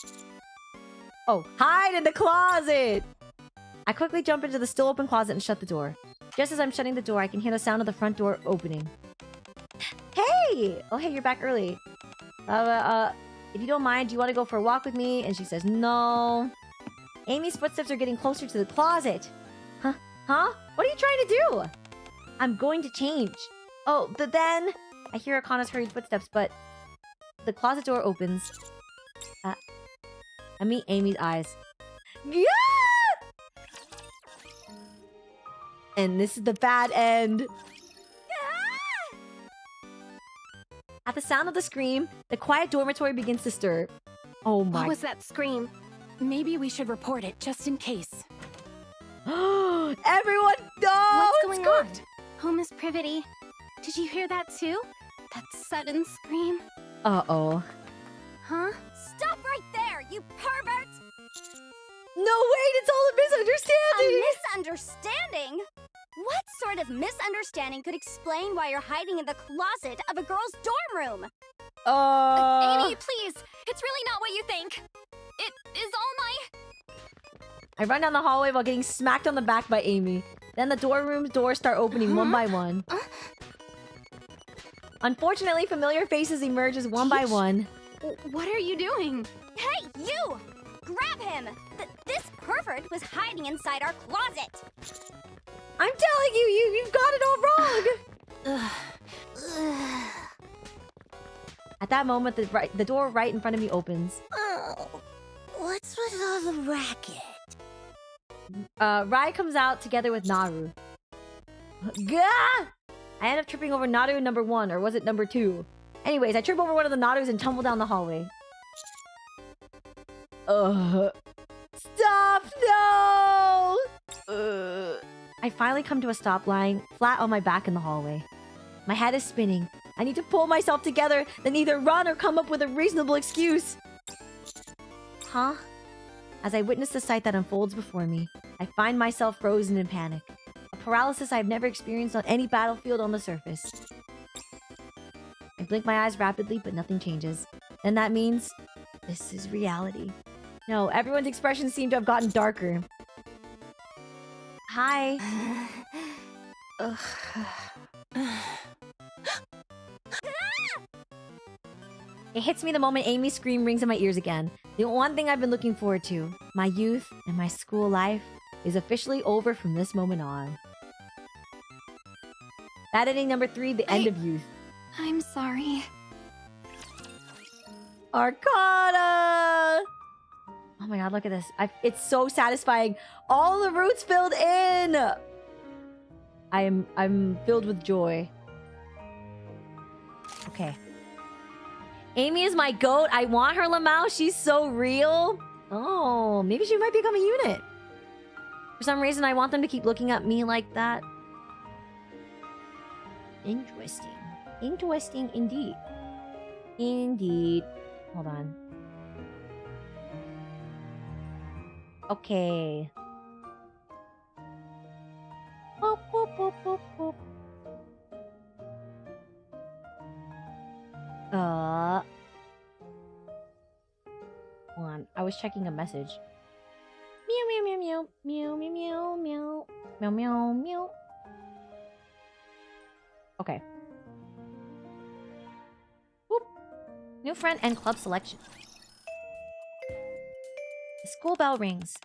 [SPEAKER 1] Oh, hide in the closet! I quickly jump into the still open closet and shut the door. Just as I'm shutting the door, I can hear the sound of the front door opening. Hey! Oh, hey, you're back early. If you don't mind, do you want to go for a walk with me? And she says, no. Amy's footsteps are getting closer to the closet. Huh? What are you trying to do? I'm going to change. Oh, but then... I hear Arcana's hurried footsteps, but... The closet door opens. I meet Amy's eyes. Yeah! And this is the bad end. At the sound of the scream, the quiet dormitory begins to stir. Oh my...
[SPEAKER 7] What was that scream? Maybe we should report it, just in case.
[SPEAKER 1] Everyone, no!
[SPEAKER 3] What's going on? Oh, Miss Privity, did you hear that too? That sudden scream?
[SPEAKER 1] Uh-oh.
[SPEAKER 3] Huh?
[SPEAKER 4] Stop right there, you pervert!
[SPEAKER 1] No!
[SPEAKER 5] wait, it's all a misunderstanding!
[SPEAKER 4] A misunderstanding? What sort of misunderstanding could explain why you're hiding in the closet of a girl's dorm room?
[SPEAKER 6] Amy, please! It's really not what you think! It is all my...
[SPEAKER 5] I run down the hallway while getting smacked on the back by Amy. Then the dorm room's doors start opening one by one. Unfortunately, familiar faces emerge as one by one.
[SPEAKER 3] What are you doing?
[SPEAKER 4] Hey, you! Grab him! This pervert was hiding inside our closet!
[SPEAKER 5] I'm telling you, you've got it all wrong! At that moment, the door right in front of me opens.
[SPEAKER 4] Oh, what's with all the racket?
[SPEAKER 5] Rai comes out together with Naru. Gah! I end up tripping over Naru number 1, or was it number 2? Anyways, I trip over one of the Narus and tumble down the hallway. Stop! No! I finally come to a stop, lying flat on my back in the hallway. My head is spinning. I need to pull myself together, then either run or come up with a reasonable excuse. Huh? As I witness the sight that unfolds before me, I find myself frozen in panic. A paralysis I've never experienced on any battlefield on the surface. I blink my eyes rapidly, but nothing changes. Then that means this is reality. No, everyone's expressions seem to have gotten darker. Hi. It hits me the moment Amy's scream rings in my ears again. The one thing I've been looking forward to, my youth and my school life, is officially over from this moment on. Editing number 3, the end of youth.
[SPEAKER 6] I'm sorry.
[SPEAKER 5] Arcana! Oh my god, look at this. It's so satisfying. All the roots filled in! I'm filled with joy. Okay. Amy is my goat. I want her, Lamau. She's so real. Oh, maybe she might become a unit. For some reason, I want them to keep looking at me like that. Interesting. Interesting indeed. Indeed. Hold on. Okay. Boop, boop, boop, boop, boop. Hold on. I was checking a message. Meow, meow, meow, meow. Meow, meow, meow, meow. Meow, meow, meow. Okay. Boop. New friend and club selection. The school bell rings.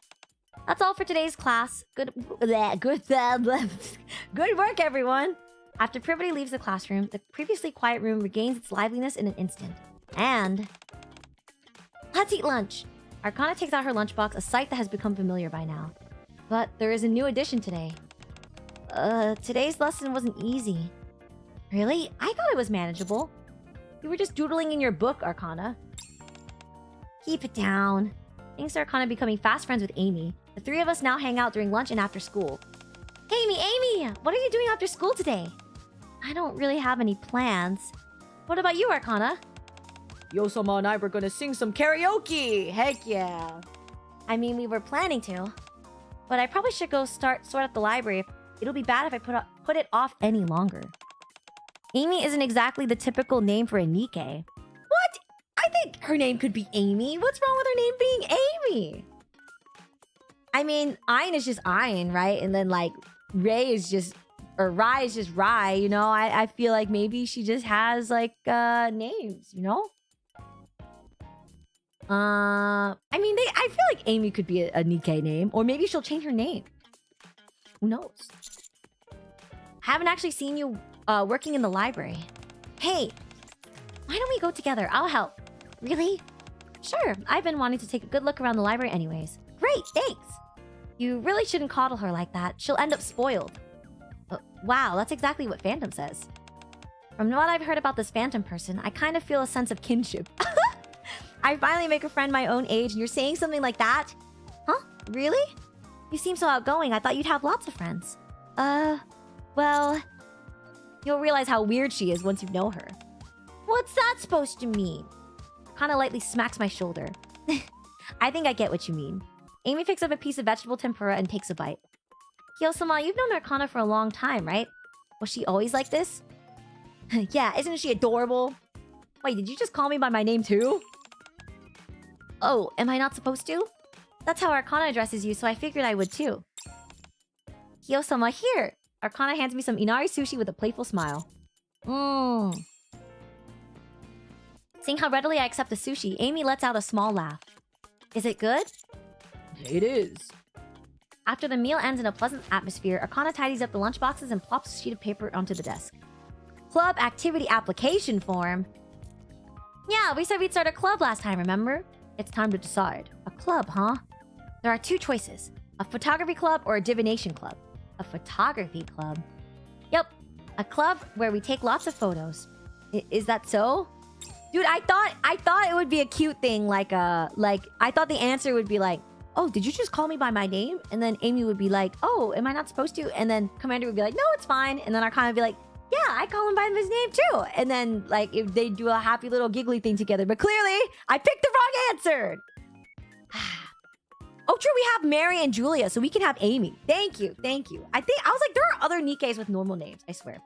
[SPEAKER 5] That's all for today's class. Good work, everyone. After Privity leaves the classroom, the previously quiet room regains its liveliness in an instant. And let's eat lunch. Arcana takes out her lunchbox, a sight that has become familiar by now. But there is a new addition today. Today's lesson wasn't easy. Really? I thought it was manageable. You were just doodling in your book, Arcana. Keep it down. Thanks to Arcana becoming fast friends with Amy, the three of us now hang out during lunch and after school. Amy! What are you doing after school today? I don't really have any plans. What about you, Arcana? Yosama and I were gonna sing some karaoke! Heck yeah! I mean, we were planning to. But I probably should go sort out the library. It'll be bad if I put it off any longer. Amy isn't exactly the typical name for a NIKKE. What? I think her name could be Amy. What's wrong with her name being Amy? I mean, Ayn is just Ayn, right? And then, like, Rai is just Rai, you know? I feel like maybe she just has, like, names, you know? I mean, I feel like Amy could be a NIKKE name. Or maybe she'll change her name. Who knows? Haven't actually seen you working in the library. Hey, why don't we go together? I'll help. Really? Sure, I've been wanting to take a good look around the library anyways. Great, thanks. You really shouldn't coddle her like that. She'll end up spoiled. Wow, that's exactly what Phantom says. From what I've heard about this Phantom person, I kind of feel a sense of kinship. I finally make a friend my own age and you're saying something like that? Huh? Really? You seem so outgoing. I thought you'd have lots of friends. Well... You'll realize how weird she is once you know her. What's that supposed to mean? Kinda lightly smacks my shoulder. I think I get what you mean.
[SPEAKER 1] Amy picks up a piece of vegetable tempura and takes a bite. Hiyosama, you've known Arcana for a long time, right? Was she always like this? Yeah, isn't she adorable? Wait, did you just call me by my name too? Oh, am I not supposed to? That's how Arcana addresses you, so I figured I would too. Hiyosama, here! Arcana hands me some inari sushi with a playful smile. Mmm. Seeing how readily I accept the sushi, Amy lets out a small laugh. Is it good?
[SPEAKER 5] It is.
[SPEAKER 1] After the meal ends in a pleasant atmosphere, Arcana tidies up the lunchboxes and plops a sheet of paper onto the desk. Club activity application form? Yeah, we said we'd start a club last time, remember? It's time to decide. A club, huh? There are two choices. A photography club or a divination club. A photography club? Yep. A club where we take lots of photos. Is that so? Dude, I thought it would be a cute thing, like I thought the answer would be like, oh, did you just call me by my name? And then Amy would be like, oh, am I not supposed to? And then Commander would be like, no, it's fine. And then Arcana would be like, yeah, I call him by his name too. And then like if they do a happy little giggly thing together. But clearly, I picked the wrong answer. Oh, true, we have Mary and Julia, so we can have Amy. Thank you, thank you. I was like, there are other Nikkes with normal names, I swear.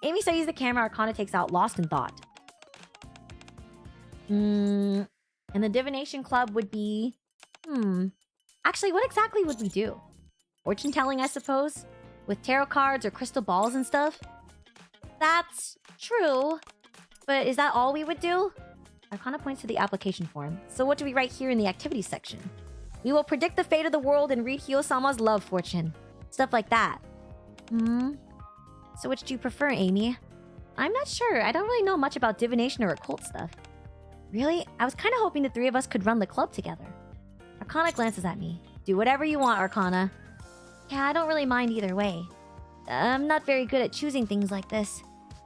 [SPEAKER 1] Amy studies the camera, Arcana takes out, lost in thought. And the divination club would be... Actually, what exactly would we do? Fortune telling, I suppose? With tarot cards or crystal balls and stuff? That's true. But is that all we would do? Arcana points to the application form. So what do we write here in the activities section? We will predict the fate of the world and read Hiyosama's love fortune. Stuff like that. So which do you prefer, Amy? I'm not sure. I don't really know much about divination or occult stuff. Really? I was kind of hoping the three of us could run the club together. Arcana glances at me. Do whatever you want, Arcana. Yeah, I don't really mind either way. I'm not very good at choosing things like this.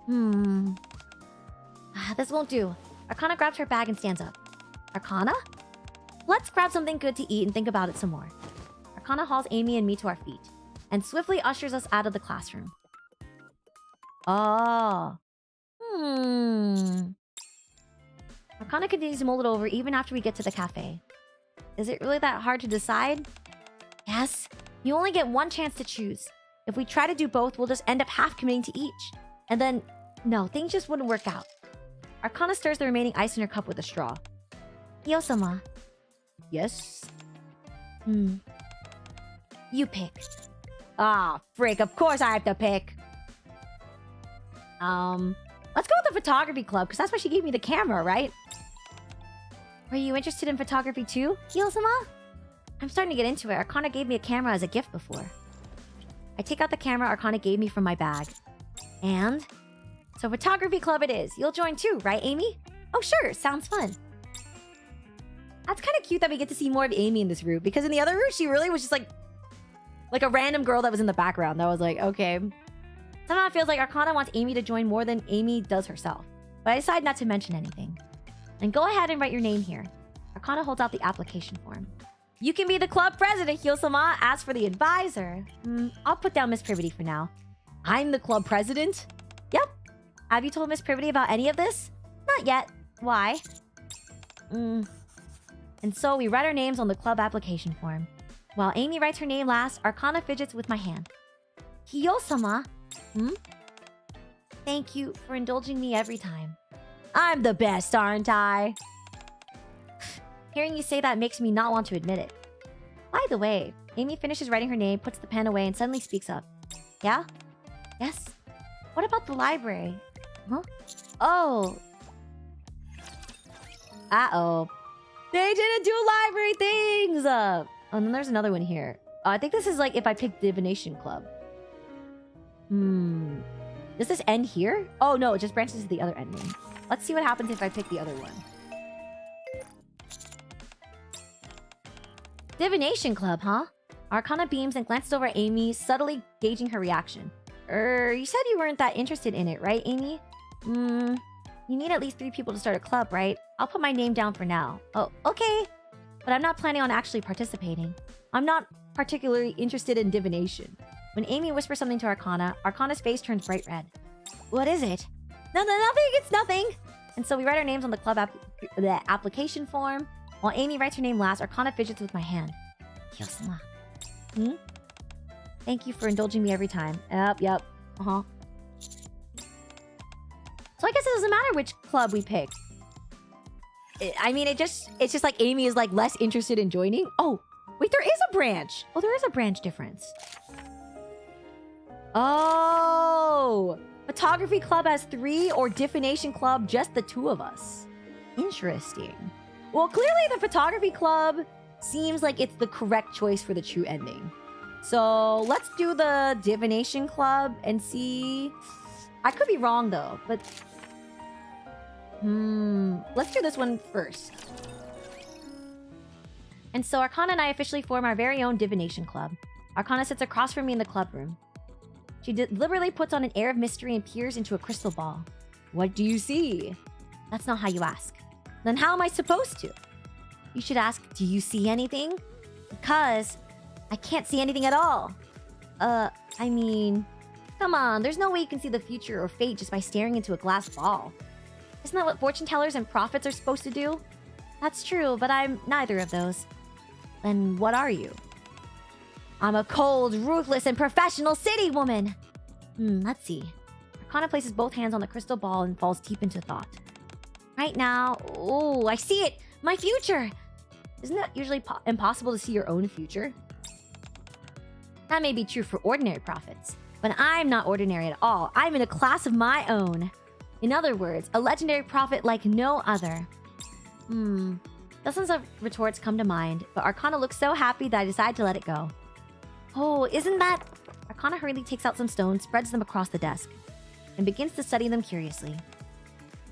[SPEAKER 1] This won't do. Arcana grabs her bag and stands up. Arcana? Let's grab something good to eat and think about it some more. Arcana hauls Amy and me to our feet, and swiftly ushers us out of the classroom. Oh. Arcana continues to mull it over even after we get to the cafe. Is it really that hard to decide? Yes. You only get one chance to choose. If we try to do both, we'll just end up half committing to each. And then, no, things just wouldn't work out. Arcana stirs the remaining ice in her cup with a straw. Hiyosama. Yes? You pick. Ah, frick, of course I have to pick. Let's go with the photography club, because that's why she gave me the camera, right? Were you interested in photography too, Hiyosama? I'm starting to get into it. Arcana gave me a camera as a gift before. I take out the camera Arcana gave me from my bag. And? So photography club it is. You'll join too, right, Amy? Oh, sure. Sounds fun. That's kind of cute that we get to see more of Amy in this room, because in the other room, she really was just like a random girl that was in the background. That was like, okay. Somehow it feels like Arcana wants Amy to join more than Amy does herself. But I decide not to mention anything. And go ahead and write your name here. Arcana holds out the application form. You can be the club president, Hiyosama. As for the advisor, I'll put down Miss Privity for now. I'm the club president? Yep. Have you told Miss Privity about any of this? Not yet. Why? And so we write our names on the club application form. While Amy writes her name last, Arcana fidgets with my hand. Hiyosama? Thank you for indulging me every time. I'm the best, aren't I? Hearing you say that makes me not want to admit it. By the way, Amy finishes writing her name, puts the pen away, and suddenly speaks up. Yeah? Yes? What about the library? Huh? Oh. Uh-oh. They didn't do library things! Oh, and then there's another one here. I think this is like if I pick Divination Club. Does this end here? Oh, no, it just branches to the other ending. Let's see what happens if I pick the other one. Divination Club, huh? Arcana beams and glances over at Amy, subtly gauging her reaction. You said you weren't that interested in it, right, Amy? You need at least 3 people to start a club, right? I'll put my name down for now. Oh, okay. But I'm not planning on actually participating. I'm not particularly interested in divination. When Amy whispers something to Arcana, Arcana's face turns bright red. What is it? No, nothing, it's nothing! And so we write our names on the club application form. While Amy writes her name last, Arcana fidgets with my hand. HIYOSAHO. Hmm? Thank you for indulging me every time. Yep. Uh-huh. So I guess it doesn't matter which club we pick. I mean, it's just like Amy is like less interested in joining. Oh, wait, there is a branch. Oh, there is a branch difference. Oh, photography club has 3 or divination club just the 2 of us. Interesting. Well, clearly the photography club seems like it's the correct choice for the true ending. So let's do the divination club and see. I could be wrong though, but let's do this one first. And so Arcana and I officially form our very own divination club. Arcana sits across from me in the club room. She deliberately puts on an air of mystery and peers into a crystal ball. What do you see? That's not how you ask. Then how am I supposed to? You should ask, do you see anything? Because I can't see anything at all. I mean, come on, there's no way you can see the future or fate just by staring into a glass ball. Isn't that what fortune tellers and prophets are supposed to do? That's true, but I'm neither of those. Then what are you? I'm a cold, ruthless, and professional city woman. Let's see. Arcana places both hands on the crystal ball and falls deep into thought. Right now, oh, I see it! My future! Isn't it usually impossible to see your own future? That may be true for ordinary prophets, but I'm not ordinary at all. I'm in a class of my own. In other words, a legendary prophet like no other. Dozens of retorts come to mind, but Arcana looks so happy that I decide to let it go. Oh, isn't that... Arcana hurriedly takes out some stones, spreads them across the desk, and begins to study them curiously.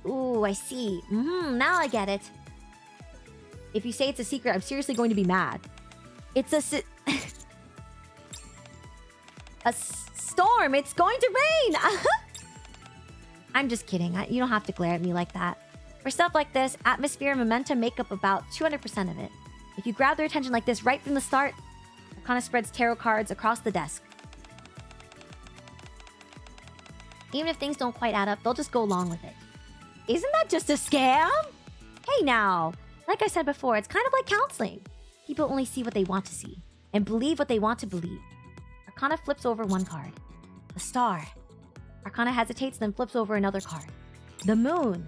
[SPEAKER 1] Ooh, I see. Now I get it. If you say it's a secret, I'm seriously going to be mad. It's a storm! It's going to rain! I'm just kidding. You don't have to glare at me like that. For stuff like this, atmosphere and momentum make up about 200% of it. If you grab their attention like this right from the start, Arcana spreads tarot cards across the desk. Even if things don't quite add up, they'll just go along with it. Isn't that just a scam? Hey now! Like I said before, it's kind of like counseling. People only see what they want to see, and believe what they want to believe. Arcana flips over one card. The star. Arcana hesitates, then flips over another card. The moon.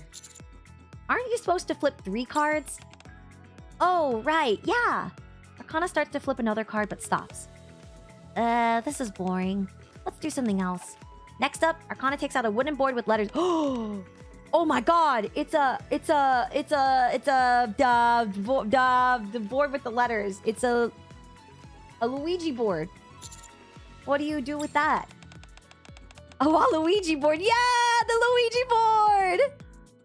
[SPEAKER 1] Aren't you supposed to flip 3 cards? Oh, right, yeah. Arcana starts to flip another card, but stops. This is boring. Let's do something else. Next up, Arcana takes out a wooden board with letters. Oh my god! It's the board with the letters. It's a Luigi board. What do you do with that? A Waluigi board. Yeah, the Luigi board!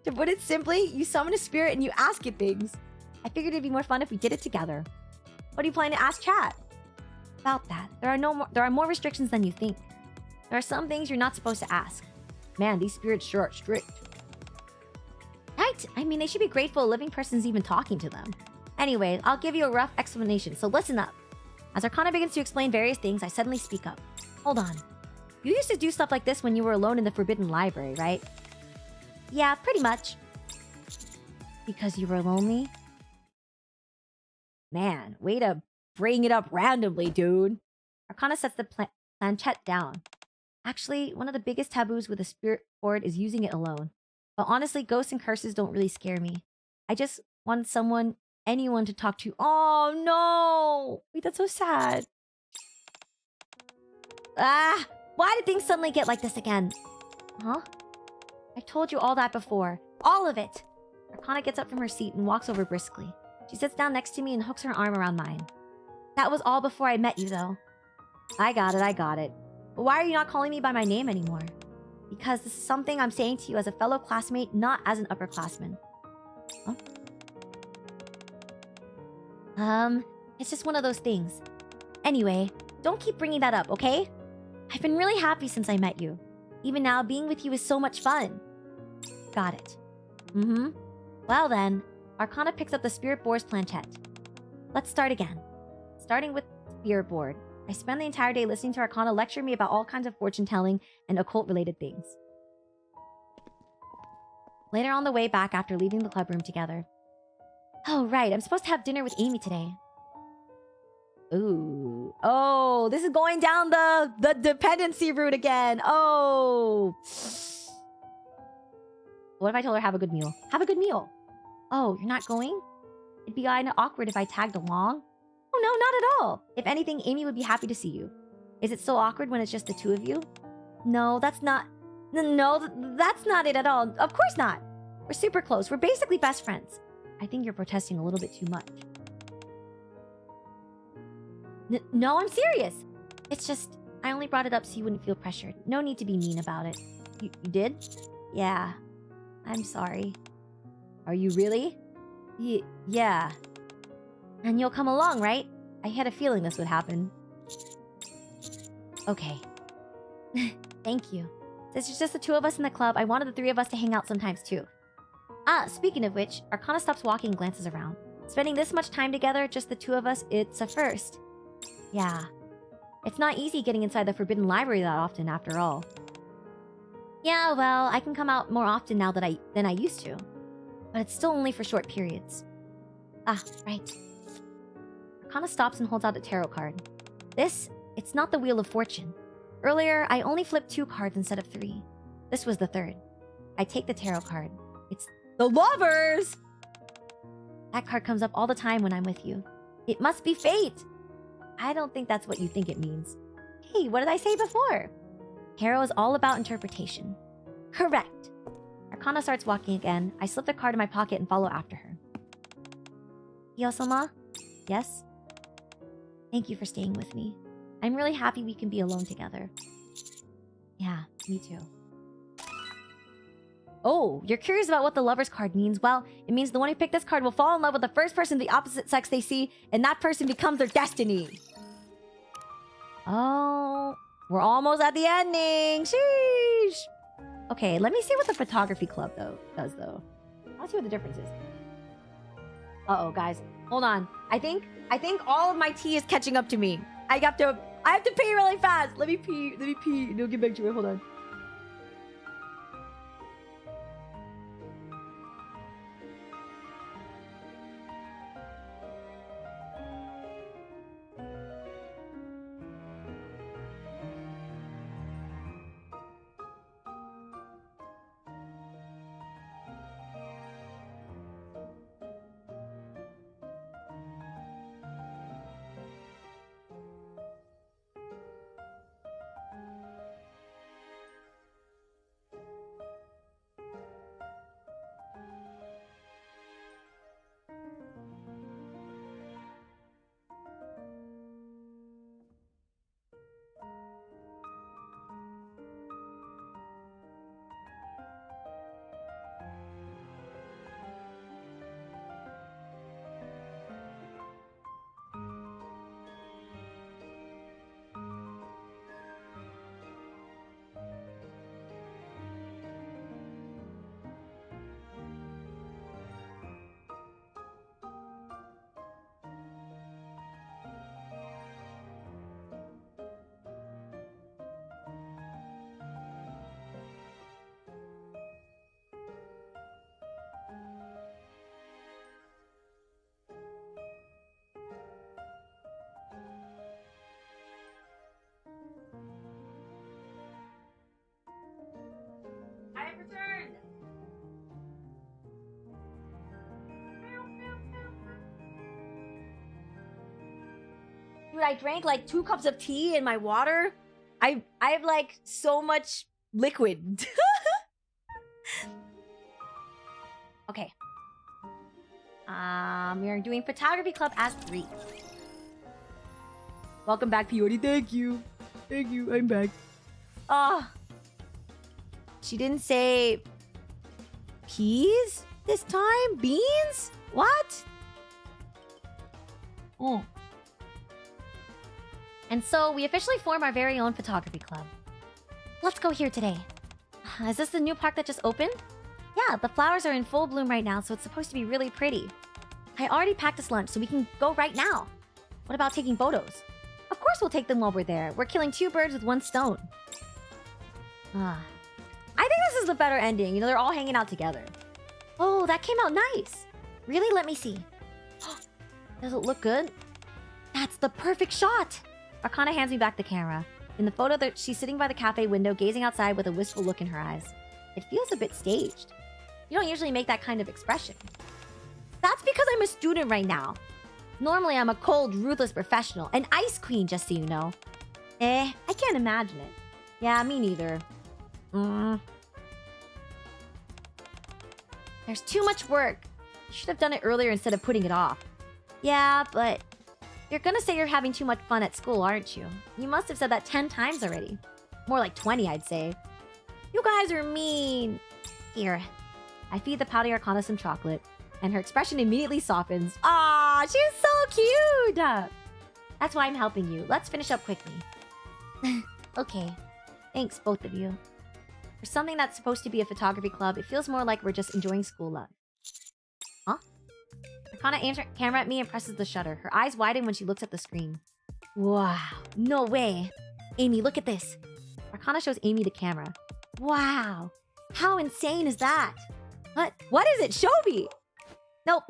[SPEAKER 1] To put it simply, you summon a spirit and you ask it things. I figured it'd be more fun if we did it together. What do you plan to ask chat? About that, there are more restrictions than you think. There are some things you're not supposed to ask. Man, these spirits sure are strict. Right? I mean, they should be grateful a living person's even talking to them. Anyway, I'll give you a rough explanation, so listen up. As Arcana begins to explain various things, I suddenly speak up. Hold on. You used to do stuff like this when you were alone in the Forbidden Library, right? Yeah, pretty much. Because you were lonely? Man, way to bring it up randomly, dude. Arcana sets the planchette down. Actually, one of the biggest taboos with a spirit board is using it alone. But honestly, ghosts and curses don't really scare me. I just want anyone to talk to. Oh no! Wait, that's so sad. Ah! Why did things suddenly get like this again? Huh? I told you all that before. All of it! Arcana gets up from her seat and walks over briskly. She sits down next to me and hooks her arm around mine. That was all before I met you, though. I got it. But why are you not calling me by my name anymore? Because this is something I'm saying to you as a fellow classmate, not as an upperclassman. Huh? It's just one of those things. Anyway, don't keep bringing that up, okay? I've been really happy since I met you. Even now, being with you is so much fun. Got it. Well then, Arcana picks up the Spirit Board's planchette. Let's start again. Starting with Spirit Board. I spend the entire day listening to Arcana lecture me about all kinds of fortune-telling and occult-related things. Later on the way back after leaving the club room together. Oh, right, I'm supposed to have dinner with Amy today. Ooh. Oh, this is going down the dependency route again. Oh. What if I told her have a good meal? Have a good meal. Oh, you're not going? It'd be kind of awkward if I tagged along. Oh, no, not at all. If anything, Amy would be happy to see you. Is it so awkward when it's just the two of you? No, that's not... No, that's not it at all. Of course not. We're super close. We're basically best friends. I think you're protesting a little bit too much. No, I'm serious. It's just, I only brought it up so you wouldn't feel pressured. No need to be mean about it. You did? Yeah. I'm sorry. Are you really? Yeah. And you'll come along, right? I had a feeling this would happen. Okay. Thank you. Since it's just the two of us in the club, I wanted the three of us to hang out sometimes too. Ah, speaking of which, Arcana stops walking and glances around. Spending this much time together, just the two of us, it's a first. Yeah. It's not easy getting inside the Forbidden Library that often, after all. Yeah, well, I can come out more often now than I used to. But it's still only for short periods. Ah, right. Arcana stops and holds out a tarot card. It's not the Wheel of Fortune. Earlier, I only flipped 2 cards instead of 3. This was the 3rd. I take the tarot card. It's the Lovers! That card comes up all the time when I'm with you. It must be fate! I don't think that's what you think it means. Hey, what did I say before? Tarot is all about interpretation. Correct. Arcana starts walking again. I slip the card in my pocket and follow after her. Hiyosama? Yes? Thank you for staying with me. I'm really happy we can be alone together. Yeah, me too. Oh, you're curious about what the Lover's card means? Well, it means the one who picked this card will fall in love with the first person of the opposite sex they see, and that person becomes their destiny. Oh, we're almost at the ending. Sheesh. Okay, let me see what the photography club does though. I'll see what the difference is. Uh-oh, guys. Hold on. I think all of my tea is catching up to me. I have to pee really fast. Let me pee. No, get back to it. Hold on. Dude, I drank like 2 cups of tea in my water. I have like so much liquid. Okay. We are doing photography club as 3. Welcome back, Hiyori. Thank you. I'm back. She didn't say peas this time? Beans? What? Oh. And so we officially form our very own photography club. Let's go here today. Is this the new park that just opened? Yeah, the flowers are in full bloom right now, so it's supposed to be really pretty. I already packed us lunch, so we can go right now. What about taking photos? Of course we'll take them while we're there. We're killing 2 birds with 1 stone. I think this is the better ending. You know, they're all hanging out together. Oh, that came out nice. Really? Let me see. Does it look good? That's the perfect shot! Arcana hands me back the camera. In the photo, she's sitting by the cafe window, gazing outside with a wistful look in her eyes. It feels a bit staged. You don't usually make that kind of expression. That's because I'm a student right now. Normally, I'm a cold, ruthless professional. An ice queen, just so you know. I can't imagine it. Yeah, me neither. There's too much work. You should have done it earlier instead of putting it off. Yeah, but... You're gonna say you're having too much fun at school, aren't you? You must have said that 10 times already. More like 20, I'd say. You guys are mean. Here. I feed the pouty Arcana some chocolate, and her expression immediately softens. Ah, she's so cute! That's why I'm helping you. Let's finish up quickly. Okay. Thanks, both of you. For something that's supposed to be a photography club, it feels more like we're just enjoying school love. Huh? Arcana aims her camera at me and presses the shutter. Her eyes widen when she looks at the screen. Wow. No way. Amy, look at this. Arcana shows Amy the camera. Wow. How insane is that? What is it? Show me! Nope.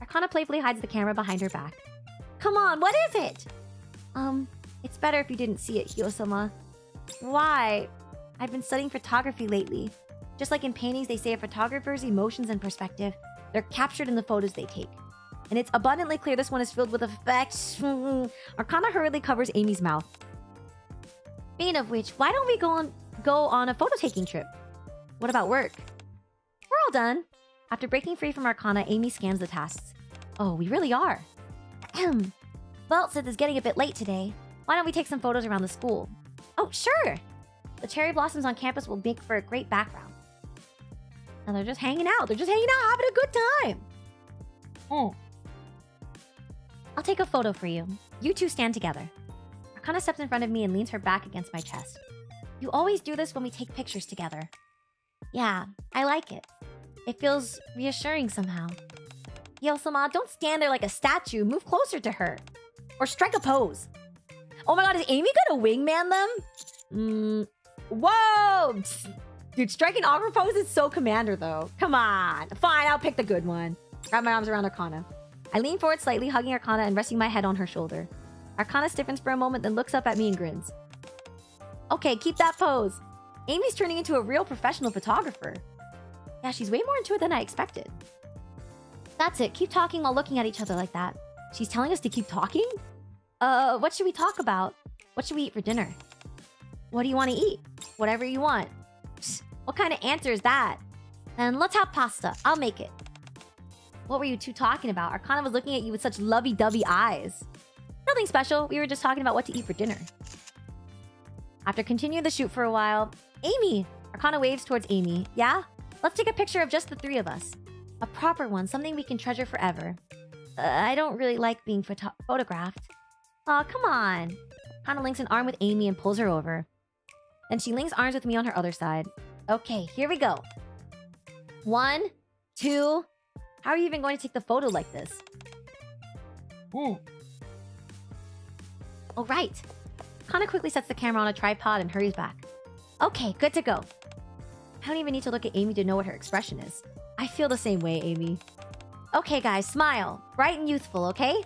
[SPEAKER 1] Arcana playfully hides the camera behind her back. Come on, what is it? It's better if you didn't see it, Hiyosama. Why? I've been studying photography lately. Just like in paintings, they say a photographer's emotions and perspective, they're captured in the photos they take. And it's abundantly clear this one is filled with effects. Arcana hurriedly covers Amy's mouth. Speaking of which, why don't we go on a photo-taking trip? What about work? We're all done. After breaking free from Arcana, Amy scans the tasks. Oh, we really are. Well, since it's getting a bit late today, why don't we take some photos around the school? Oh, sure! The cherry blossoms on campus will make for a great background. And they're just hanging out. They're just hanging out, having a good time. I'll take a photo for you. You two stand together. Arcana steps in front of me and leans her back against my chest. You always do this when we take pictures together. Yeah, I like it. It feels reassuring somehow. Hiyosama, don't stand there like a statue. Move closer to her. Or strike a pose. Oh my god, is Amy gonna wingman them? Whoa! Dude, striking awkward pose is so commander, though. Come on. Fine, I'll pick the good one. Wrap my arms around Arcana. I lean forward slightly, hugging Arcana and resting my head on her shoulder. Arcana stiffens for a moment, then looks up at me and grins. Okay, keep that pose. Amy's turning into a real professional photographer. Yeah, she's way more into it than I expected. That's it. Keep talking while looking at each other like that. She's telling us to keep talking? What should we talk about? What should we eat for dinner? What do you want to eat? Whatever you want. Psst, what kind of answer is that? Then let's have pasta. I'll make it. What were you two talking about? Arcana was looking at you with such lovey-dovey eyes. Nothing special. We were just talking about what to eat for dinner. After continuing the shoot for a while, Amy! Arcana waves towards Amy. Yeah? Let's take a picture of just the three of us. A proper one, something we can treasure forever. I don't really like being photographed. Aw, come on. Arcana links an arm with Amy and pulls her over. Then she links arms with me on her other side. Okay, here we go. 1, 2... How are you even going to take the photo like this? Oh, right. Kana quickly sets the camera on a tripod and hurries back. Okay, good to go. I don't even need to look at Amy to know what her expression is. I feel the same way, Amy. Okay, guys, smile. Bright and youthful, okay?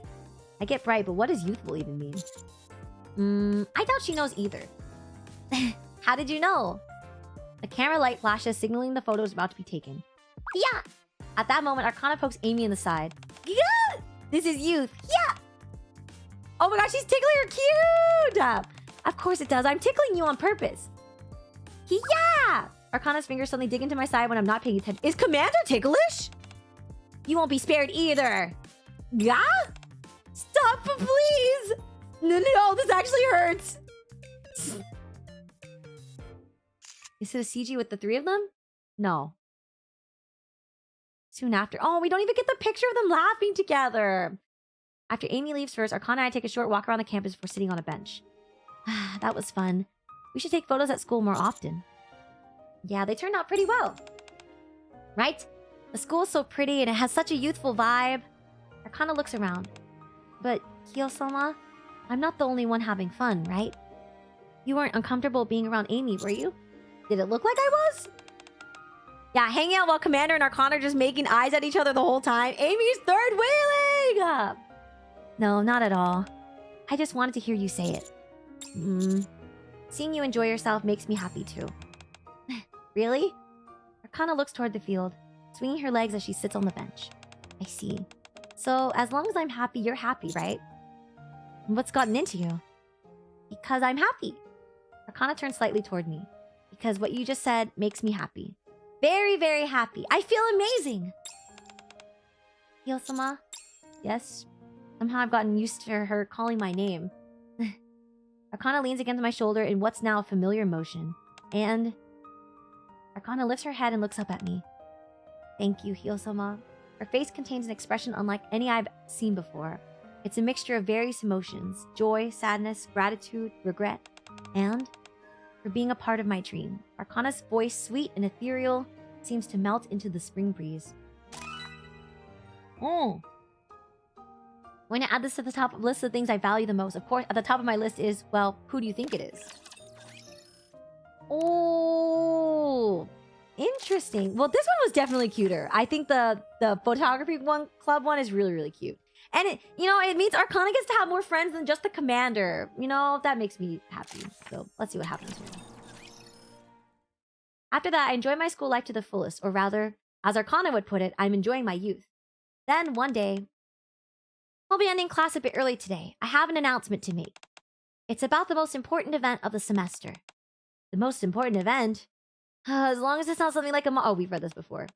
[SPEAKER 1] I get bright, but what does youthful even mean? I doubt she knows either. How did you know? The camera light flashes, signaling the photo is about to be taken. Yeah! At that moment, Arcana pokes Amy in the side. Yeah! This is youth. Yeah! Oh my gosh, she's tickling her cute! Of course it does. I'm tickling you on purpose. Yeah! Arcana's fingers suddenly dig into my side when I'm not paying attention. Is Commander ticklish? You won't be spared either. Yeah? Stop, please! No, this actually hurts. Is it a CG with the three of them? No. Soon after. Oh, we don't even get the picture of them laughing together. After Amy leaves first, Arcana and I take a short walk around the campus before sitting on a bench. That was fun. We should take photos at school more often. Yeah, they turned out pretty well. Right? The school is so pretty and it has such a youthful vibe. Arcana looks around. But, Hiyosama, I'm not the only one having fun, right? You weren't uncomfortable being around Amy, were you? Did it look like I was? Yeah, hanging out while Commander and Arcana are just making eyes at each other the whole time. Amy's third wheeling! No, not at all. I just wanted to hear you say it. Seeing you enjoy yourself makes me happy too. Really? Arcana looks toward the field, swinging her legs as she sits on the bench. I see. So, as long as I'm happy, you're happy, right? And what's gotten into you? Because I'm happy. Arcana turns slightly toward me. Because what you just said makes me happy. Very, very happy. I feel amazing! Hiyosama? Yes? Somehow I've gotten used to her calling my name. Arcana leans against my shoulder in what's now a familiar motion. And... Arcana lifts her head and looks up at me. Thank you, Hiyosama. Her face contains an expression unlike any I've seen before. It's a mixture of various emotions. Joy, sadness, gratitude, regret. And... for being a part of my dream. Arcana's voice, sweet and ethereal, seems to melt into the spring breeze. Oh. When I add this to the top of the list of things I value the most, of course, at the top of my list is, well, who do you think it is? Oh, interesting. Well, this one was definitely cuter. I think the photography club one is really, really cute. And it, you know, it means Arcana gets to have more friends than just the commander. You know, that makes me happy. So let's see what happens here. After that, I enjoy my school life to the fullest, or rather, as Arcana would put it, I'm enjoying my youth. Then one day, I'll be ending class a bit early today. I have an announcement to make. It's about the most important event of the semester. The most important event? As long as it's not something like a oh, we've read this before.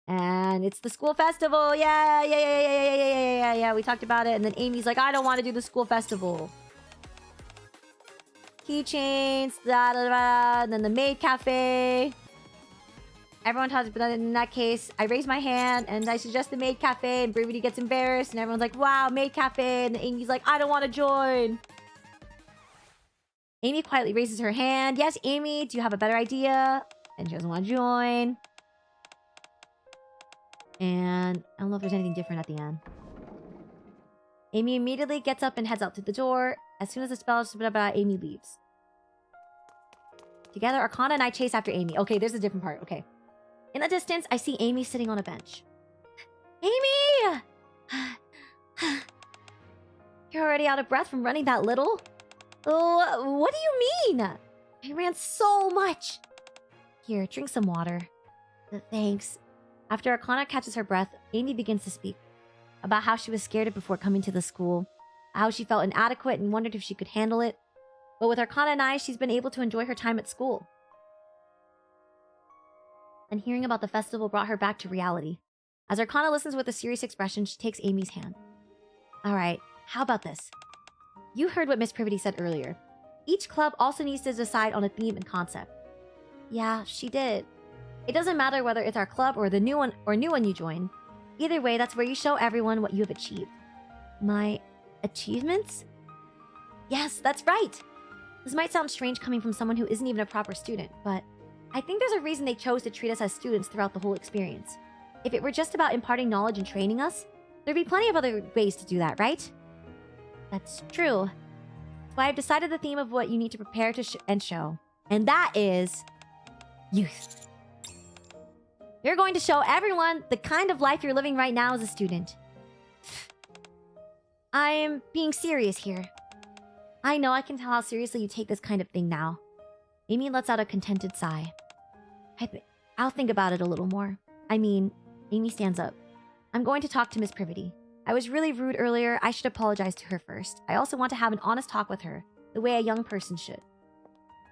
[SPEAKER 1] And it's the school festival. Yeah. We talked about it. And then Amy's like, I don't want to do the school festival. Keychains, and then the maid cafe. Everyone talks about it. In that case, I raise my hand and I suggest the maid cafe, and Brevity gets embarrassed, and everyone's like, wow, maid cafe. And then Amy's like, I don't want to join. Amy quietly raises her hand. Yes, Amy, do you have a better idea? And she doesn't want to join. And I don't know if there's anything different at the end. Amy immediately gets up and heads out to the door. As soon as the spell is Amy leaves. Together, Arcana and I chase after Amy. Okay, there's a different part. Okay. In the distance, I see Amy sitting on a bench. Amy! You're already out of breath from running that little? Oh, what do you mean? I ran so much. Here, drink some water. Thanks. After Arcana catches her breath, Amy begins to speak about how she was scared before coming to the school, how she felt inadequate and wondered if she could handle it. But with Arcana and I, she's been able to enjoy her time at school. And hearing about the festival brought her back to reality. As Arcana listens with a serious expression, she takes Amy's hand. Alright, how about this? You heard what Miss Privity said earlier. Each club also needs to decide on a theme and concept. Yeah, she did. It doesn't matter whether it's our club or the new one you join. Either way, that's where you show everyone what you have achieved. My achievements? Yes, that's right! This might sound strange coming from someone who isn't even a proper student, but I think there's a reason they chose to treat us as students throughout the whole experience. If it were just about imparting knowledge and training us, there'd be plenty of other ways to do that, right? That's true. That's why I've decided the theme of what you need to prepare to and show. And that is... youth. You're going to show everyone the kind of life you're living right now as a student. I'm being serious here. I know, I can tell how seriously you take this kind of thing now. Amy lets out a contented sigh. I'll think about it a little more. I mean, Amy stands up. I'm going to talk to Miss Privity. I was really rude earlier. I should apologize to her first. I also want to have an honest talk with her, the way a young person should.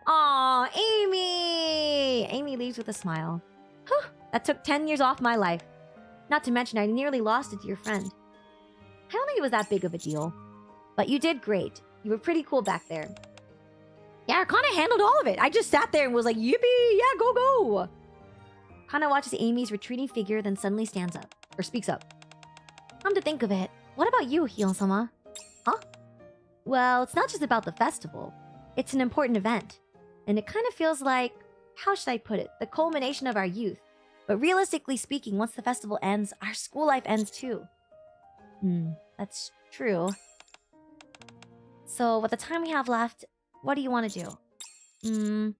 [SPEAKER 1] Aw, Amy! Amy leaves with a smile. Whew, that took 10 years off my life. Not to mention I nearly lost a dear friend. I don't think it was that big of a deal. But you did great. You were pretty cool back there. Yeah, Arcana handled all of it. I just sat there and was like, yippee, yeah, go, go. Arcana watches Amy's retreating figure, then suddenly stands up. Or speaks up. Come to think of it, what about you, Hiyosama? Huh? Well, it's not just about the festival. It's an important event. And it kind of feels like, how should I put it, the culmination of our youth. But realistically speaking, once the festival ends, our school life ends too. That's true. So, with the time we have left, what do you want to do?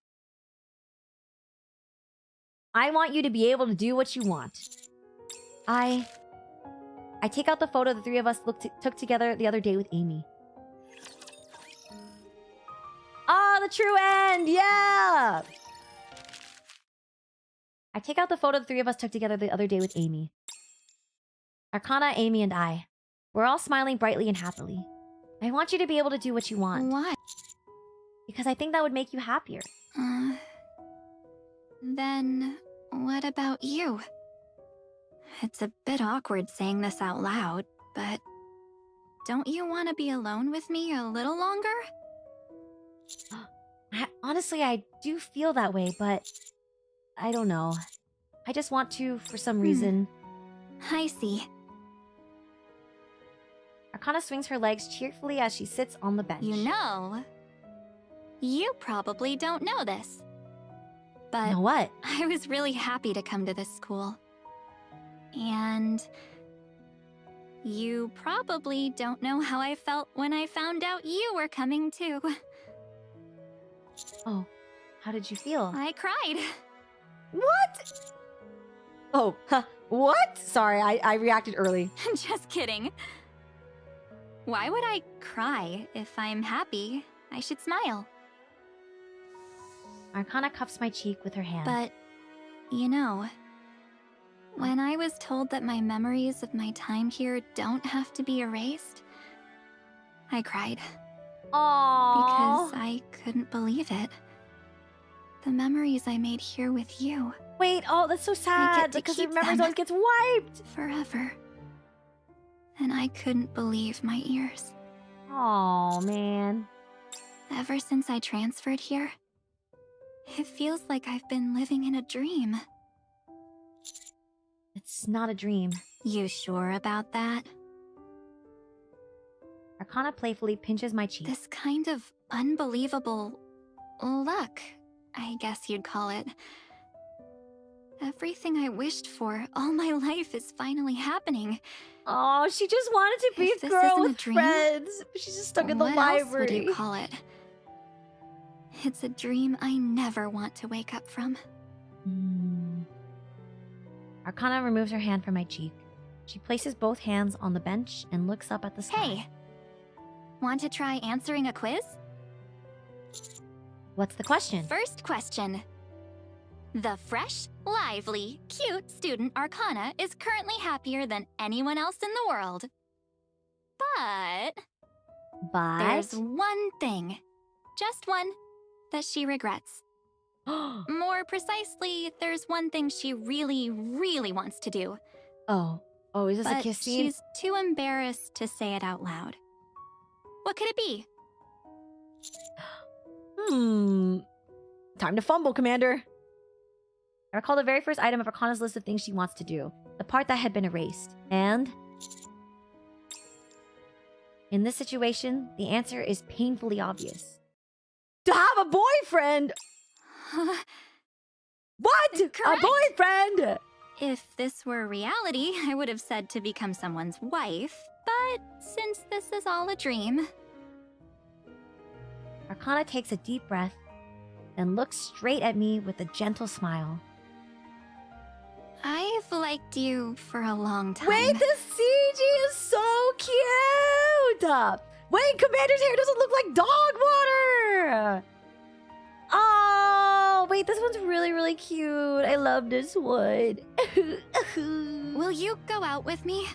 [SPEAKER 1] I want you to be able to do what you want. I take out the photo the three of us took together the other day with Amy. Ah, the true end! Yeah! I take out the photo the three of us took together the other day with Amy. Arcana, Amy, and I. We're all smiling brightly and happily. I want you to be able to do what you want.
[SPEAKER 6] Why?
[SPEAKER 1] Because I think that would make you happier.
[SPEAKER 6] Then what about you? It's a bit awkward saying this out loud, but don't you want to be alone with me a little longer?
[SPEAKER 1] Honestly, I do feel that way, but I don't know. I just want to for some reason.
[SPEAKER 6] I see.
[SPEAKER 1] Arcana swings her legs cheerfully as she sits on the bench.
[SPEAKER 6] You probably don't know this. But
[SPEAKER 1] Know what?
[SPEAKER 6] I was really happy to come to this school. And you probably don't know how I felt when I found out you were coming too.
[SPEAKER 1] Oh, how did you feel?
[SPEAKER 6] I cried.
[SPEAKER 1] What? Oh, what? Sorry, I reacted early.
[SPEAKER 6] Just kidding. Why would I cry if I'm happy? I should smile.
[SPEAKER 1] Arcana cuffs my cheek with her hand.
[SPEAKER 6] But, when I was told that my memories of my time here don't have to be erased, I cried.
[SPEAKER 1] Aww.
[SPEAKER 6] Because I couldn't believe it. The memories I made here with you.
[SPEAKER 1] Wait, oh, that's so sad.
[SPEAKER 6] to
[SPEAKER 1] Because your
[SPEAKER 6] keep
[SPEAKER 1] memories
[SPEAKER 6] them.
[SPEAKER 1] always gets wiped.
[SPEAKER 6] Forever. And I couldn't believe my ears.
[SPEAKER 1] Oh man.
[SPEAKER 6] Ever since I transferred here, it feels like I've been living in a dream.
[SPEAKER 1] It's not a dream.
[SPEAKER 6] You sure about that?
[SPEAKER 1] Arcana playfully pinches my cheek.
[SPEAKER 6] This kind of unbelievable luck, I guess you'd call it. Everything I wished for all my life is finally happening.
[SPEAKER 1] Oh, she just wanted to be
[SPEAKER 6] If
[SPEAKER 1] a
[SPEAKER 6] this
[SPEAKER 1] girl
[SPEAKER 6] isn't a
[SPEAKER 1] with
[SPEAKER 6] dream,
[SPEAKER 1] friends. But she's just stuck in the
[SPEAKER 6] What
[SPEAKER 1] library.
[SPEAKER 6] else would you call it? It's a dream I never want to wake up from.
[SPEAKER 1] Arcana removes her hand from my cheek. She places both hands on the bench and looks up at the sky.
[SPEAKER 6] Hey, want to try answering a quiz?
[SPEAKER 1] What's the question?
[SPEAKER 6] First question. The fresh, lively, cute student Arcana is currently happier than anyone else in the world. But there's one thing, just one, that she regrets. More precisely, there's one thing she really, really wants to do.
[SPEAKER 1] Oh, is this a
[SPEAKER 6] But
[SPEAKER 1] kiss scene?
[SPEAKER 6] she's too embarrassed to say it out loud. What could it be?
[SPEAKER 1] Time to fumble, Commander. I recall the very first item of Arcana's list of things she wants to do. The part that had been erased. And in this situation, the answer is painfully obvious. To have a boyfriend! What?
[SPEAKER 6] Correct.
[SPEAKER 1] A boyfriend!
[SPEAKER 6] If this were reality, I would have said to become someone's wife. But since this is all a dream...
[SPEAKER 1] Arcana takes a deep breath and looks straight at me with a gentle smile.
[SPEAKER 6] I've liked you for a long time.
[SPEAKER 1] Wait, the CG is so cute! Wait, Commander's hair doesn't look like dog water! Oh, wait, this one's really, really cute. I love this one.
[SPEAKER 6] Will you go out with me?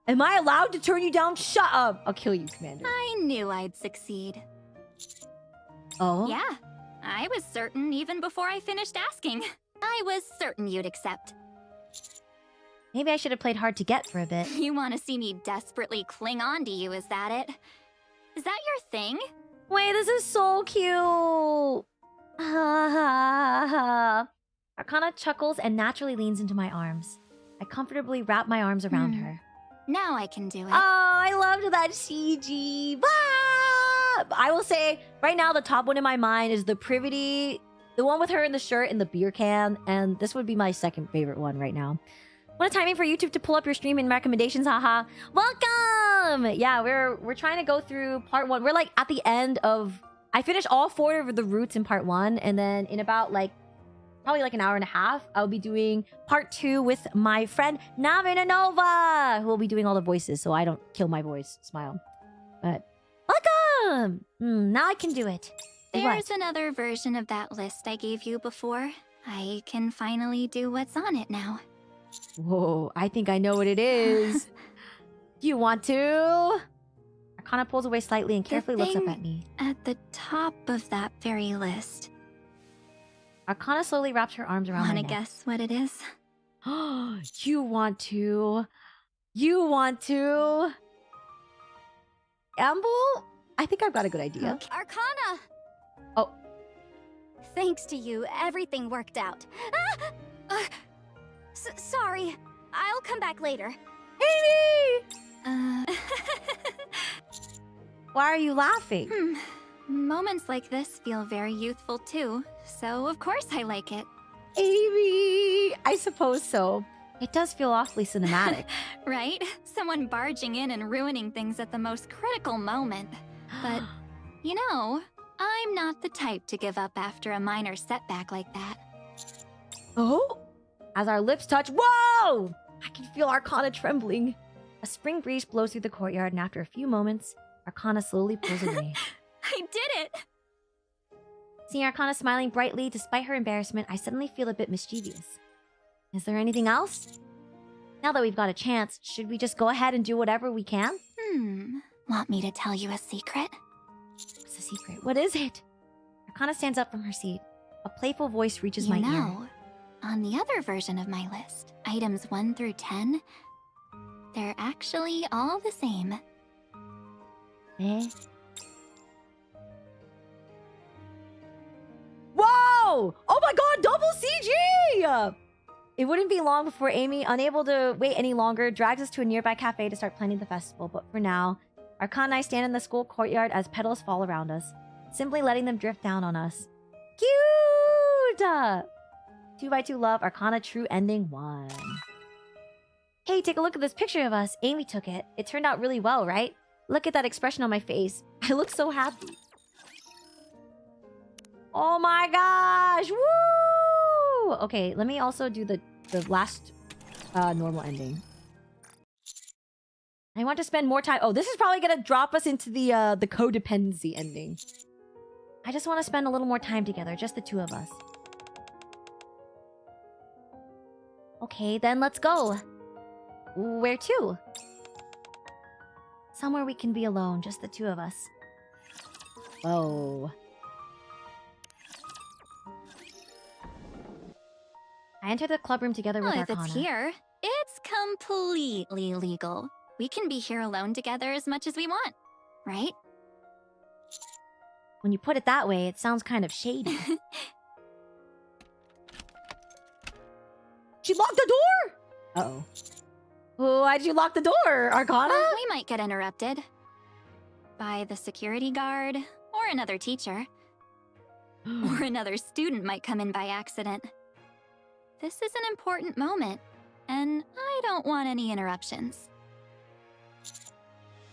[SPEAKER 1] Am I allowed to turn you down? Shut up! I'll kill you, Commander.
[SPEAKER 6] I knew I'd succeed.
[SPEAKER 1] Oh?
[SPEAKER 6] Yeah, I was certain even before I finished asking. I was certain you'd accept.
[SPEAKER 1] Maybe I should have played hard to get for a bit.
[SPEAKER 6] You want to see me desperately cling on to you, is that it? Is that your thing?
[SPEAKER 1] Wait, this is so cute! Arcana chuckles and naturally leans into my arms. I comfortably wrap my arms around her.
[SPEAKER 6] Now I can do it.
[SPEAKER 1] Oh, I loved that CG. I will say, right now, the top one in my mind is the Privity, the one with her in the shirt and the beer can, and this would be my second favorite one right now. What a timing for YouTube to pull up your stream and recommendations, haha. Welcome! Yeah, we're trying to go through part 1. We're like at the end of... I finished all 4 of the routes in part 1, and then in about like probably like an hour and a half, I'll be doing part 2 with my friend Naminanova, who will be doing all the voices so I don't kill my voice. Smile. But welcome! Now I can do it.
[SPEAKER 6] There's another version of that list I gave you before. I can finally do what's on it now.
[SPEAKER 1] Whoa, I think I know what it is. Do you want to? Arcana pulls away slightly and carefully looks up at me.
[SPEAKER 6] At the top of that very list.
[SPEAKER 1] Arcana slowly wraps her arms around my
[SPEAKER 6] Wanna
[SPEAKER 1] neck.
[SPEAKER 6] guess what it is?
[SPEAKER 1] You want to? You want to? Amble? I think I've got a good idea.
[SPEAKER 4] Arcana!
[SPEAKER 1] Oh.
[SPEAKER 4] Thanks to you, everything worked out. Sorry. I'll come back later.
[SPEAKER 1] Amy! Why are you laughing?
[SPEAKER 6] Moments like this feel very youthful too, so of course I like it.
[SPEAKER 1] Amy! I suppose so. It does feel awfully cinematic.
[SPEAKER 6] Right? Someone barging in and ruining things at the most critical moment. But, you know, I'm not the type to give up after a minor setback like that.
[SPEAKER 1] Oh! As our lips touch, whoa! I can feel Arcana trembling. A spring breeze blows through the courtyard, and after a few moments, Arcana slowly pulls away.
[SPEAKER 6] I did it!
[SPEAKER 1] Seeing Arcana smiling brightly despite her embarrassment, I suddenly feel a bit mischievous. Is there anything else? Now that we've got a chance, should we just go ahead and do whatever we can?
[SPEAKER 6] Want me to tell you a secret?
[SPEAKER 1] What's the secret? What is it? Arcana stands up from her seat. A playful voice reaches my
[SPEAKER 6] You
[SPEAKER 1] ear.
[SPEAKER 6] know, on the other version of my list, items 1 through 10, they're actually all the same.
[SPEAKER 1] Eh? Whoa! Oh my god, double CG! It wouldn't be long before Amy, unable to wait any longer, drags us to a nearby cafe to start planning the festival. But for now, Arcana and I stand in the school courtyard as petals fall around us, simply letting them drift down on us. Cute! 2x2 love, Arcana true ending 1. Hey, take a look at this picture of us. Amy took it. It turned out really well, right? Look at that expression on my face. I look so happy. Oh my gosh! Woo! Okay, let me also do the last normal ending. I want to spend more time. Oh, this is probably gonna drop us into the codependency ending. I just want to spend a little more time together, just the two of us. Okay, then let's go. Where to? Somewhere we can be alone, just the two of us. Whoa. I enter the clubroom together with
[SPEAKER 6] Well, if
[SPEAKER 1] Arcana.
[SPEAKER 6] it's here, it's completely legal. We can be here alone together as much as we want, right?
[SPEAKER 1] When you put it that way, it sounds kind of shady. She locked the door! Uh-oh. Why'd you lock the door, Arcana?
[SPEAKER 6] We might get interrupted. By the security guard, or another teacher. Or another student might come in by accident. This is an important moment, and I don't want any interruptions.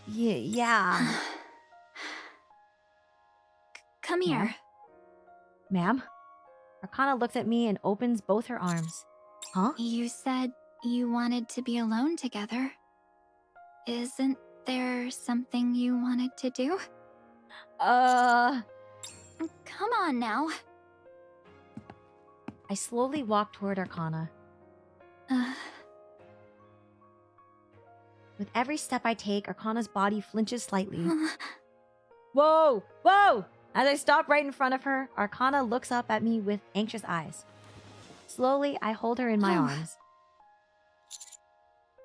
[SPEAKER 1] Yeah.
[SPEAKER 6] Come here.
[SPEAKER 1] Ma'am? Arcana looks at me and opens both her arms. Huh?
[SPEAKER 6] You said you wanted to be alone together. Isn't there something you wanted to do? Come on now.
[SPEAKER 1] I slowly walk toward Arcana. With every step I take, Arcana's body flinches slightly. Whoa! Whoa! As I stop right in front of her, Arcana looks up at me with anxious eyes. Slowly, I hold her in my arms.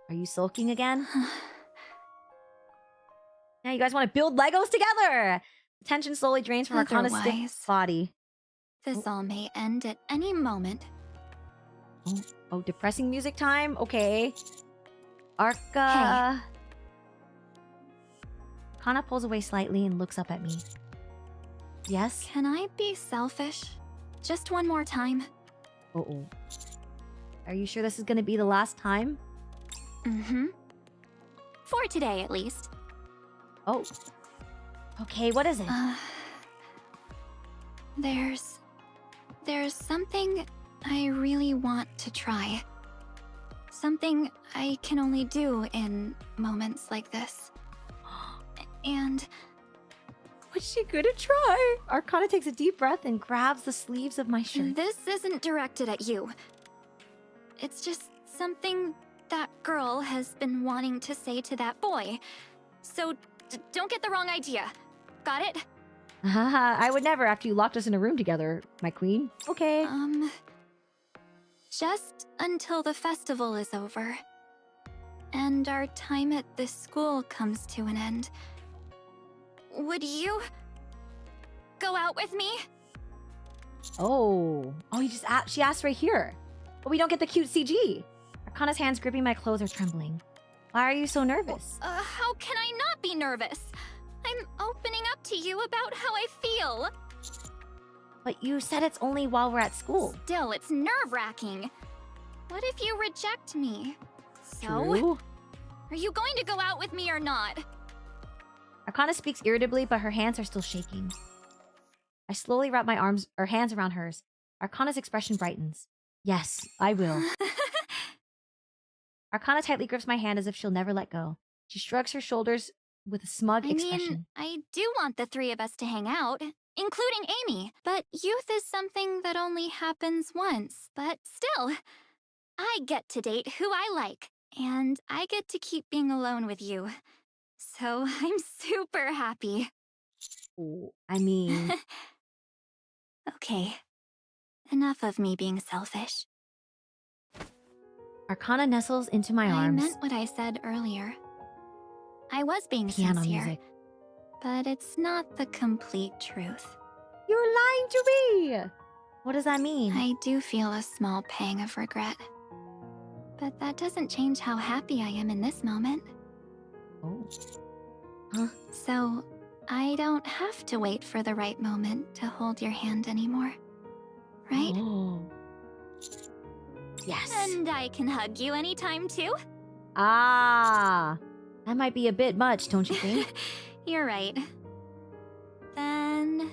[SPEAKER 1] Are you sulking again? Now you guys want to build Legos together! The tension slowly drains from Arcana's stiff
[SPEAKER 6] Otherwise,
[SPEAKER 1] body.
[SPEAKER 6] This all may end at any moment.
[SPEAKER 1] Oh, depressing music time? Okay. Arca... Kana pulls away slightly and looks up at me. Yes?
[SPEAKER 6] Can I be selfish? Just one more time.
[SPEAKER 1] Uh-oh. Are you sure this is gonna be the last time?
[SPEAKER 6] Mm-hmm. For today, at least.
[SPEAKER 1] Oh. Okay, what is it?
[SPEAKER 6] There's something I really want to try. Something I can only do in moments like this. And
[SPEAKER 5] Was she gonna try? Arcana takes a deep breath and grabs the sleeves of my shirt.
[SPEAKER 6] This isn't directed at you. It's just something that girl has been wanting to say to that boy. So don't get the wrong idea. Got it?
[SPEAKER 5] I would never after you locked us in a room together, my queen. Okay.
[SPEAKER 6] Just until the festival is over. And our time at this school comes to an end. Would you go out with me?
[SPEAKER 5] Oh, she asked right here. But we don't get the cute CG. Arcana's hands gripping my clothes are trembling. Why are you so nervous?
[SPEAKER 6] How can I not be nervous? I'm opening up to you about how I feel.
[SPEAKER 5] But you said it's only while we're at school.
[SPEAKER 6] Still, it's nerve-wracking. What if you reject me? So,
[SPEAKER 5] True.
[SPEAKER 6] are you going to go out with me or not?
[SPEAKER 5] Arcana speaks irritably, but her hands are still shaking. I slowly wrap my hands around hers. Arcana's expression brightens. Yes, I will. Arcana tightly grips my hand as if she'll never let go. She shrugs her shoulders with a smug expression.
[SPEAKER 6] I do want the three of us to hang out, including Amy. But youth is something that only happens once. But still, I get to date who I like, and I get to keep being alone with you. So I'm super happy.
[SPEAKER 5] Oh, I mean...
[SPEAKER 6] Okay, enough of me being selfish.
[SPEAKER 5] Arcana nestles into my
[SPEAKER 6] I
[SPEAKER 5] arms.
[SPEAKER 6] meant what I said earlier. I was being
[SPEAKER 5] Piano
[SPEAKER 6] sincere,
[SPEAKER 5] music.
[SPEAKER 6] but it's not the complete truth.
[SPEAKER 5] You're lying to me! What does that mean?
[SPEAKER 6] I do feel a small pang of regret. But that doesn't change how happy I am in this moment.
[SPEAKER 5] Oh. Huh?
[SPEAKER 6] So, I don't have to wait for the right moment to hold your hand anymore. Right?
[SPEAKER 5] Oh. Yes.
[SPEAKER 6] And I can hug you anytime too?
[SPEAKER 5] Ah. That might be a bit much, don't you think?
[SPEAKER 6] You're right. Then...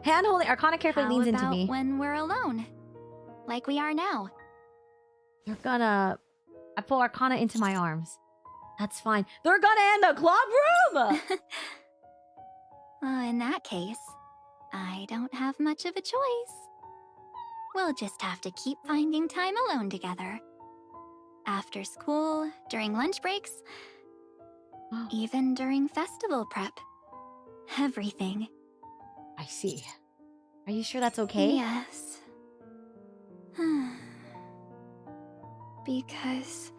[SPEAKER 5] Hand holding, Arcana carefully leans into me.
[SPEAKER 6] when we're alone? Like we are now.
[SPEAKER 5] You're gonna... I pull Arcana into my arms. That's fine. They're gonna end the club room!
[SPEAKER 6] Well, in that case, I don't have much of a choice. We'll just have to keep finding time alone together. After school, during lunch breaks, even during festival prep. Everything.
[SPEAKER 5] I see. Are you sure that's okay?
[SPEAKER 6] Yes. Because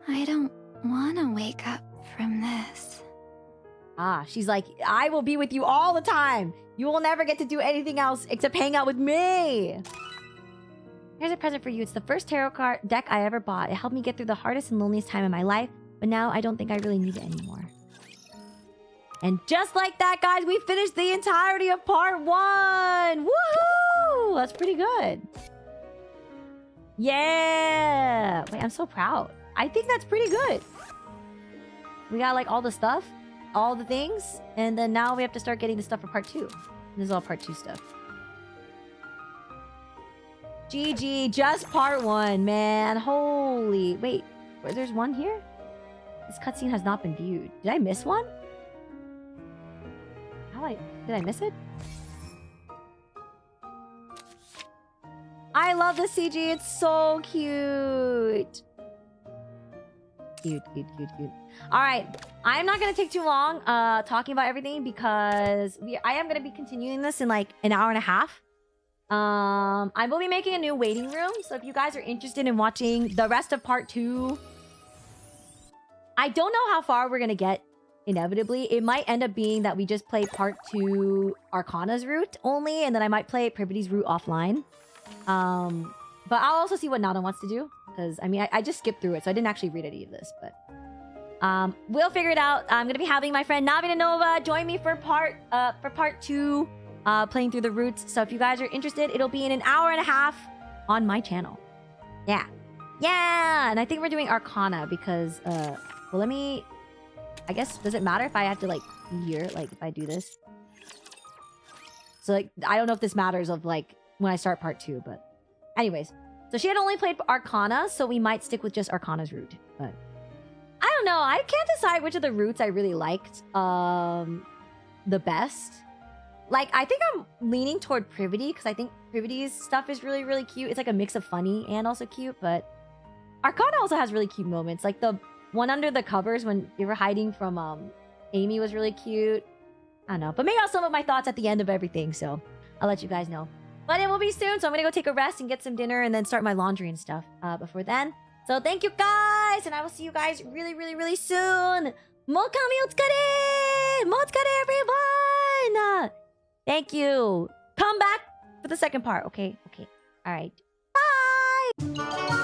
[SPEAKER 6] I don't want to wake up from this.
[SPEAKER 5] Ah, she's like, I will be with you all the time. You will never get to do anything else except hang out with me. Here's a present for you. It's the first tarot card deck I ever bought. It helped me get through the hardest and loneliest time in my life, but now I don't think I really need it anymore. And just like that, guys, we finished the entirety of part 1. Woohoo! That's pretty good. Yeah! Wait, I'm so proud. I think that's pretty good. We got like all the stuff, all the things, and then now we have to start getting the stuff for part 2. This is all part 2 stuff. GG, just part 1, man. Holy... Wait, there's one here? This cutscene has not been viewed. Did I miss one? Did I miss it? I love the CG. It's so cute. Cute. All right. I'm not going to take too long talking about everything because I am going to be continuing this in like an hour and a half. I will be making a new waiting room. So if you guys are interested in watching the rest of part 2, I don't know how far we're going to get. Inevitably, it might end up being that we just play part 2 Arcana's route only, and then I might play Privity's route offline. But I'll also see what Nada wants to do, because I mean I just skipped through it, so I didn't actually read any of this. But we'll figure it out. I'm gonna be having my friend Navina Nova join me for part 2, playing through the routes. So if you guys are interested, it'll be in an hour and a half on my channel. Yeah, and I think we're doing Arcana because well, let me. I guess, does it matter if I have to, like, be here? Like, if I do this? So, like, I don't know if this matters of, like, when I start part 2, but... Anyways. So, she had only played Arcana, so we might stick with just Arcana's route. But... I
[SPEAKER 1] don't know. I can't decide which of the routes I really liked the best. Like, I think I'm leaning toward Privity because I think Privity's stuff is really, really cute. It's like a mix of funny and also cute, but Arcana also has really cute moments. Like the one under the covers when they were hiding from Amy was really cute. I don't know. But maybe I'll sum up my thoughts at the end of everything, so I'll let you guys know. But it will be soon, so I'm gonna go take a rest and get some dinner and then start my laundry and stuff before then. So thank you guys, and I will see you guys really, really, really soon. Mokami otsukare! Motsukare, everyone! Thank you. Come back for the second part, okay? Okay. All right. Bye!